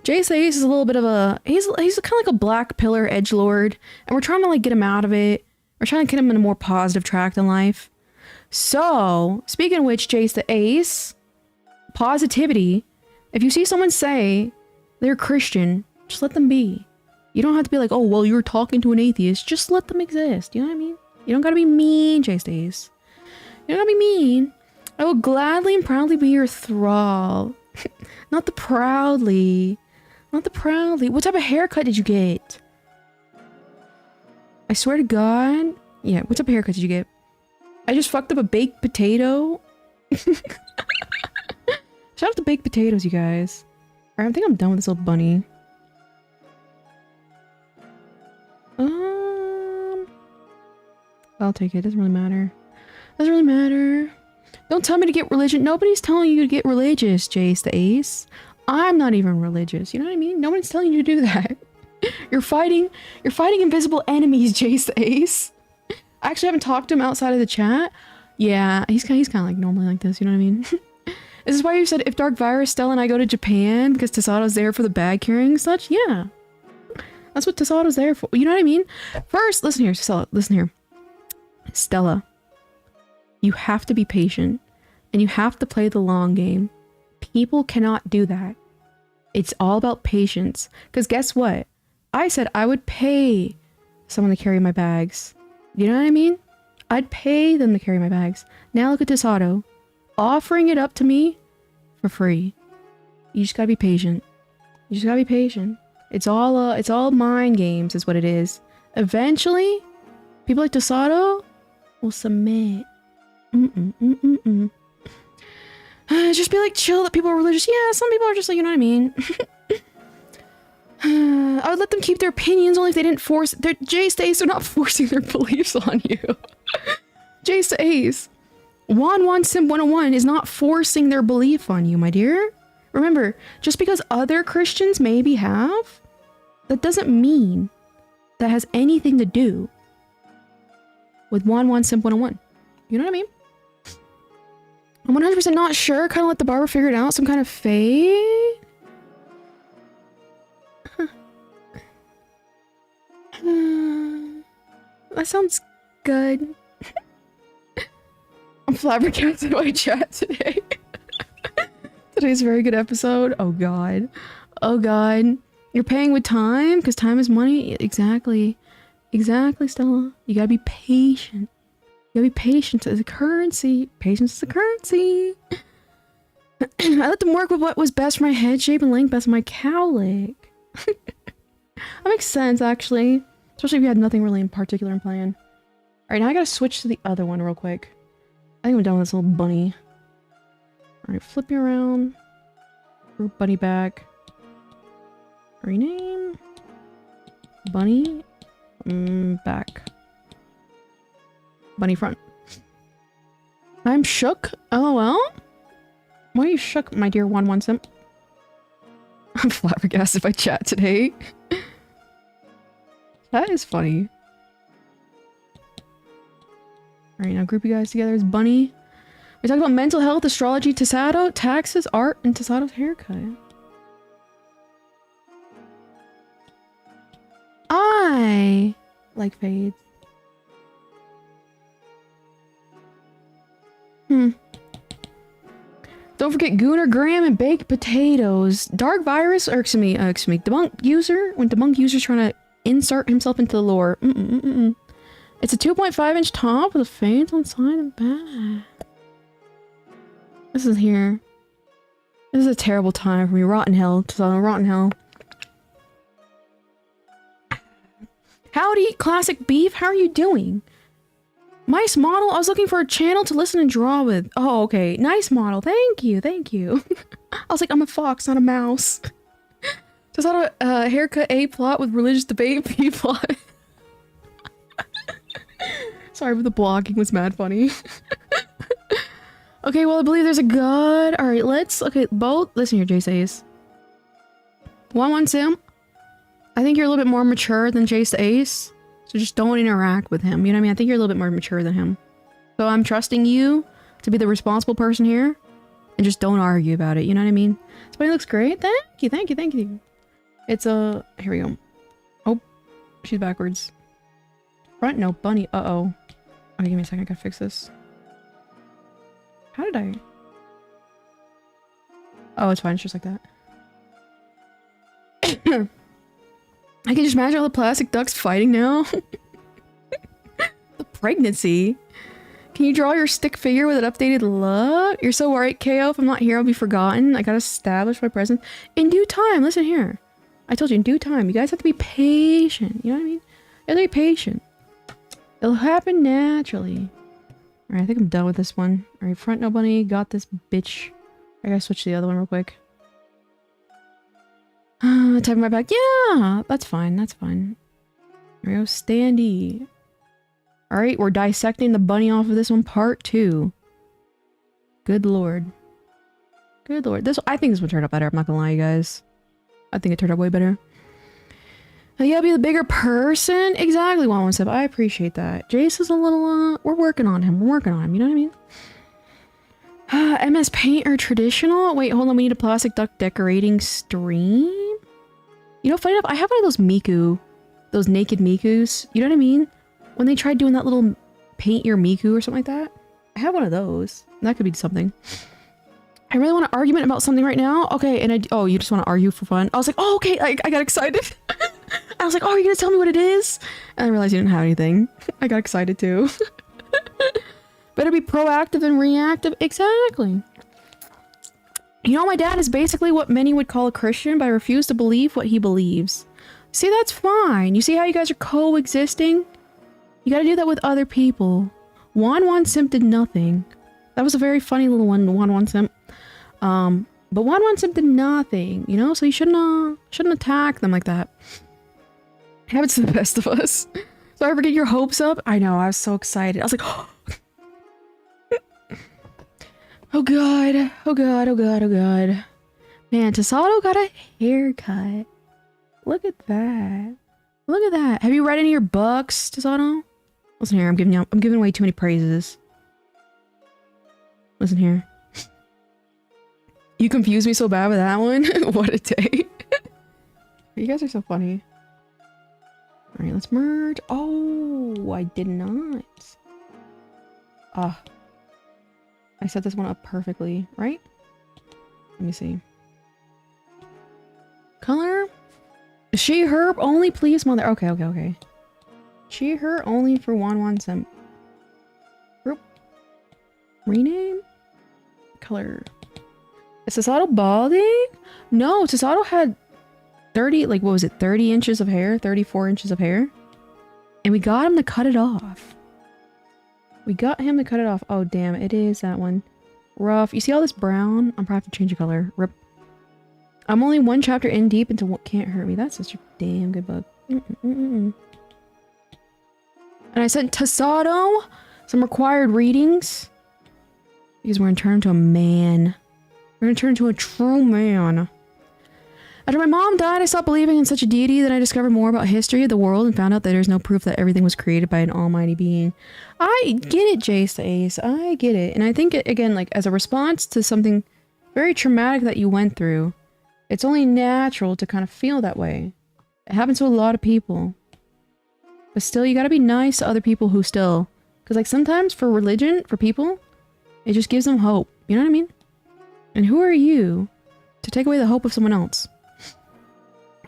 Jace Ace is a little bit of a he's kind of like a black pillar edgelord, and we're trying to like get him out of it. We're trying to get him in a more positive track in life. So, speaking of which, Jace the Ace, positivity. If you see someone say they're Christian, just let them be. You don't have to be like, oh well, you're talking to an atheist. Just let them exist. You know what I mean? You don't gotta be mean, Jace the Ace. You don't gotta be mean. I will gladly and proudly be your thrall. Not the proudly. Not the proudly. What type of haircut did you get? I swear to God. Yeah, what type of haircut did you get? I just fucked up a baked potato. Shout out to baked potatoes, you guys. Alright, I think I'm done with this little bunny. I'll take it. Doesn't really matter. Doesn't really matter. Don't tell me to get religion. Nobody's telling you to get religious, Jace the Ace. I'm not even religious. You know what I mean? Nobody's telling you to do that. You're fighting invisible enemies, Jace the Ace. I actually haven't talked to him outside of the chat. Yeah, he's kind of like normally like this. You know what I mean? Is this why you said if Dark Virus, Stella, and I go to Japan because Tasato's there for the bag carrying and such? Yeah, that's what Tasato's there for. You know what I mean? First, listen here, Stella. Listen here, Stella. You have to be patient, and you have to play the long game. People cannot do that. It's all about patience. Because guess what? I said I would pay someone to carry my bags. You know what I mean? I'd pay them to carry my bags. Now look at Tasato. Offering it up to me for free. You just gotta be patient. You just gotta be patient. It's all mind games is what it is. Eventually, people like Desato will submit. Just be like chill that people are religious. Yeah, some people are just like, you know what I mean? I would let them keep their opinions only if they didn't force their Jace to Ace are not forcing their beliefs on you. Jace to Ace. Wan Sim 101 is not forcing their belief on you, my dear. Remember, just because other Christians maybe have, that doesn't mean that has anything to do with Wan Sim 101. You know what I mean? I'm 100% not sure. Kind of let the barber figure it out. Some kind of fade. That sounds good. I'm flabbergasted by chat today. Today's a very good episode. Oh god. Oh god. You're paying with time? Because time is money? Exactly. Exactly, Stella. You gotta be patient. You gotta be patient. It's a currency. Patience is a currency. I let them work with what was best for my head shape and length, best for my cowlick. That makes sense, actually. Especially if you had nothing really in particular in plan. Alright, now I gotta switch to the other one real quick. I think I'm done with this little bunny. Alright, flip you around. Group bunny back. Rename. Bunny. Back. Bunny front. I'm shook. LOL? Why are you shook, my dear 1 simp? I'm flabbergasted by chat today. That is funny. Alright, now group you guys together as Bunny. We talked about mental health, astrology, Tasato, taxes, art, and Tasato's haircut. I like fades. Don't forget Gooner Graham and baked potatoes. Dark virus, or excuse me, debunk user. When debunk user's trying to insert himself into the lore. It's a 2.5-inch top with a fade on side and back. This is here. This is a terrible time for me. Rotten hell. Rotten hell. Howdy, classic beef. How are you doing? Nice model. I was looking for a channel to listen and draw with. Oh, okay. Nice model. Thank you. Thank you. I was like, I'm a fox, not a mouse. Just not a haircut A plot with religious debate B plot. Sorry, but the blocking was mad funny. Okay, well, I believe there's a god. Alright, let's... Okay, both... Listen here, Jace Ace. 1 Sim. I think you're a little bit more mature than Jace Ace. So just don't interact with him. You know what I mean? I think you're a little bit more mature than him. So I'm trusting you to be the responsible person here. And just don't argue about it. You know what I mean? This bunny looks great. Thank you, thank you, thank you. It's a... Here we go. Oh. She's backwards. Front? No. Bunny. Uh-oh. Okay, give me a second. I gotta fix this. How did I... Oh, it's fine. It's just like that. I can just imagine all the plastic ducks fighting now. The pregnancy. Can you draw your stick figure with an updated look? You're so right, KO. If I'm not here, I'll be forgotten. I gotta establish my presence. In due time. Listen here. I told you, in due time. You guys have to be patient. You know what I mean? You have to be patient. It'll happen naturally. Alright, I think I'm done with this one. Alright, front no bunny. Got this bitch. I gotta switch to the other one real quick. Type my back. Yeah! That's fine. That's fine. There we go. Standy. Alright, we're dissecting the bunny off of this one. Part 2. Good lord. Good lord. I think this one turned out better. I'm not gonna lie, you guys. I think it turned out way better. You gotta be the bigger person? Exactly, 117. I appreciate that. Jace is a little, we're working on him. We're working on him. You know what I mean? MS Paint or traditional? Wait, hold on. We need a plastic duck decorating stream? You know, funny enough, I have one of those Miku. Those naked Mikus. You know what I mean? When they tried doing that little paint your Miku or something like that. I have one of those. That could be something. I really want an argument about something right now. Okay, and oh, you just want to argue for fun? I was like, oh, okay, I got excited. I was like, oh, are you gonna tell me what it is? And I realized you didn't have anything. I got excited too. Better be proactive than reactive. Exactly. You know, my dad is basically what many would call a Christian, but I refuse to believe what he believes. See, that's fine. You see how you guys are coexisting? You gotta do that with other people. Wan Simp did nothing. That was a very funny little one, Wan Simp. But Wan Simp did nothing, you know? So you shouldn't attack them like that. It happens to the best of us. So I ever get your hopes up? I know, I was so excited. I was like, oh god, oh god, oh god, oh god. Man, Tasato got a haircut. Look at that. Look at that. Have you read any of your books, Tasato? Listen here, I'm giving away too many praises. Listen here. You confused me so bad with that one. What a day. You guys are so funny. Alright, let's merge. Oh, I did not. Ah. I set this one up perfectly, right? Let me see. Color? She, her, only please, mother. Okay, okay, okay. She, her, only for Wan Simp. Group. Rename? Color. Is Tasato balding? No, Tasato had 30, like, what was it? 30 inches of hair? 34 inches of hair? And we got him to cut it off. We got him to cut it off. Oh, damn. It is that one. Rough. You see all this brown? I'm probably have to change the color. Rip. I'm only one chapter in deep into What Can't Hurt Me. That's such a damn good book. And I sent Tasato some required readings. Because we're going to turn into a man. We're going to turn into a true man. After my mom died, I stopped believing in such a deity that I discovered more about history of the world and found out that there's no proof that everything was created by an almighty being. I get it, Jace the Ace. I get it. And I think, again, like, as a response to something very traumatic that you went through, it's only natural to kind of feel that way. It happens to a lot of people. But still, you gotta be nice to other people who still... Because, like, sometimes for religion, for people, it just gives them hope. You know what I mean? And who are you to take away the hope of someone else?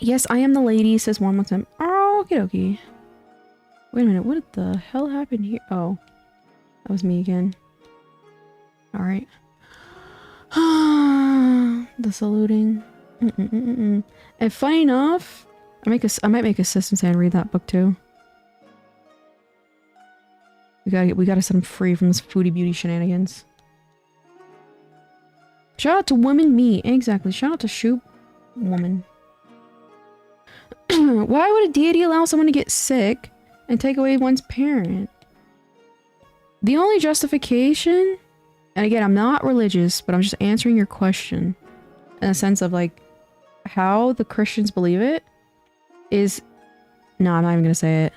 Yes, I am the lady, says one more time. Oh, okie dokie. Wait a minute, what the hell happened here? Oh, that was me again. Alright. The saluting. And funny enough, I might make a system and read that book too. We gotta set him free from this foodie beauty shenanigans. Shout out to Women Me. Exactly. Shout out to Shoot Woman. Why would a deity allow someone to get sick and take away one's parent? The only justification, and again, I'm not religious, but I'm just answering your question in a sense of like how the Christians believe it is. No, I'm not even gonna say it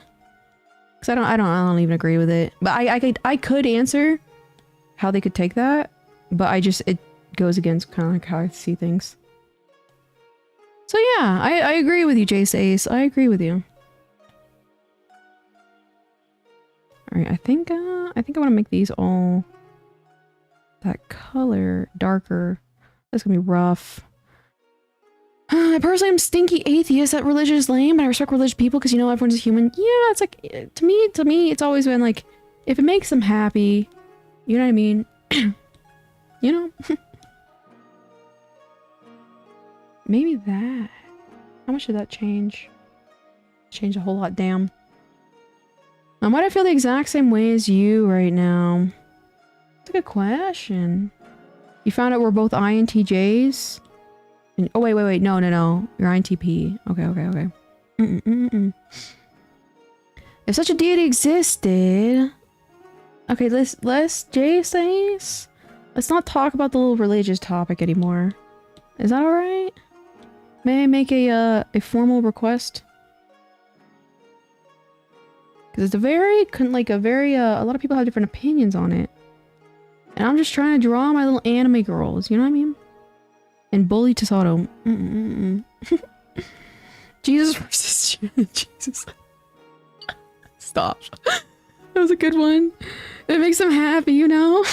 because I don't even agree with it. But I could answer how they could take that, but it goes against kind of like how I see things. So yeah, I agree with you, Jace Ace. I agree with you. Alright, I think I want to make these all that color darker. That's gonna be rough. I personally am stinky atheist that religion is lame, but I respect religious people because, you know, everyone's a human. Yeah, it's like, to me, it's always been like, if it makes them happy, you know what I mean? You know? Maybe that. How much did that change? Change a whole lot, damn. Why do I feel the exact same way as you right now? That's a good question. You found out we're both INTJs? And, oh, wait. No. You're INTP. Okay. If such a deity existed... Okay, let's Jace, let's not talk about the little religious topic anymore. Is that alright? May I make a formal request? Because it's a lot of people have different opinions on it. And I'm just trying to draw my little anime girls, you know what I mean? And bully Tasato. Jesus versus Jesus. Stop. That was a good one. It makes them happy, you know?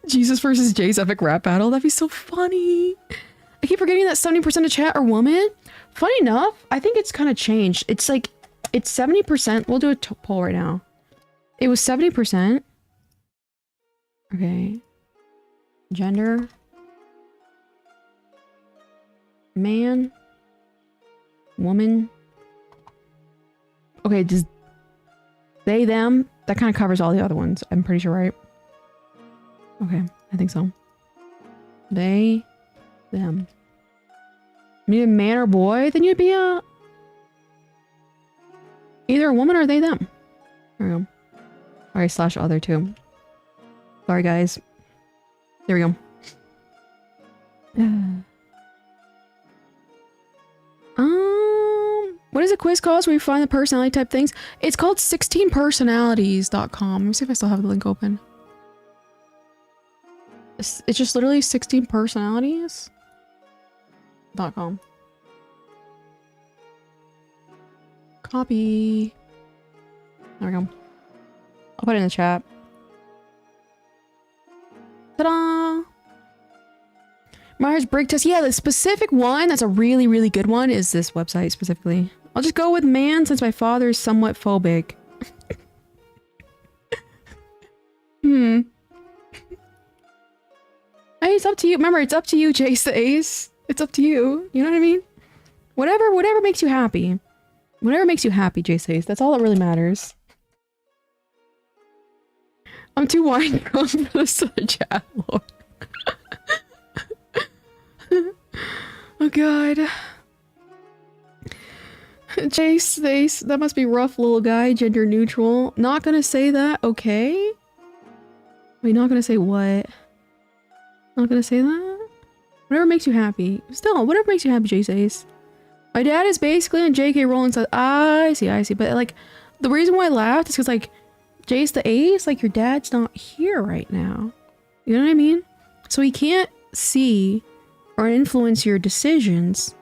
Jesus versus Jay's epic rap battle. That'd be so funny. I keep forgetting that 70% of chat are women. Funny enough, I think it's kind of changed. It's like, it's 70%. We'll do a poll right now. It was 70%. Okay. Gender. Man. Woman. Okay, does they, them? That kind of covers all the other ones. I'm pretty sure, right? Okay, I think so. They, them. I mean, a man or boy, then you'd be a... either a woman or they, them. There we go. Alright, slash other too. Sorry, guys. There we go. What is a quiz called where you find the personality type things? It's called 16personalities.com. Let me see if I still have the link open. It's just literally 16personalities.com. Copy. There we go. I'll put it in the chat. Ta-da! Myers-Briggs test. Yeah, the specific one that's a really, really good one is this website specifically. I'll just go with man since my father is somewhat phobic. Hey, it's up to you. Remember, it's up to you, Jace the Ace. It's up to you. You know what I mean? Whatever makes you happy. Whatever makes you happy, Jace the Ace. That's all that really matters. I'm too wine prone for this chat, Lord. Oh god. Jace, Ace, that must be rough, little guy. Gender neutral. Not gonna say that, okay? Wait, not gonna say what? Not gonna say that? Whatever makes you happy. Still, whatever makes you happy, Jace Ace. My dad is basically on J.K. Rowling said, I see. But like, the reason why I laughed is because like, Jace the Ace, like your dad's not here right now. You know what I mean? So he can't see or influence your decisions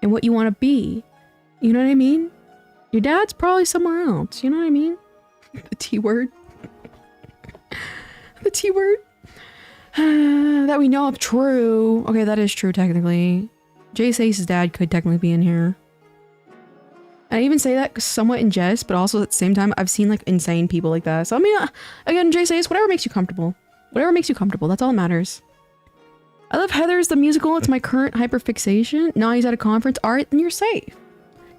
and what you want to be. You know what I mean? Your dad's probably somewhere else. You know what I mean? The T word. The T word. That we know of true. Okay, that is true technically. Jace Ace's dad could technically be in here. I even say that somewhat in jest, but also at the same time, I've seen like insane people like that. So I mean, again, Jace Ace, whatever makes you comfortable. Whatever makes you comfortable, that's all that matters. I love Heathers the musical. It's my current hyperfixation. Now he's at a conference. Alright, then you're safe.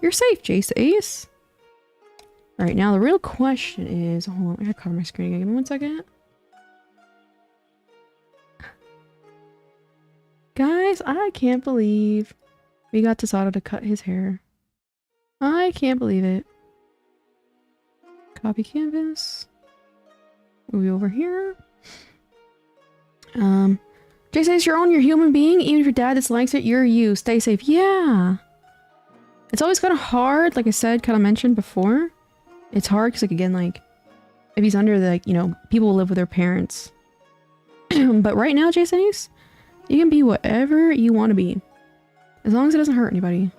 You're safe, Jace Ace. Alright, now the real question is... hold on, I gotta cover my screen again. Give me 1 second. Guys, I can't believe we got Tasada to cut his hair. I can't believe it. Copy canvas. Move over here. Jace Ace, you're a human being. Even if your dad dislikes it, you're you. Stay safe. Yeah. It's always kind of hard, like I said, kind of mentioned before. It's hard because, like, again, like, if he's under the, like, you know, people live with their parents. But right now, Jace Ace, you can be whatever you want to be. As long as it doesn't hurt anybody.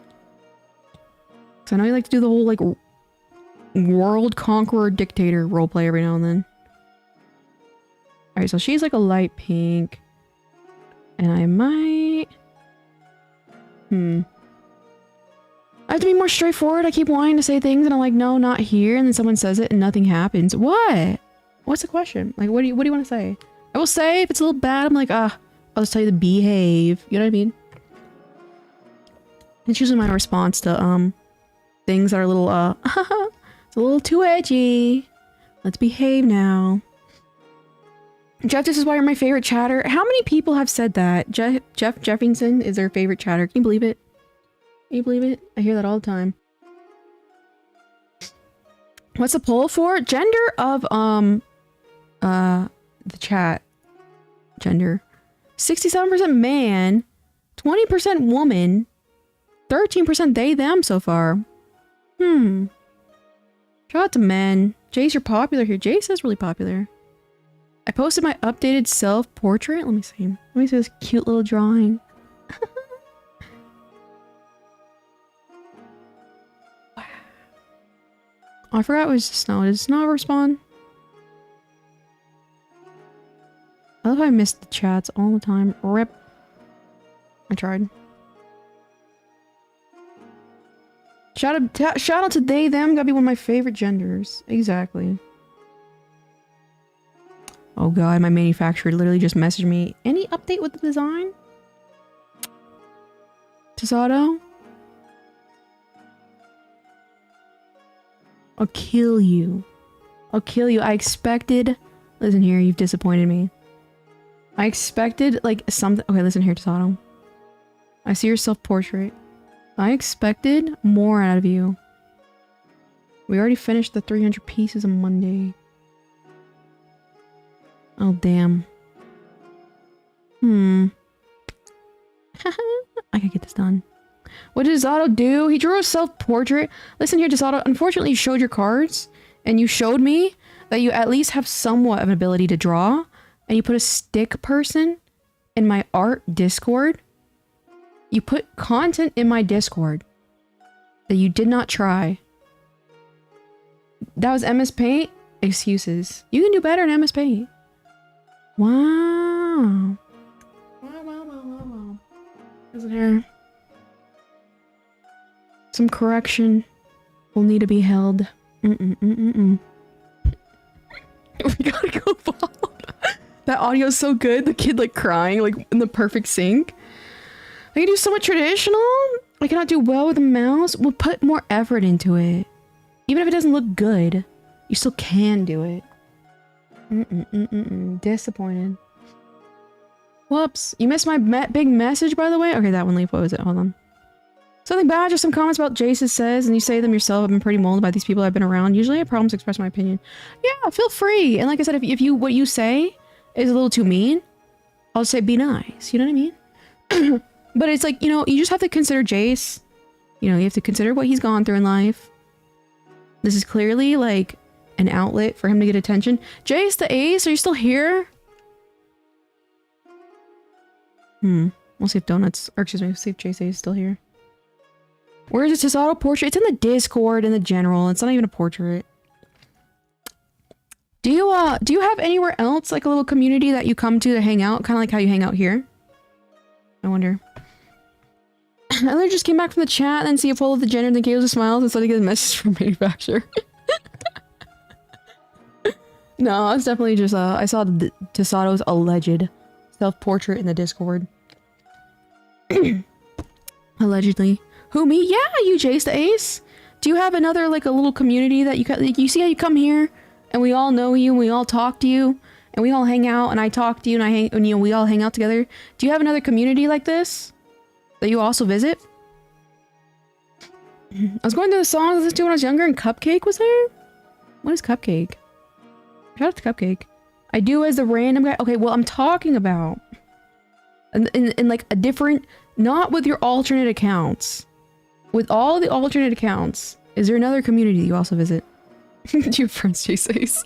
So I know you like to do the whole, like, world conqueror dictator roleplay every now and then. Alright, so she's like a light pink. And I might... I have to be more straightforward. I keep wanting to say things and I'm like, no, not here. And then someone says it and nothing happens. What? What's the question? Like, what do you want to say? I will say if it's a little bad, I'm like, I'll just tell you to behave. You know what I mean? It's usually my response to, things that are a little, it's a little too edgy. Let's behave now. Jeff, this is why you're my favorite chatter. How many people have said that? Jeff Jefferson is their favorite chatter. Can you believe it? Can you believe it? I hear that all the time. What's the poll for? Gender of, the chat. Gender. 67% man, 20% woman, 13% they, them so far. Shout out to men. Jace, you're popular here. Jace is really popular. I posted my updated self-portrait. Let me see. Let me see this cute little drawing. Wow. Oh, I forgot it was snow. Did snow ever spawn? I love how I missed the chats all the time. Rip. I tried. Shout out to they, them. Gotta be one of my favorite genders. Exactly. Oh god, my manufacturer literally just messaged me. Any update with the design? Tasato? I'll kill you. I'll kill you. I expected... Listen here, you've disappointed me. I expected, like, something... Okay, listen here, Tasato. I see your self-portrait. I expected more out of you. We already finished the 300 pieces on Monday. Oh, damn. I can get this done. What did Tasato do? He drew a self-portrait. Listen here, Tasato. Unfortunately, you showed your cards, and you showed me that you at least have somewhat of an ability to draw, and you put a stick person in my art Discord. You put content in my Discord that you did not try. That was MS Paint? Excuses. You can do better in MS Paint. Wow. Wow. Isn't here? Some correction will need to be held. We gotta go bald. That audio is so good. The kid like crying, like in the perfect sync. I can do so much traditional. I cannot do well with a mouse. We'll put more effort into it. Even if it doesn't look good, you still can do it. Disappointed. Whoops. You missed my big message, by the way? Okay, that one, Leaf. What was it? Hold on. Something bad, just some comments about Jason says, and you say them yourself. I've been pretty molded by these people I've been around. Usually I have problems to express my opinion. Yeah, feel free. And like I said, if you what you say is a little too mean, I'll say be nice. You know what I mean? But it's like, you know, you just have to consider Jace. You know, you have to consider what he's gone through in life. This is clearly like an outlet for him to get attention. Jace, the Ace, are you still here? We'll see if Donuts, or excuse me, we'll see if Jace is still here. Where is it? Tasato portrait? It's in the Discord in the general. It's not even a portrait. Do you have anywhere else like a little community that you come to hang out? Kind of like how you hang out here? I wonder. I literally just came back from the chat and then see a poll of the gender and then gave us a smile and started to get a message from manufacturer. No, it's definitely just I saw Tasato's alleged self-portrait in the Discord. Allegedly. Who, me? Yeah, you, Jace the Ace. Do you have another, like, a little community that you see how you come here and we all know you and we all talk to you and we all hang out and I talk to you and you know, we all hang out together. Do you have another community like this that you also visit? I was going through the songs I listened to when I was younger and Cupcake was there? What is Cupcake? Shout out to Cupcake. I do as the random guy. Okay, well, I'm talking about in like a different, not with your alternate accounts. With all the alternate accounts, is there another community you also visit? Do you have friends, Jace?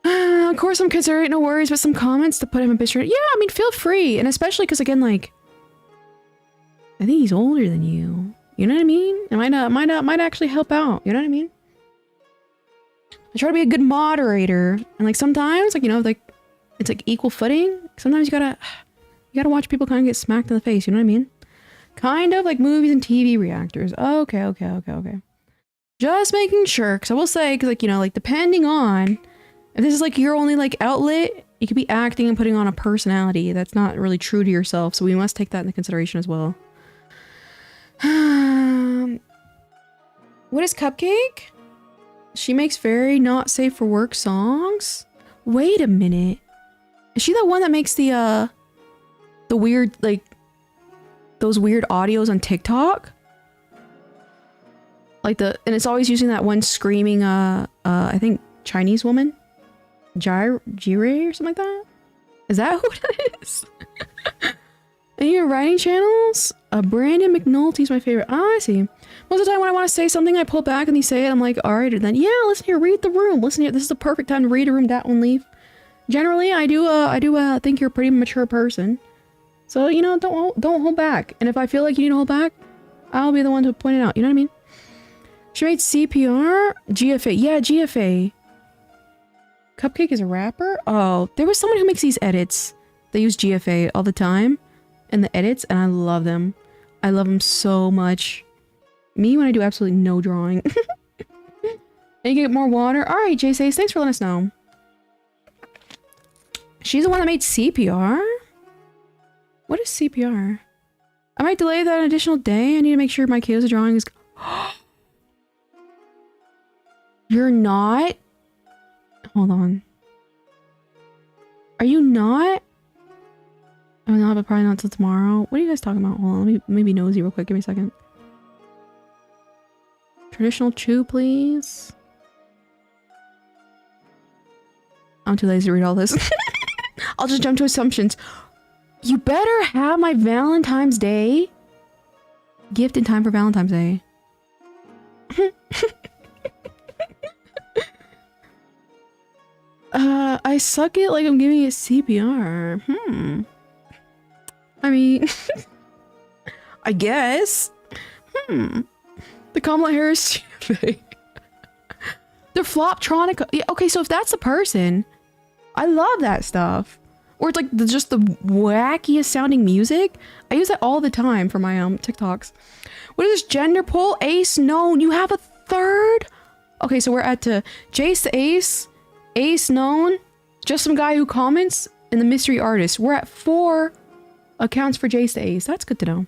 Of course I'm considerate, no worries, but some comments to put him a bit straight. Yeah, I mean, feel free. And especially because, again, like, I think he's older than you. You know what I mean? It might actually help out. You know what I mean? I try to be a good moderator. And, like, sometimes, like, you know, like, it's, like, equal footing. Sometimes you gotta watch people kind of get smacked in the face. You know what I mean? Kind of like movies and TV reactors. Okay. Just making sure, because I will say, because, like, you know, like, depending on if this is, like, your only, like, outlet, you could be acting and putting on a personality that's not really true to yourself, so we must take that into consideration as well. What is Cupcake? She makes very not safe for work songs? Wait a minute. Is she the one that makes the weird, like, those weird audios on TikTok? Like and it's always using that one screaming, I think Chinese woman? Jire or something like that? Is that who it is? And your writing channels? Brandon McNulty's my favorite. Oh, I see. Most of the time when I want to say something, I pull back and they say it. I'm like, alright, and then, yeah, listen here, read the room. Listen here, this is the perfect time to read a room, that one, Leaf. Generally, I do think you're a pretty mature person. So, you know, don't hold back. And if I feel like you need to hold back, I'll be the one to point it out. You know what I mean? She made CPR? GFA. Yeah, GFA. Cupcake is a rapper? Oh, there was someone who makes these edits. They use GFA all the time in the edits, and I love them. I love them so much. Me, when I do absolutely no drawing. And you get more water? Alright, Jace, thanks for letting us know. She's the one that made CPR? What is CPR? I might delay that an additional day. I need to make sure my Kyoza drawing is... You're not? Hold on. Are you not? Oh no, but probably not until tomorrow. What are you guys talking about? Hold on, let me maybe nosy real quick. Give me a second. Traditional chew, please. I'm too lazy to read all this. I'll just jump to assumptions. You better have my Valentine's Day gift in time for Valentine's Day. I suck it like I'm giving it CPR. I mean, I guess. The Kamala Harris thing. The Floptronica. Yeah, okay, so if that's the person, I love that stuff. Or it's like just the wackiest sounding music. I use that all the time for my TikToks. What is this gender poll? Ace known. You have a third? Okay, so we're at Jace the Ace, Ace known, just some guy who comments, and the mystery artist. We're at 4 accounts for Jace the Ace. That's good to know.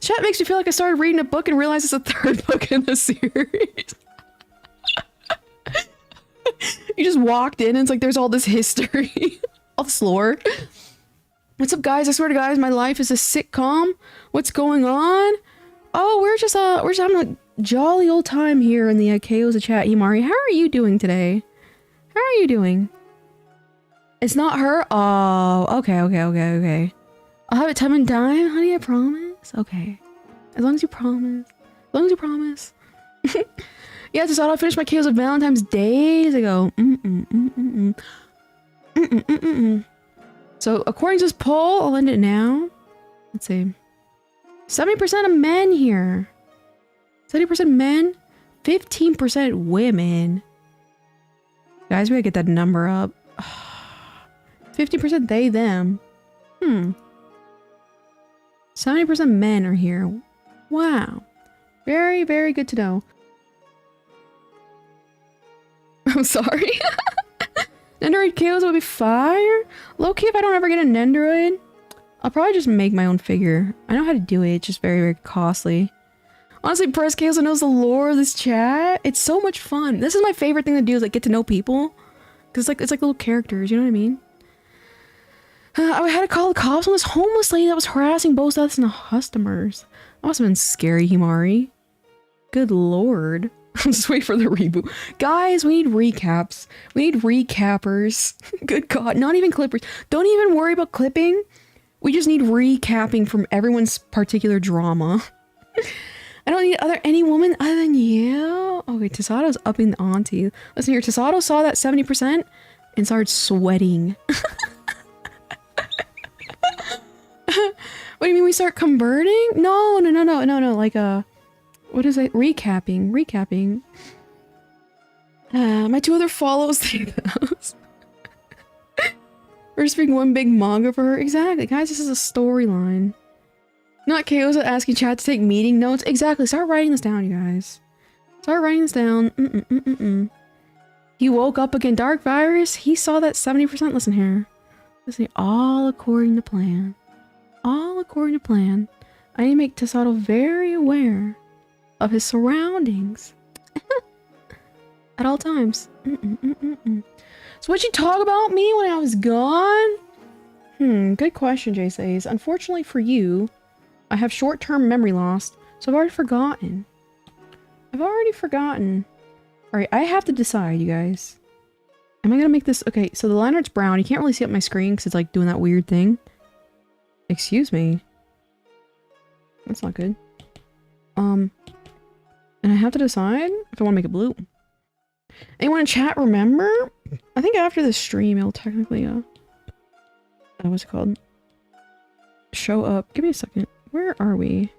Chat makes me feel like I started reading a book and realized it's a 3rd book in the series. You just walked in and it's like there's all this history. All this lore. What's up, guys? I swear to guys, my life is a sitcom. What's going on? Oh, we're just having a jolly old time here in the Kyoza chat. Himari, how are you doing today? How are you doing? It's not her? Oh, okay. I'll have it time and dime, honey, I promise. Okay. As long as you promise. As long as you promise. Yeah, just thought I finished my Kyoza Valentine's days ago. So, according to this poll, I'll end it now. Let's see. 70% of men here. 70% men, 15% women. Guys, we gotta get that number up. 50% they, them. 70% men are here. Wow. Very, very good to know. I'm sorry. Nendoroid Kyoza would be fire. Low-key, if I don't ever get a Nendoroid, I'll probably just make my own figure. I know how to do it. It's just very, very costly. Honestly, Press Kyoza knows the lore of this chat. It's so much fun. This is my favorite thing to do, is like get to know people. Cause it's like little characters, you know what I mean? I had to call the cops on this homeless lady that was harassing both us and the customers. That must have been scary, Himari. Good lord. I'm just waiting for the reboot. Guys, we need recaps. We need recappers. Good god, not even clippers. Don't even worry about clipping. We just need recapping from everyone's particular drama. I don't need any woman other than you. Okay, Tasato's upping the auntie. Listen here, Tasato saw that 70% and started sweating. What do you mean we start converting? No. Like, what is it? Recapping. My 2 other follows. We're just being one big manga for her. Exactly, guys, this is a storyline. Not Kyoza asking chat to take meeting notes. Exactly, start writing this down, you guys. Start writing this down. He woke up again. Dark Virus, he saw that 70%. Listen here. Listen here. All according to plan. All according to plan. I need to make Tasato very aware of his surroundings. At all times. So what'd you talk about me when I was gone? Good question, Jay says. Unfortunately for you, I have short-term memory loss, so I've already forgotten. Alright, I have to decide, you guys. Am I gonna make this... Okay, so the line art's brown. You can't really see up my screen because it's like doing that weird thing. Excuse me. That's not good. And I have to decide if I want to make it blue. Anyone in chat remember? I think after the stream it'll technically, what's it called? Show up. Give me a second. Where are we?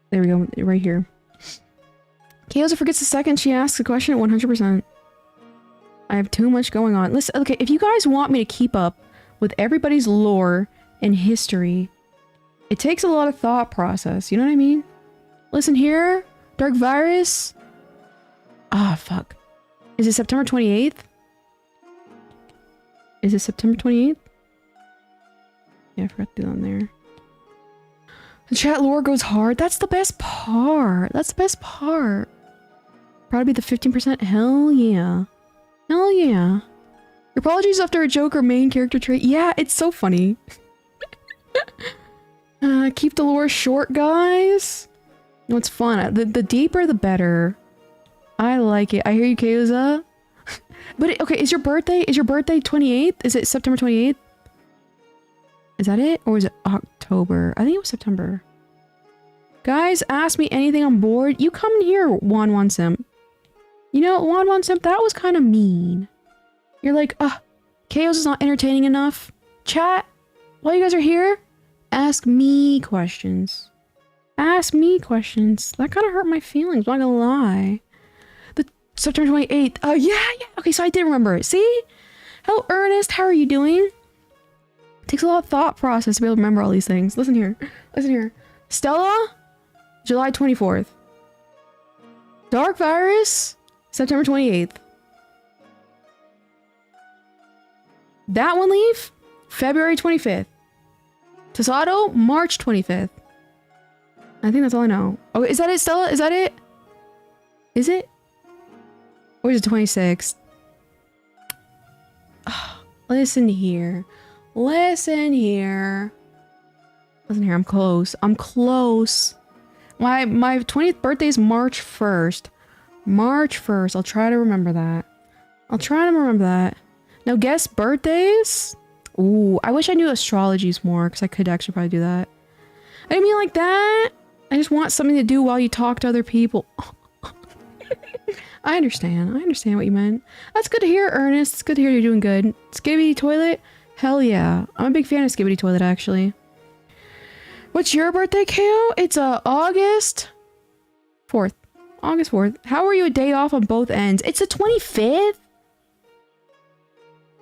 There we go. Right here. Kyoza forgets the second she asks a question at 100%. I have too much going on. Listen, okay, if you guys want me to keep up with everybody's lore and history, it takes a lot of thought process. You know what I mean? Listen here. Dark Virus. Ah, fuck. Is it September 28th? Is it September 28th? Yeah, I forgot to do that on there. The chat lore goes hard. That's the best part. That's the best part. Probably the 15%. Hell yeah. Hell yeah. Your apologies after a joke or main character trait. Yeah, it's so funny. Keep the lore short, guys. No, it's fun. The deeper, the better. I like it. I hear you, Kayuza. But okay, is your birthday 28th? Is it September 28th? Is that it? Or is it October? I think it was September. Guys, ask me anything on board. You come in here, Wan Simp. You know, Wan Simp, that was kind of mean. You're like, Chaos is not entertaining enough. Chat, while you guys are here, ask me questions. Ask me questions. That kind of hurt my feelings, I'm not gonna lie. The September 28th. Yeah. Okay, so I did remember it. See? Hello, Ernest. How are you doing? It takes a lot of thought process to be able to remember all these things. Listen here. Listen here. Stella, July 24th. Dark Virus, September 28th. That one leaf, February 25th. Tasato, March 25th. I think that's all I know. Oh, is that it, Stella? Is that it? Is it? Or is it 26th? Listen here. Listen here. Listen here, I'm close. I'm close. My 20th birthday is March 1st. March 1st. I'll try to remember that. I'll try to remember that. Now, guess birthdays? Ooh, I wish I knew astrologies more, because I could actually probably do that. I didn't mean like that. I just want something to do while you talk to other people. I understand. I understand what you meant. That's good to hear, Ernest. It's good to hear you're doing good. Skibidi Toilet? Hell yeah. I'm a big fan of Skibidi Toilet, actually. What's your birthday, KO? It's August 4th. August 4th. How are you a day off on both ends? It's the 25th?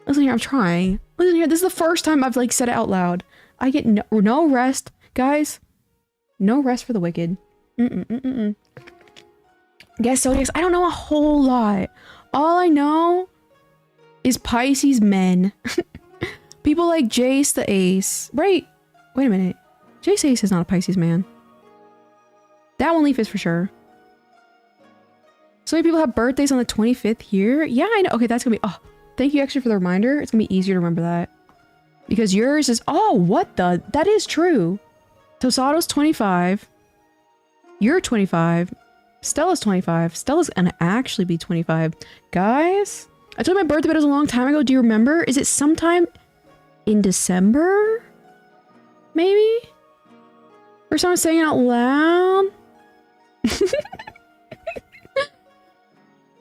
Listen here, I'm trying. Listen here, this is the first time I've, like, said it out loud. I get no rest. Guys, no rest for the wicked. Guess Zodiacs, I don't know a whole lot. All I know is Pisces men. People like Jace the Ace. Right. Wait a minute. Jace Ace is not a Pisces man. That one leaf is for sure. So many people have birthdays on the 25th here. Yeah, I know. Okay, that's gonna be... Oh, thank you actually for the reminder. It's gonna be easier to remember that. Because yours is... Oh, what the... That is true. Tosato's 25. You're 25. Stella's 25. Stella's gonna actually be 25. Guys, I told you my birthday, but it was a long time ago. Do you remember? Is it sometime in December? Maybe? Or someone saying it out loud?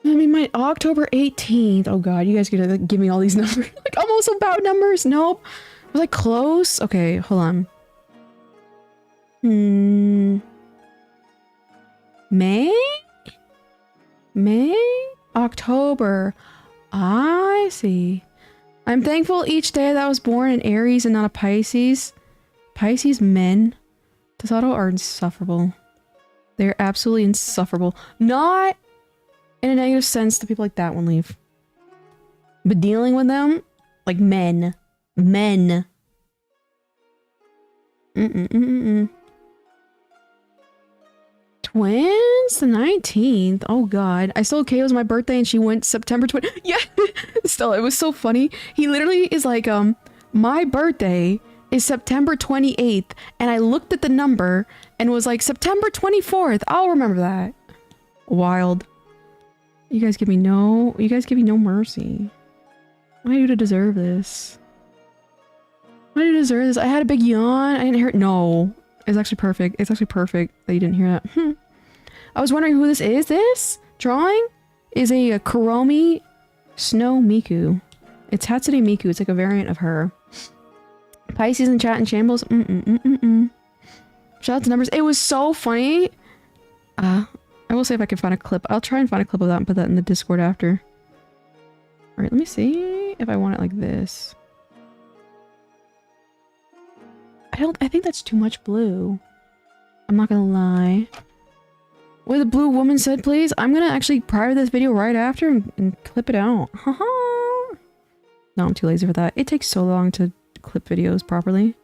I mean, my October 18th. Oh god, you guys gonna give me all these numbers. Like, almost about numbers. Nope. Was I close? Okay, hold on. May? October. I see. I'm thankful each day that I was born in Aries and not a Pisces. Pisces men. Tasato are insufferable. They're absolutely insufferable. Not in a negative sense to people like that one leave. But dealing with them, like men. Men. Twins? The 19th? Oh god. I still KO's my birthday and she went September 20. Yeah! Still, it was so funny. He literally is like, my birthday is September 28th. And I looked at the number and was like, September 24th. I'll remember that. Wild. You guys give me no mercy. What do I do to deserve this? What do I do to deserve this? I had a big yawn. I didn't hear it. No. It's actually perfect. It's actually perfect that you didn't hear that. I was wondering who this is. This drawing is a Kuromi Snow Miku. It's Hatsune Miku. It's like a variant of her. Pisces in chat and shambles. Shout out to numbers. It was so funny. I will see if I can find a clip. I'll try and find a clip of that and put that in the Discord after. Alright, let me see if I want it like this. I think that's too much blue. I'm not gonna lie. What the blue woman said, please? I'm gonna actually prior this video right after and clip it out. Haha. No, I'm too lazy for that. It takes so long to clip videos properly.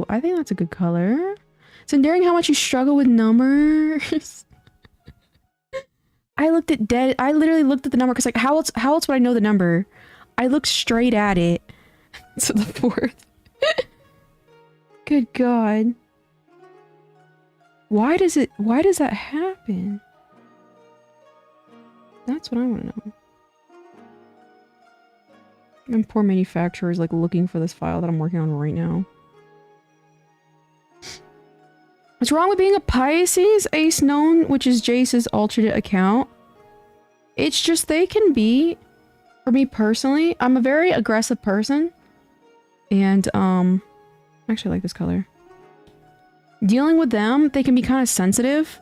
I think that's a good color. It's endearing how much you struggle with numbers. I literally looked at the number because like how else would I know the number? I looked straight at it. So the 4th. Good God. Why does that happen? That's what I want to know. And poor manufacturer is like looking for this file that I'm working on right now. What's wrong with being a Pisces? Ace known, which is Jace's alternate account. It's just they can be, for me personally, I'm a very aggressive person. And, I actually like this color. Dealing with them, they can be kind of sensitive.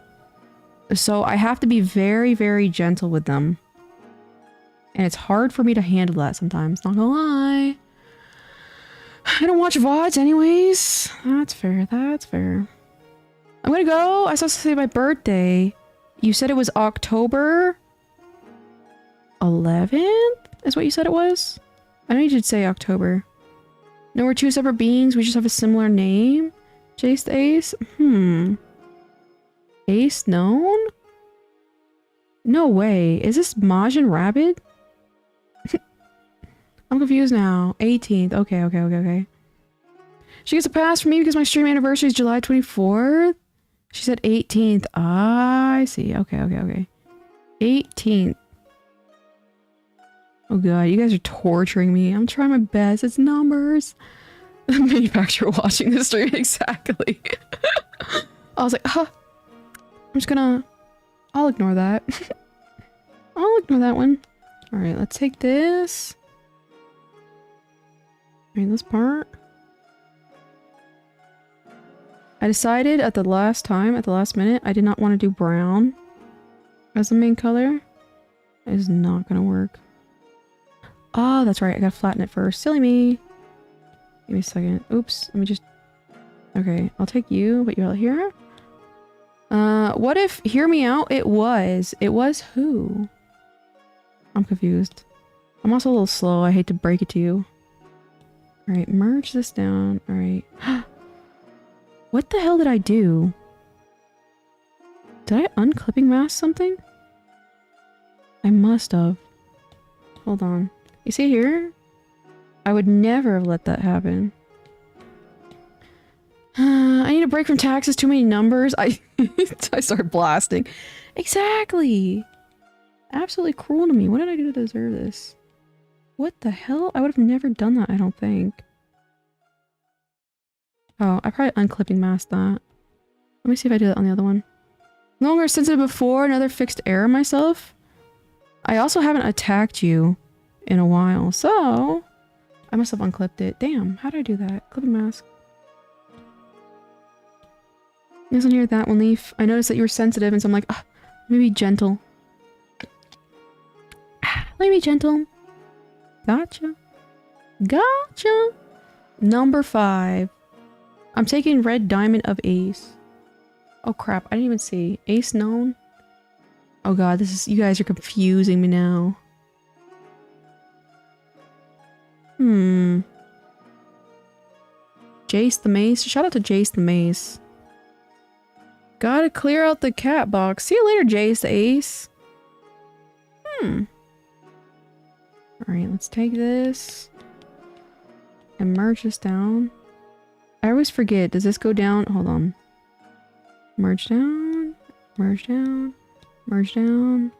So I have to be very, very gentle with them. And it's hard for me to handle that sometimes, not gonna lie. I don't watch VODs anyways. That's fair, that's fair. I'm gonna go. I was supposed to say my birthday. You said it was October 11th? Is what you said it was? I know you did say October. No, we're two separate beings. We just have a similar name. Jace the Ace? Ace known? No way. Is this Majin Rabbit? I'm confused now. 18th. Okay. She gets a pass from me because my stream anniversary is July 24th. She said 18th. I see. Okay. 18th. Oh god, you guys are torturing me. I'm trying my best. It's numbers. The manufacturer watching the stream. Exactly. I was like, huh. I'm just gonna... I'll ignore that. I'll ignore that one. Alright, let's take this. Alright, this part. I decided at the last minute, I did not want to do brown as the main color. It is not gonna work. Oh, that's right. I gotta flatten it first. Silly me. Give me a second. Oops. Let me just... Okay, I'll take you, but you're out here. What if... Hear me out. It was who? I'm confused. I'm also a little slow. I hate to break it to you. Alright, merge this down. Alright. What the hell did I do? Did I unclipping mask something? I must have. Hold on. You see here? I would never have let that happen. I need a break from taxes. Too many numbers. I started blasting. Exactly. Absolutely cruel to me. What did I do to deserve this? What the hell? I would have never done that, I don't think. Oh, I probably unclipping masked that. Let me see if I do that on the other one. No longer sensitive before. Another fixed error myself. I also haven't attacked you in a while, so I must have unclipped it. Damn, how did I do that? Clipping mask. Isn't here that one leaf? I noticed that you were sensitive, and so I'm like, let me be gentle. Let me be gentle. Gotcha. Number 5. I'm taking red diamond of ace. Oh crap, I didn't even see. Ace known? Oh god, you guys are confusing me now. Jace the Mace? Shout out to Jace the Mace. Gotta clear out the cat box. See you later, Jace the Ace. Alright, let's take this. And merge this down. I always forget. Does this go down? Hold on. Merge down. Merge down. Merge down.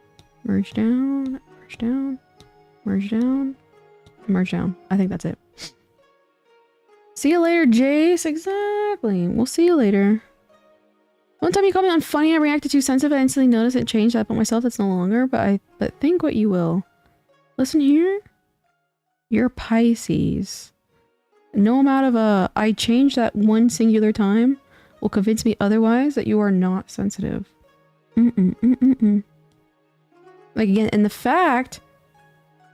Merge down. Merge down. Merge down. Merge down. I think that's it. See you later, Jace. Exactly. We'll see you later. One time you called me unfunny, I reacted too sensitive, I instantly noticed it changed. I put myself, that's no longer, but think what you will. Listen here. You're Pisces. No amount of I changed that one singular time will convince me otherwise that you are not sensitive. Like again, and the fact,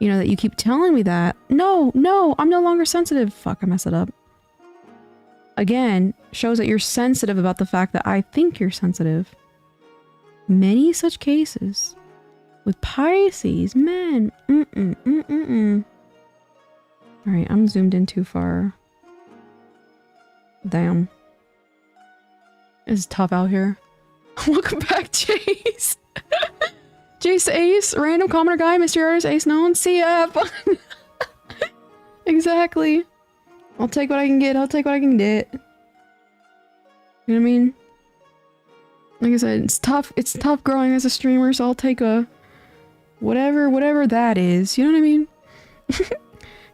you know, that you keep telling me that, no, I'm no longer sensitive. Fuck, I messed it up. Again, shows that you're sensitive about the fact that I think you're sensitive. Many such cases with Pisces, men. Alright, I'm zoomed in too far. Damn. It's tough out here. Welcome back, Jace. Jace Ace, random commoner guy, mystery artist, ace known. See ya, fun. Exactly. I'll take what I can get. I'll take what I can get. You know what I mean? Like I said, it's tough. It's tough growing as a streamer, so I'll take a whatever that is. You know what I mean?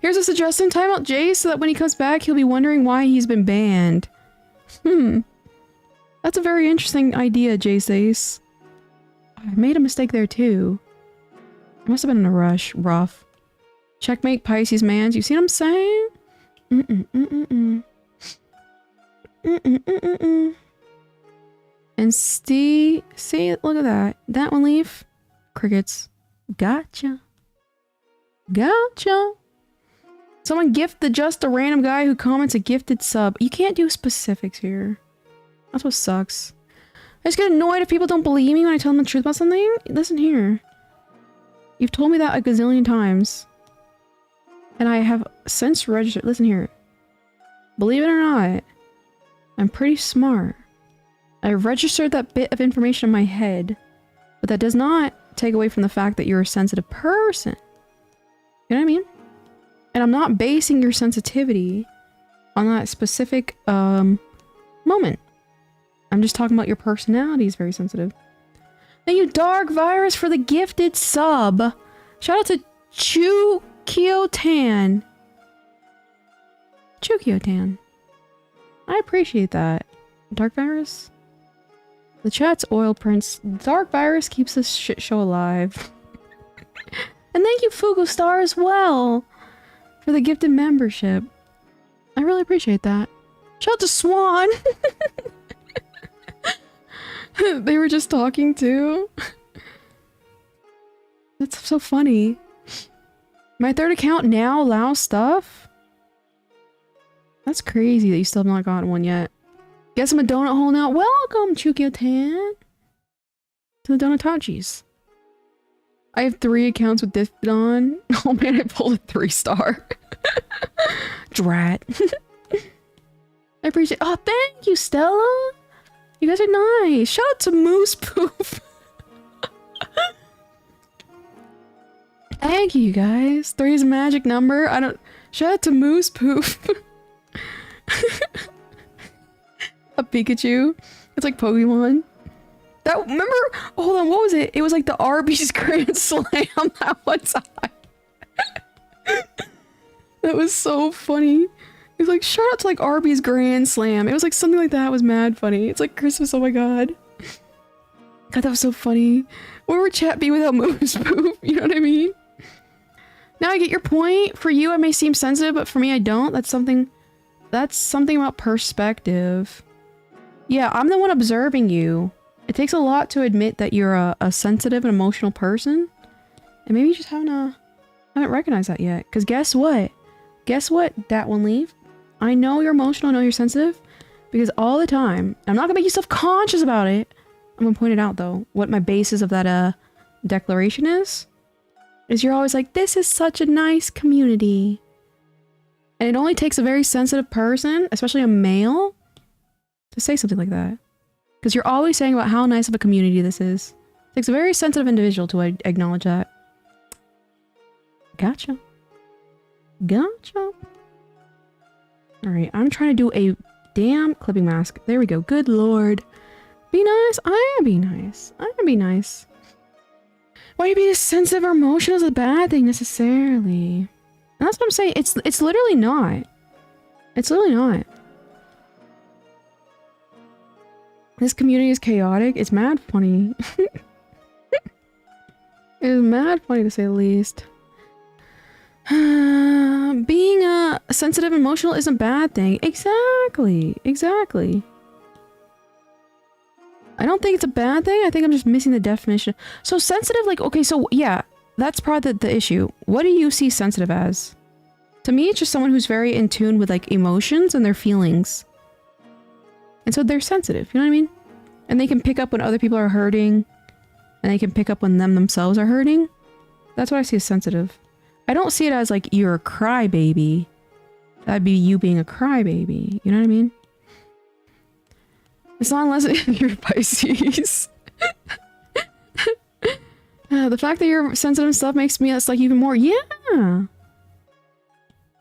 Here's a suggestion. Time out Jace so that when he comes back, he'll be wondering why he's been banned. That's a very interesting idea, Jace Ace. I made a mistake there too. I must have been in a rush. Rough. Checkmate Pisces mans. You see what I'm saying? And see, look at that. That one leaf. Crickets. Gotcha. Gotcha. Someone gifted just a random guy who comments a gifted sub. You can't do specifics here. That's what sucks. I just get annoyed if people don't believe me when I tell them the truth about something. Listen here. You've told me that a gazillion times. And I have since registered. Listen here. Believe it or not, I'm pretty smart. I registered that bit of information in my head. But that does not take away from the fact that you're a sensitive person. You know what I mean? And I'm not basing your sensitivity on that specific moment. I'm just talking about your personality is very sensitive. Thank you, Dark Virus, for the gifted sub. Shout out to Chukiotan. Chukiotan. I appreciate that. Dark Virus? The chat's oil prince. Dark Virus keeps this shit show alive. And thank you, Fugu Star, as well, for the gifted membership. I really appreciate that. Shout out to Swan! They were just talking too. That's so funny. My third account now allows stuff? That's crazy that you still have not gotten one yet. Guess I'm a donut hole now. Welcome, Chukio-tan, to the Donatachis. I have 3 accounts with this on. Oh man, I pulled a 3-star. Drat. I appreciate. Oh, thank you, Stella. You guys are nice. Shout out to Moose Poof. Thank you, you guys. 3 is a magic number. I don't. Shout out to Moose Poof. A Pikachu. It's like Pokemon. That, remember? Hold on, what was it? It was like the Arby's Grand Slam that one time. That was so funny. It was like, shout out to like Arby's Grand Slam. It was like something like that. It was mad funny. It's like Christmas, oh my god. God, that was so funny. Where would chat be without Moose Poop? You know what I mean? Now I get your point. For you, I may seem sensitive, but for me, I don't. That's something about perspective. Yeah, I'm the one observing you. It takes a lot to admit that you're a sensitive and emotional person. And maybe you just haven't recognized that yet. Because guess what? Guess what, that one leaf? I know you're emotional, I know you're sensitive. Because all the time, I'm not gonna make you self-conscious about it. I'm gonna point it out though. What my basis of that declaration is you're always like, this is such a nice community. And it only takes a very sensitive person, especially a male, to say something like that. Because you're always saying about how nice of a community this is. It takes a very sensitive individual to acknowledge that. Gotcha. Gotcha. Alright, I'm trying to do a damn clipping mask. There we go. Good lord. Be nice. I am be nice. I am be nice. Why you being sensitive or emotional is a bad thing necessarily. And that's what I'm saying. It's literally not. It's literally not. This community is chaotic. It's mad funny. It's mad funny to say the least. Being sensitive and emotional isn't a bad thing. Exactly. Exactly. I don't think it's a bad thing. I think I'm just missing the definition. So sensitive, like, okay, so yeah, that's probably the issue. What do you see sensitive as? To me, it's just someone who's very in tune with like emotions and their feelings. And so they're sensitive, you know what I mean? And they can pick up when other people are hurting. And they can pick up when themselves are hurting. That's what I see as sensitive. I don't see it as like you're a crybaby. That'd be you being a crybaby. You know what I mean? It's not unless you're Pisces. The fact that you're sensitive stuff makes me like even more. Yeah.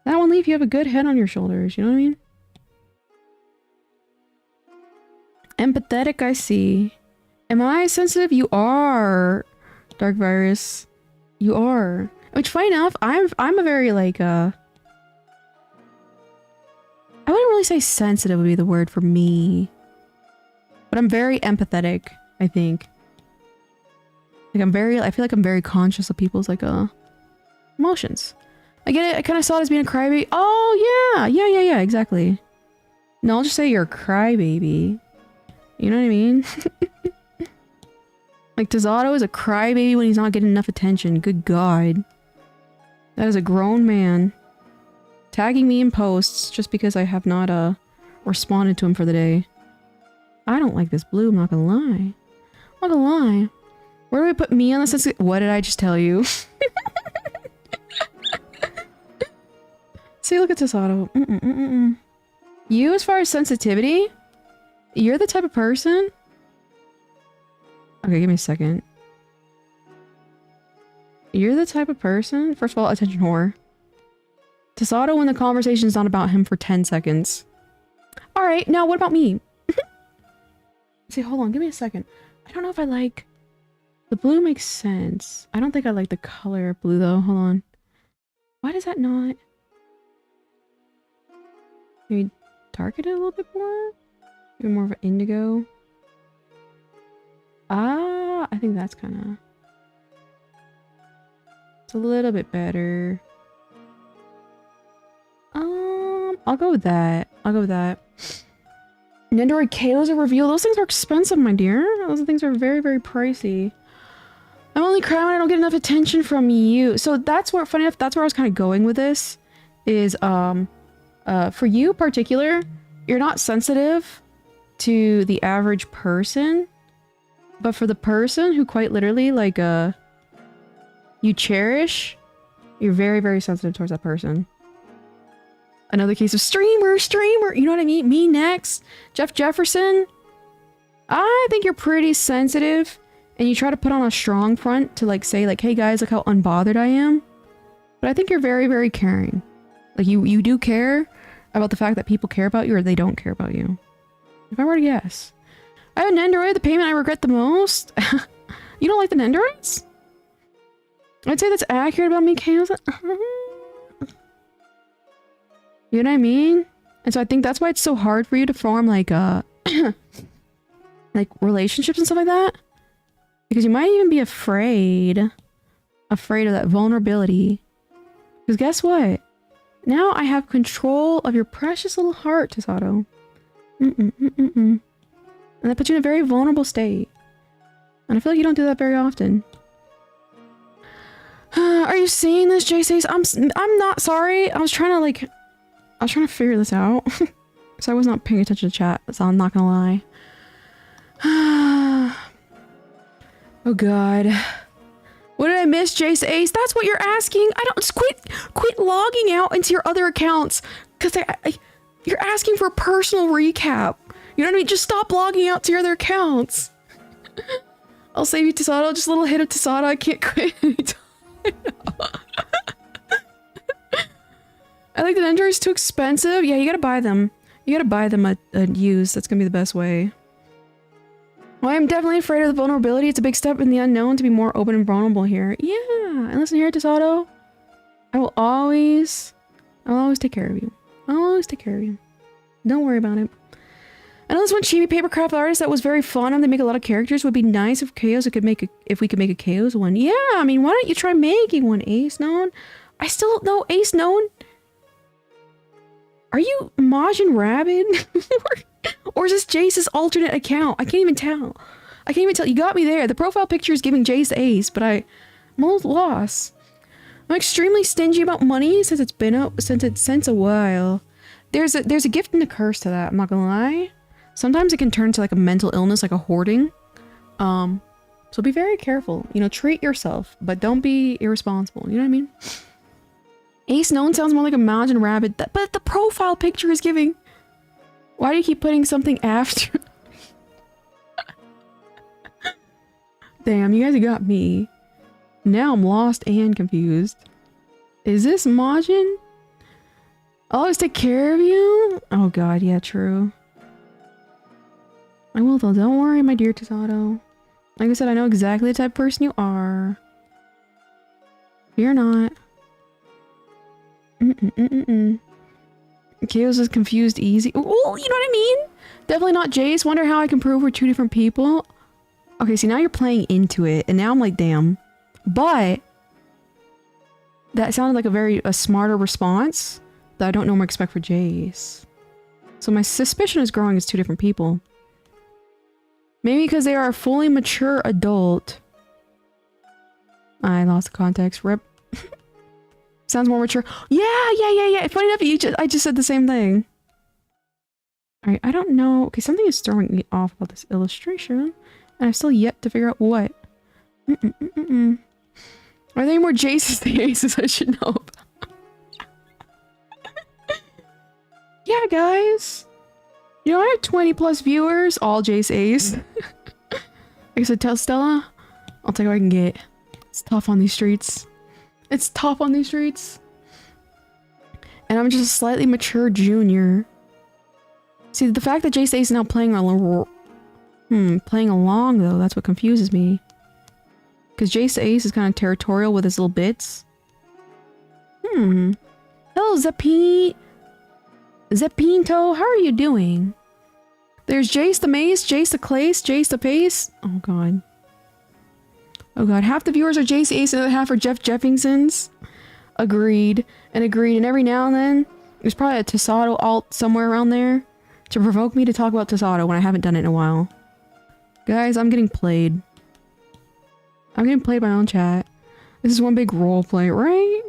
That one leaf, you have a good head on your shoulders. You know what I mean? Empathetic, I see. Am I sensitive? You are. Dark Virus. You are. Which, funny enough, I'm a very, like, I wouldn't really say sensitive would be the word for me. But I'm very empathetic, I think. Like, I feel like I'm very conscious of people's, like, emotions. I get it. I kind of saw it as being a crybaby. Oh, yeah. Yeah, exactly. No, I'll just say you're a crybaby. You know what I mean? Like, Tazato is a crybaby when he's not getting enough attention. Good God. That is a grown man. Tagging me in posts just because I have not, responded to him for the day. I don't like this blue, I'm not gonna lie. I'm not gonna lie. Where do we put me on this? What did I just tell you? See, look at Tazato. You, as far as sensitivity, you're the type of person... Okay, give me a second. You're the type of person... First of all, attention whore. Tazato when the conversation's not about him for 10 seconds. Alright, now what about me? See, hold on, give me a second. I don't know if I like... The blue makes sense. I don't think I like the color blue though. Hold on. Why does that not... Maybe darken it a little bit more? Maybe more of an indigo? Ah, I think that's kind of... It's a little bit better. I'll go with that. I'll go with that. Nendoroid KOs are revealed. Those things are expensive, my dear. Those things are very, very pricey. I'm only crying when I don't get enough attention from you. So that's where, funny enough, that's where I was kind of going with this. Is, for you in particular, you're not sensitive to the average person. But for the person who quite literally, like, you cherish, you're very, very sensitive towards that person. Another case of streamer, you know what I mean? Me next. Jeff Jefferson. I think you're pretty sensitive. And you try to put on a strong front to, like, say, like, hey guys, look how unbothered I am. But I think you're very, very caring. Like, you do care about the fact that people care about you or they don't care about you. If I were to guess. I have an Nendoroid, the payment I regret the most. You don't like the Nendoroids? I'd say that's accurate about me, Chaos. You know what I mean? And so I think that's why it's so hard for you to form, like, like, relationships and stuff like that. Because you might even be afraid of that vulnerability. Because guess what? Now I have control of your precious little heart, Tazato. And that puts you in a very vulnerable state. And I feel like you don't do that very often. Are you seeing this, JC? I'm not sorry. I was trying to figure this out. So I was not paying attention to chat, so I'm not gonna lie. Oh god. What did I miss, Jace Ace? That's what you're asking? I don't... Just quit logging out into your other accounts. Because you're asking for a personal recap. You know what I mean? Just stop logging out to your other accounts. I'll save you, Tazato. Just a little hit of Tazato. I can't quit anytime. I think the Nendoroid is too expensive. Yeah, you gotta buy them. You gotta buy them used. That's gonna be the best way. Well, I'm definitely afraid of the vulnerability. It's a big step in the unknown to be more open and vulnerable here. Yeah, and listen here, Tazato. I will always take care of you. I'll always take care of you. Don't worry about it. I know this one chibi papercraft artist that was very fun and they make a lot of characters. Would be nice if if we could make a Chaos one. Yeah, I mean, why don't you try making one, Ace Known? I still don't know, Ace Known. Are you Majin Rabid? Or is this Jace's alternate account? I can't even tell. You got me there. The profile picture is giving Jace Ace, but I'm a little lost. I'm extremely stingy about money since it's been since a while. There's a gift and a curse to that, I'm not gonna lie. Sometimes it can turn to like a mental illness, like a hoarding. So be very careful. You know, treat yourself, but don't be irresponsible. You know what I mean? Ace Known sounds more like a Majin Rabbit, but the profile picture is giving... Why do you keep putting something after? Damn, you guys got me. Now I'm lost and confused. Is this Majin? I'll always take care of you? Oh god, yeah, true. I will though, don't worry, my dear Tasato. Like I said, I know exactly the type of person you are. Fear not. Chaos is confused easy. Oh, you know what I mean? Definitely not Jace. Wonder how I can prove we're two different people. Okay, see, now you're playing into it, and now I'm like, damn. But that sounded like a smarter response that I don't normally expect for Jace. So my suspicion is growing as two different people. Maybe because they are a fully mature adult. I lost the context. Rip. Sounds more mature. Yeah. Funny enough, I just said the same thing. Alright, I don't know. Okay, something is throwing me off about this illustration. And I've still yet to figure out what. Are there any more Jaces the Aces I should know about? Yeah, guys. You know, I have 20 plus viewers, all Jace Ace. Like I said, tell Stella, I'll take what I can get. It's tough on these streets. It's tough on these streets. And I'm just a slightly mature junior. See, the fact that Jace Ace is now playing along though, that's what confuses me. Because Jace Ace is kind of territorial with his little bits. Hello, Zepinto, how are you doing? There's Jace the Mace, Jace the Clace, Jace the Pace. Oh god. Oh god, half the viewers are Jace Ace and the other half are Jeff Jeffingsons. Agreed. And every now and then, there's probably a Tasato alt somewhere around there to provoke me to talk about Tasato when I haven't done it in a while. Guys, I'm getting played. I'm getting played by my own chat. This is one big roleplay, right?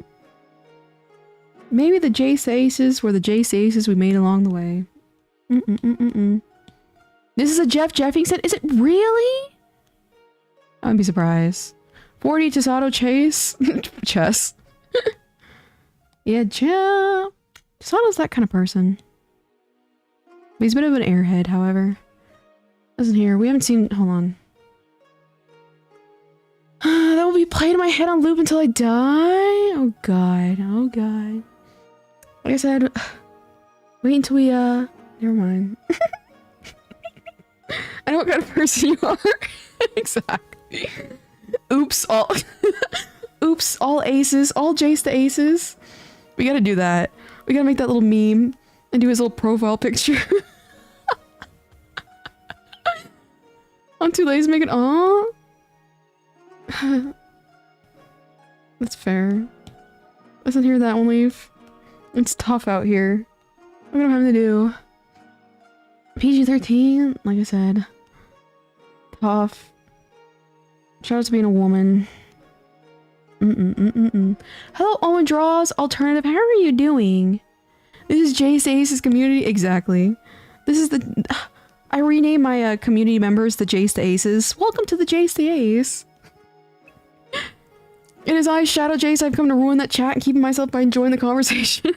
Maybe the Jace Aces were the Jace Aces we made along the way. This is a Jeff Jeffingson? Is it really? I wouldn't be surprised. 40 Tasato Chase. Chess. Yeah, Jeff. Tasato's that kind of person. He's a bit of an airhead, however. Listen here, we haven't seen... Hold on. That will be played in my head on loop until I die? Oh god, oh god. Like I said, wait until we, never mind. I know what kind of person you are. Exactly. Oops, all... Oops, all aces, all Jace the Aces. We gotta do that. We gotta make that little meme and do his little profile picture. I'm too lazy to make it. Aww. That's fair. Listen here, that one leaf. It's tough out here. What am I having to do? PG-13, like I said. Tough. Shout out to being a woman. Hello, Owen Draws Alternative. How are you doing? This is Jace Ace's community. Exactly. This is the... I rename my community members the Jace the Aces. Welcome to the Jace the Ace. In his eyes, Shadow Jace, I've come to ruin that chat and keeping myself by enjoying the conversation.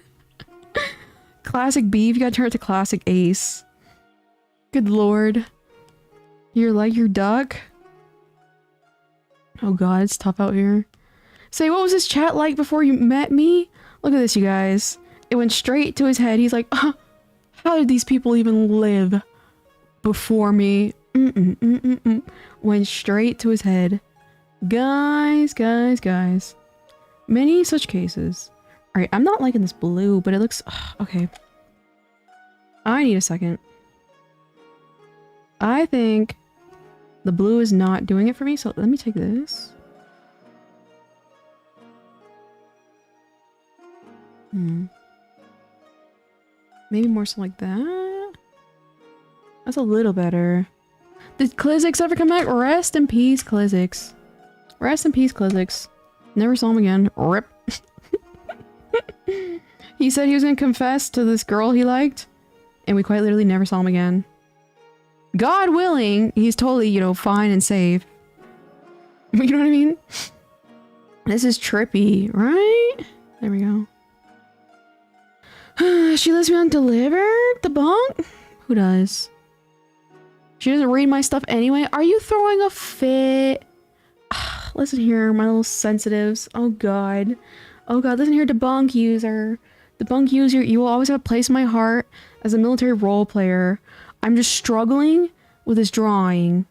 Classic beef, you gotta turn it to classic ace. Good lord. You're like your duck? Oh god, it's tough out here. Say, what was this chat like before you met me? Look at this, you guys. It went straight to his head. He's like, how did these people even live before me? Went straight to his head. Guys. Many such cases. Alright, I'm not liking this blue, but it looks... okay. I need a second. I think the blue is not doing it for me, so let me take this. Maybe more so like that? That's a little better. Did Klizzix ever come back? Rest in peace, Klizzix. Rest in peace, Klizzix. Never saw him again. RIP. He said he was gonna confess to this girl he liked, and we quite literally never saw him again. God willing, he's totally, you know, fine and safe. You know what I mean? This is trippy, right? There we go. She lets me undelivered? The bonk? Who does? She doesn't read my stuff anyway? Are you throwing a fit? Listen here, my little sensitives. Oh god. Oh god, listen here, debunk user. Debunk user, you will always have a place in my heart as a military role player. I'm just struggling with this drawing.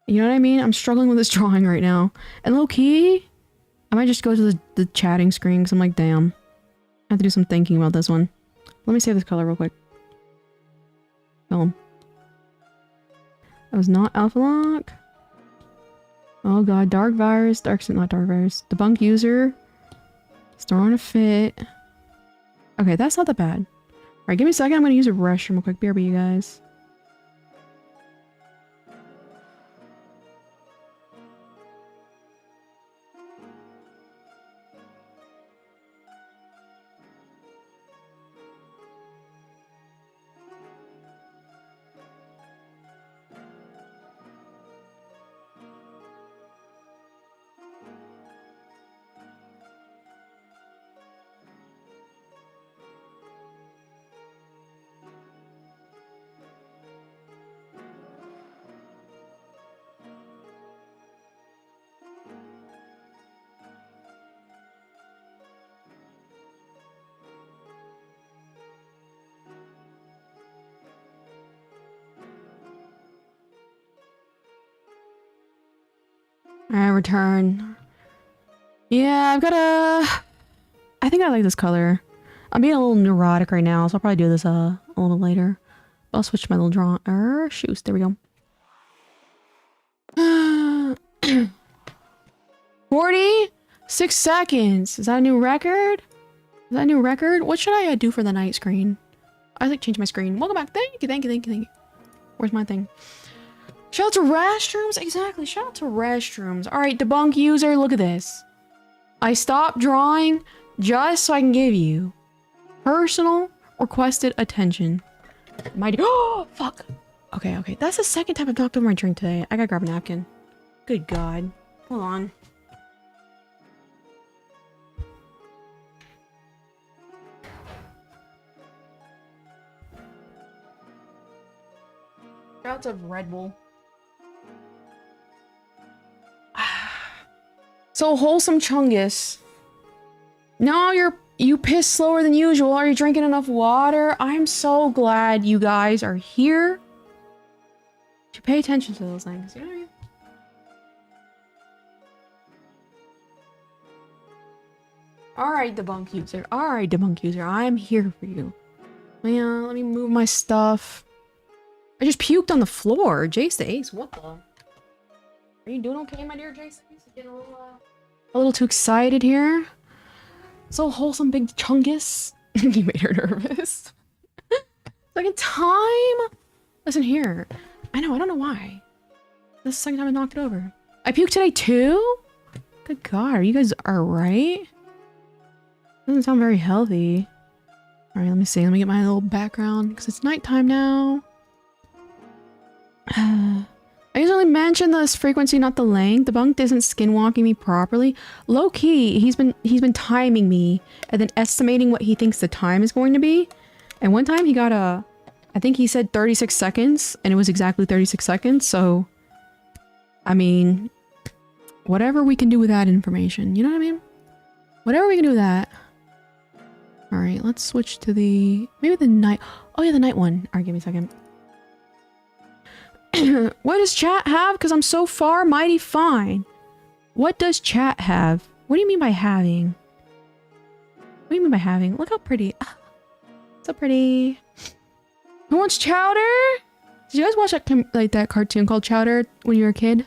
You know what I mean? I'm struggling with this drawing right now. And low key, I might just go to the chatting screen because I'm like, damn. I have to do some thinking about this one. Let me save this color real quick. Film. That was not alpha lock. Oh god, dark virus. Not dark virus. Debunk user. It's throwing a fit. Okay, that's not that bad. Alright, give me a second. I'm gonna use a restroom real quick. BRB, you guys. Alright, return. Yeah, I've got a... I think I like this color. I'm being a little neurotic right now, so I'll probably do this a little later. I'll switch to my little draw. Shoost, there we go. 46 seconds. Is that a new record? Is that a new record? What should I do for the night screen? I like change my screen. Welcome back. Thank you, thank you, thank you, thank you. Where's my thing? Shout out to restrooms. Exactly. Shout out to restrooms. All right, debunk user. Look at this. I stopped drawing just so I can give you personal requested attention. Oh, fuck. Okay, okay. That's the second time I've knocked over my drink today. I gotta grab a napkin. Good God. Hold on. Shout out to Red Bull. So wholesome Chungus. No, you piss slower than usual. Are you drinking enough water? I'm so glad you guys are here to pay attention to those things. You know what I mean? Alright, debunk user. Alright, debunk user. I'm here for you. Yeah, let me move my stuff. I just puked on the floor. Jace the Ace, what the? Are you doing okay, my dear Jace the Ace? Getting a little too excited here. So wholesome, big Chungus. You made her nervous. Second time. Listen here. I know, I don't know why. This is the second time I knocked it over. I puked today too? Good God, are you guys alright? Doesn't sound very healthy. Alright, let me see. Let me get my little background because it's nighttime now. I usually mention this frequency, not the length. The bunk isn't skinwalking me properly. Low key, he's been timing me and then estimating what he thinks the time is going to be. And one time he got I think he said 36 seconds and it was exactly 36 seconds. So, I mean, whatever we can do with that information, you know what I mean? Whatever we can do with that. All right, let's switch to maybe the night. Oh yeah, the night one. All right, give me a second. What does chat have? Because I'm so far mighty fine. What does chat have? What do you mean by having? What do you mean by having? Look how pretty. So pretty. Who wants Chowder? Did you guys watch that cartoon called Chowder when you were a kid?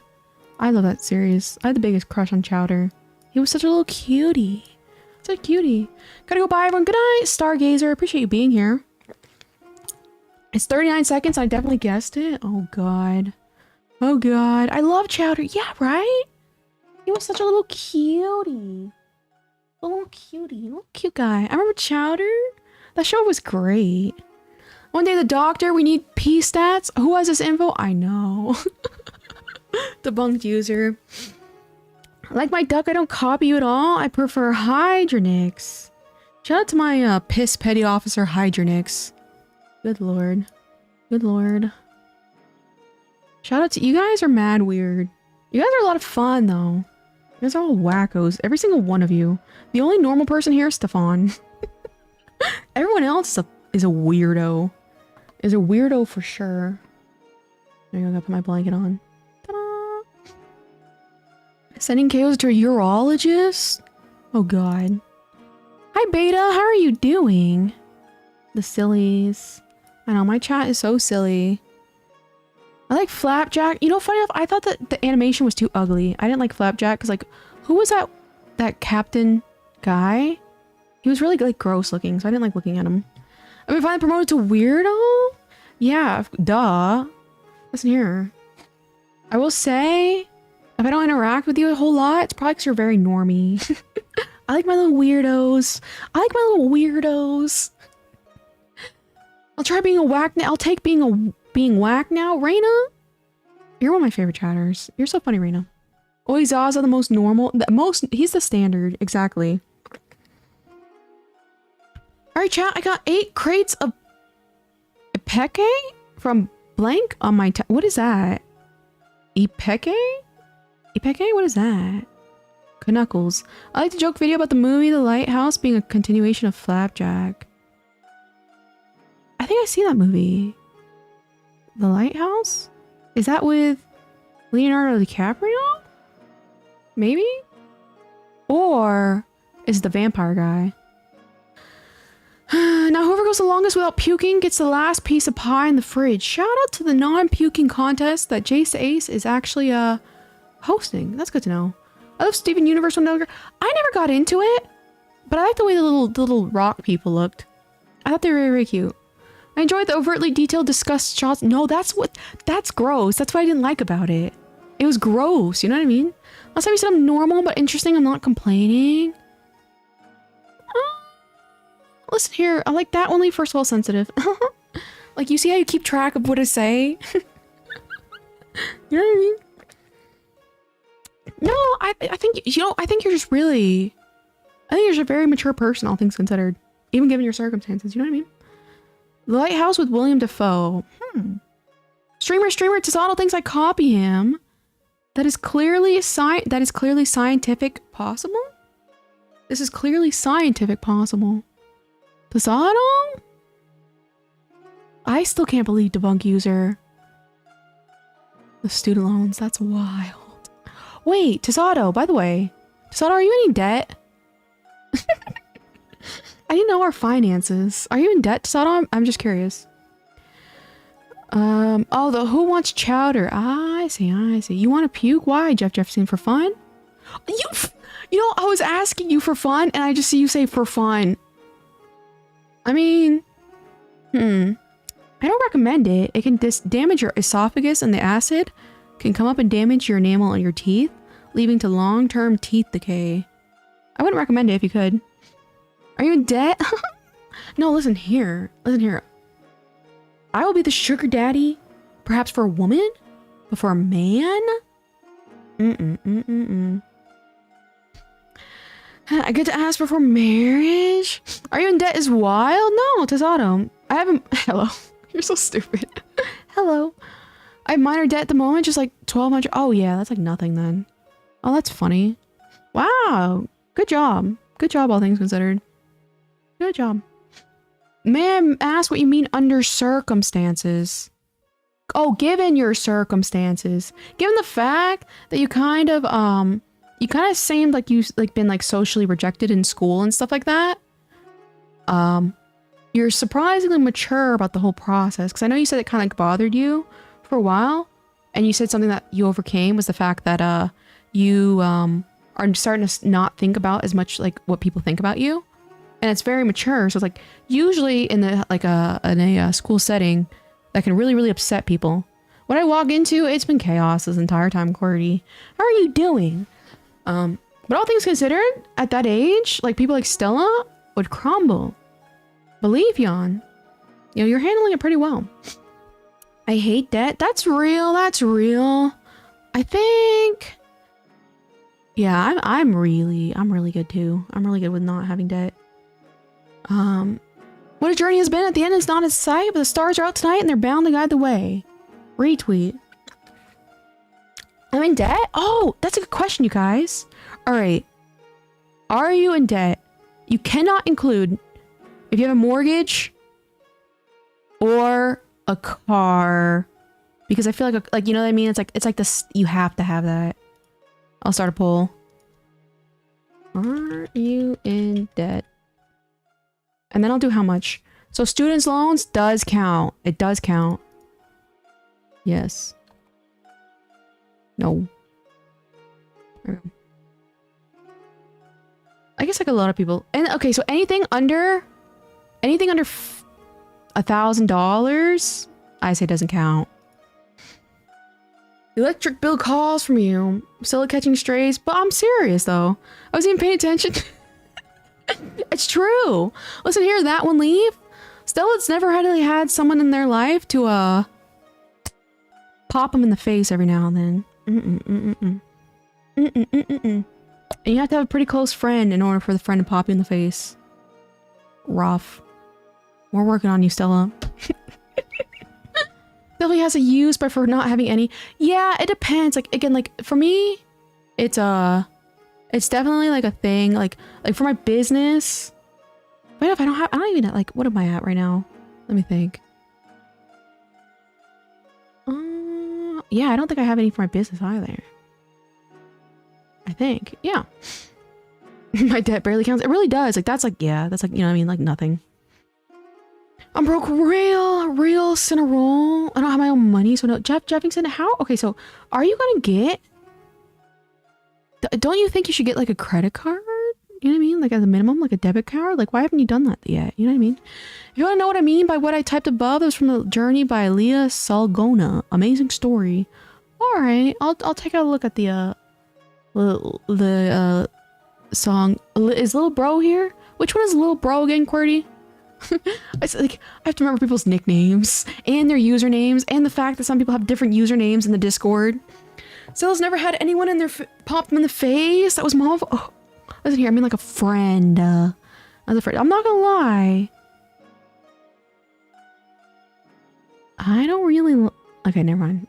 I love that series. I had the biggest crush on Chowder. He was such a little cutie. Such a cutie. Gotta go bye everyone. Good night, Stargazer. Appreciate you being here. It's 39 seconds. I definitely guessed it. Oh god. Oh god. I love Chowder. Yeah, right? He was such a little cutie. A little cutie. A little cute guy. I remember Chowder. That show was great. One day the doctor, we need P stats. Who has this info? I know. Debunked user. Like my duck, I don't copy you at all. I prefer Hydronix. Shout out to my piss petty officer Hydronix. Good lord. Good lord. Shout out to you guys are mad weird. You guys are a lot of fun though. guys are all wackos. Every single one of you. The only normal person here is Stefan. Everyone else is a weirdo. Is a weirdo for sure. There you go, I gotta put my blanket on. Ta-da! Sending KOs to a urologist? Oh god. Hi Beta, how are you doing? The sillies. I know, my chat is so silly. I like Flapjack. You know, funny enough, I thought that the animation was too ugly. I didn't like Flapjack because, like, who was that captain guy? He was really, like, gross looking, so I didn't like looking at him. I mean, finally promoted to weirdo? Yeah, duh. Listen here. I will say, if I don't interact with you a whole lot, it's probably because you're very normie. I like my little weirdos. I like my little weirdos. I'll try being a whack now. I'll take being whack now. Reina? You're one of my favorite chatters. You're so funny, Reina. Oi, Zaza, the most normal. He's the standard. Exactly. Alright, chat. I got 8 crates of Ipeke from blank on my... What is that? Ipeke? Ipeke? What is that? Knuckles. I like to joke video about the movie The Lighthouse being a continuation of Flapjack. I think I see that movie. The Lighthouse? Is that with Leonardo DiCaprio? Maybe? Or is it the vampire guy? Now whoever goes the longest without puking gets the last piece of pie in the fridge. Shout out to the non-puking contest that Jace Ace is actually hosting. That's good to know. I love Steven Universe when I never got into it, but I like the way the little rock people looked. I thought they were very, very cute. I enjoyed the overtly detailed discussed shots. No, that's gross. That's what I didn't like about it. It was gross, you know what I mean? Last time you said I'm normal but interesting, I'm not complaining. Listen here, I like that only first of all sensitive. Like, you see how you keep track of what I say? You know what I mean? No, I think, you know, I think you're just really... I think you're just a very mature person, all things considered. Even given your circumstances, you know what I mean? The Lighthouse with William Dafoe. Streamer, Tisano thinks I copy him. That is clearly scientific possible? This is clearly scientific possible. Tisano? I still can't believe debunk user. The student loans, that's wild. Wait, Tisado, by the way. Tisado, are you in debt? I didn't know our finances. Are you in debt, Tisado? I'm just curious. Oh, the who wants chowder? I see. You want to puke? Why, Jeff Jefferson? For fun? You know, I was asking you for fun, and I just see you say for fun. I mean, I don't recommend it. It can damage your esophagus, and the acid can come up and damage your enamel on your teeth, leading to long-term teeth decay. I wouldn't recommend it if you could. Are you in debt? No, listen here. I will be the sugar daddy, perhaps for a woman, but for a man? I get to ask before marriage? Are you in debt is wild? No, Tisado. I haven't... Hello. You're so stupid. Hello. I have minor debt at the moment, just like 1,200. Oh yeah, that's like nothing then. Oh, that's funny. Wow. Good job. Good job, all things considered. Good job. May I ask what you mean under circumstances? Oh, given your circumstances. Given the fact that you kind of seemed like you been like socially rejected in school and stuff like that. You're surprisingly mature about the whole process, because I know you said it kind of like bothered you for a while, and you said something that you overcame was the fact that you are starting to not think about as much like what people think about you, and it's very mature. So it's like usually in the in a school setting that can really upset people. When I walk into, it's been chaos this entire time. Cordy, how are you doing? But all things considered, at that age, like people like Stella would crumble. Believe Yon. You know, you're handling it pretty well. I hate debt. That's real. That's real. I think. Yeah, I'm really good too. I'm really good with not having debt. What a journey has been. At the end, it's not in sight, but the stars are out tonight and they're bound to guide the way. Retweet. I'm in debt? Oh, that's a good question, you guys. All right. Are you in debt? You cannot include if you have a mortgage or a car, because I feel like you know what I mean. It's like this. You have to have that. I'll start a poll. Are you in debt? And then I'll do how much. So students' loans does count. It does count. Yes. No. I guess like a lot of people. And okay, so anything under $1,000, I say doesn't count. Electric bill calls from you. Still catching strays, but I'm serious though. I wasn't even paying attention. It's true. Listen here, that one leave. Stella's never really had someone in their life to pop them in the face every now and then. And you have to have a pretty close friend in order for the friend to pop you in the face. Rough. We're working on you, Stella. Definitely has a use, but for not having any, yeah, it depends. Like again, like for me, it's definitely like a thing. Like for my business. Wait, if I don't even like, what am I at right now? Let me think. Yeah, I don't think I have any for my business either. I think, yeah. My debt barely counts. It really does. Like that's like, yeah, that's like, you know what I mean? Like nothing. I'm broke real cinnarol. I don't have my own money, so no. Jeffington, how? Okay, so are you gonna get? Don't you think you should get like a credit card? You know what I mean? Like at the minimum, like a debit card. Like why haven't you done that yet? You know what I mean? If you want to know what I mean by what I typed above, it was from The Journey by Leah Salgona. Amazing story. All right, I'll take a look at the song. Is Little Bro here? Which one is Little Bro again, QWERTY? It's like I have to remember people's nicknames and their usernames and the fact that some people have different usernames in the Discord. Stella's never had anyone in their pop them in the face. That was mom. Oh, listen here. I mean like a friend. As a friend. I'm not gonna lie. I don't really. Okay, never mind.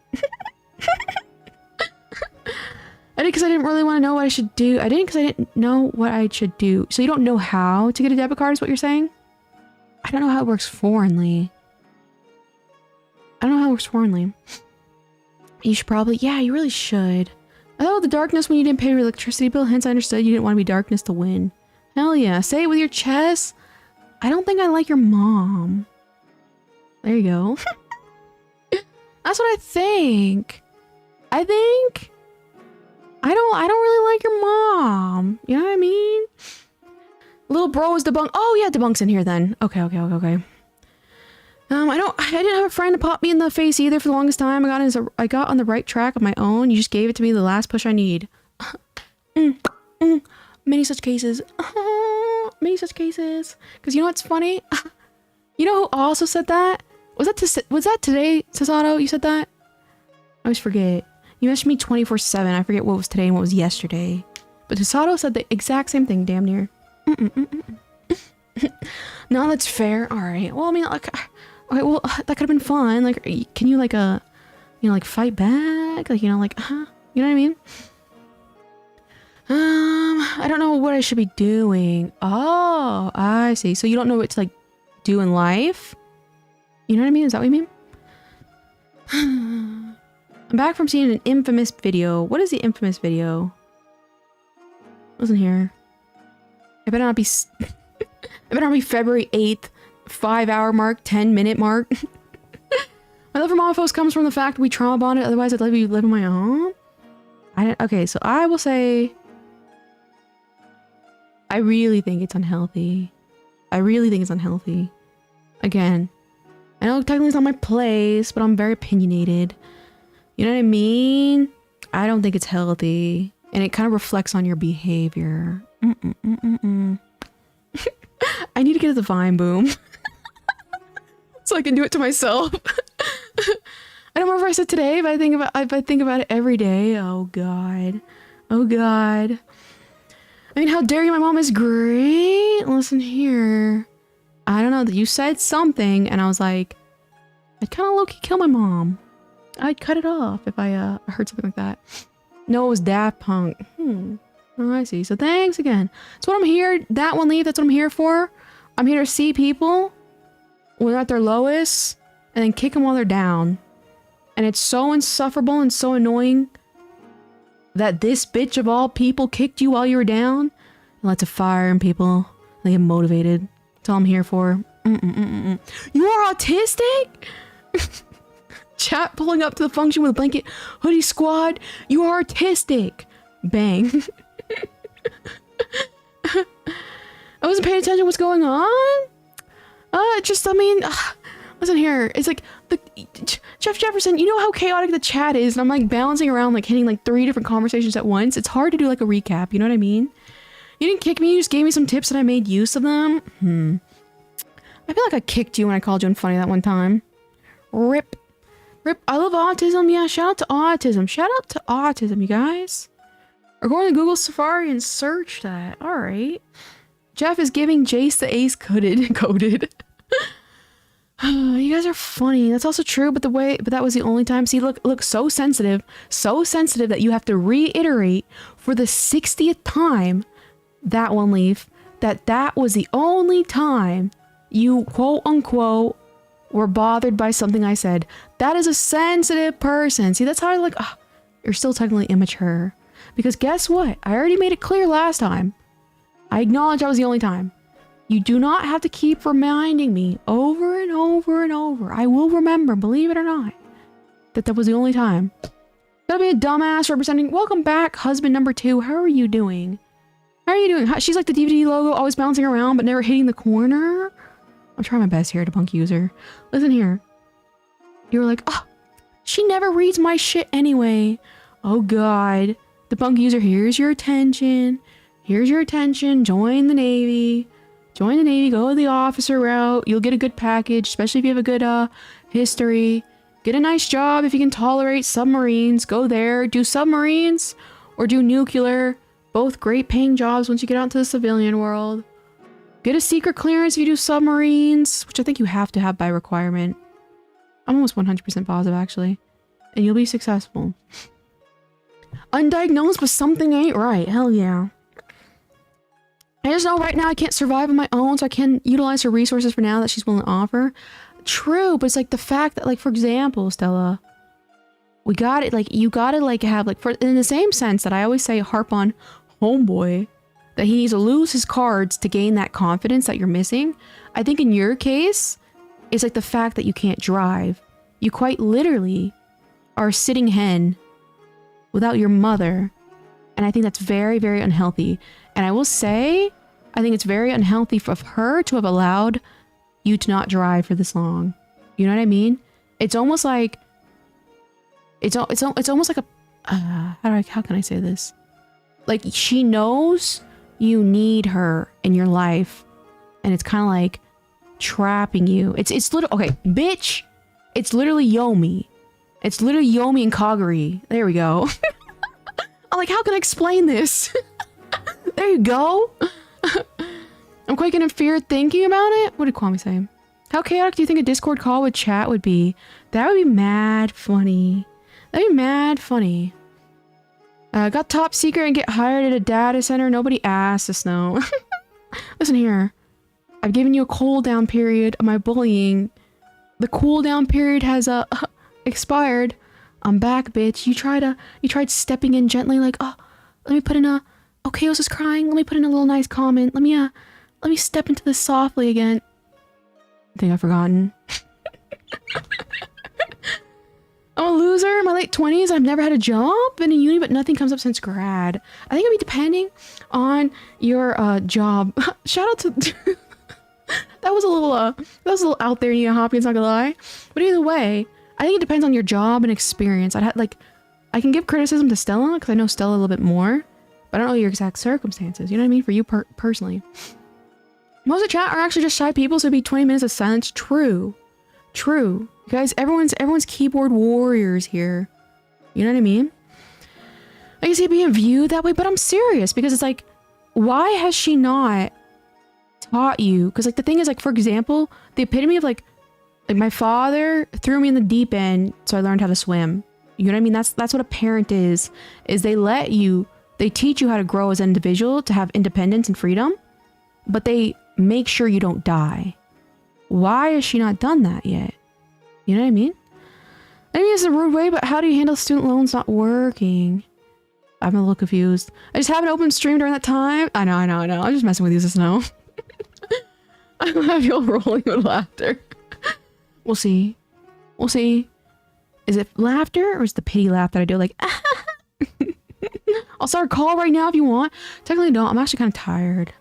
I did because I didn't really want to know what I should do. I didn't because I didn't know what I should do. So you don't know how to get a debit card is what you're saying? I don't know how it works foreignly. You should probably, yeah, you really should. I thought the darkness when you didn't pay your electricity bill, hence I understood you didn't want to be darkness to win. Hell yeah, say it with your chest. I don't think I like your mom. There you go. That's what I think. I don't really like your mom. You know what I mean? Little bro is debunk. Oh yeah, debunk's in here then. Okay. I didn't have a friend to pop me in the face either for the longest time. I got on the right track of my own. You just gave it to me the last push I need. Many such cases. Many such cases. Because you know what's funny? You know who also said that? Was that today, Sasato? You said that? I always forget. You messaged me 24/7. I forget what was today and what was yesterday. But Sasato said the exact same thing, damn near. No, that's fair. All right. Well, I mean, like, okay, well, that could have been fun. Like, can you like like fight back? Like, you know, like, you know what I mean? I don't know what I should be doing. Oh, I see. So you don't know what to like do in life? You know what I mean? Is that what you mean? I'm back from seeing an infamous video. What is the infamous video? Wasn't here. I better not be February 8th, 5-hour mark, 10-minute mark. My love for Momophones comes from the fact we trauma bonded, otherwise I'd let you live on my own. Okay, so I will say I really think it's unhealthy. Again, I know technically it's not my place, but I'm very opinionated. You know what I mean? I don't think it's healthy. And it kind of reflects on your behavior. I need to get a Vine boom. So I can do it to myself. I don't remember if I said today, but I think about it every day. Oh god. I mean, how dare you? My mom is great. Listen here. I don't know that you said something and I was like, I'd kind of low-key kill my mom. I'd cut it off if I heard something like that. No, it was Daft Punk. Oh, I see. So thanks again. That's what I'm here. That one leave. That's what I'm here for. I'm here to see people when they're at their lowest and then kick them while they're down. And it's so insufferable and so annoying that this bitch of all people kicked you while you were down. And lots of fire in people. They get motivated. That's all I'm here for. You are autistic? Chat pulling up to the function with a blanket. Hoodie squad. You are autistic. Bang. I wasn't paying attention to what's going on. Listen here. It's like Jeff Jefferson, you know how chaotic the chat is, and I'm like bouncing around, like hitting like 3 different conversations at once. It's hard to do like a recap, you know what I mean? You didn't kick me, you just gave me some tips and I made use of them. I feel like I kicked you when I called you unfunny that one time. Rip. I love autism. Yeah, shout out to autism. Shout out to autism, you guys. Or go on Google Safari and search that. Alright. Jeff is giving Jace the ace coded. You guys are funny. That's also true, but that was the only time. See, look, so sensitive that you have to reiterate for the 60th time, that one leaf, that was the only time you quote unquote were bothered by something I said. That is a sensitive person. See, that's how I like, you're still technically immature. Because guess what? I already made it clear last time. I acknowledge that was the only time. You do not have to keep reminding me over and over and over. I will remember, believe it or not, that was the only time. Gotta be a dumbass representing. Welcome back, husband number 2. How are you doing? How are you doing? She's like the DVD logo, always bouncing around, but never hitting the corner. I'm trying my best here to punk user. Listen here. You were like, she never reads my shit anyway. Oh God. The punk user, here's your attention. Here's your attention. Join the Navy. Join the Navy. Go the officer route. You'll get a good package, especially if you have a good history. Get a nice job if you can tolerate submarines. Go there. Do submarines or do nuclear. Both great paying jobs once you get out into the civilian world. Get a secret clearance if you do submarines, which I think you have to have by requirement. I'm almost 100% positive, actually. And you'll be successful. Undiagnosed, but something ain't right. Hell yeah. I just know right now I can't survive on my own, so I can utilize her resources for now that she's willing to offer. True, but it's like the fact that, like, for example, Stella, we got it, like, you gotta, like, have, like, for in the same sense that I always say harp on homeboy, that he needs to lose his cards to gain that confidence that you're missing. I think in your case, it's like the fact that you can't drive. You quite literally are a sitting hen without your mother. And I think that's very, very unhealthy. And I will say, I think it's very unhealthy for her to have allowed you to not drive for this long. You know what I mean? It's almost like, it's almost like a, how can I say this? Like, she knows you need her in your life, and it's kind of like trapping you. It's literally, okay, bitch, it's literally Yomi. It's literally Yomi and Kagari. There we go. I'm like, how can I explain this? There you go. I'm quite in fear thinking about it. What did Kwame say? How chaotic do you think a Discord call with chat would be? That would be mad funny. That'd be mad funny. Got top secret and get hired at a data center. Nobody asked us, no. Listen here. I've given you a cooldown period of my bullying. The cooldown period has expired. I'm back, bitch. You tried stepping in gently, like, oh, let me put in a, oh, Chaos is crying. Let me put in a little nice comment. Let me step into this softly again. I think I've forgotten. I'm a loser in my late 20s. I've never had a job. Been in uni, but nothing comes up since grad. I think it'd be depending on your job. Shout out to that was a little out there, Nia Hopkins, not gonna lie. But either way, I think it depends on your job and experience. I can give criticism to Stella because I know Stella a little bit more, but I don't know your exact circumstances. You know what I mean? For you personally. Most of the chat are actually just shy people, so it'd be 20 minutes of silence. True. You guys, everyone's keyboard warriors here. You know what I mean? I can see it being viewed that way, but I'm serious because it's like, why has she not taught you? Because like the thing is, like, for example, the epitome of like my father threw me in the deep end, so I learned how to swim. You know what I mean? That's what a parent is they They teach you how to grow as an individual, to have independence and freedom, but they make sure you don't die. Why has she not done that yet? You know what I mean? Maybe it's a rude way, but how do you handle student loans not working? I'm a little confused. I just haven't opened stream during that time. I know. I'm just messing with you, Snow. I have you all rolling with laughter. We'll see. Is it laughter or is the pity laugh that I do? Like, I'll start a call right now if you want. Technically, don't. I'm actually kind of tired.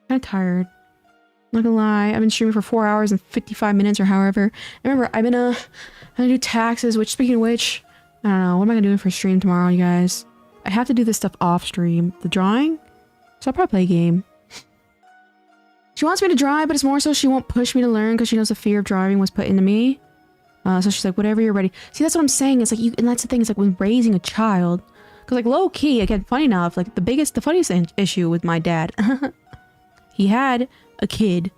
Not gonna lie. I've been streaming for 4 hours and 55 minutes or however. And remember, I'm gonna do taxes, which, speaking of which, I don't know. What am I gonna do for stream tomorrow, you guys? I have to do this stuff off stream. The drawing? So I'll probably play a game. She wants me to drive, but it's more so she won't push me to learn because she knows the fear of driving was put into me. So she's like, whatever, you're ready. See, that's what I'm saying. It's like, and that's the thing. It's like when raising a child. Because like low key, again, funny enough, like the funniest issue with my dad. He had a kid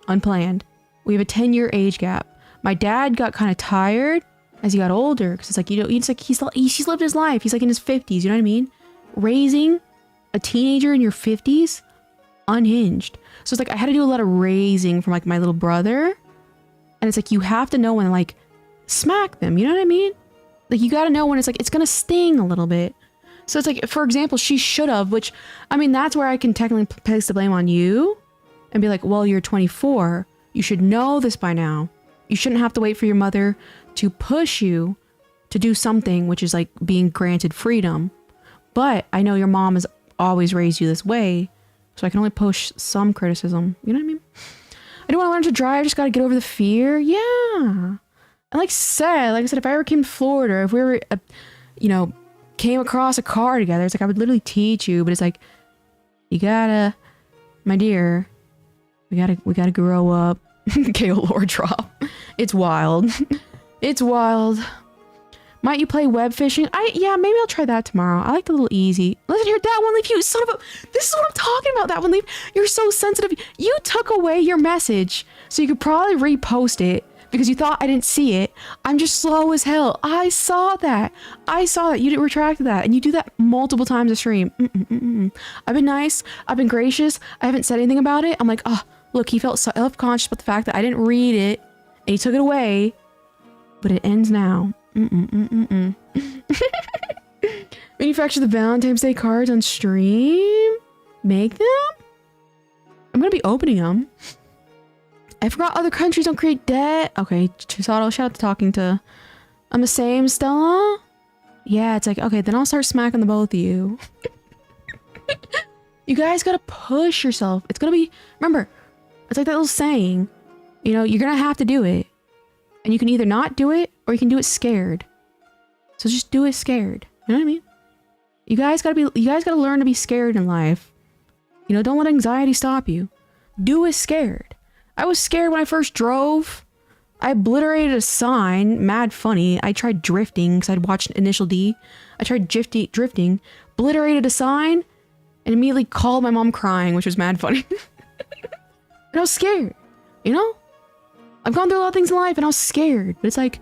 unplanned. We have a 10-year age gap. My dad got kind of tired as he got older because it's like, you know, it's like he's lived his life. He's like in his 50s, you know what I mean? Raising a teenager in your 50s, unhinged. So it's like I had to do a lot of raising from like my little brother. And it's like you have to know when to like smack them, you know what I mean? Like you got to know when it's like it's going to sting a little bit. So it's like, for example, she should have, which, I mean, that's where I can technically place the blame on you and be like, well, you're 24. You should know this by now. You shouldn't have to wait for your mother to push you to do something, which is like being granted freedom. But I know your mom has always raised you this way, so I can only push some criticism. You know what I mean? I do want to learn to drive. I just got to get over the fear. Yeah. And like I said, if I ever came to Florida, if we were, you know, came across a car together, it's like I would literally teach you, but it's like, you gotta, my dear, we gotta grow up. KO Lord drop. It's wild. It's wild. Might you play web fishing? Yeah, maybe I'll try that tomorrow. I like the little easy. Listen here, that one leaf, you son of a... This is what I'm talking about, that one leaf. You're so sensitive. You took away your message, so you could probably repost it because you thought I didn't see it. I'm just slow as hell. I saw that. You didn't retract that, and you do that multiple times a stream. I've been nice. I've been gracious. I haven't said anything about it. I'm like, oh, look, he felt self-conscious about the fact that I didn't read it, and he took it away, but it ends now. Manufacture the Valentine's Day cards on stream? Make them? I'm gonna be opening them. I forgot other countries don't create debt. Okay, Chisato, shout out to talking to... I'm the same, Stella? Yeah, it's like, okay, then I'll start smacking the both of you. You guys gotta push yourself. It's gonna be... Remember, it's like that little saying. You know, you're gonna have to do it. And you can either not do it, or you can do it scared. So just do it scared. You know what I mean? You guys gotta learn to be scared in life. You know, don't let anxiety stop you. Do it scared. I was scared when I first drove. I obliterated a sign, mad funny. I tried drifting because I'd watched Initial D. I tried drifting, obliterated a sign, and immediately called my mom crying, which was mad funny. And I was scared, you know? I've gone through a lot of things in life and I was scared, but it's like,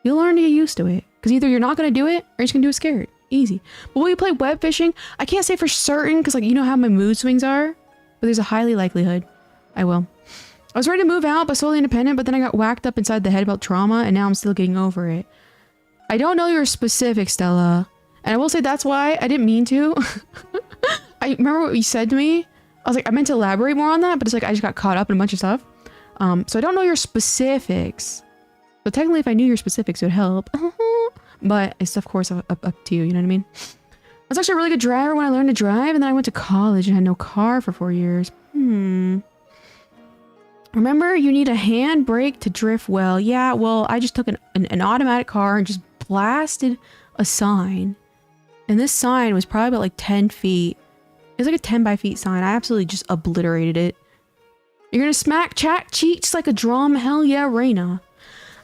you'll learn to get used to it. Because either you're not going to do it or you're just going to do it scared. Easy. But will you play web fishing? I can't say for certain because like, you know how my mood swings are, but there's a highly likelihood I will. I was ready to move out, but solely independent, but then I got whacked up inside the head about trauma and now I'm still getting over it. I don't know your specific, Stella. And I will say that's why I didn't mean to. I remember what you said to me. I was like, I meant to elaborate more on that, but it's like, I just got caught up in a bunch of stuff. So I don't know your specifics. So technically, if I knew your specifics, it would help. But it's, of course, up to you. You know what I mean? I was actually a really good driver when I learned to drive, and then I went to college and had no car for 4 years. Remember, you need a handbrake to drift well. Yeah, well, I just took an automatic car and just blasted a sign. And this sign was probably about like 10 feet. It was like a 10 by feet sign. I absolutely just obliterated it. You're gonna smack chat cheeks like a drum? Hell yeah, Reina.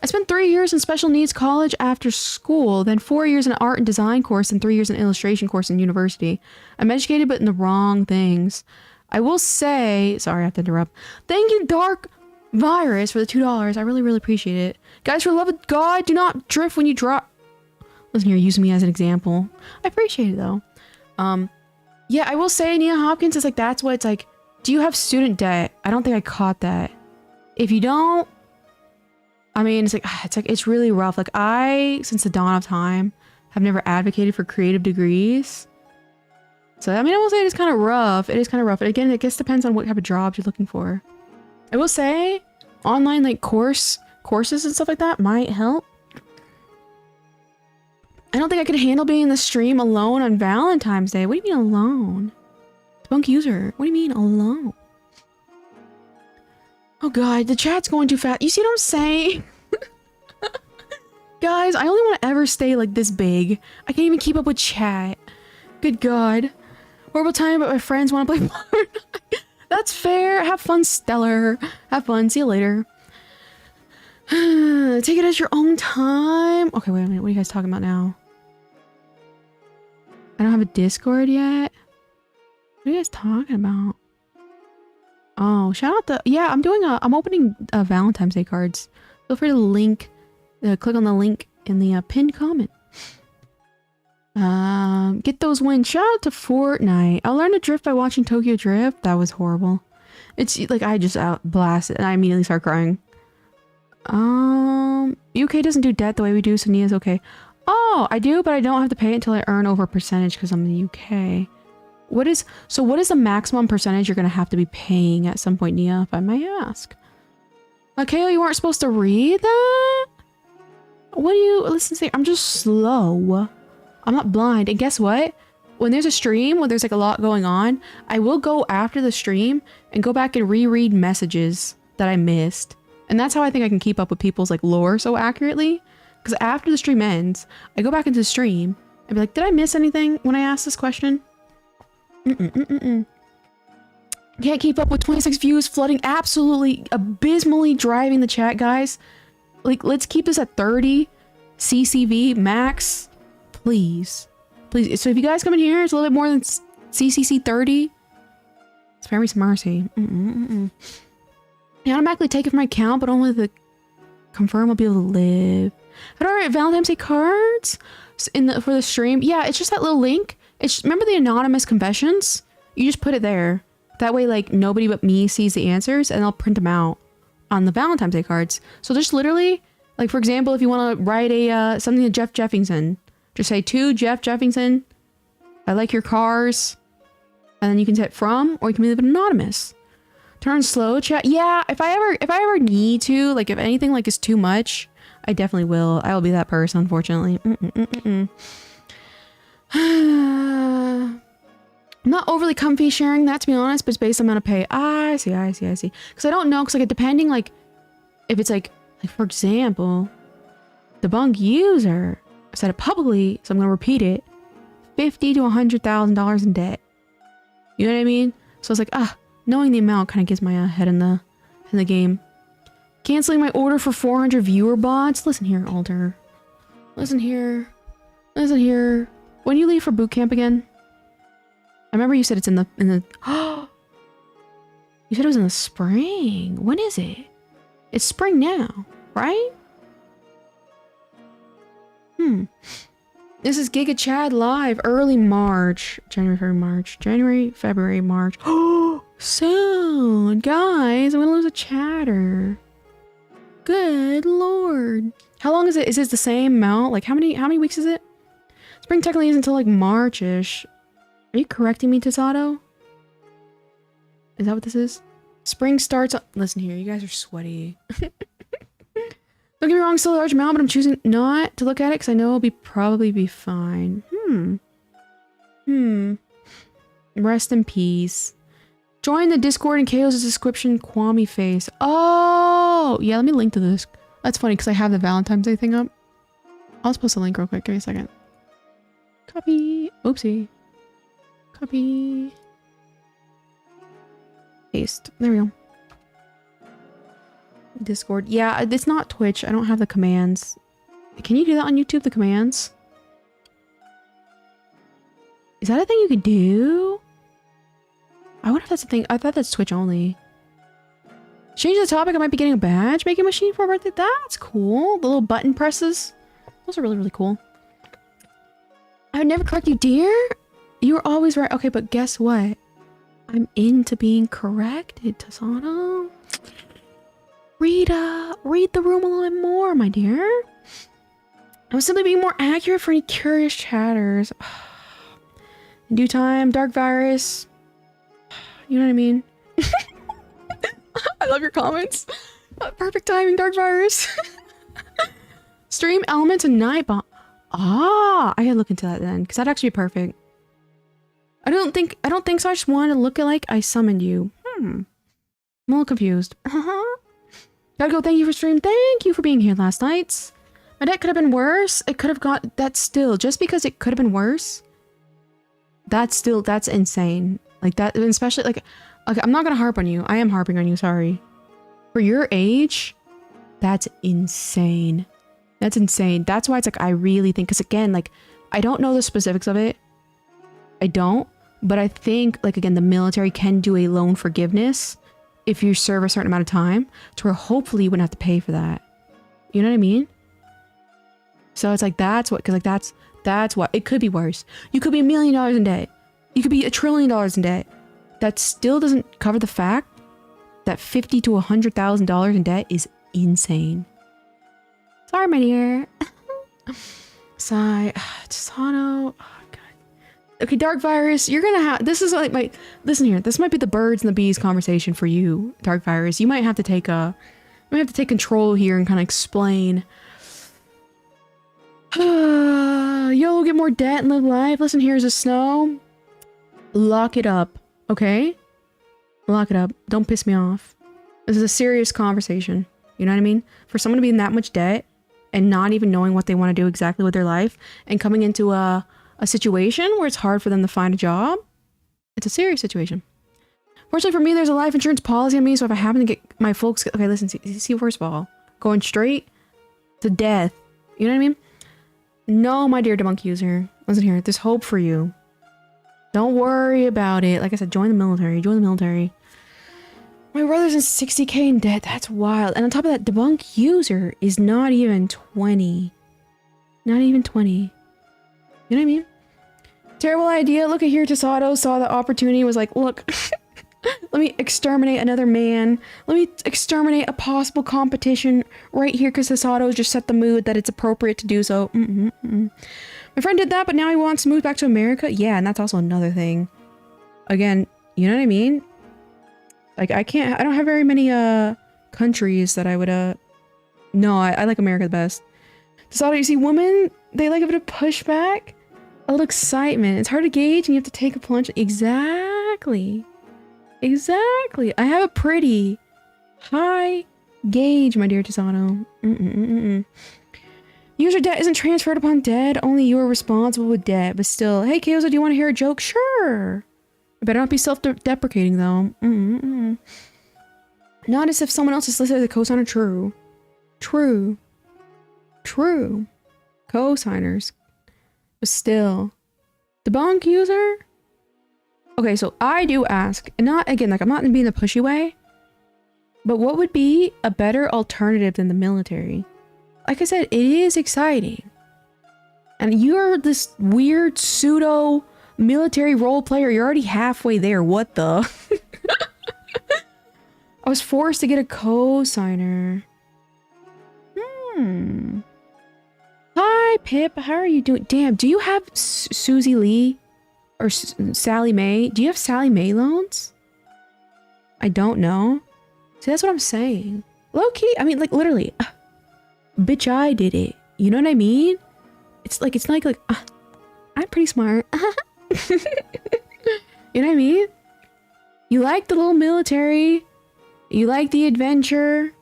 I spent 3 years in special needs college after school, then 4 years in an art and design course, and 3 years in an illustration course in university. I'm educated, but in the wrong things. I will say, sorry, I have to interrupt. Thank you, Dark Virus, for the $2. I really, really appreciate it. Guys, for the love of God, do not drift when you drop. Listen here, use me as an example. I appreciate it, though. Yeah, I will say Nia Hopkins is like, that's what it's like. Do you have student debt? I don't think I caught that. If you don't, I mean, it's really rough. Like since the dawn of time, have never advocated for creative degrees. So, I mean, I will say it is kind of rough. It is kind of rough. And again, it just depends on what type of jobs you're looking for. I will say online like courses and stuff like that might help. I don't think I could handle being in the stream alone on Valentine's Day. What do you mean alone? Debunk user. What do you mean alone? Oh god, the chat's going too fast. You see what I'm saying? Guys, I only want to ever stay like this big. I can't even keep up with chat. Good god. Horrible time, but my friends want to play Fortnite. That's fair. Have fun, Stellar. Have fun. See you later. Take it as your own time. Okay, wait a minute. What are you guys talking about now? I don't have a Discord yet. What are you guys talking about? Oh, shout out the... Yeah, I'm opening Valentine's Day cards. Feel free to click on the link in the pinned comment. Get those wins. Shout out to Fortnite. I learned to drift by watching Tokyo Drift. That was horrible. It's like I just outblasted and I immediately start crying. UK doesn't do debt the way we do, so Nia's okay. Oh, I do, but I don't have to pay it until I earn over a percentage because I'm in the UK. What is the maximum percentage you're gonna have to be paying at some point, Nia, if I may ask? Okay, you weren't supposed to read that? What do you listen to? I'm just slow. I'm not blind. And guess what? When there's a stream, when there's like a lot going on, I will go after the stream and go back and reread messages that I missed. And that's how I think I can keep up with people's like lore so accurately. Because after the stream ends, I go back into the stream and be like, did I miss anything when I asked this question? Can't keep up with 26 views, flooding, absolutely abysmally driving the chat, guys. Like, let's keep this at 30 CCV max, please. Please. So if you guys come in here, it's a little bit more than CCC 30. Spare me some mercy. I automatically take it from my account, but only the confirm I'll be able to live. How do I write Valentine's Day cards for the stream? Yeah, it's just that little link. Remember the anonymous confessions? You just put it there. That way, like, nobody but me sees the answers, and I'll print them out on the Valentine's Day cards. So just literally, like, for example, if you want to write something to Jeff Jeffington, just say, to Jeff Jeffington, I like your cars, and then you can say from, or you can leave it anonymous. Turn slow chat. Yeah, if I ever need to, like, if anything like is too much, I definitely will. I will be that person, unfortunately. I'm not overly comfy sharing that, to be honest, but it's based on amount of pay. I see. Because I don't know, because like depending, like, if it's like for example, debunk user said it publicly, so I'm gonna repeat it. $50,000 to $100,000 in debt. You know what I mean? So it's like, knowing the amount kind of gives my head in the game. Canceling my order for 400 viewer bots. Listen here, Alder. Listen here. When you leave for boot camp again? I remember you said it's in the you said it was in the spring. When is it? It's spring now, right? This is Giga Chad live early March. January, February, March. Oh, soon, guys. I'm gonna lose a chatter. Good lord. How long is it? Is it the same amount? Like how many weeks is it? Spring technically isn't until like March-ish. Are you correcting me, Tasato? Is that what this is? Spring starts on... Listen here, you guys are sweaty. Don't get me wrong, still a large amount, but I'm choosing not to look at it because I know it'll probably be fine. Rest in peace. Join the Discord in Chaos' description, Kwame face. Oh! Yeah, let me link to this. That's funny because I have the Valentine's Day thing up. I'll just post a link real quick. Give me a second. Copy. Oopsie. Copy. Paste. There we go. Discord. Yeah, it's not Twitch. I don't have the commands. Can you do that on YouTube, the commands? Is that a thing you could do? I wonder if that's a thing. I thought that's Twitch only. Change the topic. I might be getting a badge making machine for a birthday. That's cool. The little button presses. Those are really, really cool. I would never correct you, dear. You were always right. Okay, but guess what? I'm into being corrected, Tasano. Read the room a little bit more, my dear. I was simply being more accurate for any curious chatters. In due time, Dark Virus. You know what I mean? I love your comments. Perfect timing, Dark Virus. Stream elements and night bomb. Ah, I gotta look into that then, because that'd actually be perfect. I don't think so. I just wanted to look at like I summoned you. I'm a little confused. Gotta go. Thank you for stream. Thank you for being here last night. My deck could have been worse. It could have got that still. Just because it could have been worse. That's insane. Like that, especially like, okay, I'm not gonna harp on you. I am harping on you. Sorry. For your age, that's insane. That's insane. That's why it's like I really think, because again, like I don't know the specifics of it. I don't, but I think like again, the military can do a loan forgiveness if you serve a certain amount of time, to where hopefully you wouldn't have to pay for that. You know what I mean? So it's like that's what, because like that's what it could be worse. You could be $1 million in debt. You could be $1 trillion in debt. That still doesn't cover the fact that $50,000 to $100,000 in debt is insane. Sorry, my dear. Sigh. Tasano. Oh, God. Okay, Dark Virus, you're gonna have... This is like my... Listen here. This might be the birds and the bees conversation for you, Dark Virus. You might have to take a... You might have to take control here and kind of explain. You'll get more debt and live life. Listen, here's a snow. Lock it up, okay? Lock it up. Don't piss me off. This is a serious conversation. You know what I mean? For someone to be in that much debt and not even knowing what they want to do exactly with their life and coming into a situation where it's hard for them to find a job, it's a serious situation. Fortunately for me, there's a life insurance policy on me, so if I happen to get my folks... Okay, listen, see, first of all, going straight to death. You know what I mean? No, my dear debunk user. Listen here, there's hope for you. Don't worry about it. Like I said, join the military. Join the military. My brother's in 60K in debt. That's wild. And on top of that, debunk user is not even 20. Not even 20. You know what I mean? Terrible idea. Look at here. Tasato saw the opportunity, was like, look, let me exterminate another man. Let me exterminate a possible competition right here, because Tasato just set the mood that it's appropriate to do so. My friend did that, but now he wants to move back to America. Yeah, and that's also another thing. Again, you know what I mean? Like, I don't have very many, countries that I would, no, I like America the best. So, you see, women, they like a bit of pushback, a little excitement. It's hard to gauge, and you have to take a plunge. Exactly. Exactly. I have a pretty high gauge, my dear Tisano. User debt isn't transferred upon debt. Only you are responsible with debt. But still, hey, Kyozo, do you want to hear a joke? Sure. I better not be self-deprecating, though. Not as if someone else is listed as a cosigner. True. True. True. Cosigners. But still. Debunk user? Okay, so I do ask, and not, again, like, I'm not being the pushy way, but what would be a better alternative than the military? Like I said, it is exciting. And you're this weird pseudo military role player. You're already halfway there. What the? I was forced to get a co-signer. Hi, Pip. How are you doing? Damn, do you have Susie Lee or Sally Mae? Do you have Sally Mae loans? I don't know. See, that's what I'm saying. Low key, I mean, like, literally. Bitch, I did it. You know what I mean? It's like I'm pretty smart. You know what I mean? You like the little military. You like the adventure.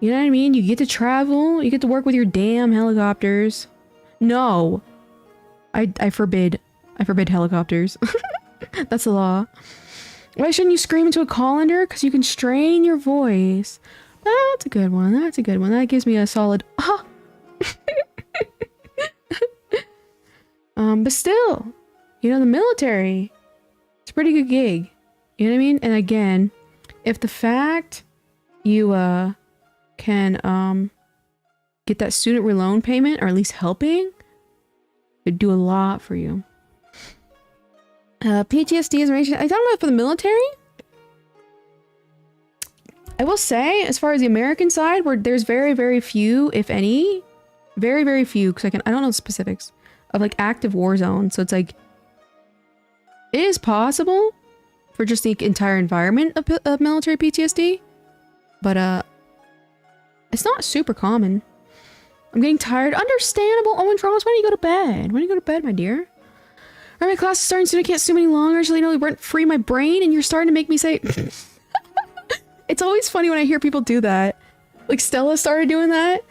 You know what I mean? You get to travel. You get to work with your damn helicopters. No. I forbid. I forbid helicopters. That's the law. Why shouldn't you scream into a colander? Because you can strain your voice. That's a good one. That's a good one. That gives me a solid... But still, you know, the military, it's a pretty good gig. You know what I mean? And again, if the fact you can get that student loan payment, or at least helping, it'd do a lot for you. PTSD information. Are you talking about for the military? I will say, as far as the American side, where there's very, very few, if any, very, very few, because I don't know the specifics of like active war zones. So it's like, it is possible for just the entire environment of military PTSD, but it's not super common. I'm getting tired. Understandable. Owen Charles, when do you go to bed? When do you go to bed, my dear? All right, my class is starting soon. I can't swim any longer. So you know, rent free my brain, and you're starting to make me say. It's always funny when I hear people do that. Like Stella started doing that.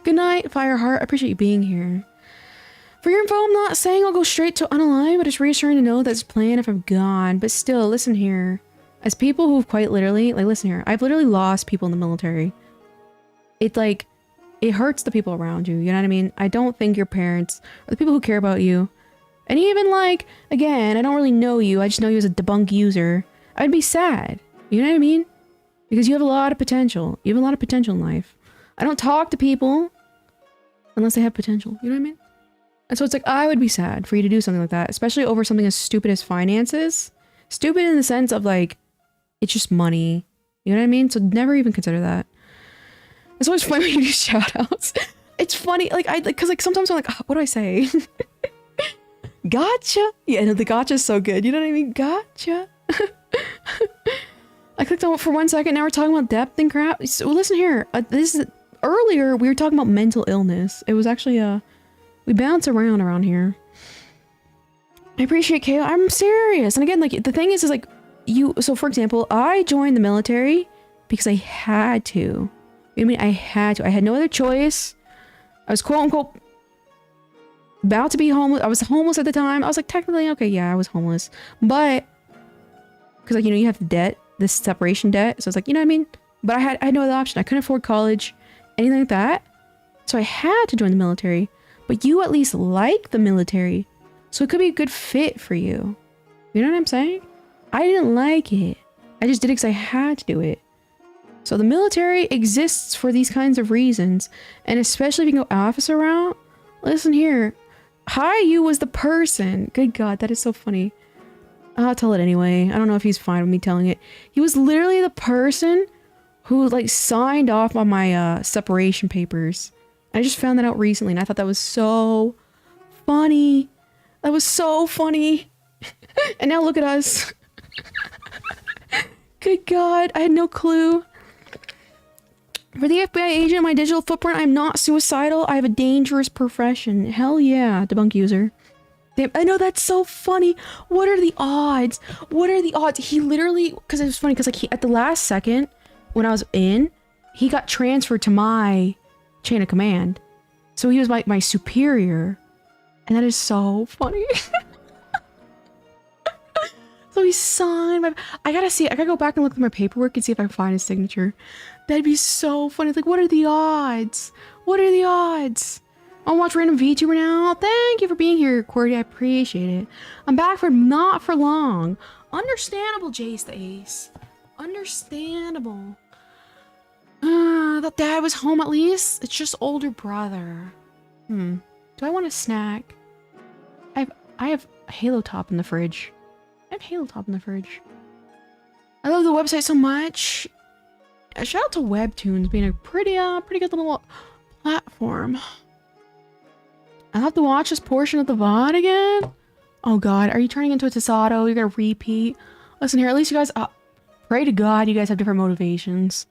Good night, Fireheart. I appreciate you being here. For your info, I'm not saying I'll go straight to unalive, but it's reassuring to know that's planned if I'm gone. But still, listen here. As people who've quite literally, like, listen here. I've literally lost people in the military. It like, it hurts the people around you. You know what I mean? I don't think your parents or the people who care about you, and even like, again, I don't really know you. I just know you as a debunk user. I'd be sad. You know what I mean? Because you have a lot of potential. You have a lot of potential in life. I don't talk to people unless they have potential. You know what I mean? And so it's like, I would be sad for you to do something like that, especially over something as stupid as finances. Stupid in the sense of like, it's just money. You know what I mean? So never even consider that. It's always funny when you do shout outs. It's funny, like, cause like sometimes I'm like, oh, what do I say? Gotcha. Yeah, no, the gotcha is so good. You know what I mean? Gotcha. I clicked on it for 1 second. Now we're talking about depth and crap. So listen here. This is earlier we were talking about mental illness. It was actually we bounce around here. I appreciate Kayla. I'm serious. And again, like the thing is like so for example, I joined the military because I had to. You know what I mean? I had to. I had no other choice. I was quote unquote about to be homeless. I was homeless at the time. I was like, technically, okay, yeah, I was homeless. But because like, you know, you have the debt, this separation debt. So it's like, you know what I mean? But I had no other option. I couldn't afford college, anything like that. So I had to join the military. But you at least like the military. So it could be a good fit for you. You know what I'm saying? I didn't like it. I just did it because I had to do it. So the military exists for these kinds of reasons. And especially if you can go officer route. Listen here. Hayu was the person. Good God, that is so funny. I'll tell it anyway. I don't know if he's fine with me telling it. He was literally the person who like signed off on my separation papers. I just found that out recently and I thought that was so funny. That was so funny. And now look at us. Good God, I had no clue. For the FBI agent, my digital footprint, I'm not suicidal. I have a dangerous profession. Hell yeah, debunk user. Damn, I know, that's so funny. What are the odds? What are the odds? He literally, because it was funny, because like he, at the last second, when I was in, he got transferred to my chain of command. So he was like my superior. And that is so funny. So he signed my, I gotta go back and look at my paperwork and see if I can find his signature. That'd be so funny. Like, what are the odds? What are the odds? I'll watch random VTuber now. Thank you for being here, Cordy. I appreciate it. I'm back for not for long. Understandable, Jace the Ace. Understandable. Thought Dad was home at least. It's just older brother. Do I want a snack? I have Halo Top in the fridge. I have Halo Top in the fridge. I love the website so much. Shout out to Webtoons being a pretty good little platform. I'll have to watch this portion of the VOD again. Oh God, are you turning into a Tasato? You're gonna repeat? Listen here, at least you guys, pray to God you guys have different motivations.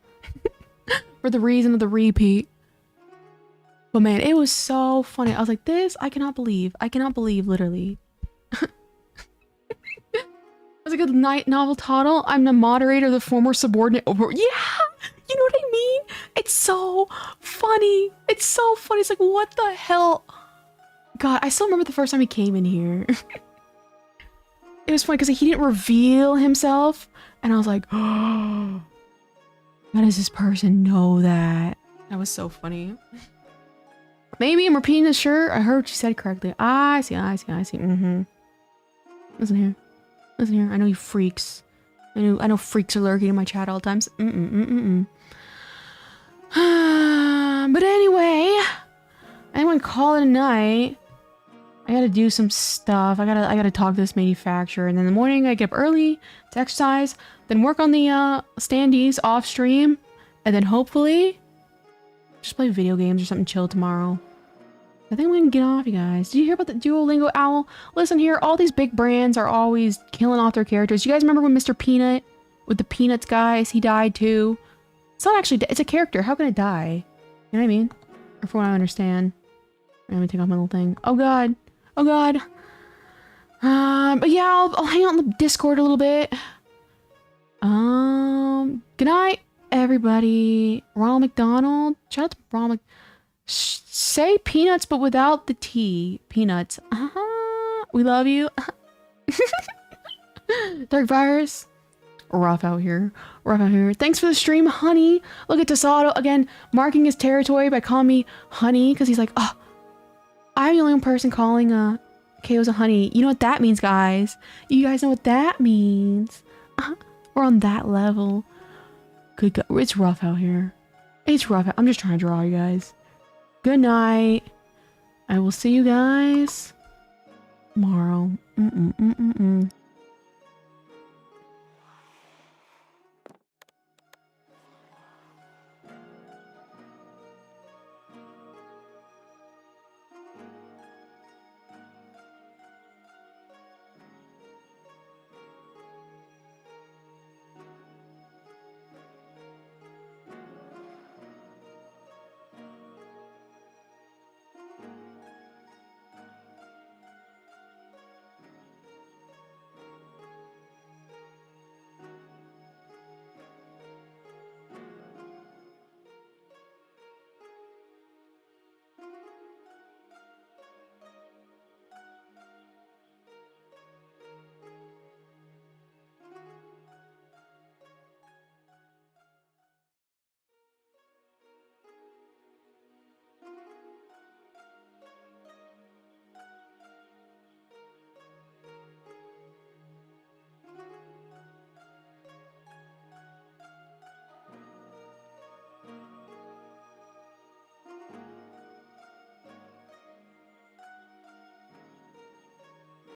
For the reason of the repeat. But man, it was so funny. I was like, this, I cannot believe, literally. I was like, a night novel title. I'm the moderator of the former subordinate over. Yeah! You know what I mean? It's so funny. It's so funny. It's like, what the hell? God, I still remember the first time he came in here. It was funny because he didn't reveal himself. And I was like, oh, how does this person know that? That was so funny. Maybe I'm repeating this, sure. I heard what you said correctly. I see. Listen here. I know you freaks. I know freaks are lurking in my chat all the times. But anyway, I'm gonna call it a night. I gotta do some stuff. I gotta talk to this manufacturer. And then in the morning, I get up early to exercise, then work on the standees off stream, and then hopefully just play video games or something chill tomorrow. I think we can get off, you guys. Did you hear about the Duolingo owl? Listen here, all these big brands are always killing off their characters. You guys remember when Mr. Peanut with the Peanuts guys, he died too? It's not actually, it's a character. How can it die? You know what I mean? Or from what I understand. Let me take off my little thing. Oh god. Oh god. But yeah, I'll hang out in the Discord a little bit. Good night, everybody. Ronald McDonald. Shout out to Ronald McDonald. Say peanuts, but without the T. Peanuts. We love you. Dark Virus. Rough out here. Rough out here. Thanks for the stream, honey. Look at Tasato again, marking his territory by calling me honey, because he's like, oh, I'm the only person calling KO's a honey. You know what that means, guys. You guys know what that means. We're on that level. Good God. It's rough out here. It's rough. I'm just trying to draw, you guys. Good night. I will see you guys tomorrow.